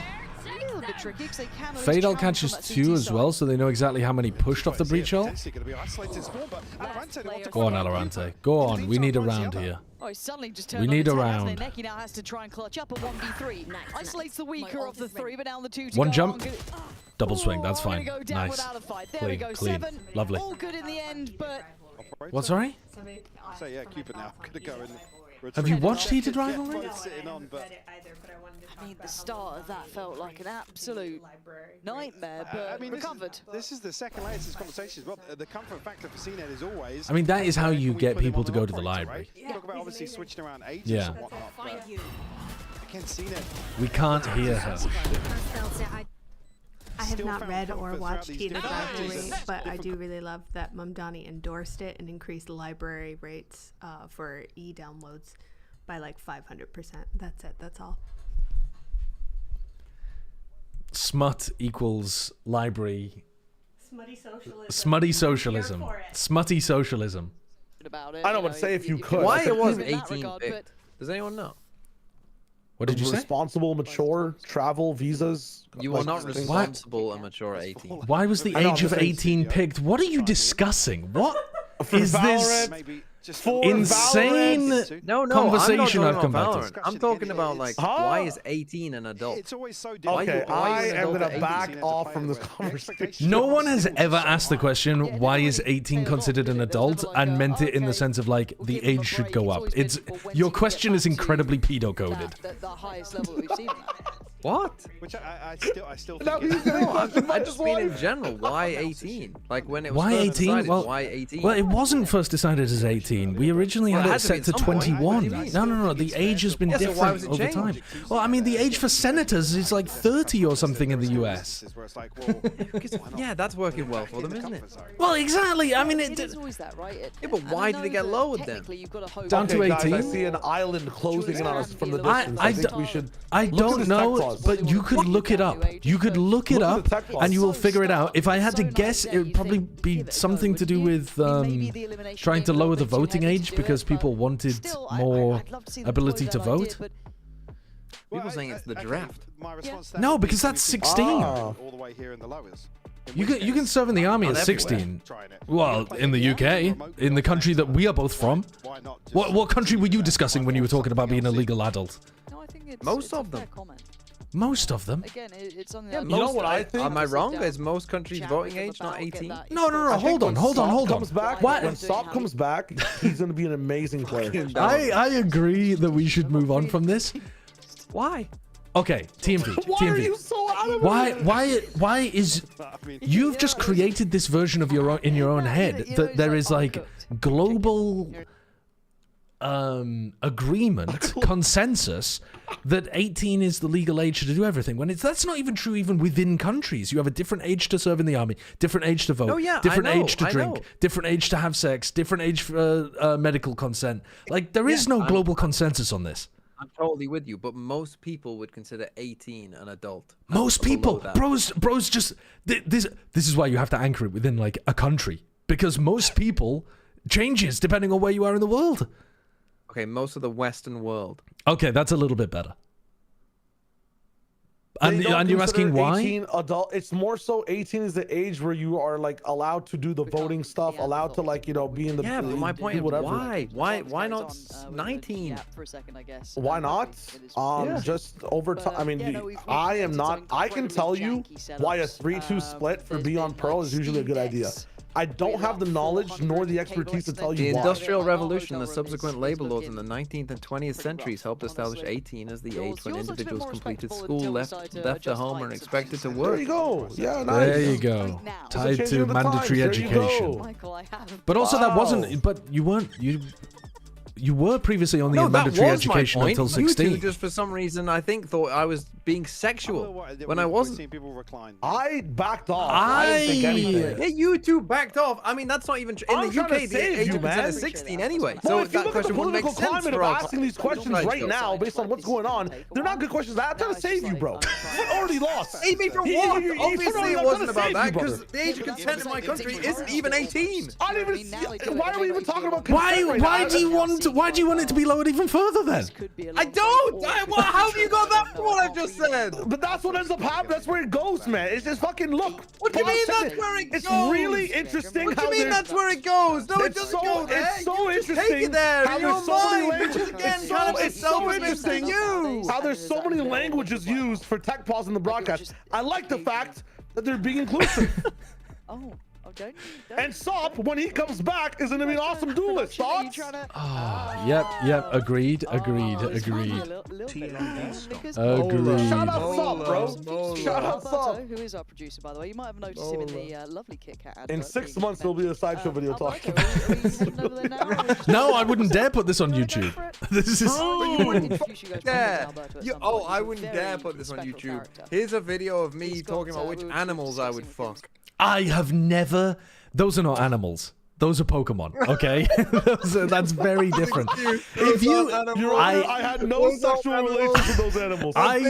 A little bit tricky because they can Fadal catches 2 as well, so they know exactly how many pushed off the breach ult. Go on, Alorante. Go on. We need a round here. Oh, he suddenly just turned we need a round. Neki now has to try and clutch up a 1v3. Isolates the weaker of the 3, but down the 2 to 1 go. jump. Double swing. That's fine. Nice. Clean. Clean. 7. Lovely. All good in the end, but... What, sorry? So yeah, Cupid now. Gonna go in. Have you watched Heated Rivalry? I mean, the start of that felt like an absolute nightmare, but I mean, recovered. This is the second latest of this conversation as well. The comfort factor for CNED is always... I mean, that is how you get people to go to the library. Right? Talk about obviously switching around ages and whatnot, but again, CNED... We can't hear her. I have not read or watched Heated Rivalry, but I do really love that Mumdani endorsed it and increased library rates for e-downloads by like 500%. That's it. That's all. Smut equals library. Smutty socialism. Smutty socialism. Smutty socialism. I know what to say if you could. Why it was 18 picked? Does anyone know? What did you say? Responsible, mature, travel, visas. You are not responsible and mature at 18. Why was the age of 18 picked? What are you discussing? What is this insane conversation I've conducted? I'm talking about like, why is 18 an adult? It's always so okay, I am gonna back off from this conversation. No one has ever asked the question, why is 18 considered an adult, and meant it in the sense of like, the age should go up. It's your question is incredibly pedo-coded. The highest level we've seen. What? Which I still think I just mean in general, why 18? Like when it was why 18? Decided, well, why 18? Well, it wasn't first decided as 18. We originally had it set to 21. No. The age has been different over time. Well, I mean, the age for senators is like 30 or something in the US. Yeah, that's working well for them, isn't it? Well, exactly. I mean, it is always that, right? Yeah, but why did it get lowered then? Down to 18. Guys, I see an island closing in on us from the distance. I think we should. I don't know. But you could look it up. You could look it up, and you will figure it out. If I had to guess, it would probably be something to do with trying to lower the voting age because people wanted more ability to vote. People saying it's the draft. My response to that No, would be because that's people 16. all the way here in the lowers. You can serve in the army at 16. Well, in the UK, in the country that we are both from. What country were you discussing when you were talking about being a legal adult? No, I think Most of them. Most of them. Again, it's on the. Yeah, other most, side. know what I think? Am I wrong? Is most countries voting age not 18? No. Hold on. Comes back, when Sop comes back, he's going to be an amazing player. I agree that we should move on from this. Why? Okay, TMV. Why are you so adamant? Why is you've just created this version of your own in your own head that there is like global agreement, consensus that 18 is the legal age to do everything, when that's not even true even within countries. You have a different age to serve in the army, different age to vote, different age to drink, different age to have sex, different age for medical consent. Like, there is no global consensus on this. I'm totally with you, but most people would consider 18 an adult. Most people, bros, just this is why you have to anchor it within like a country, because most people changes depending on where you are in the world. Okay, most of the Western world. Okay, that's a little bit better. And you're asking why? 18 adult. It's more so 18 is the age where you are like allowed to do the voting stuff, allowed to like, you know, be in the but my point is whatever. why not 19? For a second, I guess. Why not? Just over time. I mean, I am not. I can tell you why a 3-2 split for Beyond Pearl is usually a good idea. I don't have the knowledge nor the expertise to tell you The why. Industrial Revolution and the subsequent labor laws in the 19th and 20th centuries helped establish 18 as the age when individuals completed school, left their home, and expected to work. There you go. Yeah, nice. There you go. Tied to mandatory education. But also that wasn't. But you weren't. You were previously on the mandatory education until 16. You two, just for some reason, I think thought I was being sexual when I wasn't. I backed off. I didn't think anything. Yeah, you two backed off. I mean, that's not even in the UK. The age of consent is 16 anyway. Well, So if you that look at the question wouldn't make political sense climate for of us. asking these questions right now, based on what's going on, they're not good questions. I'm trying to save you, bro. You already lost. Save me from what? Obviously, it wasn't about save that you, brother. because the age of consent in my country isn't even 18. I don't even. Why are we even talking about Why consent right now? do you want it to be lowered even further then? I don't. How have you got that from what I've just said? But that's what ends up happening. That's where it goes, man. It's just fucking look. What do you mean that's where it goes? It's really interesting. What do you mean that's where it goes? No, it doesn't go there. It's so interesting. Take it there. How Your there's so many mind, which is languages. again kind of It's so interesting. You. How there's so many languages used for tech pause in the broadcast. I like the fact that they're being inclusive. Okay. And Sop, when he comes back, is gonna be an awesome duelist. Thoughts? Yep. Agreed. Agreed. Shout out Sop, bro. Shout out Sop. Who is our producer, by the way? You might have noticed him in the lovely Kit Kat advert. In 6 months, there'll be a sideshow video talking. No, I wouldn't dare put this on YouTube. This is. I wouldn't dare put this on YouTube. Here's a video of me talking about which animals I would fuck. I have never. Those are not animals. Those are Pokemon. Okay, that's very different. If you, I had no sexual relations with those animals. That's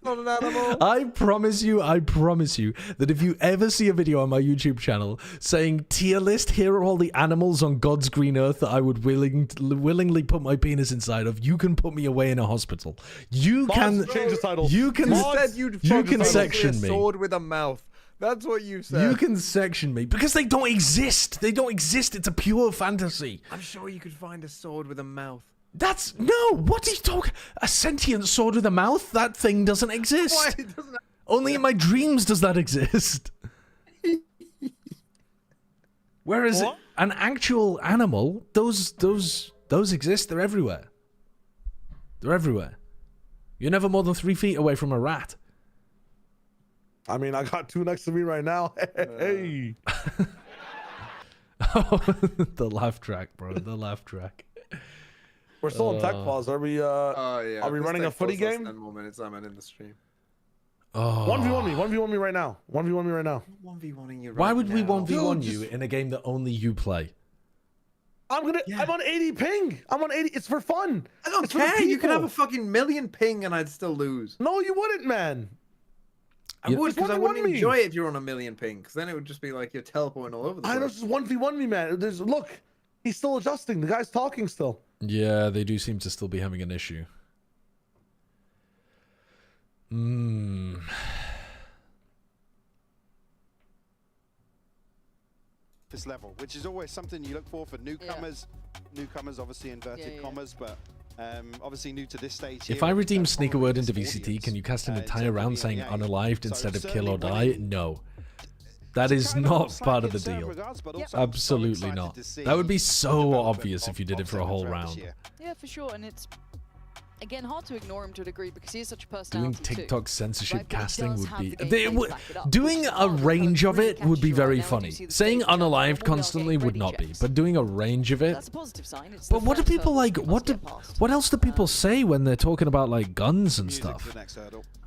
not an animal. I promise you that if you ever see a video on my YouTube channel saying tier list, here are all the animals on God's green earth that I would willingly put my penis inside of, you can put me away in a hospital. You can change the title. You can section me. Sword with a mouth. That's what you said. You can section me because they don't exist. They don't exist. It's a pure fantasy. I'm sure you could find a sword with a mouth. What are you talking? A sentient sword with a mouth? That thing doesn't exist. Why? It doesn't. Only in my dreams does that exist. Whereas an actual animal, those exist. They're everywhere. They're everywhere. You're never more than 3 feet away from a rat. I mean, I got 2 next to me right now. Hey. The laugh track, bro. The laugh track. We're still in tech pause. Are we? Are we running a footy game? 10 more minutes. I'm in the stream. 1v1 me. 1v1 me right now. 1v1 me right now. 1v1ing you. Why would we 1v1 you in a game that only you play? I'm on 80 ping. I'm on 80. It's for fun. I don't care. You can have a fucking million ping and I'd still lose. No, you wouldn't, man. I would, because I wouldn't enjoy it if you're on a million ping, because then it would just be like you're teleporting all over the place. I know, just 1v1 me, man. Look, he's still adjusting. The guy's talking still. Yeah, they do seem to still be having an issue. This level, which is always something you look for newcomers. Newcomers, obviously inverted commas, but obviously new to this stage. If I redeem Sneaker Word into VCT, can you cast an entire round saying unalived instead of kill or die? No. That is not part of the deal. Absolutely not. That would be so obvious if you did it for a whole round. Yeah, for sure, and it's again hard to ignore him to a degree because he is such a personality. Doing TikTok censorship right? casting would be doing a range of it would be very funny. Saying unalived constantly would not be, but doing a range of it. That's a positive sign. It's but what do people like? What else do people say when they're talking about like guns and stuff?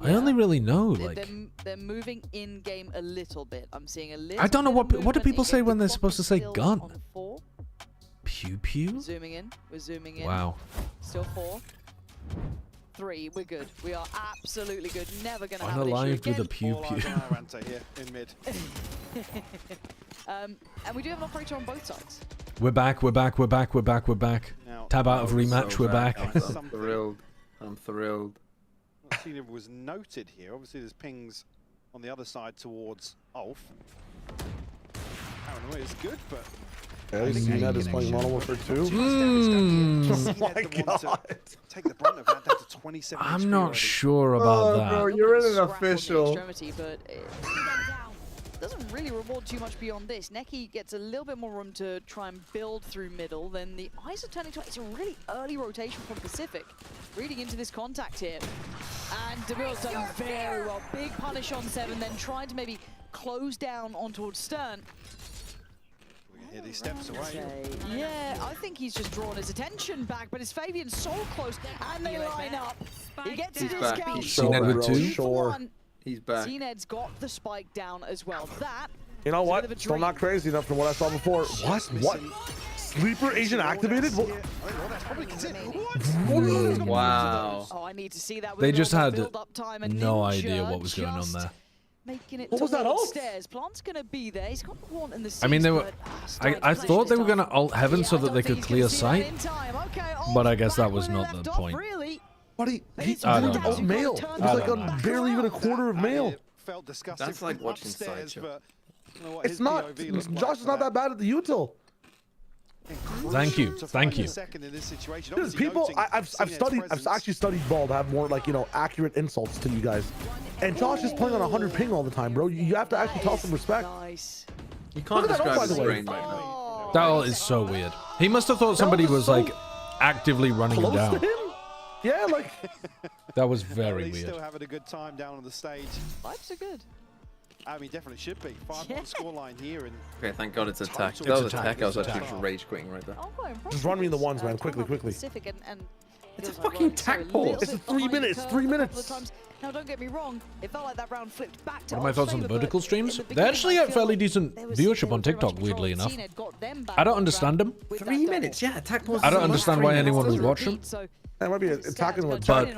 I only really know like they're moving in game a little bit. I'm seeing a little. I don't know what do people say when they're supposed to say gun? Pew pew. Zooming in. We're zooming in. Wow. Still 4. 3, we're good. We are absolutely good. Never gonna have an issue Unalived again. with a pew pew. Here in mid. And we do have an operator on both sides. We're back. We're back. We're back. We're back. We're back. Tab out of rematch. We're back. I'm thrilled. I'm thrilled. What seen was noted here. Obviously, there's pings on the other side towards ULF. Paranoia is good, but. Yeah, CNET is playing Modern Warfare 2. Oh my god. Take the brunt of that down to 27 I'm not sure about that. Bro, you're in an official. But it doesn't really reward too much beyond this. Neki gets a little bit more room to try and build through middle. Then the eyes are turning to it's a really early rotation from Pacific, reading into this contact here. And DeVille's done very well. Big punish on 7, then trying to maybe close down on towards Stern. Here these steps away. Yeah, I think he's just drawn his attention back, but it's Fabian so close, and they line up. He gets a discount. CNED with 2? Sure. He's back. CNED's got the spike down as well. That. You know what? Still not crazy enough from what I saw before. What? Sleeper agent activated? Wow. Oh, I need to see that. They just had no idea what was going on there. Making it what was that ult? Stairs. Plant's gonna be there. He's got the one in the I mean, they were. I thought they were gonna ult heaven so that they could clear sight, but I guess that was not the point. But he ult mail. It was like barely even a quarter of mail. That's like watching Sideshow. It's not. Josh is not that bad at the util. Thank you. Thank you. Dude, people, I've actually studied ball to have more like, you know, accurate insults to you guys. And Josh is playing on 100 ping all the time, bro. You have to actually talk some respect. You can't describe his brain right now. That all is so weird. He must have thought somebody was like actively running him down. Yeah, like that was very weird. Still having a good time down on the stage. Vibes are good. I mean, definitely should be. 5-1 scoreline here. And okay, thank God it's attack. That was attack. I was actually rage quitting right there. Just run me in the ones, man. Quickly. It's a fucking tack pause. It's 3 minutes. 3 minutes. Now, don't get me wrong. It felt like that round flipped back to What are my thoughts on the vertical streams? They actually get fairly decent viewership on TikTok, weirdly enough. I don't understand them. 3 minutes, yeah. Attack pause. I don't understand why anyone would watch them. That might be attacking with, but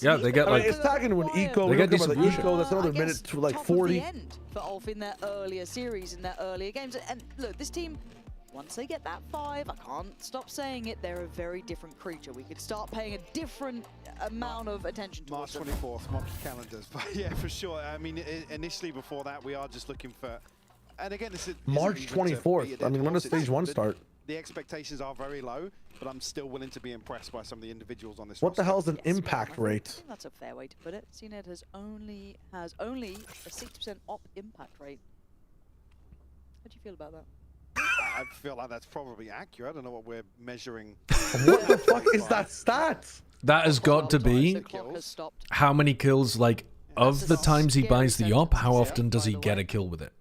yeah, they get like. It's attacking with eco. They get decent eco. That's another minute to like 40. For ULF in their earlier series, in their earlier games, and look, this team. Once they get that 5, I can't stop saying it, they're a very different creature. We could start paying a different amount of attention to March 24th, mark your calendars. But yeah, for sure. I mean, initially before that, we are just looking for... And again, this is... March 24th. I mean, when does stage 1 start? The expectations are very low, but I'm still willing to be impressed by some of the individuals on this What the hell is an impact rate? I think that's a fair way to put it. CNED has only a 60% op impact rate. How do you feel about that? I feel like that's probably accurate. I don't know what we're measuring. What the fuck is that stat? That has got to be how many kills, like, of the times he buys the op, how often does he get a kill with it?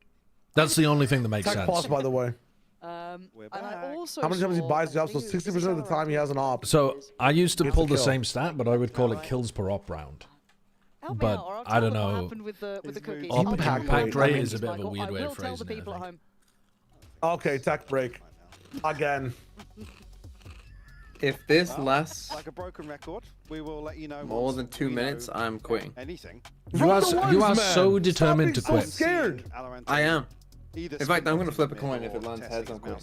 That's the only thing that makes sense. Pause, by the way. And I also how many times he buys the op? So 60% of the time he has an op. So I used to pull the same stat, but I would call it kills per op round. But I don't know. Impact rate is a bit of a weird way of phrasing it. Okay, tech break. Again. If this lasts like a broken record, we will let you know more than 2 minutes, I'm quitting. Anything. You are so determined to quit. Scared. I am. In fact, I'm going to flip a coin if it lands heads on queen.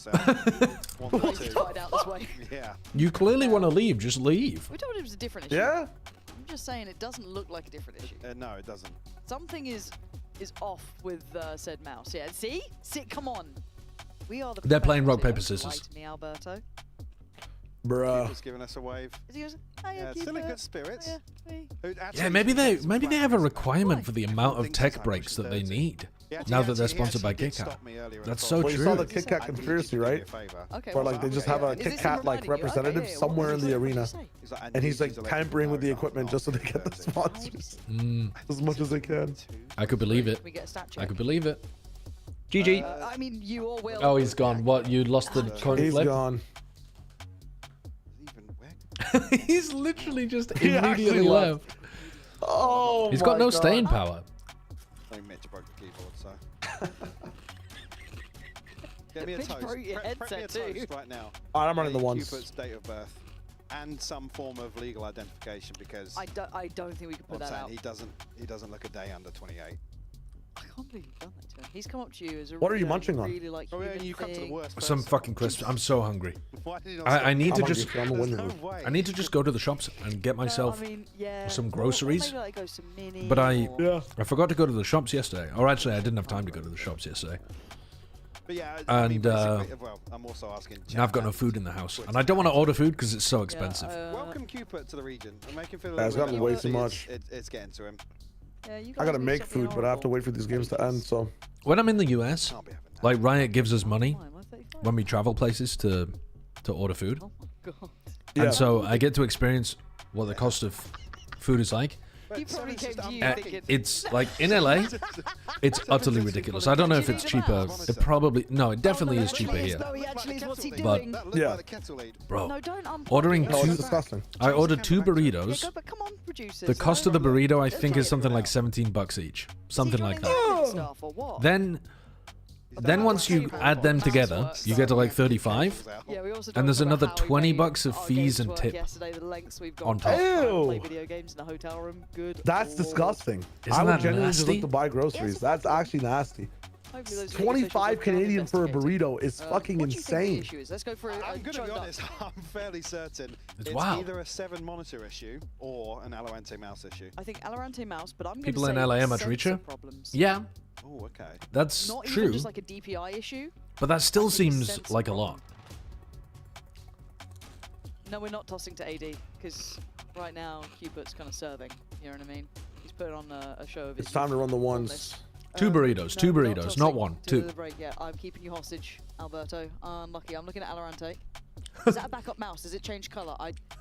Yeah. You clearly want to leave. Just leave. We told him it was a different issue. Yeah. I'm just saying it doesn't look like a different issue. No, it doesn't. Something is off with said mouse. Yeah. See? Come on. We are the. They're playing rock, professionals paper, here. scissors. Right, me, Alberto. Bruh. Cooper's giving us a wave. Is he goes, Yeah, still in good spirits. Yeah, maybe they have a requirement for the amount of tech breaks that they need. Now that they're sponsored by Kit Kat. That's so Well, true. you saw the Kit Kat conspiracy, right? Where like they just have a Kit Kat like representative somewhere in the arena, and he's like tampering with the equipment just so they get the sponsors as much as they can. I could believe it. I could believe it. GG. I mean, you all will. Oh, he's gone. What? You lost the coin flip? He's gone. He's literally just immediately left. Oh, he's got no staying power. Mitch broke the keyboard, so. Get me a toast. Prep me a toast right now. Alright, I'm running the ones. Cupid's date of birth and some form of legal identification because I don't think we can put that out. He doesn't look a day under 28. I can't believe you've done that to him. He's come up to you as a. What are you munching on? Really like you come to the worst. Some fucking crisps. I'm so hungry. Why did you I need to I'm just. hungry, I need to just go to the shops and get myself some groceries. Maybe like go some mini But I forgot to go to the shops yesterday. Or actually, I didn't have time to go to the shops yesterday. But yeah, and well, I'm also asking. Now I've got no food in the house, and I don't want to order food because it's so expensive. Welcome Cupid to the region. I make him feel. It's gotten way too much. It's getting to him. I gotta make food, but I have to wait for these games to end. So when I'm in the US, like Riot gives us money when we travel places to order food, and so I get to experience what the cost of food is like. He probably came to you thinking. It's like in LA, it's utterly ridiculous. I don't know if it's cheaper. It probably it definitely is cheaper here. But yeah, bro, ordering two. I ordered 2 burritos. The cost of the burrito I think is something like $17 each, something like that. Then once you add them together, you get to like 35, and there's another $20 of fees and tip on top. Ew. That's disgusting. I would genuinely just look to buy groceries. That's actually nasty. 25 Canadian for a burrito is fucking insane. Let's go for I'm gonna be honest, I'm fairly certain it's either a 7 monitor issue or an Alorante mouse issue. I think Alorante mouse, but I'm gonna people say in LA are much richer. Yeah. Oh, okay. That's not true. Even just like a DPI issue. But that still seems like a lot. No, we're not tossing to AD because right now Cupid's kind of serving. You know what I mean? He's put on a show of his. It's time to run the ones. 2 burritos, 2 burritos, not 1, 2. Yeah, I'm keeping you hostage, Alberto. Unlucky. I'm looking at Alorante. Is that a backup mouse? Does it change color?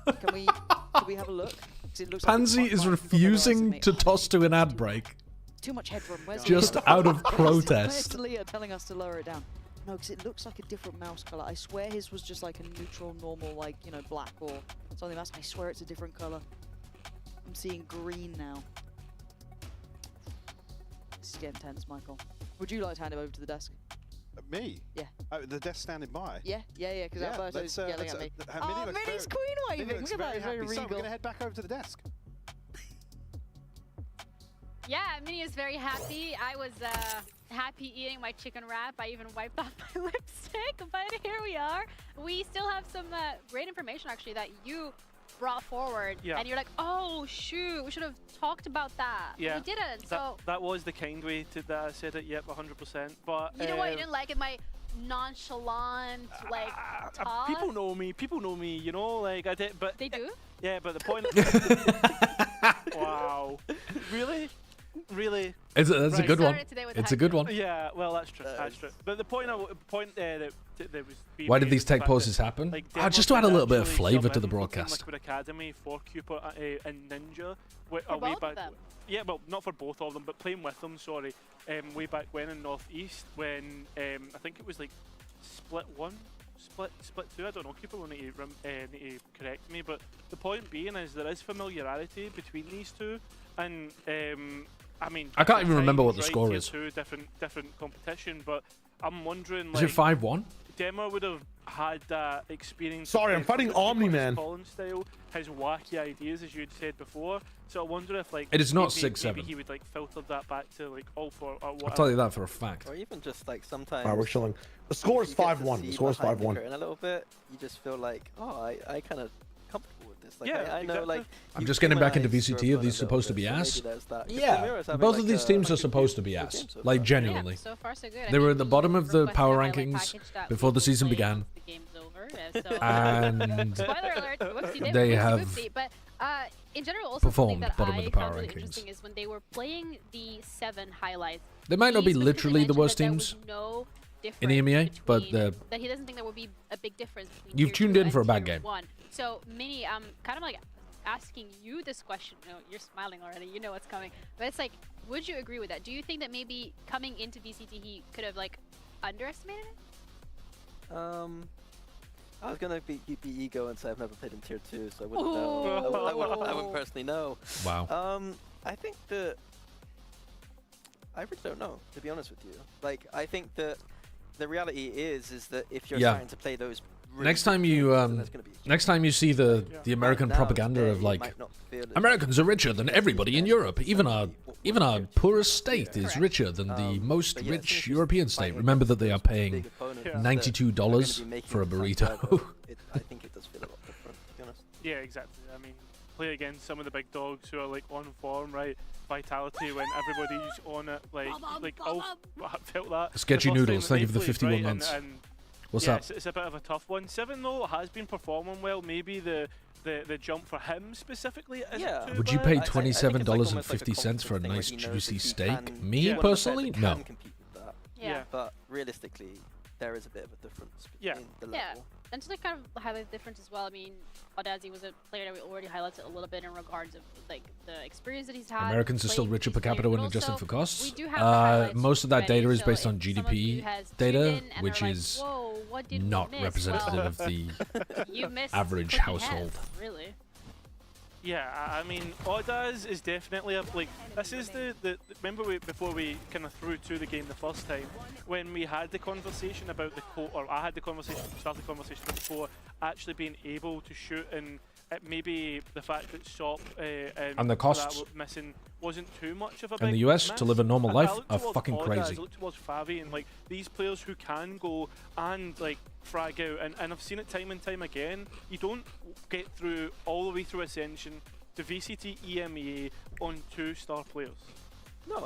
Can we have a look? It looks Pansy like is refusing to toss to an ad break. Too much headroom. Where's just out of protest. Where's Leah telling us to lower it down? No, because it looks like a different mouse color. I swear his was just like a neutral, normal, like, you know, black or something else. I swear it's a different color. I'm seeing green now. This is getting tense, Michael. Would you like to hand it over to the desk? Me? Yeah. Oh, the desk standing by? Yeah, because Alberto's yelling at me. Minnie's queen waving. Look at that, it's very regal. So we're going to head back over to the desk. Yeah, Minnie is very happy. I was happy eating my chicken wrap. I even wiped off my lipstick, but here we are. We still have some great information, actually, that you brought forward. Yeah. And you're like, oh, shoot, we should have talked about that. Yeah. We didn't, so... That was the kind way that I said it, yep, 100%. But you know what, you didn't like it? My nonchalant, like, toss? People know me, you know, like, I did, but... They do? Yeah, but the point... Wow. Really? Really? That's a good one. It's a good one. Yeah, well, that's true. That's true. But the point that was... Why did these tech pauses happen? Like, just to add a little bit of flavour to the broadcast. Liquid Academy for Cupid and Ninja. For both of them? Yeah, well, not for both of them, but playing with them, sorry. Way back when in Northeast, when I think it was like Split 1, Split 2, I don't know, people will need to correct me, but the point being is there is familiarity between these two, and I mean, I can't even remember what the right, score tier is. 2, different competition, but I'm wondering, is it 5-1? Demar would have had that experience. Sorry, I'm fighting Omni, man. Colin style, his wacky ideas, as you'd said before. So I wonder if like it is not maybe 6-7. Maybe he would like filter that back to like ULF or whatever. I'll tell you that for a fact. Or even just like sometimes. Alright, we're chilling. The score is 5-1. The score is 5-1. In a little bit, you just feel like, oh, I kind of comfortable with this. Like, Yeah, I know, exactly. like. I'm just getting back into VCT. Are these supposed to be ass? Yeah, both of these teams are supposed to be ass. Like, genuinely. So far, so good. They were at the bottom of the power rankings before the season began. And spoiler alert, whoopsie, they have whoopsie, but in general, also something performed that bottom of I the found power really rankings. interesting is when they were playing the 7 highlights. They might not be he literally the specifically worst mentioned teams that there was no in EMEA, difference but between- that he doesn't think there will be a big difference between You've tier tuned 2 in and for a bad tier game. 1. So, Mini, I'm kind of like asking you this question. No, you're smiling already. You know what's coming. But it's like, would you agree with that? Do you think that maybe coming into VCT he could have like underestimated it? I was gonna be ego and say I've never played in tier 2, so I wouldn't know. I wouldn't personally know. Wow. I think that I really don't know, to be honest with you. Like, I think that the reality is that if you're starting to play those really next time you see the American propaganda of like Americans are richer than everybody in Europe, even our poorest state is richer than the most rich European state. Remember that they are paying $92 for a burrito. I think it does feel a lot different, to be honest. Yeah, exactly. I mean, play against some of the big dogs who are like on form, right? Vitality when everybody's on it, like ULF felt that. Sketchy the first Noodles, time thank you for the that they 51 played, months. and What's yeah, up? It's a bit of a tough one. 7 though has been performing well. Maybe the jump for him specifically isn't too Would you bad. pay I think it's like $27.50 for a nice juicy steak? Me personally, no. Compete with that. Yeah. But realistically, there is a bit of a difference between the level. Yeah, and to like kind of highlight the difference as well, I mean, Audazi was a player that we already highlighted a little bit in regards of like the experience that he's had. Americans are still playing richer per these players, capita when but adjusted also for costs. we do have the highlights Most of that already, data is so based on if some of GDP you has tuned data, in and which are like, is "Whoa, what did we not miss?" representative Well, of the you missed average cooking household. heads, really. Yeah, I mean, Audaz is definitely a, like, this is the remember before we kind of threw to the game the first time, when we had the conversation about the or I had the conversation, started the conversation before actually being able to shoot, and maybe the fact that SOP and the costs that missing wasn't too much of a in big the US miss. to live a normal I life look are towards fucking Audaz, crazy. I look towards Favi and like these players who can go and like frag out, and I've seen it time and time again. You don't get through all the way through Ascension to VCT EMEA on 2-star players. No,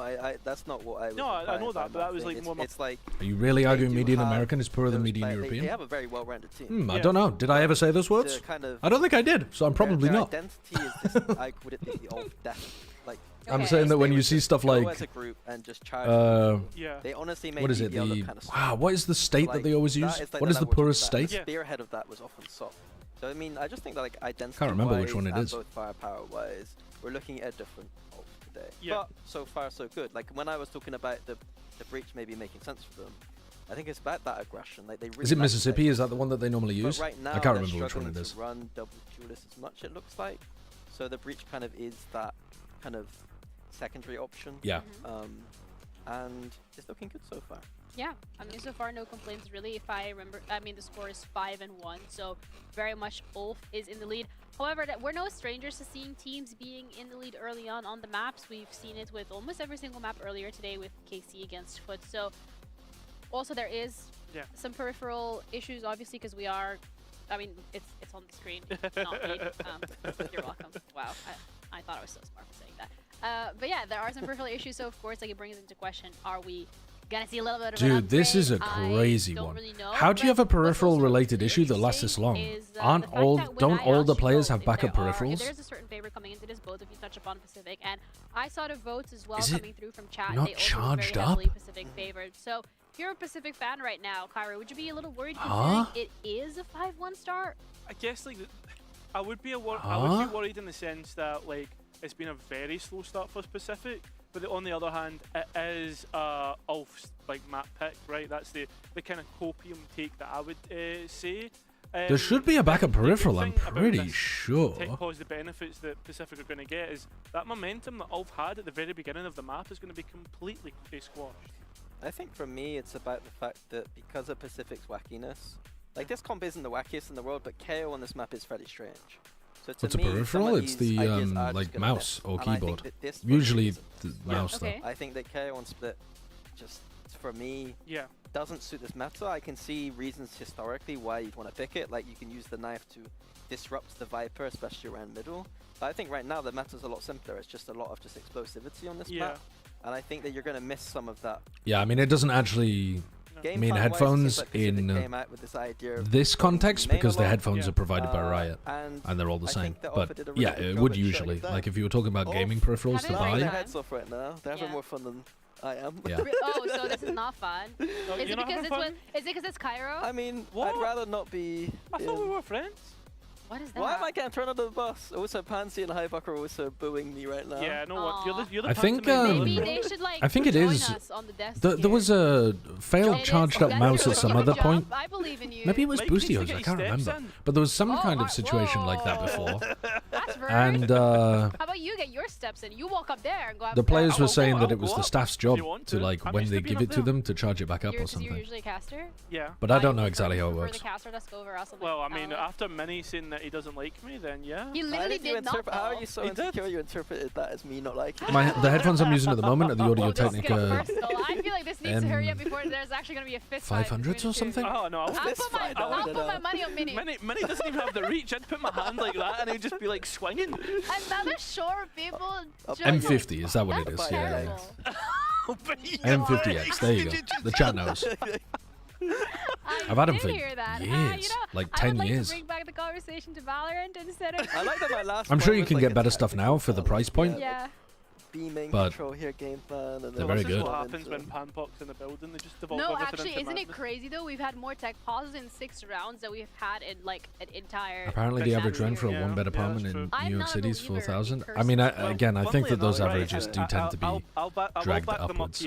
that's not what I was. No, I know that, but that was like more. It's like. Are you really arguing median American is poorer than median European? They have a very well-rounded team. I don't know. Did I ever say those words? I don't think I did, so I'm probably their not. identity is this, would it be the old death? Like, I'm saying that when you see stuff like, as a group and just charge they honestly made what is it? the other kind of wow, what is the state that they always use? What is the poorest state? The spearhead of that was often SOP. So I mean, I just think that like identity. Can't remember which one it is. Both firepower-wise, we're looking at a different ULF today. Yeah. But so far so good. Like when I was talking about the breach maybe making sense for them, I think it's about that aggression. Like they really. Is it Mississippi? Is that the one that they normally use? But right now, I can't they're remember which one it struggling is. to run double duelist as much, it looks like. So the breach kind of is that kind of secondary option. Yeah. And it's looking good so far. Yeah, I mean, so far no complaints really. If I remember, I mean, the score is 5-1, so very much ULF is in the lead. However, we're no strangers to seeing teams being in the lead early on the maps. We've seen it with almost every single map earlier today with KC against FUT. So also there is some peripheral issues, obviously, because we are. I mean, it's on the screen, not me. You're welcome. Wow, I thought I was so smart for saying that. But yeah, there are some peripheral issues. So of course, like it brings into question: are we gonna see a little bit of an Dude, this upgrade? is a crazy one. Really know, How do you have a peripheral related issue that lasts this long? Don't all the players have backup peripherals? There's a certain favor coming into this, both of you touch upon Pacific, and I saw the votes as well Is coming through from chat. not They also charged very up? heavily Pacific favored. So if you're a Pacific fan right now, Kyra, would you be a little worried considering it is a 5-1 start? I guess like I would be worried in the sense that like it's been a very slow start for Pacific, but on the other hand, it is ULF's like map pick, right? That's the kind of copium take that I would say. There should be a backup peripheral, I'm thing about pretty this sure. Tech pause, the benefits that Pacific are going to get is that momentum that ULF had at the very beginning of the map is going to be completely squashed. I think for me, it's about the fact that because of Pacific's wackiness, like this comp isn't the wackiest in the world, but KO on this map is fairly strange. So to What's a me, peripheral? It's the like mouse or keyboard. Usually the mouse though. I think that KO on Split just for me doesn't suit this meta. I can see reasons historically why you'd want to pick it. Like you can use the knife to disrupt the Viper, especially around middle. But I think right now the meta's a lot simpler. It's just a lot of explosivity on this map. And I think that you're going to miss some of that. Yeah, I mean, it doesn't actually mean headphones in this context because the headphones are provided by Riot and they're all the same. But yeah, it would usually. Like if you were talking about gaming peripherals to buy. Their heads off right now. They're having more fun than I am. Yeah. Oh, so this is not fun. Is it because it's Cairo? I mean, I'd rather not be. I thought we were friends. What is that? Why am I getting thrown under the bus? Also, Pansy and Hybuck are also booing me right now. Yeah, no, what? You're the I think maybe they should like I think it is. There was a failed charged up mouse at some other point. I believe in you. Maybe it was Boosty, I can't remember. But there was some kind of situation like that before. That's rude. And how about you get your steps in? You walk up there and go. The players were saying that it was the staff's job to like when they give it to them to charge it back up or something. You're usually a caster. Yeah. But I don't know exactly how it works. Well, I mean, after Mini saying that he doesn't like me, then yeah. He literally did not. How are you so insecure you interpreted that as me not liking The headphones I'm using at the moment are the Audio Technica I feel like this needs to hurry up before there's actually going to be a fist fight. 500s or something? Oh no, I'll put my money on Mini. Mini doesn't even have the reach. I'd put my hand like that and he'd just be like swinging. Another shore of people. M50, is that what it is? Yeah. M50X, there you go. The chat knows. I've had him for years, like 10 years. Bring back the conversation to Valorant instead of. I like that my last I'm sure you can get better stuff now for the price point. Yeah. But here, game plan, and they're very good. What happens when Panpok's in the building? They just devolve No, everything actually, into isn't madness. it crazy though? We've had more tech pauses in 6 rounds than we've had in like an entire. Apparently, the average rent for a one-bed apartment in New York City is 4,000. I mean, again, I think that those averages do tend to be dragged upwards.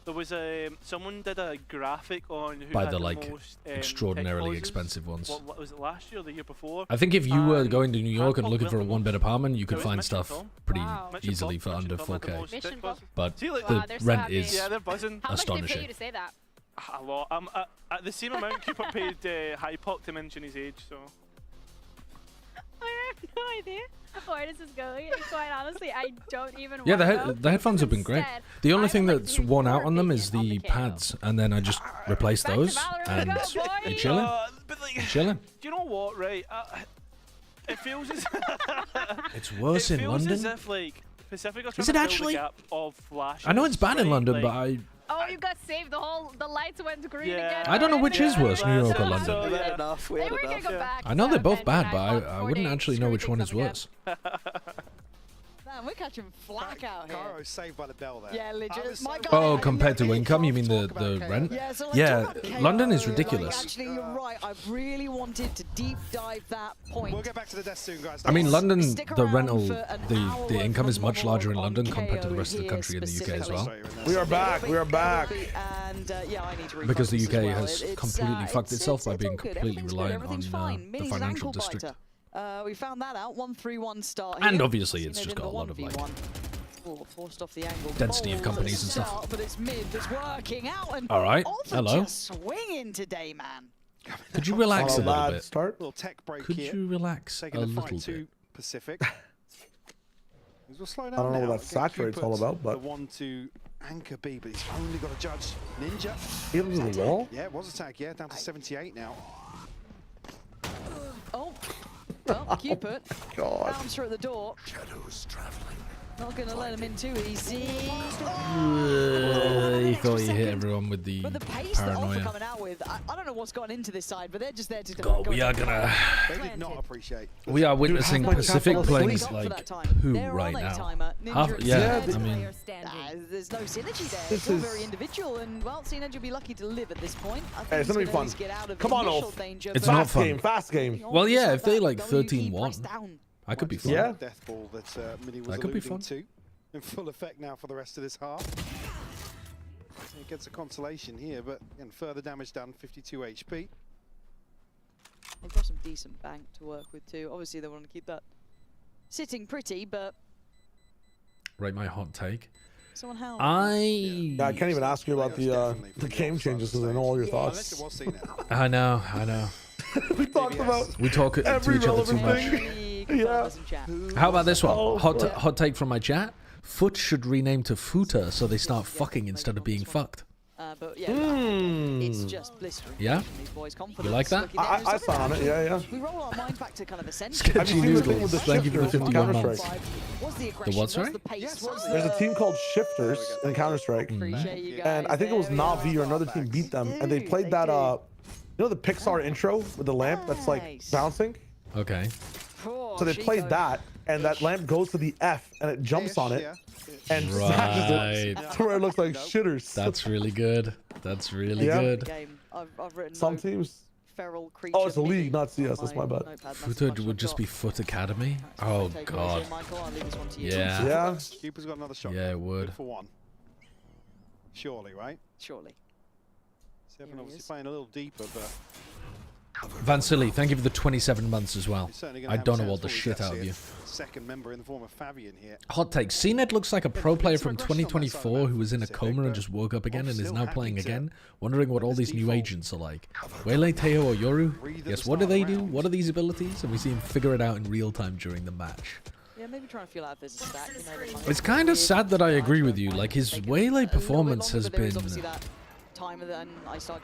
There was someone did a graphic on who by had the like most, extraordinarily expensive ones. What was it, last year or the year before? I think if you were going to New York and looking for a one-bed apartment, you could find stuff pretty easily for under 4K. But the rent is they're buzzing. How astonishing. much did they pay you to say that? A lot. At the same amount Cooper paid Hypok to mention his age, so. I have no idea where this is going. And quite honestly, I don't even. Yeah, the headphones have been great. The only thing that's worn out on them is the pads, and then I just replaced those, and they're chilling. Chilling. Do you know what? Right, it feels as it's worse in London. As if, like, Pacific are is it actually? I know it's bad in London, but I. Oh, you got saved. The lights went green again. I don't know which is worse, New York or London. So we had enough. I know they're both bad, but I wouldn't actually know which one is worse. Man, we're catching flack out here. Caro saved by the bell there. Yeah, legit. Oh, compared to income, you mean the rent? Yeah, so like, yeah, London is ridiculous. Like, actually, you're right. I really wanted to deep dive that point. We'll get back to the desk soon, guys. I mean, London, the rental, the income is much larger in London compared to the rest of the country in the UK as well. We are back. We are back. And yeah, I need to because the UK has completely fucked itself by being completely reliant on the financial district. We found that out. 1-3-1 start and here. obviously it's just got a lot of like forced off the angle. density of companies and stuff. But it's mid that's working out. And all right, hello. Just swinging today, man. Could you relax a little bit? Start. Little tech break Could you relax a little bit? Pacific. We'll slow down I don't know now. what that saturate's all about, but the one to anchor B, but he's only got to judge Ninja. He was in the wall. Yeah, it was a tag. Yeah, down to 78 now. Oh. Well, Cupid. God. Bouncer at the door. Shadows traveling. Not going to let him in too easy. He thought he hit everyone with the pace paranoia. that coming out with, I don't know what's gone into this side, but they're just there to. God, we are gonna. They did not appreciate. We are witnessing Pacific playing like poo right now. Yeah, I mean. There's no synergy there. It's all very individual, and well, Synergy will be lucky to live at this point. I think it's gonna be fun. Come on, Ulf. It's not fun. Fast game. Well, yeah, if they like 13-1. I could be fun. Yeah. Death ball that Mini was that could be fun. To in full effect now for the rest of this half. He gets a consolation here, but again, further damage done, 52 HP. They've got some decent bank to work with too. Obviously, they want to keep that sitting pretty, but Right, my hot take. Someone help. Yeah, I can't even ask you about the game changes because I know all your thoughts. I know. We talked about We talk to each other too much. Yeah. How about this one? Hot take from my chat. FUT should rename to FUTA so they start fucking instead of being fucked. But yeah, it's just blistering. Yeah? These boys' You confidence like that? looking there. I saw on it, yeah. We roll our mind back to kind of essential. Sketchy Noodles, thank you for the 51 months. What's the The aggression? what, sorry? What's the pace? What's There's a the- team called Shifters in Counter-Strike. And I think it was Na'Vi or another team beat them. And they played that, you know the Pixar intro with the lamp that's like bouncing? Okay. Oh, So they played that, and that lamp goes to the F, and it jumps on it, and smashes it to where it looks like shitters. That's really good. That's really good. Game. I've written Some teams. feral creature. Oh, it's a league, not CS. That's my bad. FUTA would just be FUT Academy. Oh god. Yeah. Yeah. Keeper's got another shot. Yeah, it would. Good for one. Surely, right? Surely. Seven obviously playing a little deeper, but Vansili, thank you for the 27 months as well. he's certainly gonna I have don't his know all hands the full. shit He's out of you. Second member in the form of Fabian here. Hot take. CNED looks like a pro player from 2024 who was in a coma and just woke up again and is now playing again, wondering what all these new agents are like. Wele, Teo, or Yoru? Yes, what do they do? What are these abilities? And we see him figure it out in real time during the match. Yeah, maybe trying to feel out this stack. You know, It's kind of sad that I agree with you. Like, his Wele performance has been...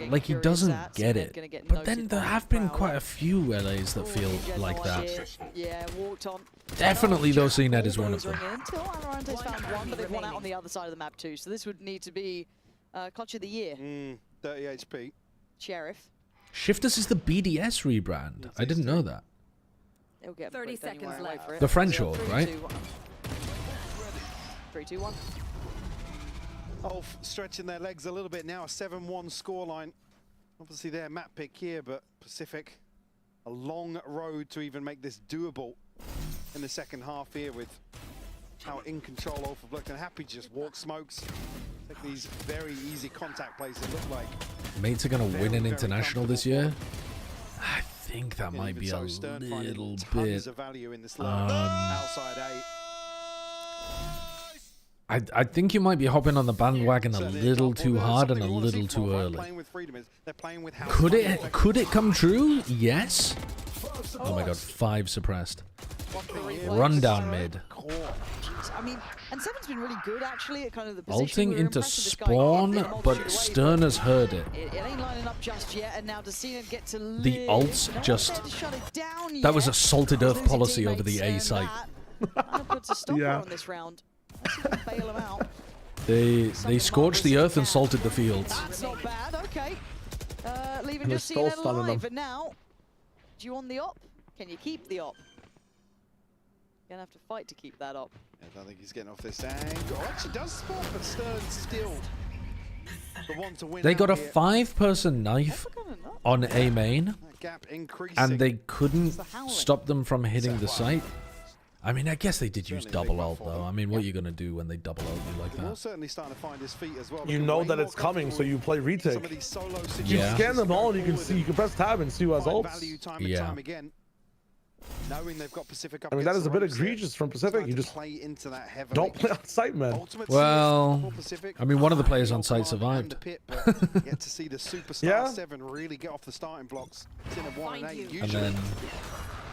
Like, he doesn't get it. But then there have been quite a few LAs that feel like that. Yeah, walked on. Definitely, though, CNED is one of them. Until Amarante's found one, but they've won out on the other side of the map too. So this would need to be Clutch of the Year. 30 HP. Sheriff. Shifters is the BDS rebrand. I didn't know that. They'll get 30 seconds left. The French org, right? 3, 2, 1. ULF stretching their legs a little bit now. A 7-1 scoreline. Obviously their map pick here, but Pacific, a long road to even make this doable in the second half here with how in control ULF have looked, and happy to just walk smokes. Take these very easy contact plays that look like. Mates are going to win an international this year. I think that might be a little bit... Of value in this outside A. I think you might be hopping on the bandwagon a little too hard and a little too early. Could it come true? Yes. Oh my god, 5 suppressed. Run down mid. I mean, and Seven's been really good actually at kind of the position. Ulting into spawn, but Stern has heard it. It ain't lining up just yet, and now Decina get to The ults just... That was a salted earth policy over the A site. Puts a stopper on this round. Bail them out. They scorched the earth and salted the fields. That's not bad, okay. Leaving And just they're Decina still stunning alive, them. but now, do you want the op? Can you keep the op? You're gonna have to fight to keep that op. I think he's getting off this angle. Oh, actually does spot, but Stern still the one to win. They got a here. 5-person knife on A main, That gap increasing. and they couldn't stop them from hitting the site. I mean, I guess they did use double ult, though. I mean, what are you going to do when they double ult you like Will that? certainly starting to find his feet as well. You know that it's coming, so you play retake. Some of these solo situations. You scan them all, and you can see. You can press tab and see who has Find ults. value time and time again. Knowing they've got Pacific up I mean, that against is a the bit ropes here. egregious from Pacific. You just play into that heavily. don't play on site, man. Ultimate Well, for Pacific. I mean, one of the players on Command site survived. and the pit, but yet to see the superstar Yeah. 7 really get off the starting blocks. It's in a 1 and 8 And usually. then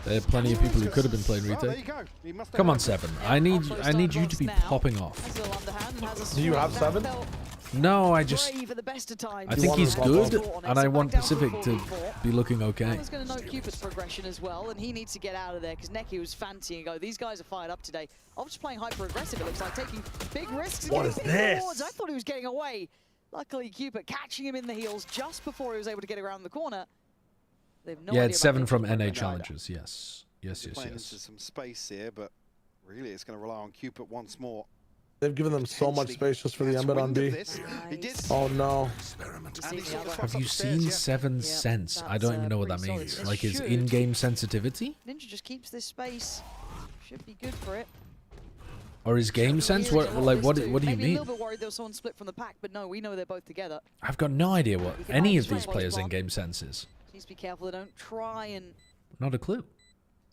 there are plenty of people who could have been playing Oh, there you retake. go. He must have Come on, had- 7. I need you to be popping off. Has a little underhand and has a Do you have swing. 7? Felt No, I just... brave at the best of times. I think he's good, and I want Back down to Pacific to 4v4. be looking okay. I was going to note Cupid's progression as well, and he needs to get out of there because Neki was fancying go. These guys are fired up today. I was just playing hyper aggressive. It looks like taking big risks. And What getting is big this? rewards. I thought he was getting away. Luckily, Cupid catching him in the heels just before he was able to get around the corner. They have no Yeah, idea it's about 7 from Cupid's NA progression. challenges. Yes. Yes, They're yes, playing yes. into some space here, but really it's going to rely on Cupid once more. They've given them so much space just for the embed on B. Oh no. Have you seen 7's sense? I don't even know what that means. Like his in-game sensitivity? Ninja just keeps this space. Should be good for it. Or his game sense? What do you Maybe a mean? little bit worried there was someone split from the pack, but no, we know they're both together. I've got no idea what any of these Switch players' one. in-game sense is. Needs to be careful they don't try and Not a clue.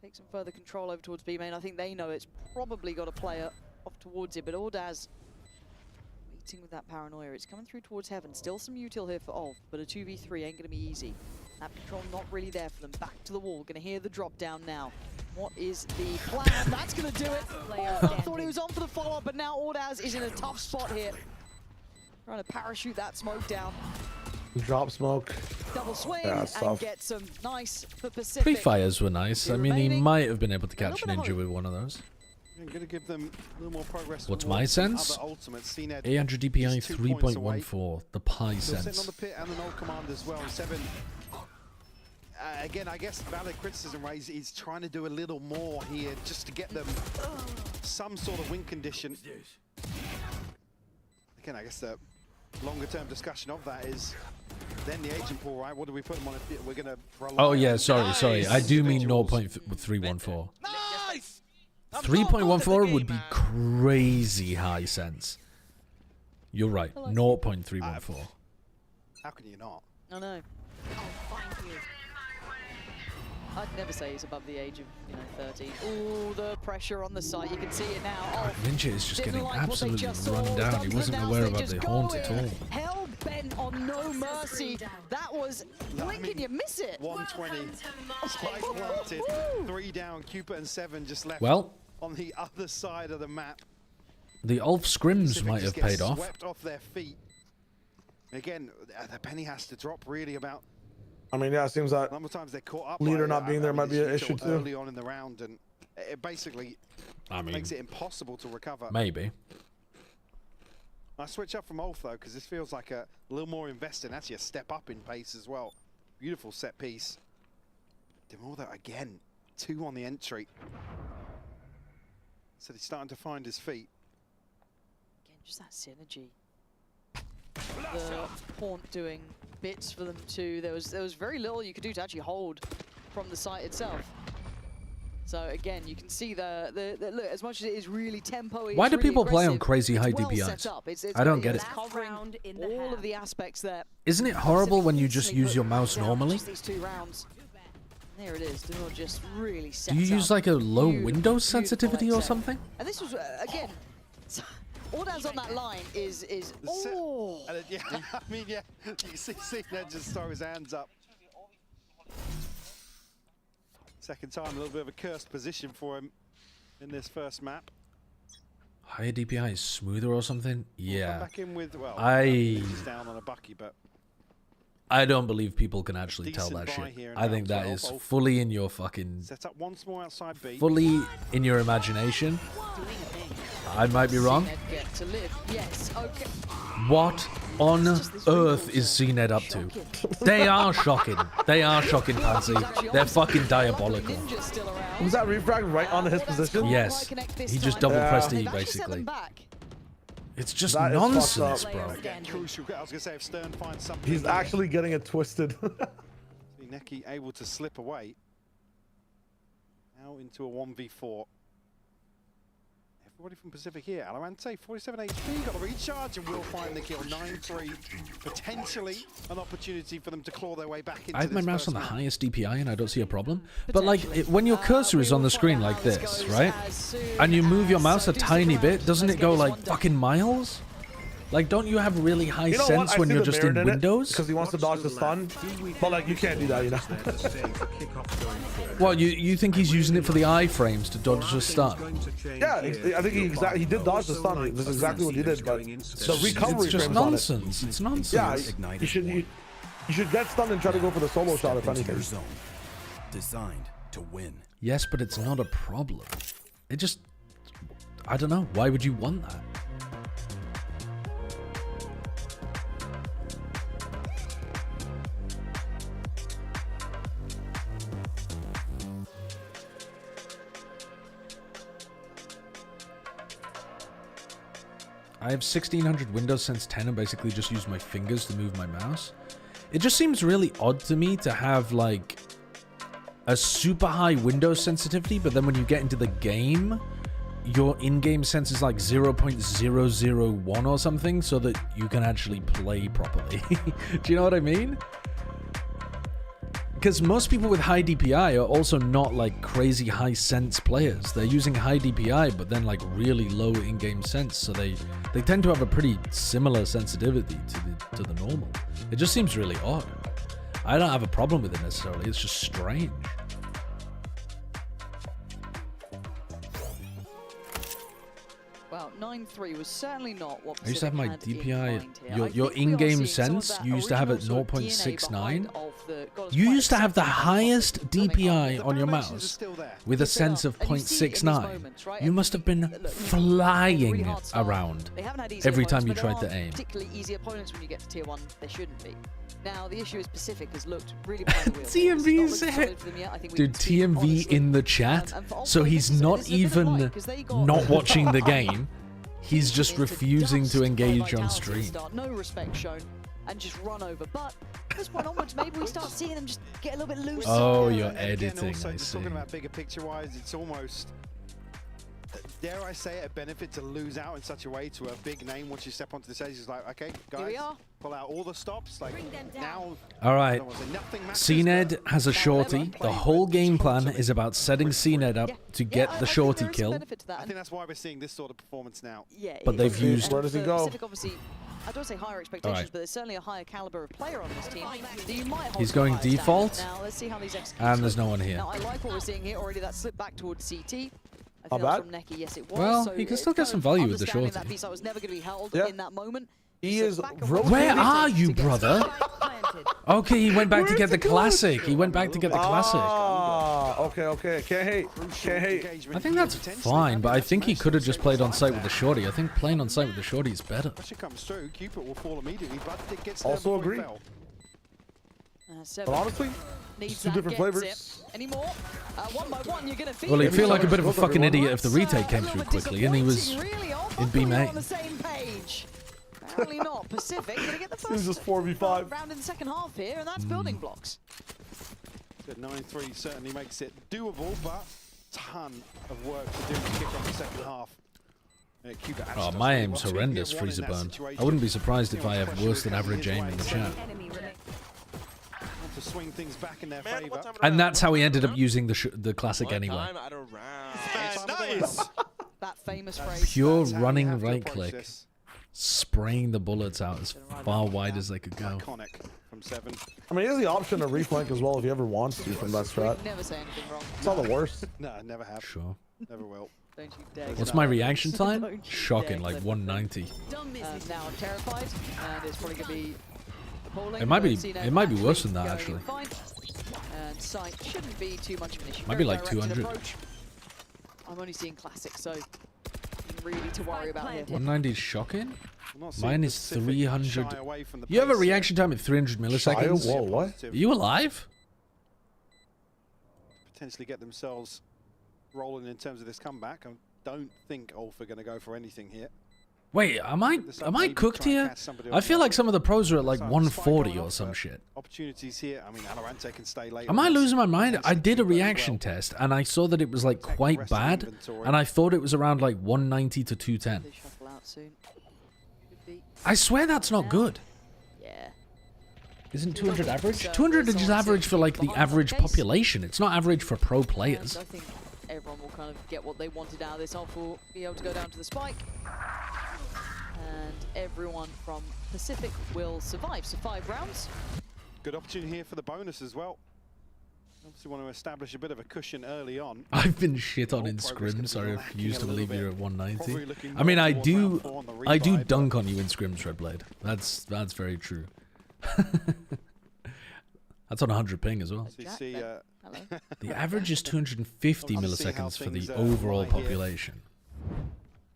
take some further control over towards B main. I think they know it's probably got a player off towards it, but Ordaz waiting with that paranoia. It's coming through towards heaven. Still some util here for ULF, but a 2v3 ain't going to be easy. That control not really there for them. Back to the wall. Going to hear the drop down now. What is the plan? That's going to do it. I thought he was on for the follow-up, but now Ordaz is in a tough spot here. Trying to parachute that smoke down. Drop smoke. Double swing and get some nice for Pacific. Pre-fires were nice. I mean, he might have been able to catch Ninja with one of those. I'm going to give them a little more progress. What's my sense? 800 DPI 3.14. The pie sense. Sitting on the pit and the null command as well. 7. Again, I guess valid criticism, right? He's trying to do a little more here just to get them some sort of win condition. Again, I guess the longer-term discussion of that is then the agent pool, right? What do we put them on? We're going to rely. Oh yeah, sorry. I do mean 0.314. Nice. 3.14 would be crazy high sense. You're right. 0.314. How can you not? I know. Oh, thank you. I'd never say he's above the age of, 30. Ooh, the pressure on the site. You can see it now. Oh, Ninja is just getting absolutely run down. He wasn't aware about the haunt at all. Hell bent on no mercy. That was blink and you miss it. 120. Spike planted. 3 down. Cupid and 7 just left. Well, on the other side of the map. The ULF scrims Pacific might have paid off. Swept off their feet. Again, the penny has to drop really about. I mean, yeah, it seems that times they're caught up leader not being there might be an issue too. Early on in the round, and it basically makes it impossible to recover. Maybe. I switch up from ULF though, because this feels like a little more invested, actually a step up in pace as well. Beautiful set piece. Demortho again, 2 on the entry. So he's starting to find his feet. Again, just that synergy. The haunt doing bits for them too. There was very little you could do to actually hold from the site itself. So again, you can see the look, as much as it is really tempo-y. Why do people play on crazy high well DPIs? I don't get it. Covering all of the aspects there. Isn't it horrible when you just use your mouse normally? These 2 rounds. There it is. They're just really set Do you use like a low Windows sensitivity or something? And this was again. Ordaz on that line is oh. Yeah, I mean, yeah, you can see Ned just throw his hands up. Second time, a little bit of a cursed position for him in this first map. Higher DPI is smoother or something? Yeah. Back in with, well, he's down on a bucky, but I don't believe people can actually tell that shit. I think that is fully in your fucking... Set up once more outside B. Fully in your imagination. I might be wrong. What on earth is CNED up to? They are shocking. They are shocking, Pansy. They're fucking diabolical. Was that refrag right on his position? Yes. He just double pressed E, basically. It's just nonsense, bro. Crucial. I was gonna say if Stern finds something. He's actually getting it twisted. Neki able to slip away. Now into a 1v4. Everybody from Pacific here. Alorante, 47 HP, got a recharge, and will find the kill. 9-3. Potentially an opportunity for them to claw their way back into I have my mouse on the highest DPI and I don't see a problem. But like, when your cursor is on the screen like this, right? And you move your mouse a tiny bit, doesn't it go like fucking miles? Like, don't you have really high sense when you're just in Windows? Because he wants to dodge the stun. But like, you can't do that, you know? Well, you think he's using it for the iframes to dodge the stun? Yeah, I think he did dodge the stun. That's exactly what he did. But the recovery it's just frames nonsense. On it. It's nonsense. Yeah, you should get stunned and try to go for the solo shot if anything. Designed to win. Yes, but it's not a problem. It just, I don't know. Why would you want that? I have 1600 Windows Sense 10 and basically just use my fingers to move my mouse. It just seems really odd to me to have like a super high Windows sensitivity, but then when you get into the game, your in-game sense is like 0.001 or something so that you can actually play properly. Do you know what I mean? because most people with high DPI are also not like crazy high sense players. They're using high DPI, but then like really low in-game sense. So they tend to have a pretty similar sensitivity to the normal. It just seems really odd. I don't have a problem with it necessarily. It's just strange. Well, 9-3 was certainly not what I used to have my Pacific DPI, your in-game sense, you used to have it 0.69. You used to have the highest DPI on your mouse with a sense of 0.69. You must have been flying around every time you tried to aim. Particularly easy opponents when you get to tier 1, they shouldn't be. Now, the issue is Pacific has looked really by the wheel. TMV said, dude, TMV in the chat, so he's not even not watching the game. He's just refusing to engage on stream. No respect shown and just run over. But this point onwards, maybe we start seeing them just get a little bit loose. Oh, you're editing. Also, I just see. talking about bigger picture-wise, it's almost, dare I say it, a benefit to lose out in such a way to a big name once you step onto the stage. It's like, okay, guys, pull out all the stops. Like now. All right. CNED has a shorty. The whole game plan is about setting CNED up to get the shorty kill. I think that's why we're seeing this sort of performance now. Yeah, but they've used. Where does he go? Pacific, obviously, I don't say higher expectations, but there's certainly a higher caliber of player on this team. So you might He's going default, now, let's see how these and there's no one here. Now, I like what we're seeing here already. That slip back towards CT. Not bad. Yes, it was. Well, so he can still get some value with the shorty. That piece I was never going to be held in that moment. He is. Where are you, brother? Okay, he went back to get the classic. He went back to get the classic. Ah, okay. Can't hate. I think that's fine, but I think he could have just played on site with the shorty. I think playing on site with the shorty is better. Comes through, Cupid will fall immediately, but it gets also agree. But honestly, two different flavors. Anymore? One by one, you're gonna feel well, he'd feel like a bit of a fucking idiot if the retake came through quickly and he was in B main. On the same page. Apparently not. Pacific gonna get the first. This is just 4v5 round in the second half here, and that's building blocks. 9-3 certainly makes it doable, but ton of work to do to kick off the second half. Oh, my aim's horrendous, Freezer Burn. I wouldn't be surprised if I have worse than average aim in the chat. To swing things back in their favor. And that's how he ended up using the classic anyway. Nice. That famous phrase. Pure running right click, spraying the bullets out as far wide as they could go. From 7. I mean, he has the option to reflank as well if he ever wants to from that strat. Never say anything wrong. It's not the worst. No, never have. Sure. Never will. Don't you dare. What's my reaction time? Shocking, like 190. Now I'm terrified, and it's probably gonna be. It might be worse than that actually. And sight shouldn't be too much of an issue. Might be like 200. I'm only seeing classic, so nothing really to worry about here. 190 is shocking. Mine is 300. You have a reaction time at 300 milliseconds. Whoa, what? Are you alive? Potentially get themselves rolling in terms of this comeback. I don't think ULF are going to go for anything here. Wait, am I cooked here? I feel like some of the pros are at like 140 or some shit. Opportunities here. I mean, Alorante can stay late. Am I losing my mind? I did a reaction test and I saw that it was like quite bad, and I thought it was around like 190 to 210. I swear that's not good. Yeah. Isn't 200 average? 200 is average for like the average population. It's not average for pro players. I think everyone will kind of get what they wanted out of this. ULF will be able to go down to the spike. And everyone from Pacific will survive. So 5 rounds. Good opportunity here for the bonus as well. Obviously want to establish a bit of a cushion early on. I've been shit on in scrims. I refuse to believe you're at 190. I mean, I do dunk on you in scrims, Redblade. That's very true. That's on 100 ping as well. The average is 250 milliseconds for the overall population.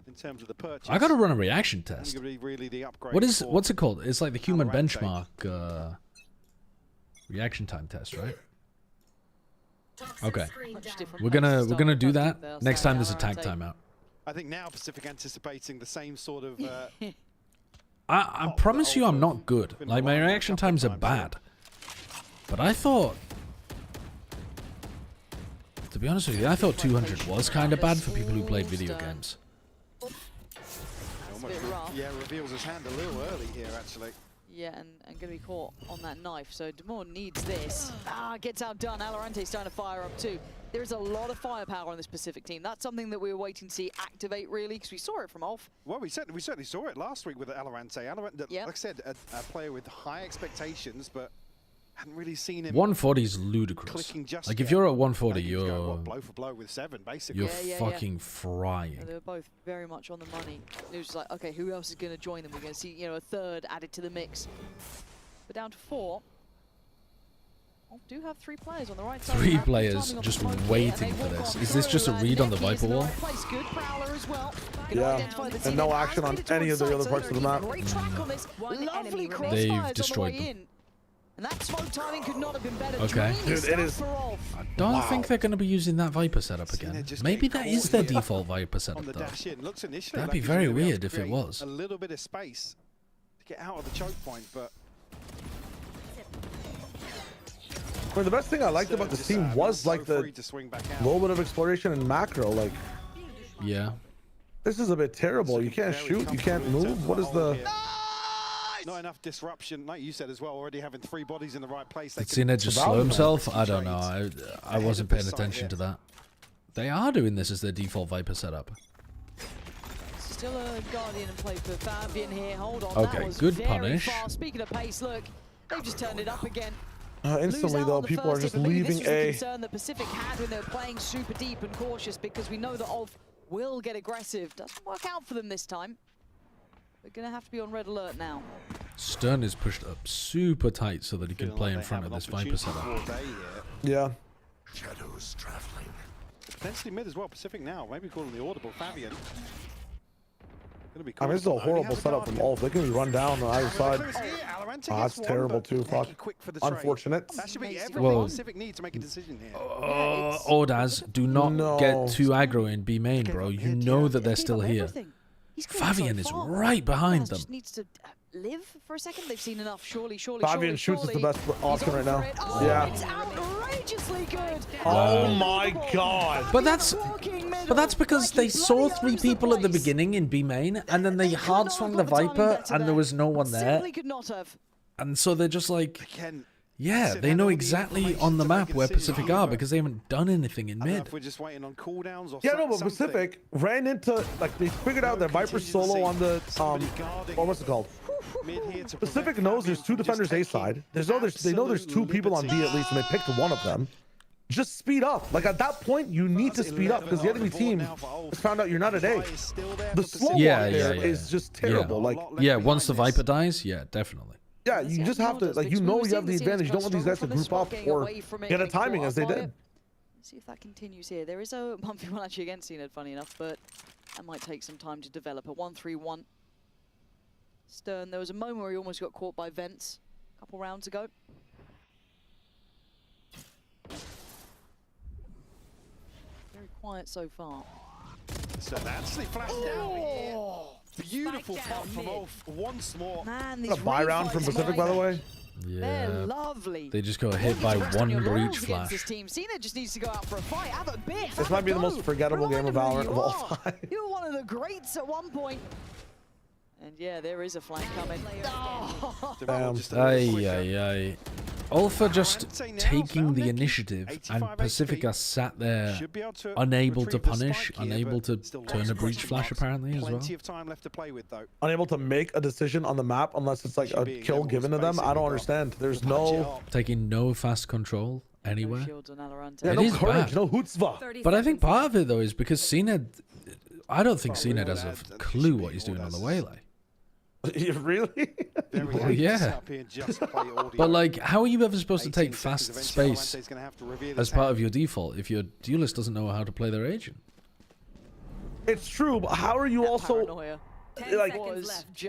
In terms of the purchase, I gotta run a reaction test. What's it called? It's like the human benchmark reaction time test, right? Okay, we're gonna do that next time there's a tag timeout. I think now Pacific anticipating the same sort of. I promise you, I'm not good. Like my reaction times are bad, but I thought, to be honest with you, I thought 200 was kind of bad for people who played video games. Yeah, reveals his hand a little early here, actually. Yeah, and going to be caught on that knife. So Demore needs this. Gets outdone. Alarante's starting to fire up too. There is a lot of firepower on this Pacific team. That's something that we were waiting to see activate, really, because we saw it from ULF. Well, we certainly saw it last week with Alarante. Like I said, a player with high expectations, but hadn't really seen him. 140 is ludicrous. Like, if you're at 140, you're blow for blow with 7, basically. You're fucking frying. They were both very much on the money. It was like, okay, who else is going to join them? We're going to see, a third added to the mix. But down to 4. Oh, do have 3 players on the right side. 3 players just waiting for this. Is this just a read on the Viper wall? Yeah, and no action on any of the other parts of the map. They've destroyed them. And that smoke timing could not have been better. Okay. Dude, it is. I don't think they're going to be using that Viper setup again. Maybe that is their default Viper setup, though. That'd be very weird if it was. A little bit of space to get out of the choke point, but. I mean, the best thing I liked about this team was like the little bit of exploration and macro. Like, yeah, this is a bit terrible. You can't shoot, you can't move. What is the? Not enough disruption, like you said as well. Already having 3 bodies in the right place. Did Cena just slow himself? I don't know. I wasn't paying attention to that. They are doing this as their default Viper setup. Still a Guardian in play for Fabian here. Hold on. Okay, that was good very punish. Fast. Speaking of pace, look, they've just turned it up again. Instantly though, people are just leaving this was A. the concern that Pacific had when they were playing super deep and cautious, because we know that ULF will get aggressive. Doesn't work out for them this time. They're going to have to be on red alert now. Stern is pushed up super tight so that he can play in front of this Viper setup. Yeah. Shadows traveling. Potentially mid as well. Pacific now. Maybe calling the audible. Fabian. I mean, this is a horrible setup from ULF. They can be run down on either side. That's terrible too. Fuck. Unfortunate. That should be everything Pacific needs to make a decision here. Ordaz, do not get too aggro in B main, bro. You know that they're still here. Fabian is right behind them. Just needs to live for a second. They've seen enough. Surely. Fabian shoots is the best option right now. Oh, yeah. It's outrageously good. Oh my god. But that's because they saw 3 people at the beginning in B main, and then they hard swung the Viper, and there was no one there. And so they're just like, yeah, they know exactly on the map where Pacific are because they haven't done anything in mid. We're just waiting on cooldowns or yeah, no, but Pacific ran into, like, they figured out their Viper solo on the, or what's it called? Pacific knows there's 2 defenders A side. They know there's 2 people on B at least, and they picked one of them. Just speed up. Like, at that point, you need to speed up because the enemy team has found out you're not at A. The slow walk there is just terrible. Like, yeah, once the Viper dies, yeah, definitely. Yeah, you just have to, like, you know you have the advantage. You don't want these guys to group up or get a timing as they did. Let's see if that continues here. There is a 1v1 actually against Zenith, funny enough, but that might take some time to develop. A 1-3-1. Stern, there was a moment where he almost got caught by Vents a couple rounds ago. Very quiet so far. So that's the flash down. Beautiful pop from ULF once more. Man, a buy round from Pacific, by the way. Yeah. They're lovely. They just got hit by 1 breach flash. This team. Cena just needs to go out for a fight. Have a bit. This might be the most forgettable game of Valorant of all time. You were one of the greats at one point. And yeah, there is a flank coming. Damn. Alpha just taking the initiative, and Pacifica sat there unable to punish, unable to turn a breach flash apparently as well. Unable to make a decision on the map unless it's like a kill given to them. I don't understand. There's no... Taking no fast control anywhere. Yeah, no courage, no chutzpah. But I think part of it though is because CNED... I don't think CNED has a clue what he's doing on the Waylay. Really? Well, yeah. But like, how are you ever supposed to take fast space as part of your default if your duelist doesn't know how to play their agent? It's true, but how are you also like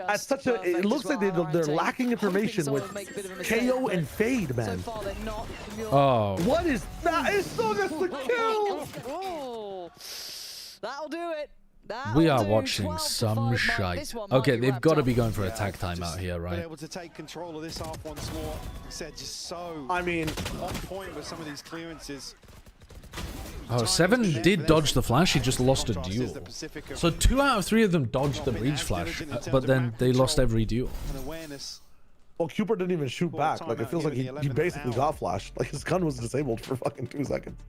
at such a? It looks like they're lacking information with KO and Fade, man. Oh. What is that? It's so good to kill. Oh, that'll do it. We are watching some shite. Okay, they've got to be going for a tag time out here, right? Able to take control of this half once more. Said just so. I mean, on point with some of these clearances. Oh, 7 did dodge the flash. He just lost a duel. So 2 out of 3 of them dodged the breach flash, but then they lost every duel. Well, Cooper didn't even shoot back. Like, it feels like he basically got flashed. Like, his gun was disabled for fucking 2 seconds.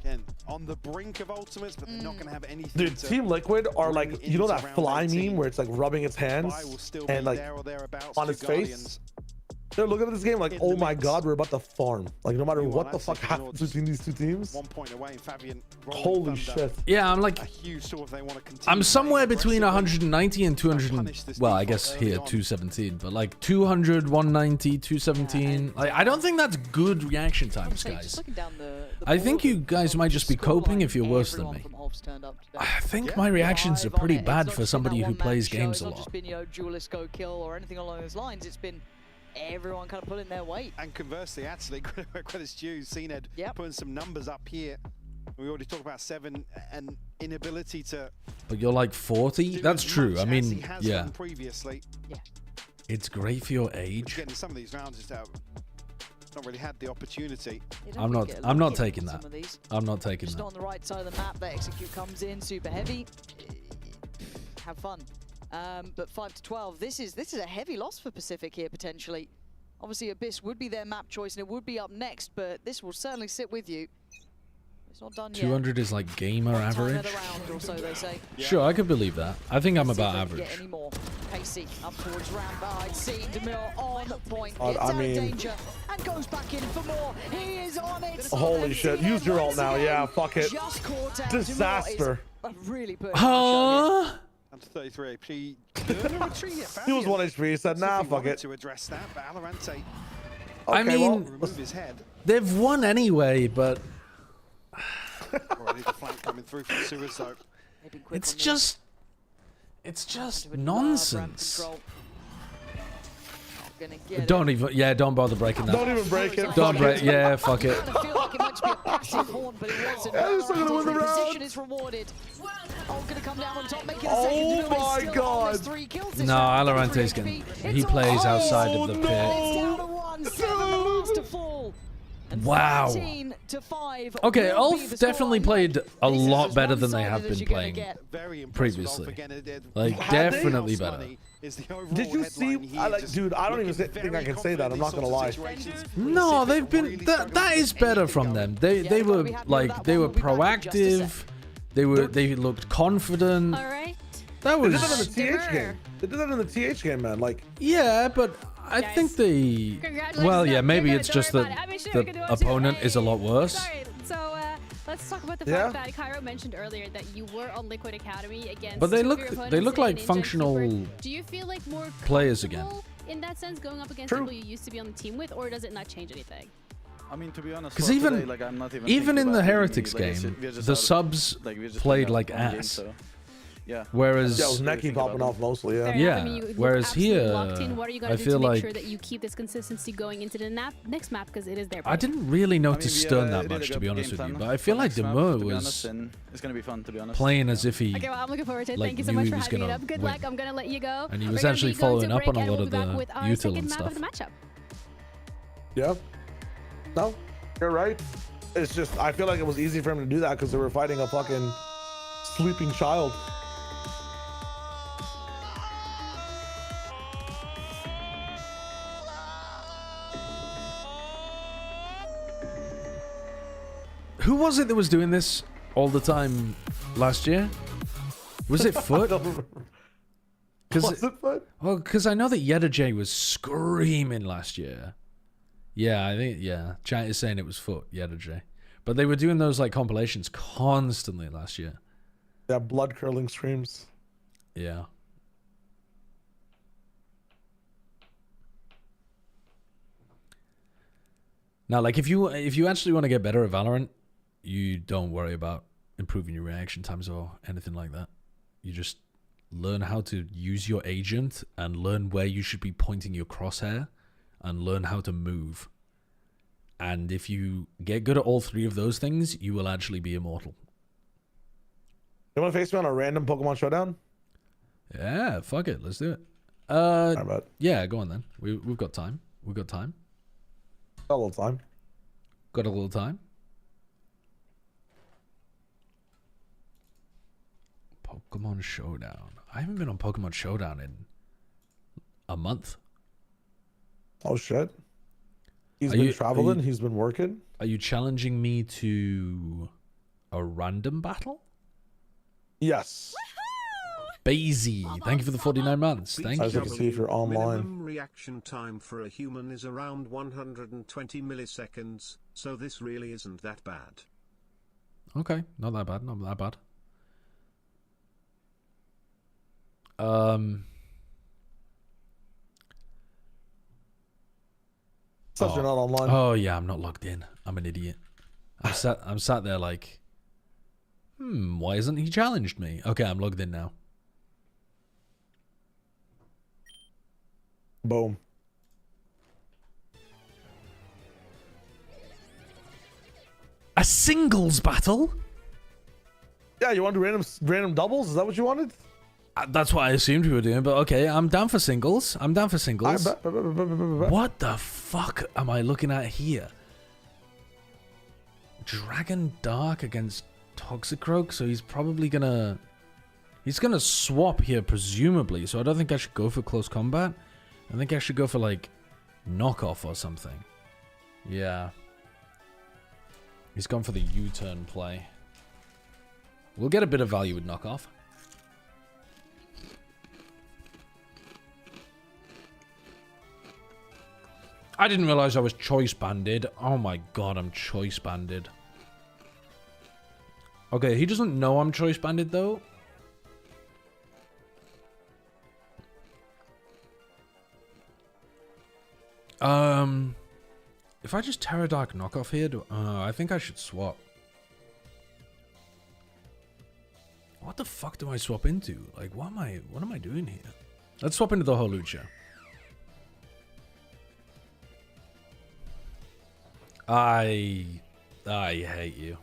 Again, on the brink of ultimates, but they're not going to have anything. Dude, Team Liquid are like, you know that fly meme where it's like rubbing its hands and like on its face? They're looking at this game like, oh my god, we're about to farm. Like, no matter what the fuck happens between these two teams. 1 point away, and Fabian holy shit. Yeah, I'm like, I'm somewhere between 190 and 200. Well, I guess here 217, but like 200, 190, 217. Like, I don't think that's good reaction times, guys. I think you guys might just be coping if you're worse than me. I think my reactions are pretty bad for somebody who plays games a lot. It's not just been, you know, duelist go kill or anything along those lines. It's been everyone kind of pulling their weight. And conversely, actually, credit's due, CNED putting some numbers up here. We already talked about 7 and inability to. But you're like 40? That's true. I mean, yeah. Previously. Yeah. It's great for your age. Getting some of these rounds just out. Not really had the opportunity. I'm not taking that. I'm not taking just that. Not on the right side of the map. The execute comes in super heavy. Have fun. But 5-12, this is a heavy loss for Pacific here potentially. Obviously Abyss would be their map choice and it would be up next, but this will certainly sit with you. It's not done 200 yet. is like gamer average. Round or so, they say. Sure, I could believe that. I think I'm about average. Get any more. Pacey up towards Rambide, seeing DeMille on point, gets I out mean, of danger and goes back in for more. He is on it. Holy shit! Use your ult now. Yeah, fuck it. Disaster. Really huh? Up to 33 AP. He was 1 HP. He said, nah, fuck it. To address that, but Alorante. I mean, remove his head. They've won anyway, but Already the flank coming through from Suicide. it's just nonsense. Don't even, yeah, don't bother breaking that. Don't even break it. Don't break, yeah, fuck it. I feel like it might just be a passive horn, but it wasn't. Yeah, still gonna win the round. Position is rewarded. Oh, gonna come down on top, making a Oh second. my god. No, Alorante's gonna, he plays outside of the pit. It's down to 1, 7 last to fall. Wow. Okay, ULF definitely played a lot better than they have been playing previously. Like, definitely better. Did you see? Dude, I don't even think I can say that. I'm not gonna lie. No, they've been. That is better from them. They were like, they were proactive. They looked confident. All right. That was. They did that in the TH game. They did that in the TH game, man. Like. Yeah, but I think they. Well, yeah, maybe it's just that the opponent is a lot worse. Sorry. So let's talk about the fact that Cairo mentioned earlier that you were on Liquid Academy against. But they look like functional. Do you feel like more players again? In that sense, going up against people you used to be on the team with, or does it not change anything? I mean, to be honest, because even in the Heretics game, the subs played like ass. So. Yeah. Whereas it was Neki popping off mostly, yeah. Yeah. I mean, you whereas here, what are you gonna do to make sure that you keep this consistency going into the next map because it is their. I didn't really notice Stern that much, to be honest with you, but I feel like Demur was it's gonna be fun, to be honest. playing as if he. Okay, well, I'm looking forward to it. Thank you so much for having it up. Good luck. I'm gonna let you go. And he was actually following up on a lot of the util and stuff. Yeah. No, you're right. It's just I feel like it was easy for him to do that because they were fighting a fucking sleeping child. Who was it that was doing this all the time last year? Was it FUT? Was it FUT? Well, because I know that Yeda J was screaming last year. Yeah, I think, yeah. Chat is saying it was FUT, Yeda J. But they were doing those like compilations constantly last year. Yeah, blood curling screams. Yeah. Now, like, if you actually want to get better at Valorant, you don't worry about improving your reaction times or anything like that. You just learn how to use your agent and learn where you should be pointing your crosshair and learn how to move. And if you get good at all three of those things, you will actually be immortal. You want to face me on a random Pokemon Showdown? Yeah, fuck it. Let's do it. Yeah, go on then. We've got time. We've got time. Got a little time. Got a little time. Pokemon Showdown. I haven't been on Pokemon Showdown in a month. Oh shit. He's been traveling. He's been working. Are you challenging me to a random battle? Yes. Bazy, thank you for the 49 months. Thank you. I just want to see if you're online. Minimum reaction time for a human is around 120 milliseconds, so this really isn't that bad. Okay, not that bad, not that bad. Says you're not online. Oh yeah, I'm not logged in. I'm an idiot. I'm sat there like, why hasn't he challenged me? Okay, I'm logged in now. Boom. A singles battle? Yeah, you want to do random doubles? Is that what you wanted? That's what I assumed we were doing, but okay, I'm down for singles. I'm down for singles. What the fuck am I looking at here? Dragon Dark against Toxicroak, so he's probably gonna... He's gonna swap here, presumably, so I don't think I should go for close combat. I think I should go for, like, knockoff or something. Yeah. He's gone for the U-turn play. We'll get a bit of value with knockoff. I didn't realize I was choice banded. Oh my god, I'm choice banded. Okay, he doesn't know I'm choice banded though. If I just Terra Dark knockoff here, I think I should swap. What the fuck do I swap into? Like, what am I doing here? Let's swap into the Holucha. I hate you.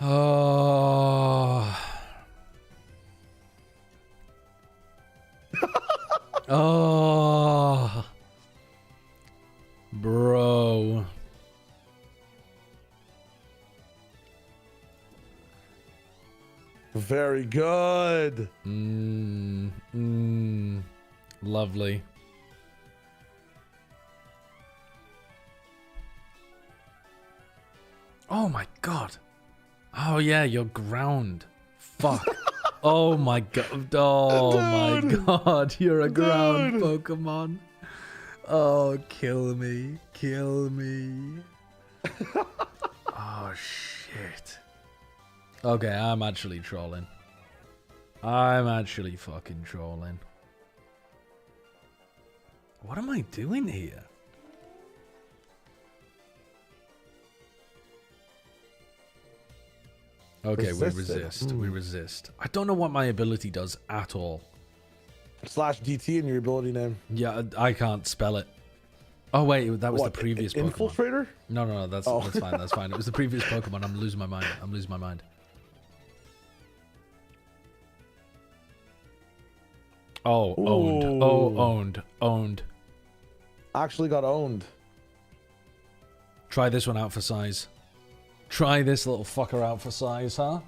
Oh. Oh. Bro. Very good. Lovely. Oh my god. Oh yeah, you're ground. Fuck. Oh my god. Oh my god. You're a ground Pokemon. Oh, kill me. Kill me. Oh shit. Okay, I'm actually trolling. I'm actually fucking trolling. What am I doing here? Okay, we resist. We resist. I don't know what my ability does at all. /DT in your ability name. Yeah, I can't spell it. Oh wait, that was What, the previous Pokemon. Infiltrator? No, that's fine. That's fine. It was the previous Pokemon. I'm losing my mind. I'm losing my mind. Oh, owned. Ooh. Oh, owned. Owned. Actually got owned. Try this one out for size. Try this little fucker out for size, huh?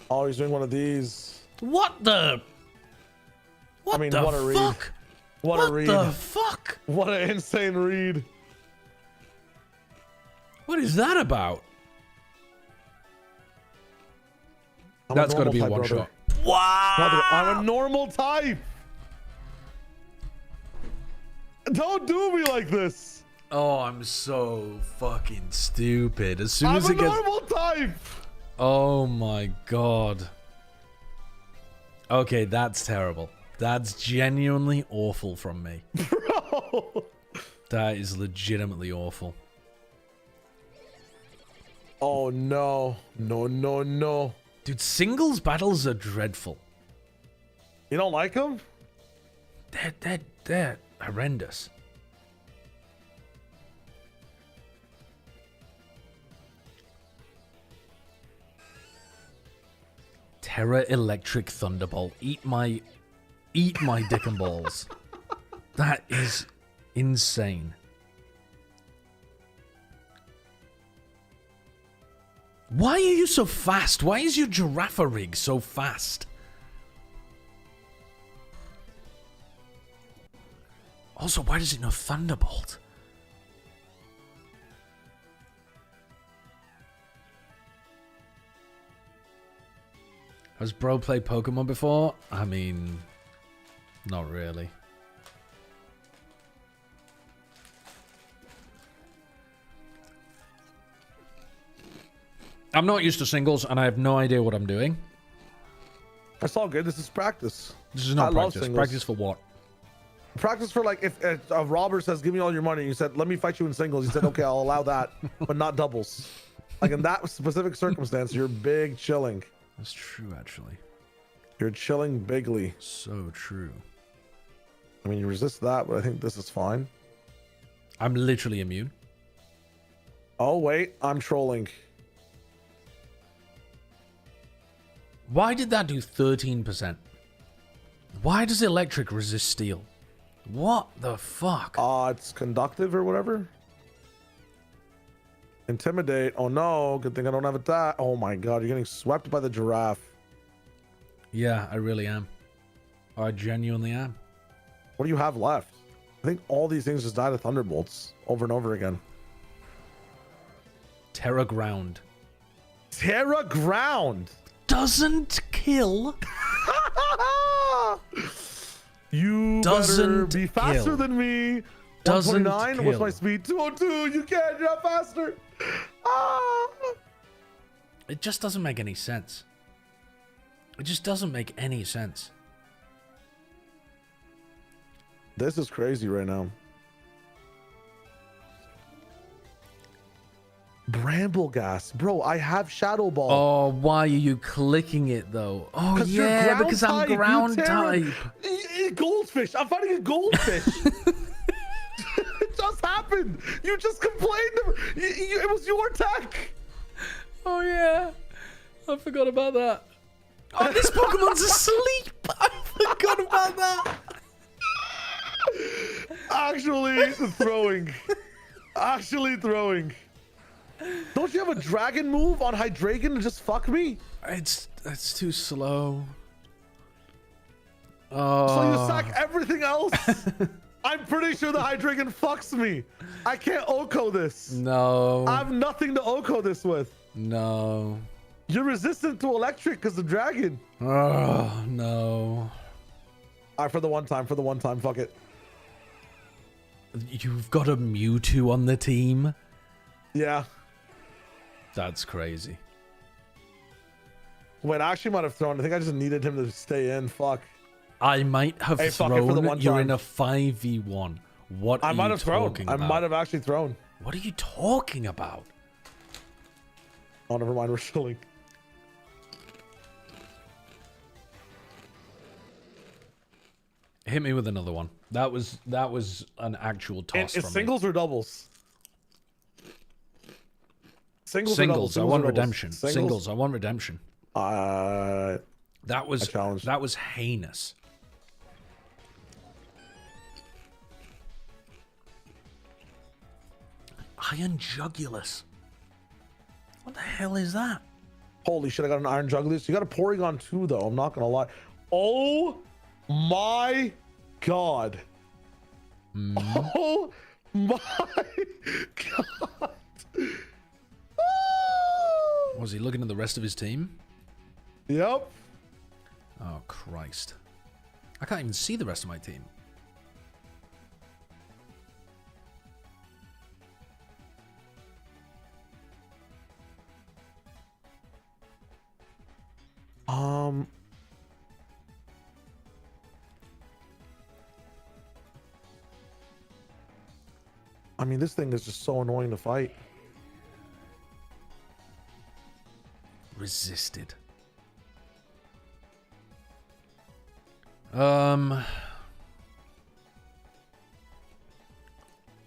Oh, he's doing one of these. What the? What I mean, the what a read. fuck? What a read. What the fuck? What an insane read. What is that about? That's got to be a one shot. Wow! Brother, I'm a normal type! Don't do me like this! Oh, I'm so fucking stupid. As soon as it gets... I'm a normal type! Oh my god. Okay, that's terrible. That's genuinely awful from me. Bro! That is legitimately awful. Oh no. No, no, no. Dude, singles battles are dreadful. You don't like them? They're horrendous. Terra Electric Thunderbolt. Eat my dick and balls. That is insane. Why are you so fast? Why is your giraffe rig so fast? Also, why does it know Thunderbolt? Has bro played Pokemon before? I mean, not really. I'm not used to singles, and I have no idea what I'm doing. It's all good. This is practice. This is not practice. Practice for what? Practice for, like, if a robber says, give me all your money, and you said, let me fight you in singles. You said, okay, I'll allow that, but not doubles. Like, in that specific circumstance, you're big chilling. That's true, actually. You're chilling bigly. So true. I mean, you resist that, but I think this is fine. I'm literally immune. Oh, wait. I'm trolling. Why did that do 13%? Why does electric resist steel? What the fuck? It's conductive or whatever. Intimidate. Oh no, good thing I don't have attack. Oh my god, you're getting swept by the giraffe. Yeah, I really am. I genuinely am. What do you have left? I think all these things just die to thunderbolts over and over again. Terra Ground. Terra Ground doesn't kill. You doesn't better be faster than me. Doesn't 129. What's my speed? 202. You can't. You're not faster. It just doesn't make any sense. It just doesn't make any sense. This is crazy right now. Bramble gas, bro. I have Shadow Ball. Oh, why are you clicking it though? Oh yeah, because I'm ground type. Goldfish. I'm fighting a goldfish. It just happened. You just complained. It was your tech. Oh yeah, I forgot about that. Oh, this Pokemon's asleep. I forgot about that. Actually throwing. Actually throwing. Don't you have a dragon move on Hydreigon to just fuck me? It's too slow. Oh. So you sack everything else? I'm pretty sure the Hydreigon fucks me. I can't Oko this. No. I have nothing to Oko this with. No. You're resistant to electric because of dragon. Oh, no. All right, for the one time, fuck it. You've got a Mewtwo on the team? Yeah. That's crazy. Wait, I actually might have thrown. I think I just needed him to stay in. Fuck. I might have thrown. You're in a 5v1. What are you talking about? I might have thrown. I might have actually thrown. What are you talking about? Oh, never mind. We're chilling. Hit me with another one. That was an actual toss from singles me. Or doubles? Singles. I want redemption. Singles. I want redemption. That was heinous. Iron Jugulus. What the hell is that? Holy shit! I got an Iron Jugulus. You got a Porygon too, though. I'm not gonna lie. Oh my god. Oh my god. Was he looking at the rest of his team? Yep. Oh, Christ. I can't even see the rest of my team. I mean, this thing is just so annoying to fight. Resisted.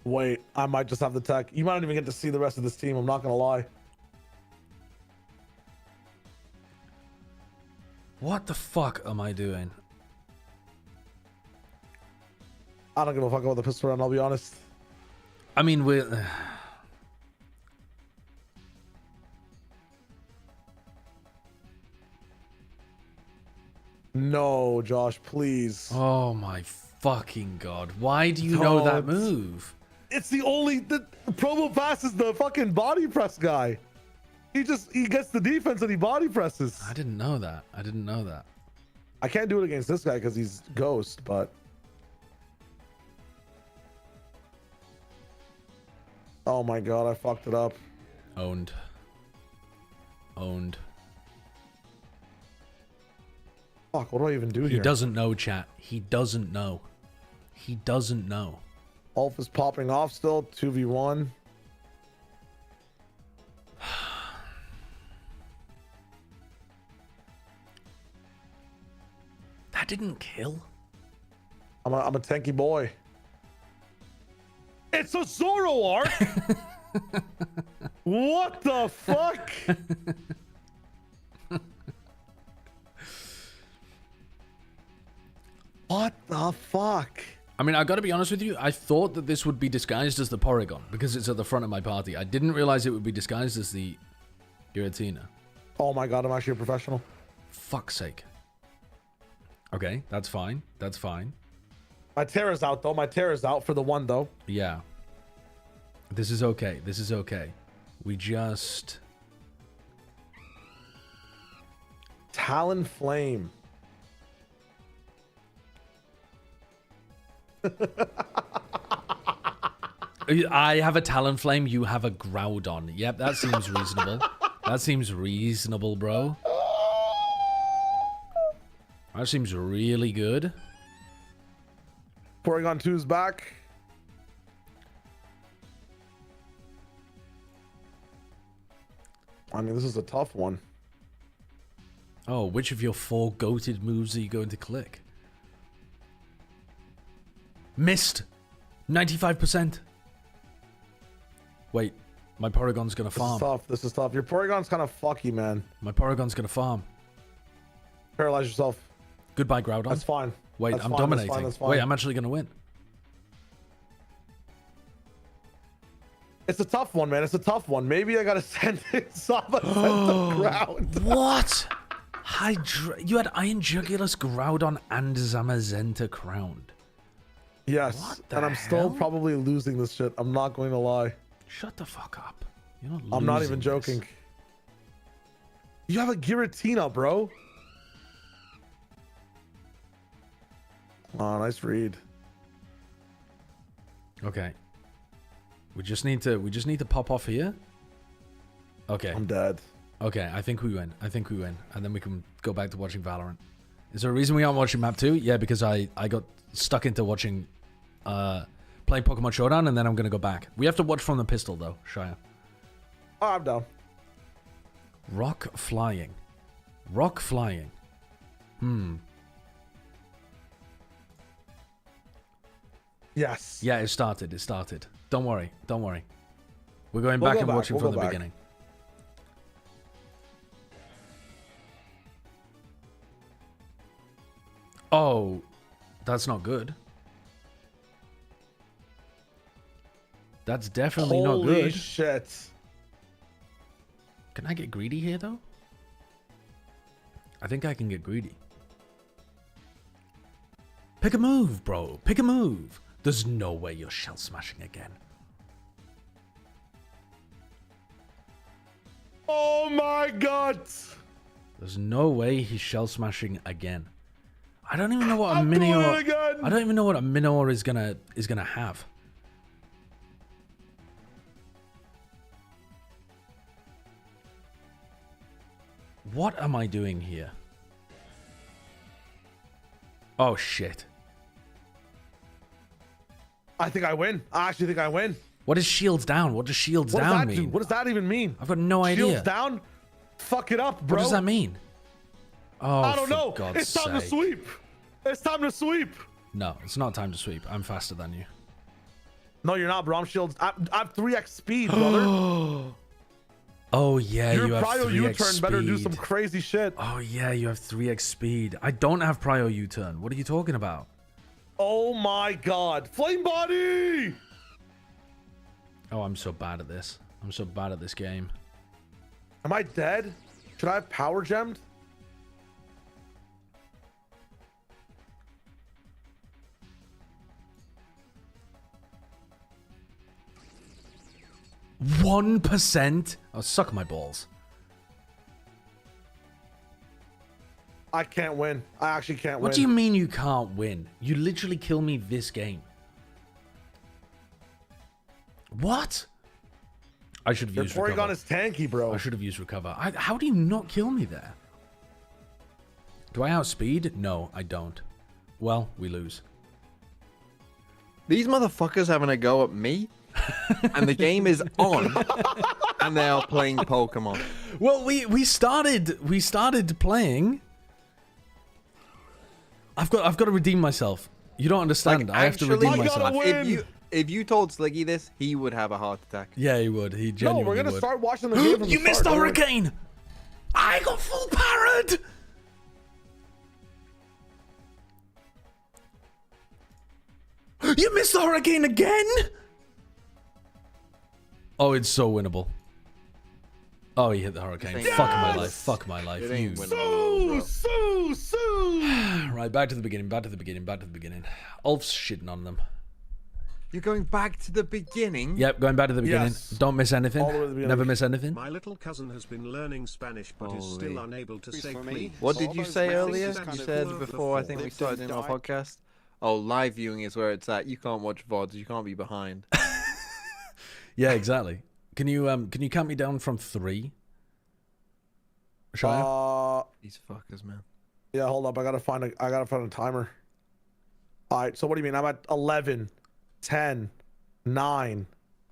Wait, I might just have the tech. You might not even get to see the rest of this team. I'm not gonna lie. What the fuck am I doing? I don't give a fuck about the pistol round, I'll be honest. I mean, we're... No, Josh, please. Oh my fucking god. Why do you know that move? It's the promo pass is the fucking body press guy. He gets the defense and he body presses. I didn't know that. I didn't know that. I can't do it against this guy because he's ghost, but oh my god, I fucked it up. Owned. Fuck, what do I even do here? He doesn't know, chat. He doesn't know. He doesn't know. ULF is popping off still. 2v1. That didn't kill. I'm a tanky boy. It's a Zoroark. What the fuck? What the fuck? I mean, I gotta be honest with you. I thought that this would be disguised as the Porygon because it's at the front of my party. I didn't realize it would be disguised as the Giratina. Oh my god, I'm actually a professional. Fuck's sake. Okay, that's fine. That's fine. My Terra's out though. My Terra's out for the one though. Yeah. This is okay. This is okay. We just... Talon Flame. I have a Talonflame, you have a Groudon. Yep, that seems reasonable. That seems reasonable, bro. That seems really good. Porygon 2's back. I mean, this is a tough one. Oh, which of your 4 goated moves are you going to click? Missed! 95%. Wait, my Porygon's gonna farm. This is tough. This is tough. Your Porygon's kind of fucky, man. My Porygon's gonna farm. Paralyze yourself. Goodbye, Groudon. That's fine. Wait, that's I'm fine, dominating. That's fine, that's fine. Wait, I'm actually gonna win. It's a tough one, man. It's a tough one. Maybe I gotta send it Saba sent the ground. What? You had Iron Jugulus, Groudon, and Zamazenta crowned. Yes, and I'm still probably losing this shit. I'm not going to lie. Shut the fuck up. You're not I'm not even losing joking. this. You have a Giratina, bro. Oh, nice read. Okay. We just need to pop off here. Okay. I'm dead. Okay, I think we win. I think we win. And then we can go back to watching Valorant. Is there a reason we aren't watching map 2? Yeah, because I got stuck into watching playing Pokemon Showdown, and then I'm gonna go back. We have to watch from the pistol though, Shia. Oh, I'm down. Rock flying. Rock flying. Yes. Yeah, it started. It started. Don't worry. Don't worry. We're going back and watching from the beginning. Oh, that's not good. That's definitely not good. Holy shit. Can I get greedy here, though? I think I can get greedy. Pick a move, bro. Pick a move. There's no way you're shell smashing again. Oh my god. There's no way he's shell smashing again. I don't even know what a Minior. I don't even know what a Minior is gonna have. What am I doing here? Oh shit. I think I win. I actually think I win. What is shields down? What does shields down mean? What does that even mean? I've got no idea. Shields down? Fuck it up, bro. What does that mean? Oh, I don't know. God's It's time to sake. sweep. It's time to sweep. No, it's not time to sweep. I'm faster than you. No, you're not, bro. I'm shields. I have 3x speed, brother. Oh yeah, Your you have prio 3x U-turn speed. better do some crazy shit. Oh yeah, you have 3x speed. I don't have prio U-turn. What are you talking about? Oh my god. Flame body! Oh, I'm so bad at this. I'm so bad at this game. Am I dead? Should I have power gemmed? 1%? Oh, suck my balls. I can't win. I actually can't win. What do you mean you can't win? You literally kill me this game. What? I should have used recover. Porygon is tanky, bro. I should have used recover. How do you not kill me there? Do I outspeed? No, I don't. Well, we lose. These motherfuckers having a go at me, and the game is on, and they are playing Pokemon. Well, we started playing. I've got to redeem myself. You don't understand. Like, I have to redeem myself. If you told Sliggy this, he would have a heart attack. Yeah, he would. He genuinely would. No, we're gonna start watching the game from You missed the hurricane. I got full parried. You missed the hurricane again. Oh, it's so winnable. Oh, he hit the hurricane. Yes! Fuck my life. Fuck my life. It ain't You. Right, back to the beginning. Back to the beginning. Back to the beginning. Ulf's shitting on them. You're going back to the beginning? Yep, going back to the beginning. Yes. Don't miss anything. All the way to the beginning. Never miss anything. My little cousin has been learning Spanish, but is still unable to say please. What did you say earlier? You kind of said word before I before. think we started doing our podcast. Oh, live viewing is where it's at. You can't watch VODs. You can't be behind. Yeah, exactly. Can you count me down from 3? Shia? These fuckers, man. Yeah, hold up. I gotta find a timer. All right. So what do you mean? I'm at 11, 10, 9,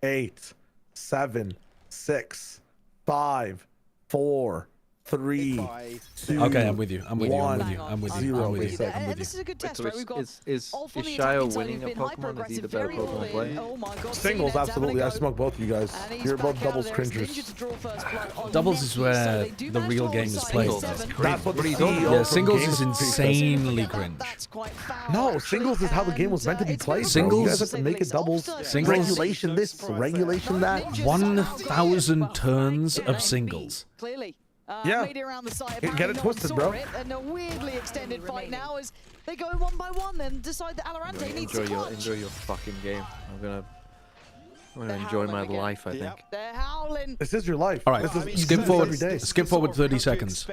8, 7, 6, 5, 4, 3, 2. Okay, I'm with you. I'm with you. I'm with you. 1, I'm with you. 0. I'm with Wait you. a second. And this is a good test, right? We've got Is all fully Shia attacking winning a side who've been Pokemon? Is he the hyper-aggressive, better very all Pokemon in. player? Oh my God, Singles, Cena absolutely. I having a go. smoke both you guys. And he's You're both back doubles out there. It's cringers. Ninja to draw first blood on Doubles Nikki, is so where they do the manage real to game hold is side played. seven. That's what the What CEO Yeah, from singles Games is Speak says. insanely cringe. That's quite foul, No, actually, singles is how the game was meant to be it's played. been Singles- Bro. You guys have to make it doubles. Singles- Regulation this, regulation that. 1,000 turns of singles. Clearly. Yeah. Made it around the side. Get it Apparently no one twisted, saw bro. it, and a weirdly extended fight now as they go one by one and decide that Alorante needs to clutch. Enjoy your fucking game. I'm gonna enjoy my life, I think. They're howling. This is your life. All right, This is, skip forward. every day. Skip forward 30 seconds.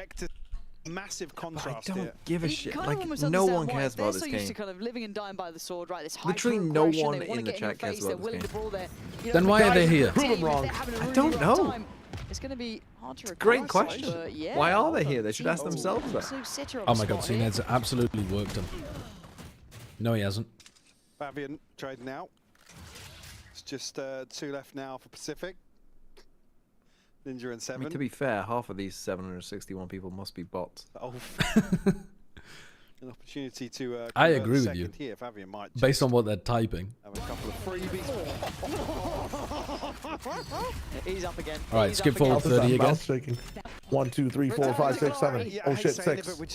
Massive I contrast don't here. give a You shit. kind of Like, almost no understand one why. cares They're about so this used to game. kind of living and dying by the sword, right? This Literally no hyper-aggression, one they wanna in the get your chat cares face, about they're this willing game. to brawl there. You know, Then why are they here? Prove them wrong. I don't know. It's going to be hard to Great recover, question. but yeah, Why are they here? They should ask themselves that. So Sitter Oh on my the God, spot here. Cena's absolutely worked him. No, he hasn't. Fabian trading out. It's just 2 left now for Pacific. Ninja and I 7. mean, to be fair, half of these 761 people must be bots. Oh. An opportunity to I convert agree the with you. second Here. Fabian might Based on what they're typing. have a couple of freebies. He's up again. All right, He's skip up forward again. 30 again. Mouse shaking. 1, 2, 3, 4, 5, 6, 7. Yeah, I Oh hate shit, saying it, 6. but we're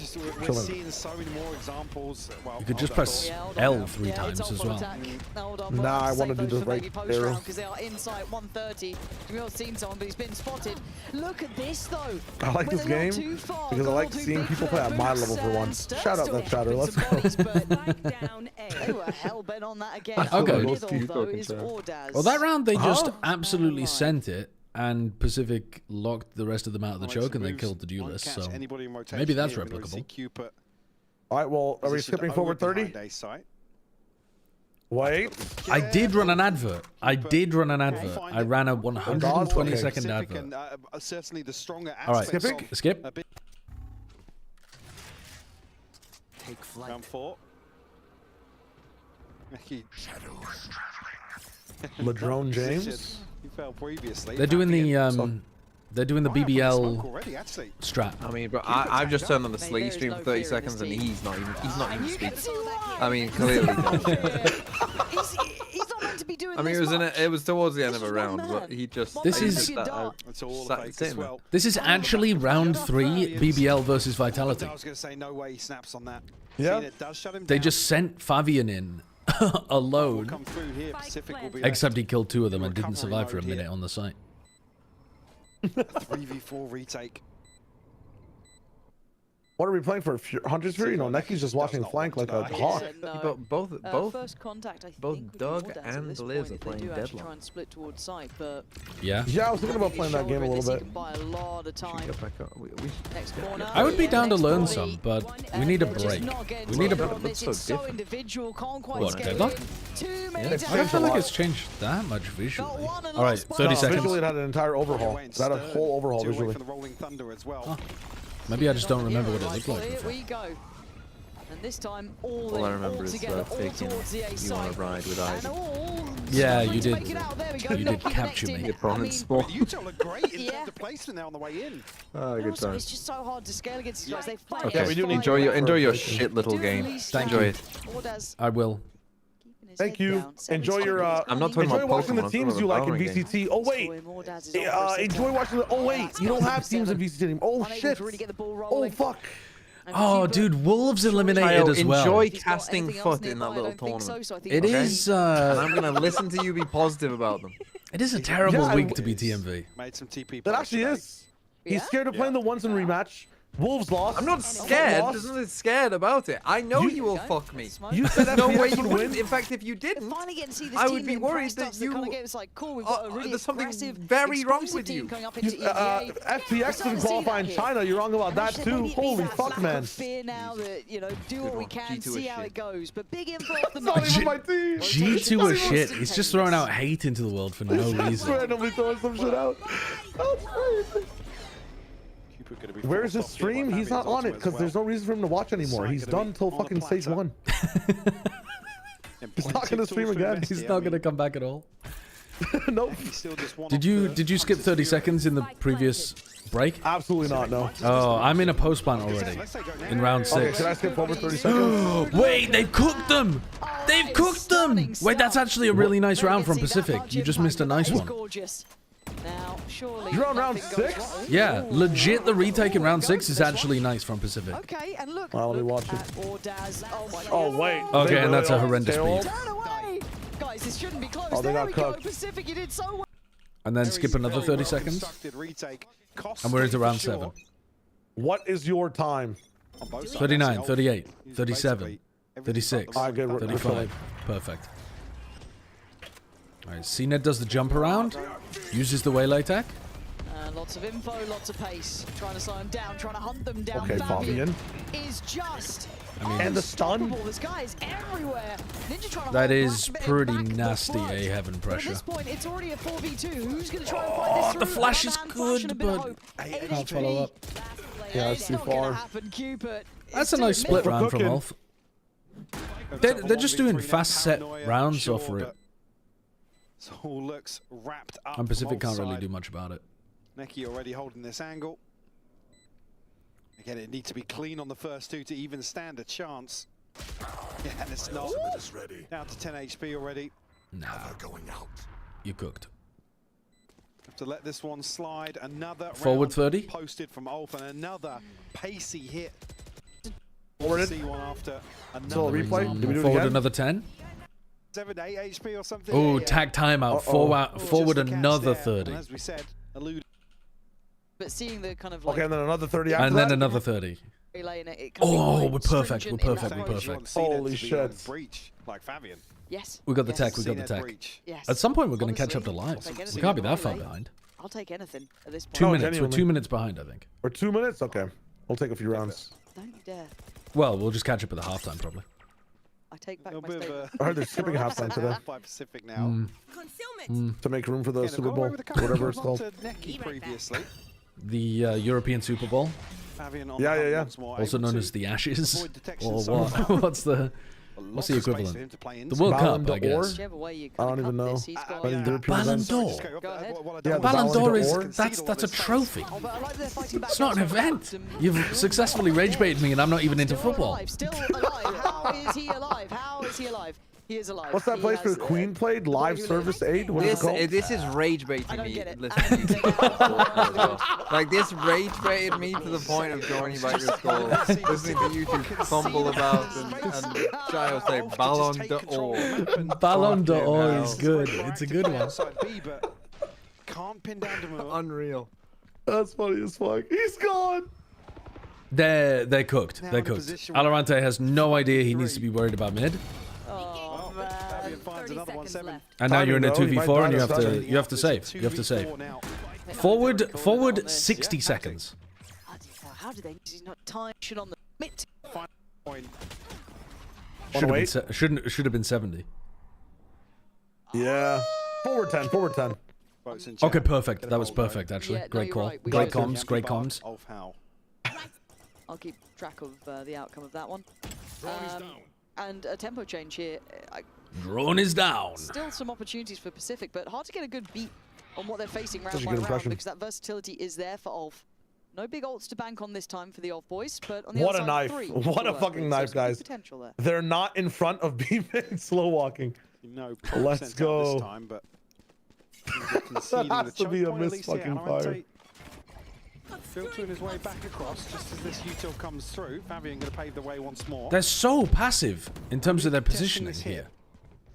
Chilling. seeing so many more examples. Well, You could just hold press up. Yeah, hold L on. 3 Yeah, times it's on as full well. attack. Hold on, Nah, I wanna do the for right maybe post arrow. round because they are inside 130. We've not seen someone, but he's been spotted. Look at this though. I like When this they're game not too far, because I got like all too seeing big people for play at my boots, level for and once. Stern Shout out still that chatter. dropping Let's some go. bodies, but they were hell bent on that again. Okay. Middle, Most people though, can is try. Ordaz. Well, that round they just Huh? absolutely sent it, and Pacific locked the rest of them out of the choke, and they killed the duelist. So maybe that's replicable. All right, well, are we skipping forward 30? Wait. I did run an advert. I ran a 120-second advert. Certainly the stronger All right, aspects of skip. a bit- Round 4. Ladrone James. He fell previously. They're doing the BBL Already, actually. strat. I mean, bro, I've just turned on the Sliggy stream for 30 seconds and he's not even speaking. I mean, clearly. He's not meant to be doing I mean, this it was towards the end of a round, but he just. This I is- just- I It's all sat fake as sitting there. well. This is actually round 3 BBL versus Vitality. I was going to say no way he snaps on that. Yeah. Seeing it does shut him They down. just sent Fabian in Will alone, come through here. Pacific will be except he killed 2 of them and recovery didn't survive for a mode here. minute on the site. 3v4 retake. What are we playing for? Hunter's Fury? No, Necky's just watching flank like a hawk. But both first contact, I both think, Doug and Liz are playing Deadlock. Try and split towards side, but Yeah. Yeah, I was thinking about playing that game a little bit. buy a lot of time. Next corner. I would be down to learn some, but we need a break. We need a break. It's so individual, can't quite What, scale Deadlock? it. Too many I don't feel like it's changed that much visually. All right, 30 seconds. Visually, it had an entire overhaul. It had a whole overhaul visually. Oh. Maybe I just don't remember what it looked like Here before. we go. And this time, all All I remember is together, all taking towards the A You side. Wanna Ride with Ivy. Yeah, you did. Make it out. There we go. You Not did capture connecting. me. Your prominent sport. Utah look great in terms of placement now on the way in. Oh, good Also, time. it's just so hard to scale against these guys. They fight Okay, against fire. enjoy your shit little game. Thank Enjoy you. it. I will. Thank you. Enjoy your. I'm not talking enjoy about watching the Pokemon, I'm teams talking you like about in Valorant games. VCT. Oh wait. Enjoy watching the. Oh wait. You don't have teams in VCT anymore. Oh shit. Oh fuck. Oh, dude, Wolves eliminated Kyle, as well. enjoy casting FUT in that little tournament. It is. And I'm gonna listen to you be positive about them. It is a terrible week to be TMV. Made some TP. That actually is. He's scared of playing the ones in rematch. Wolves lost. I'm not scared. There's nothing scared about it. I know you will fuck me. You said There's no way FPS you would wouldn't. win. In fact, if you didn't, Finally getting to see this I team would be worried impressed us. that The you. kind of game is like, cool, we've got a really there's something aggressive, very wrong with team you. coming up into EMEA. FTX didn't qualify in China. You're wrong about that too. Holy fuck, man. Fear now that, you know, do what we can, G2 see is how shit. it goes. But big info off the Not even my team. G2 is shit. He's just throwing out hate into the world for no reason. Randomly throwing some shit out. That's crazy. Where's his stream? He's not on it because there's no reason for him to watch anymore. He's done till fucking stage 1. He's not gonna stream again. He's not gonna come back at all. Nope. Did you skip 30 seconds in the previous break? Absolutely not. No. Oh, I'm in a post plant already. In round 6. Okay, can I skip over 30 seconds? Wait, they've cooked them! They've cooked them! Wait, that's actually a really nice round from Pacific. You just missed a nice one. Now, surely You're on round 6? Yeah, legit the retake in round 6 is actually nice from Pacific. Okay, and look. Well, let me watch it. Ordaz. Oh my God. Oh wait. Okay, and that's a horrendous speed. Turn away! Guys, this shouldn't be close. Oh, they there got we go. cooked. Pacific, you did so well. And then skip another 30 seconds. And we're into round 7. What is your time? 39, 38, 37, 36, I get 35. Perfect. Alright, CNED does the jump around, uses the waylay tech. Lots of info, lots of pace. Trying to slow them down, trying to hunt them down. Okay, Fabian. Is just And the stun. This guy is everywhere. Ninja trying to That hold is back, pretty back the nasty flash. A-heaven But at pressure. this point, it's already a 4v2. Who's going to try and fight this through? The flash is Another man flashing a good, bit of but hope. can't follow up. Yeah, it's too Not gonna far. happen, Cupid. That's a nice split round from Ulf. They're just doing fast set rounds off for it. All looks wrapped up. And Pacific from can't really outside. do much about it. Neki already holding this angle. Again, it needs to be clean on the first 2 to even stand a chance. Yeah, and it's not. Down to 10 HP already. Nah. Going out. You cooked. Have to let this one slide. Another Forward round 30. posted from Ulf, and another pacey hit. Forwarded. See one after So another. replay. Did we do it Forward again? another 10. 7, 8 HP or something. Oh, Yeah. tag timeout. Forward Just a catch another there, 30. and as we said, alluded. But seeing the kind of like Okay, and then another 30 after And then that? another 30. relay in it, Oh, we're perfect. We're perfect. We're Stage perfect. one, Holy CNED to be on shit. breach, like Fabian. Yes. We got the yes. tech. We got the CNED tech. breach. Yes. At some point, we're going to catch up to Honestly, lives. I'll take We anything can't be on that far relay. behind. I'll take anything at this point. 2 No, minutes. We're genuinely. 2 minutes behind, I think. We're 2 minutes? Okay. We'll take a few rounds. Don't you dare. Well, we'll just catch up at the halftime, probably. I take back A my bit of statement. I heard they're skipping halftime today by Pacific now. to make room for the Yeah, they've Super got away Bowl, with a couple whatever of it's called. shots to Neki previously. The European Super Bowl, Fabian on Yeah, the yeah, yeah. once more, also able known to as the Ashes, avoid detection or so what? far. What's the Lots the of space for equivalent? him to play The into. World Ballon Cup, I d'Or? guess. Whichever way you I don't cut even know. this, he's got Any yeah. European Ballon events? d'Or. Go ahead. Yeah, the Ballon d'Or is d'Or. that's a trophy. Oh, but I like that they're fighting back. It's not an event. You've successfully rage baited me, and I'm not even into Still football. alive, still alive. How is he alive? How is he alive? He is alive. What's that He place has, where Queen played? Live Service Aid? What is it called? This is rage I baiting don't me. get it. Listening to you. Like this rage baited me to the point of joining by your school, listening to you two fumble about and Giles say Ballon d'Or. Ballon d'Or Fucking is hell. good. It's a good one. Outside B, but can't pin down Demur. Unreal. That's funny as fuck. He's gone. They're cooked. They're cooked. Alorante has no idea he needs to be worried about mid. Oh, man. And now you're in a 2v4 and you have to save. You have to save. Forward 60 seconds. How did they? He's not tying shit on the mid. Should have been 70. Yeah. Forward 10. Forward 10. Okay, perfect. That was perfect, actually. Yeah, Great no, call. right. Great comms. Great comms. I'll keep track of the outcome of that one. And a tempo change here. Drone is down. Still some opportunities for Pacific, but hard to get a good beat on what they're facing round Such a by good round impression. because that versatility is there for ULF. No big ults to bank on this time for the ULF boys, but on the What other a side, knife. 3 What a fucking knife, guys. Potential there. They're not in front of B-Man slow walking. No, let's go. This time, but that has to be a miss fucking fire. Filtering his way back across just as this util comes through. Fabian going to pave the way once more. They're so passive in terms of their positioning here.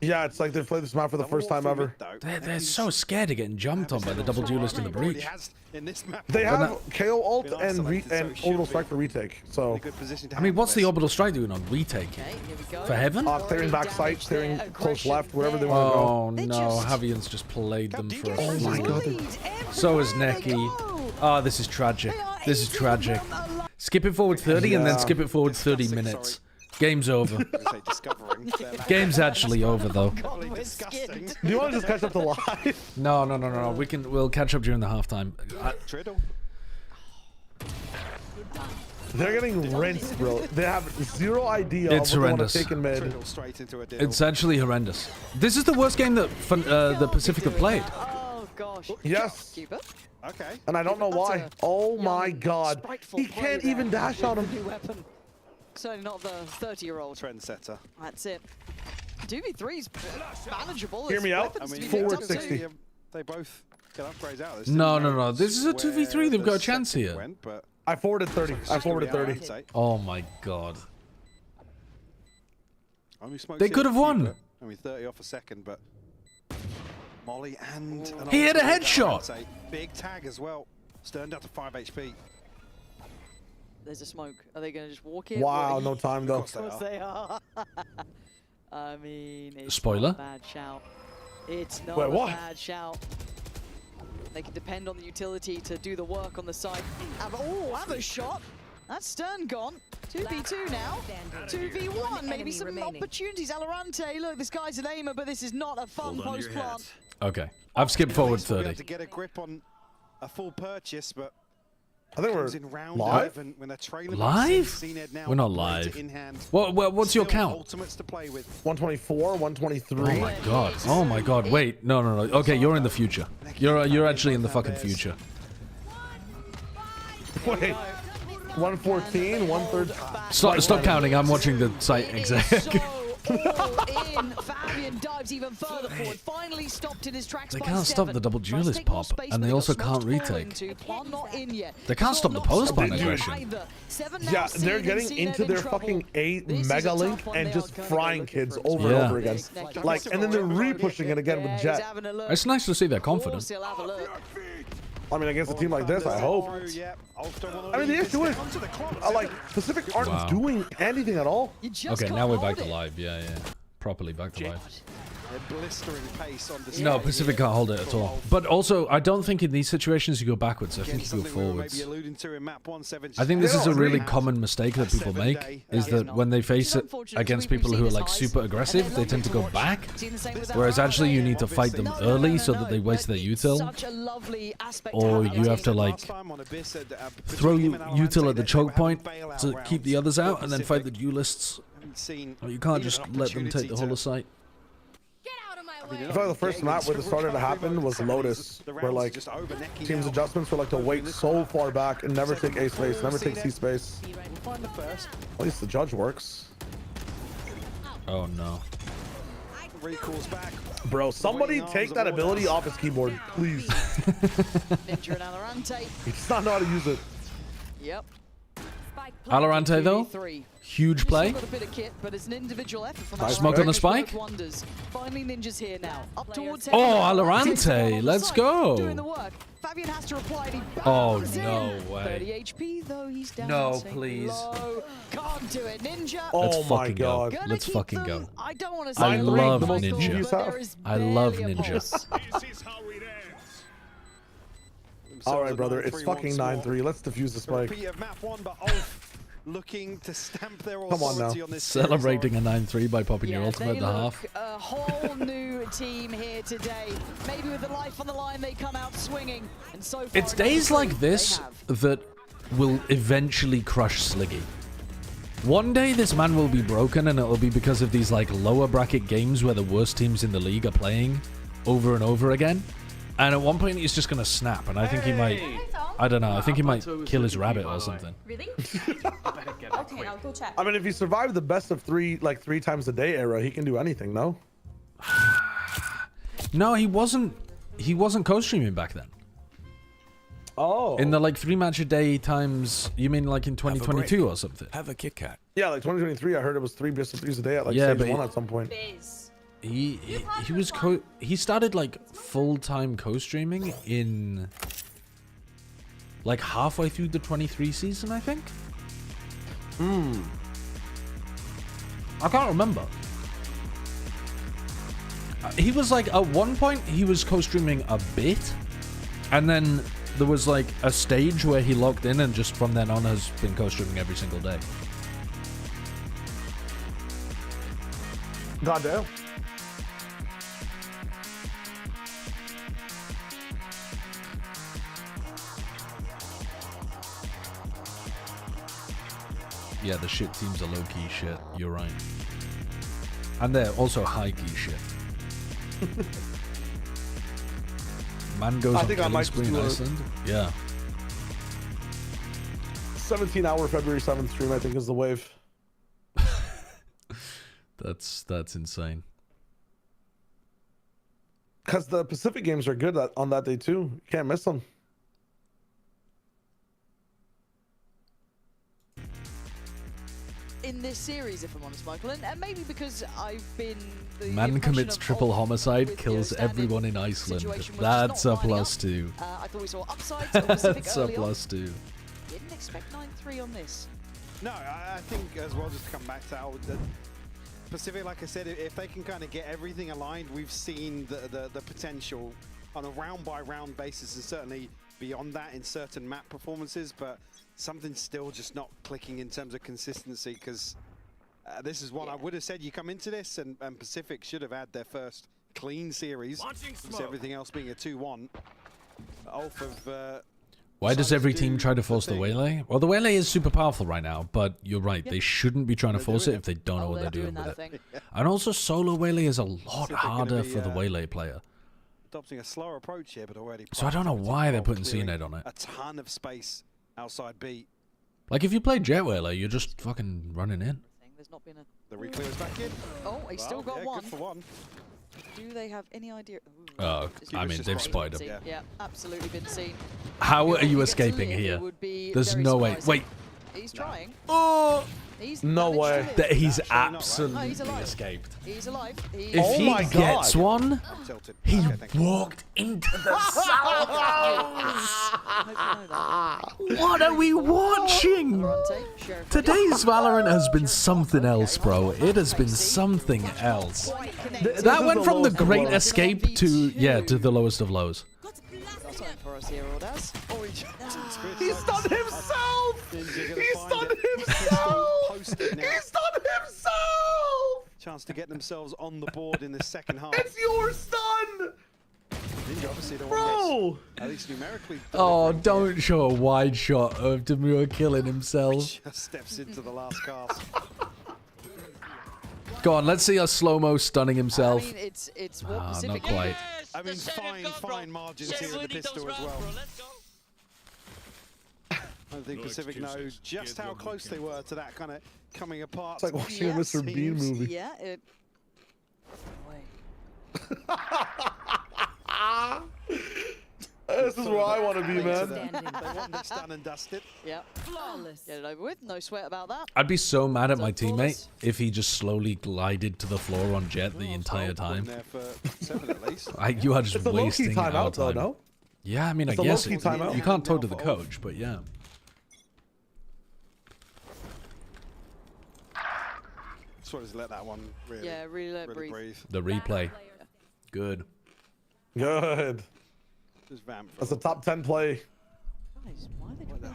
Yeah, it's like they've played this map for the first time ever. They're so scared of getting jumped on by the double duelist in the breach. They have KO ult and orbital strike for retake. So, I mean, what's the orbital strike doing on retake? For heaven? Clearing back sight, clearing close left, wherever they want to go. Oh no, Javian's just played them for a Oh my god. So is Neki. Oh, this is tragic. This is tragic. Skip it forward 30 and then skip it forward 30 minutes. Game's over. Game's actually over though. Do you want to just catch up to live? No. We'll catch up during the halftime. They're getting rinsed, bro. They have zero idea It's of what horrendous. they want to take in mid. It's actually horrendous. This is the worst game that the Pacific have played. Oh gosh. Yes. Okay. And I don't know why. Oh my god. He can't even dash on him. New weapon. Certainly not the 30-year-old. Trendsetter. That's it. 2v3's manageable. Hear me out. Forward 60. They both get upgrades out of this. No. This is a 2v3. They've got a chance here. I forwarded 30. I forwarded 30. Oh my god. They They could have won. I mean, 30 off a second, but Molly and He had a headshot. Big tag as well. Stern down to 5 HP. There's a smoke. Are they going to just walk in? Wow, no time though. Of course they are. I mean, it's Spoiler. not a bad shout. It's not Wait, a what? bad shout. They can depend on the utility to do the work on the side. Have a shot. That's Stern gone. 2v2 now. 2v1. Maybe some opportunities. Alorante, look, this guy's an aimer, but this is not a fun post-plant. Okay. I've skipped forward We'll be able 30. to get a grip on a full purchase, but I think we're in round live. 11 when they're trailing Live? We're not live. What's your count? Ultimates to play with. 124, 123. Oh my god. Oh my god. Wait. No. Okay, you're in the future. You're actually in the fucking future. Wait. 114, 130. Stop counting. I'm watching the site exec. All in. Fabian dives even further forward. Finally stopped in his tracks. They can't stop the double duelist pop, and they also can't retake. They can't stop the post-ban aggression. Yeah, they're getting into their fucking mega link and just frying kids over and over again. Like, and then they're re-pushing it again with Jet. It's nice to see they're confident. I mean, against a team like this, I hope. I mean, the issue is, like, Pacific aren't doing anything at all. Okay, now we're back to live. Yeah. Properly back to live. Blistering pace on the No, Pacific can't hold it at all. But also, I don't think in these situations you go backwards. I think you go forwards. I think this is a really common mistake that people make, is that when they face it against people who are like super aggressive, they tend to go back. Whereas actually you need to fight them early so that they waste their util. Or you have to like throw util at the choke point to keep the others out and then fight the duelists. Or you can't just let them take the whole of site. I feel like the first map where this started to happen was Lotus, where like teams' adjustments were like to wait so far back and never take A space, never take C space. At least the judge works. Oh no. Bro, somebody take that ability off his keyboard, please. Ninja and Alorante. He does not know how to use it. Yep. Alorante though, huge play. Got a bit of kit, but it's an individual effort from Nice smoke on the spike. Finally, Ninja's here now. Up towards Oh, Alorante, let's go. Doing the work. Fabian has to reply. And he Oh, bounces no in. way. 30 HP though. He's down. No, please. Low. Can't do it, Ninja. Let's Oh my fucking go. God. Let's fucking go. I don't want to say I love the most Ninja. movies have. I love Ninja. All right, brother. It's fucking 9-3. Let's defuse the spike. Repeat of map 1, but ULF looking to stamp their Come on now. authority on this Celebrating a 9-3 by popping your ultimate at the half. A whole new team here today. Maybe with the life on the line, they come out swinging. And so far, It's days like this that will eventually crush Sliggy. One day this man will be broken, and it'll be because of these like lower bracket games where the worst teams in the league are playing over and over again. And at one point he's just gonna snap, and I think he might. I don't know. I think he might kill his rabbit or something. Really? Okay, I'll go check. I mean, if he survived the best of three, like 3 times a day era, he can do anything, no? No, he wasn't. He wasn't co-streaming back then. Oh. In the like 3 match a day times. You mean like in 2022 or something? Have a Kit Kat. Yeah, like 2023. I heard it was 3 best of 3s a day at like Yeah, stage but 1 at some point. He was he started like full-time co-streaming in like halfway through the 23 season, I think. I can't remember. He was like at one point he was co-streaming a bit, and then there was like a stage where he logged in, and just from then on has been co-streaming every single day. Goddamn. Yeah, the shit teams are low-key shit. You're right. And they're also high-key shit. Man goes on killing spree in Iceland. Yeah. 17-hour February 7th stream, I think, is the wave. That's insane. Because the Pacific games are good on that day, too. You can't miss them. In this series, if I'm honest, Michael, and maybe because I've been the Man commits triple homicide, kills everyone in Iceland. That's a +2. I thought we saw upsides of Pacific That's a early on. +2. Didn't expect 9-3 on this. No, I think as well, just to come back to how the Pacific, like I said, if they can kind of get everything aligned, we've seen the potential on a round-by-round basis, and certainly beyond that in certain map performances, but something's still just not clicking in terms of consistency, because this is one I would have said you come into this, and Pacific should have had their first clean series, with everything else being a 2-1. ULF have... Why does every team try to force the Waylay? Well, the Waylay is super powerful right now, but you're right. They shouldn't be trying to force it if they don't know what they're doing with it. And also, solo Waylay is a lot harder for the Waylay player. Adopting a slower approach here, but already... So I don't know why they're putting CNED on it. A ton of space outside B. Like, if you play Jet Waylay, you're just fucking running in. There's not been a... The reclear is back in. Oh, he's still got one. Good for one. Do they have any idea? Oh, I mean, they've spotted him. Yeah, absolutely been seen. How are you escaping here? There's no way. Wait. He's trying. Oh! No way. That he's absolutely escaped. He's alive. If he gets one, he walked into the salvos. What are we watching? Today's Valorant has been something else, bro. It has been something else. That went from the great escape to, to the lowest of lows. For us here, Ordaz. He stunned himself! He stunned himself! He stunned himself! Chance to get themselves on the board in the second half. It's your stun! Ninja obviously the Bro! one that's, at least numerically... Oh, don't show a wide shot of Demure killing himself. Just steps into the last cast. Go on, let's see a slow-mo stunning himself. I mean, it's what Pacific not quite. I mean, fine margins here in the pistol as well. I think Pacific knows just how close they were to that kind of coming apart. It's like watching a Mr. Bean movie. Yeah, it... This is where I want to be, man. They want this done and dusted. Yeah. Flawless. Get it over with. No sweat about that. I'd be so mad at my teammate if he just slowly glided to the floor on Jet the entire time. You are just wasting our time. Though, no? Yeah, I mean, it's I guess you can't talk to the coach, but yeah. Just wanted to let that one really let it breathe. The replay. Good. Good. That's a top 10 play. Guys, why are they doing that?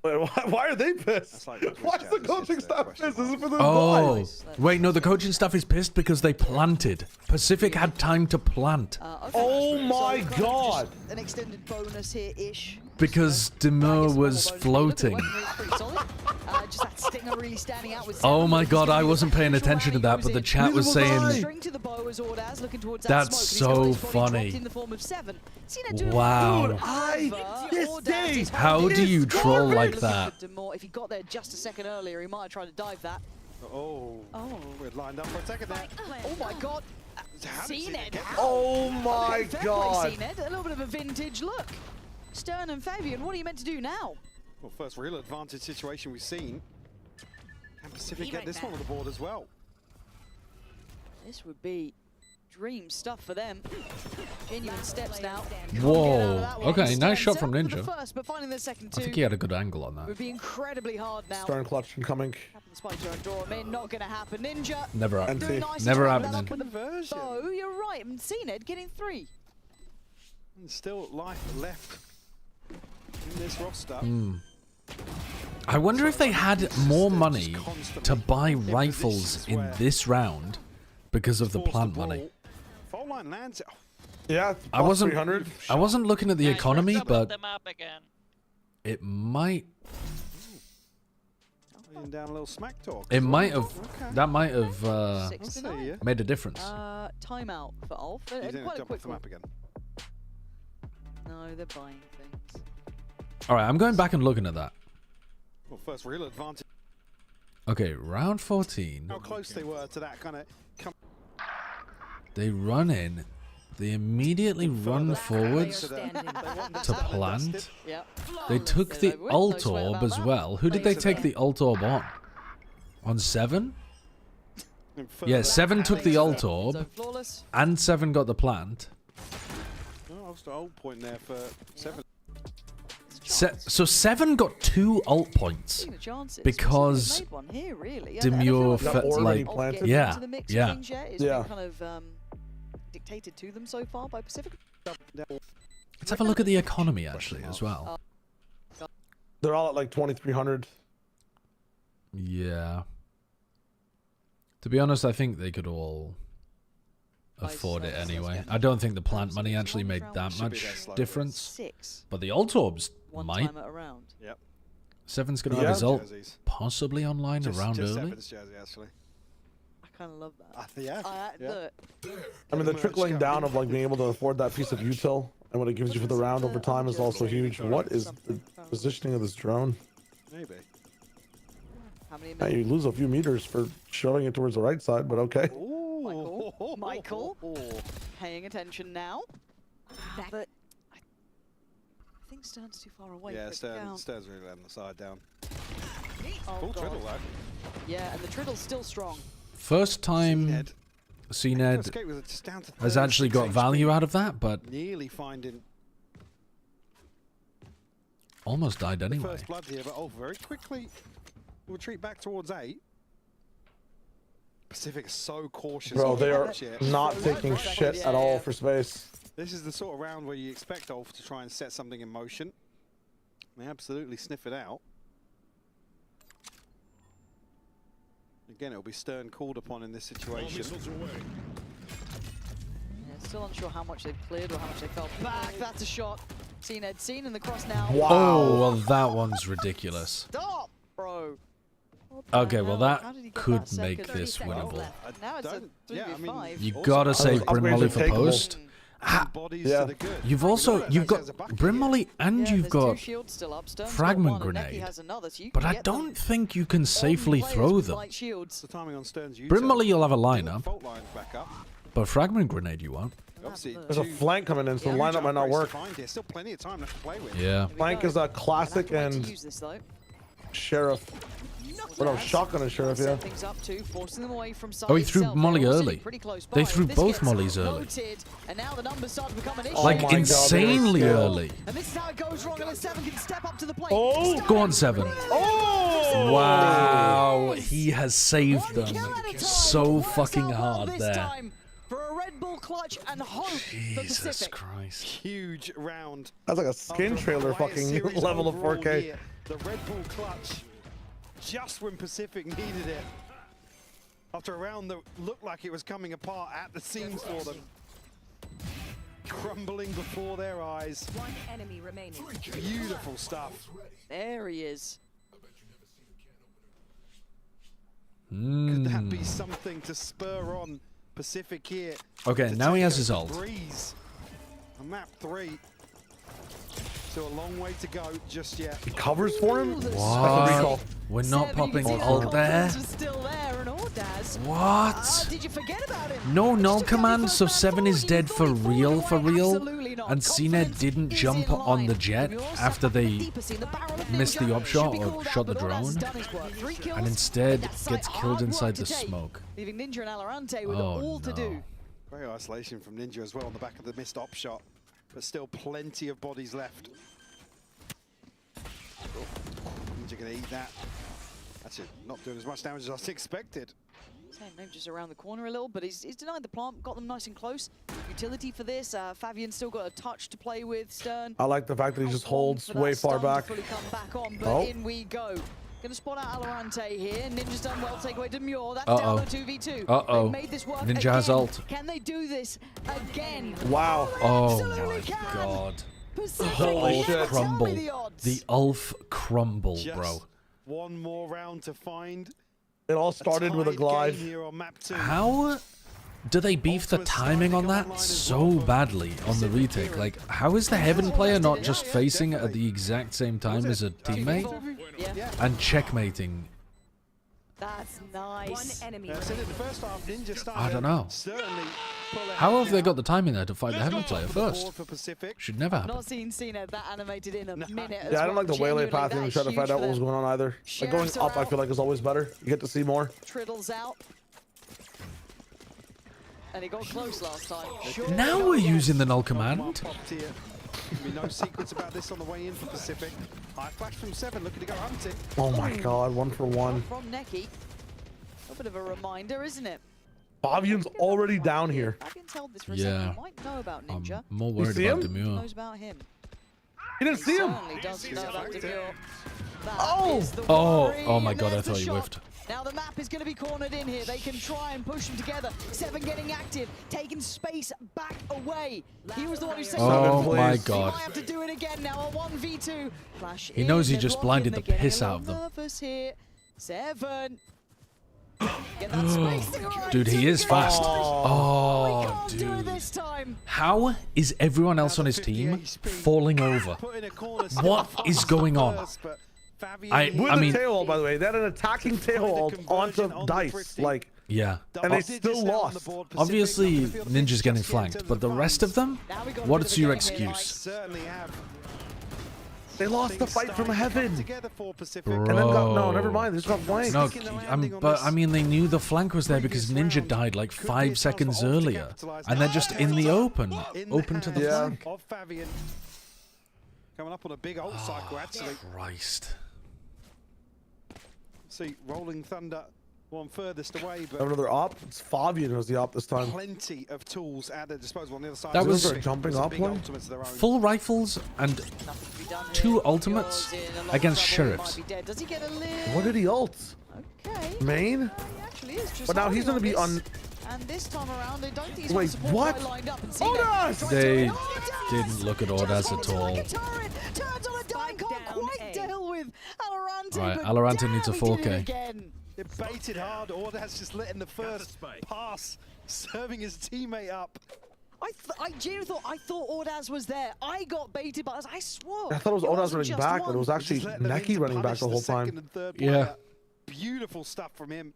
Wait, why are they pissed? Why is the coaching staff pissed? Is it for the Wait, no, the coaching staff is pissed because they planted. Pacific had time to plant. Okay. Oh my god! An extended bonus here-ish. Because Demo was floating. Just that stinger really standing out with Oh my god, I wasn't paying attention to that, but the chat was saying... That's so funny. Wow. How do you troll like that? If he got there just a second earlier, he might have tried to dive that. Oh, we're lined up for a second there. Oh my god. CNED. Oh my god. CNED, a little bit of a vintage look. Stern and Fabian, what are you meant to do now? Well, first real advantage situation we've seen. Can Pacific get this one on the board as well? This would be dream stuff for them. Genuine steps now. Whoa. Okay, nice shot from Ninja. First, but finding the second two I think he had a good angle on that. would be incredibly hard now. Stern clutch incoming. Not gonna happen. Ninja. Never happening. Nice Never happening. Oh, you're right. And CNED getting 3. And still life left in this roster. I wonder if they had more money to buy rifles in this round because of the plant money. Yeah, I wasn't looking at the economy, but it might. Down a little smack talk. It might have. That might have made a difference. Timeout for Ulf. Quite a quick one. No, they're buying things. All right, I'm going back and looking at that. Well, first real advantage. Okay, round 14. How close they were to that kind of. They run in. They immediately run forwards to plant. They took the ult orb as well. Who did they take the ult orb on? On 7? Yeah, 7 took the ult orb, and 7 got the plant. The ult point there for 7. So 7 got 2 ult points because Demure dictated to them so far by Pacific. Let's have a look at the economy actually as well. They're all at like 2,300. Yeah. To be honest, I think they could all afford it anyway. I don't think the plant money actually made that much difference. But the ult orbs might. 7's going to have his ult possibly online around early. I kind of love that. I mean, the trickling down of like being able to afford that piece of util and what it gives you for the round over time is also huge. What is the positioning of this drone? Maybe. Yeah, you lose a few meters for showing it towards the right side, but okay. Michael, paying attention now. But I think Stern's too far away. Yeah, Stern's really letting the side down. Full triddle though. Yeah, and the triddle's still strong. First time CNED has actually got value out of that, but nearly finding almost died anyway. First blood here, but very quickly retreat back towards 8. Pacific is so cautious. Bro, they are not taking shit at all for space. This is the sort of round where you expect Ulf to try and set something in motion. They absolutely sniff it out. Again, it'll be Stern called upon in this situation. Yeah, still unsure how much they've cleared or how much they fell back. That's a shot. CNED seen in the cross now. Wow. Oh, well, that one's ridiculous. Stop, bro. Okay, well, that could make this winnable. You gotta save Brim Molly for post. Yeah. You've got Brim Molly and you've got Fragment Grenade, but I don't think you can safely throw them. Brim Molly you'll have a lineup, but Fragment Grenade you won't. Obviously, there's a flank coming in, so the lineup might not work. There's still plenty of time left to play with. Yeah. Flank is a classic and sheriff. Or no, shotgun and sheriff, yeah. Oh, he threw Molly early. They threw both Mollies early. Like, insanely early. And this is how it goes wrong, and 7 can step up to the plate. Oh! Go on, 7. Oh! Wow. He has saved them so fucking hard there. For a Red Bull clutch and hope for Jesus Pacific. Christ. Huge round. That's like a skin trailer fucking level of 4K. Here. The Red Bull clutch. Just when Pacific needed it. After a round that looked like it was coming apart at the seams for them. Crumbling before their eyes. 1 enemy remaining. Beautiful stuff. There he is. Could that be something to spur on Pacific here? Okay, now he has his ult. Breeze. On map 3. So a long way to go just yet. He covers for him? What? We're not popping ult there? What? Did you forget about him? No null command, so 7 is dead for real, and CNED didn't jump on the jet after they missed the op shot or shot the drone, and instead gets killed inside the smoke. Leaving Ninja and Alorante with all to do. Great isolation from Ninja as well on the back of the missed op shot, but still plenty of bodies left. Ninja gonna eat that. That's it, not doing as much damage as I expected. Just around the corner a little, but he's denied the plant, got them nice and close. Utility for this, Fabian's still got a touch to play with. Stern. I like the fact that he just holds way far back. But in we go. Gonna spot out Alorante here. Ninja's done well. Take away Demure. That's down to 2v2. Uh-oh. They've made this work Ninja again. has ult. Can they do this again? Wow. Oh my god. Holy shit. Crumble. The ULF crumble, bro. One more round to find. It all started with a glide. How do they beef the timing on that so badly on the retake? Like, how is the Heaven player not just facing it at the exact same time as a teammate and checkmating? That's nice. I don't know. How have they got the timing there to fight the Heaven player first? Should never happen. Not seen Cena that animated in a minute. Yeah, I don't like the waylay path and try to find out what was going on either. Like going up, I feel like is always better. You get to see more. Triddles out. And he got close last time. Now we're using the null command. No secrets about this on the way in for Pacific. High flash from 7, looking to go hunt it. Oh my god, 1 for 1. From Neki. A bit of a reminder, isn't it? Fabian's already down here. Fabian's held this for a second. He might know about Ninja. I'm more worried about Demure. Knows about him. He didn't see him. Certainly does know about Demure. Oh my god, I thought he whiffed. Now the map is going to be cornered in here. They can try and push them together. 7 getting active, taking space back away. He was the one who said, oh my god. He might have to do it again now. A 1v2. Flash he knows he in, just blinded the piss out of them. Here. 7. Get that spacing right. Dude, he is fast. Oh, dude. Do it this time. How is everyone else on his team falling over? What is going on? I mean, the tail ult, by the way, they had an attacking tail ult onto Dice, like, yeah, and they still lost. Obviously, Ninja's getting flanked, but the rest of them, what's your excuse? They lost the fight from Heaven. Bro. And then got, no, never mind, they just got flanked. No, but I mean, they knew the flank was there because Ninja died like 5 seconds earlier, and they're just in the open to the flank. Coming up on a big ult cycle, actually. Christ. See, Rolling Thunder, one furthest away, but another op. It's Fabian who's the op this time. Plenty of tools at their disposal on the other side. That was jumping up one. Full rifles and 2 ultimates against sheriffs. What did he ult? Okay. Main? But now he's going to be on. And this time around, they don't think he's wait, what? Ordaz! They didn't look at Ordaz at all. Turns on a dime, can't quite deal with Alorante. Right, Alorante needs a 4K. They baited hard. Ordaz just letting the first pass, serving his teammate up. I genuinely thought Ordaz was there. I got baited, but I swore. I thought it was Ordaz running back, but it was actually Neki running back the whole time. Yeah. Beautiful stuff from him.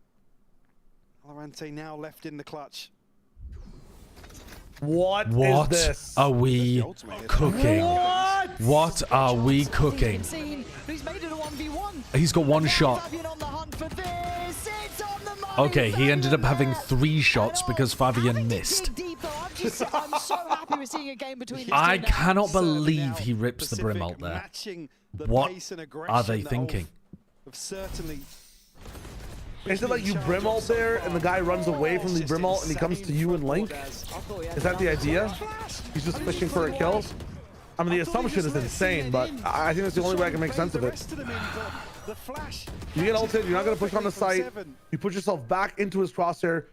Alorante now left in the clutch. What What is this? are we cooking? What are we cooking? He's got one shot. Okay, he ended up having 3 shots because Fabian missed. I'm so happy we're seeing a game between these I two now. cannot believe he rips the brim out there. What are they thinking? Is it like you brim ult there and the guy runs away from the brim ult and he comes to you and Link? Is that the idea? He's just fishing for a kill? I mean, the assumption is insane, but I think that's the only way I can make sense of it. You get ulted, you're not going to push on the site. You put yourself back into his crosshair.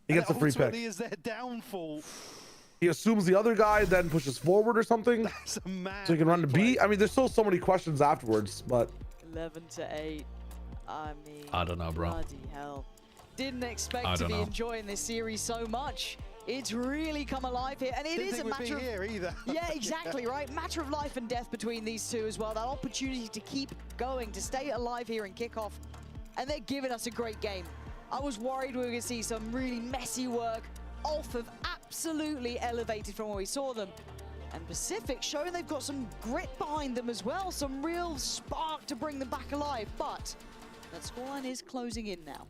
He gets a free pick. He assumes the other guy then pushes forward or something. So he can run to B. I mean, there's still so many questions afterwards, but 11-8. I mean, I don't know, bro. Bloody hell. Didn't expect to be enjoying this series so much. It's really come alive here, and it is a matter of yeah, exactly right. Matter of life and death between these two as well. That opportunity to keep going, to stay alive here in kickoff, and they're giving us a great game. I was worried we were going to see some really messy work. ULF have absolutely elevated from where we saw them, and Pacific showing they've got some grit behind them as well, some real spark to bring them back alive. But that scoreline is closing in now.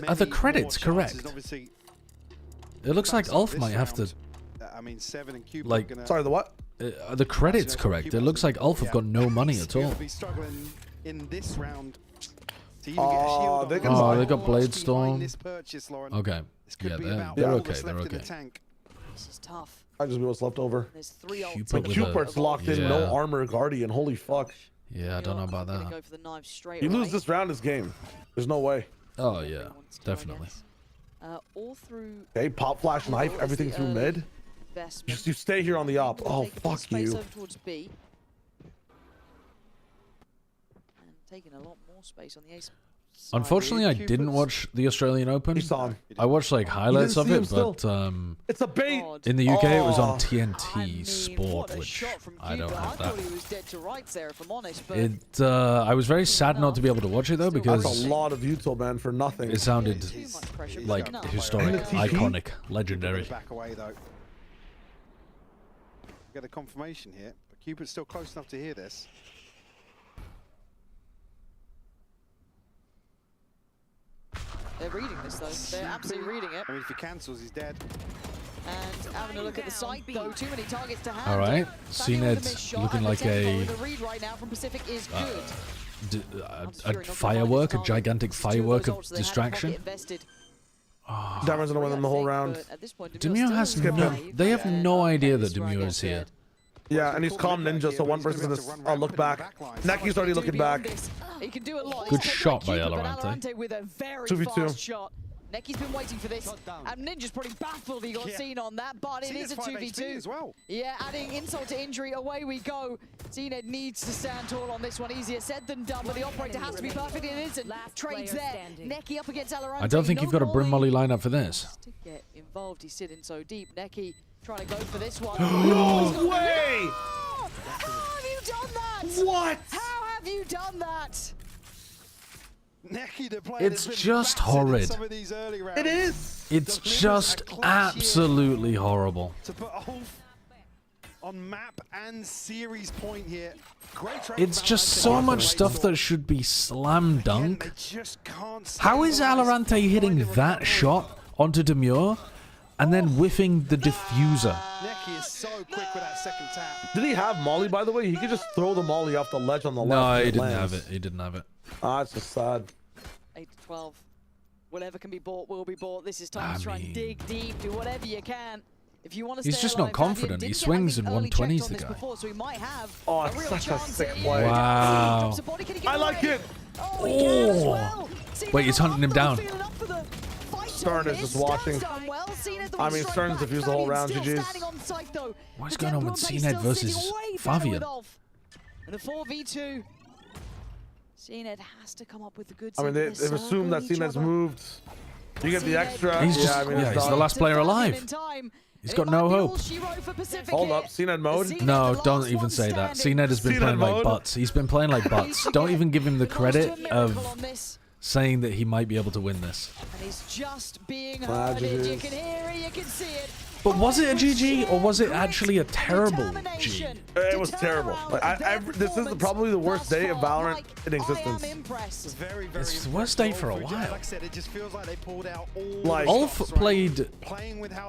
Are the credits correct? It looks like ULF might have to. I mean, 7 and Cube. Like, sorry, the what? Are the credits correct? It looks like ULF have got no money at all. In this round. Oh, they got Blade Storm. Okay, yeah, they're okay. They're okay. This is tough. I just know what's left over. There's 3 ults. Like Cupert's locked in, no armor guardian. Holy fuck. Yeah, I don't know about that. Go for the knife straight You away. lose this round, this game. There's no way. Oh yeah, definitely. All through. Okay, pop flash knife, everything through mid. Just you stay here on the op. Oh fuck you. Over towards B. And taking a lot more space on the ace. Unfortunately, I didn't watch the Australian Open. I watched like highlights of it, but it's a bait. In the UK it was on TNT Sport, which I don't have that. He was dead to rights there, if I'm honest, but I was very sad not to be able to watch it though, because that's a lot of YouTube, man, for nothing. It sounded like historic, iconic, legendary. Back away though. Get a confirmation here, but Cupid's still close enough to hear this. They're reading this though. They're absolutely reading it. I mean, if he cancels, he's dead. And having a look at the site though, too many targets to handle. All right, CNED's looking like a right now from Pacific is good. A firework, a gigantic firework of distraction. Diamond's gonna win them the whole round. Demure has no. They have no idea that Demure is here. Yeah, and he's calm ninja, so one person's gonna look back. Neki's already looking back. He can do a lot. Good shot by Alorante. With a very 2v2. fast shot. Neki's been waiting for this, and Ninja's probably baffled he got seen on that, but it is a 2v2 as well. Yeah, adding insult to injury, away we go. CNED needs to stand tall on this one. Easier said than done, but the operator has to be perfect. It isn't. Trades there. Neki up against Alorante. I don't think you've got a Brim Molly lineup for this. To get involved, he's sitting so deep. Neki trying to go for this one. No way! How have you done that? What? How have you done that? It's just horrid. It is. It's just absolutely horrible. To put ULF on map and series point here. It's just so much stuff that should be slam dunk. How is Alorante hitting that shot onto Demure and then whiffing the diffuser? Neki is so quick with that second tap. Did he have Molly, by the way? He could just throw the Molly off the ledge on the left. No, he didn't have it. He didn't have it. Ah, it's just sad. 8-12. Whatever can be bought will be bought. This is time to try and dig deep. Do whatever you can. If you want to He's just not confident. He swings in 120s, the guy. So he might have oh, it's such a sick play. Wow. I like it. Oh. Wait, he's hunting him down. Stern is just watching. I mean, Stern's defused the whole round. GG's. What's going on with CNED versus Fabian? And the 4v2. CNED has to come up with the good. I mean, they've assumed that CNED's moved. You get the extra. He's just, he's the last player alive. He's got no hope. Hold up, CNED mode? No, don't even say that. CNED has been playing like butts. He's been playing like butts. Don't even give him the credit of saying that he might be able to win this. And he's just being herded. You can hear it, you can see it. But was it a GG or was it actually a terrible G? It was terrible. Like, this is probably the worst day of Valorant in existence. It's the worst day for a while. Like I said, it just feels like they pulled out all Like, ULF played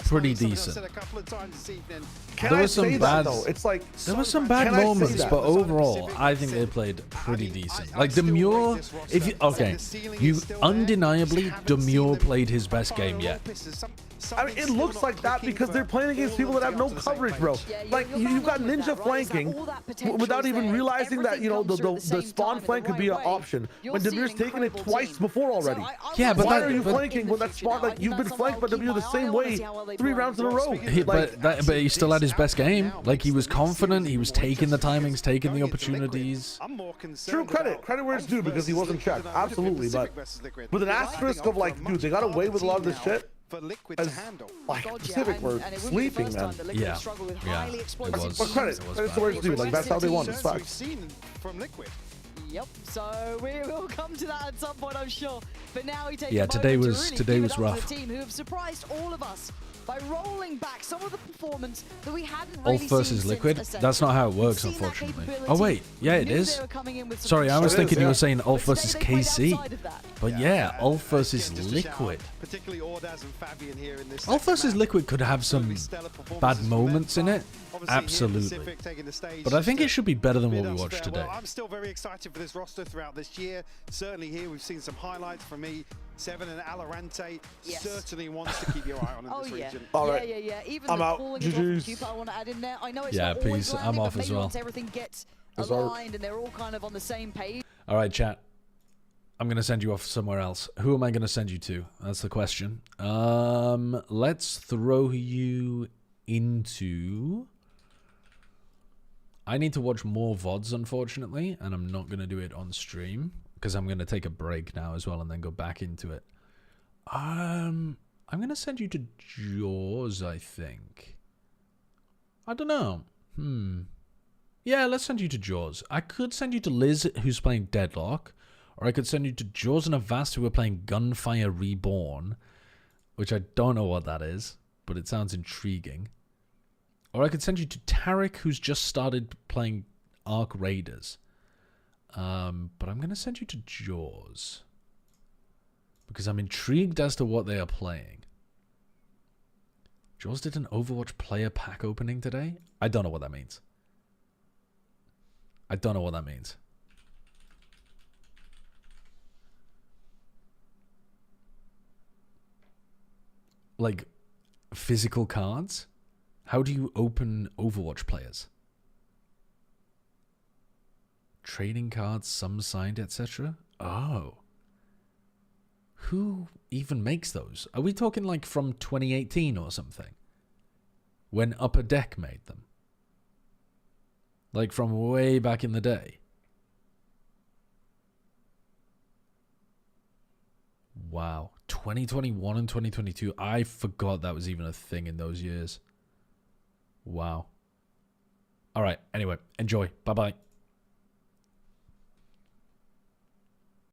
pretty decent. There were some bad, there were some bad moments, but overall, I think they played pretty decent. Like Demure, if you, okay, you undeniably Demure played his best game yet. I mean, it looks like that because they're playing against people that have no coverage, bro. Like, you've got Ninja flanking without even realizing that, you know, the spawn flank could be an option. When Demure's taken it twice before already. Yeah, but why are you flanking when that spawn, like, you've been flanked by Demure the same way 3 rounds in a row? But he still had his best game. Like, he was confident, he was taking the timings, taking the opportunities. True, credit where it's due because he wasn't checked. Absolutely, but with an asterisk of, like, dude, they got away with a lot of this shit. For Liquid to handle. Like, Pacific were sleeping, man. Yeah, it was. But credit's where it's due. Like, that's how they won. It's We've seen from Liquid. Yep. So we will come to that at some point, I'm sure. But now he takes today was rough. The team who have surprised all of us by rolling back some of the performance that we hadn't really ULF versus seen Liquid? since That's not how it works, unfortunately. Oh wait, yeah, it is. Sorry, I was thinking you were saying ULF versus KC. But yeah, ULF versus Liquid. Particularly Ordaz and Fabian here in this. ULF versus Liquid could have some bad moments in it. Absolutely. But I think it should be better than what we watched today. Well, I'm still very excited for this roster throughout this year. Certainly here we've seen some highlights from me. Seven and Alorante certainly wants to keep your eye on in this region. All right. Yeah. Even I'm the out. calling of Cupid, I want to add in there. I know it's not peace. always I'm landing, off but as maybe well. once everything gets aligned and they're all kind of on the same page. All right, chat. I'm going to send you off somewhere else. Who am I going to send you to? That's the question. Let's throw you into... I need to watch more VODs, unfortunately, and I'm not going to do it on stream because I'm going to take a break now as well and then go back into it. I'm going to send you to Jaws, I think. I don't know. Yeah, let's send you to Jaws. I could send you to Liz, who's playing Deadlock, or I could send you to Jaws and Avast, who are playing Gunfire Reborn, which I don't know what that is, but it sounds intriguing. Or I could send you to Tarek, who's just started playing Ark Raiders. But I'm going to send you to Jaws, because I'm intrigued as to what they are playing. Jaws did an Overwatch player pack opening today? I don't know what that means. I don't know what that means. Like, physical cards? How do you open Overwatch players? Trading cards, some signed, etc. Oh. Who even makes those? Are we talking like from 2018 or something? When Upper Deck made them? Like from way back in the day? Wow. 2021 and 2022. I forgot that was even a thing in those years. Wow. All right. Anyway, enjoy. Bye-bye.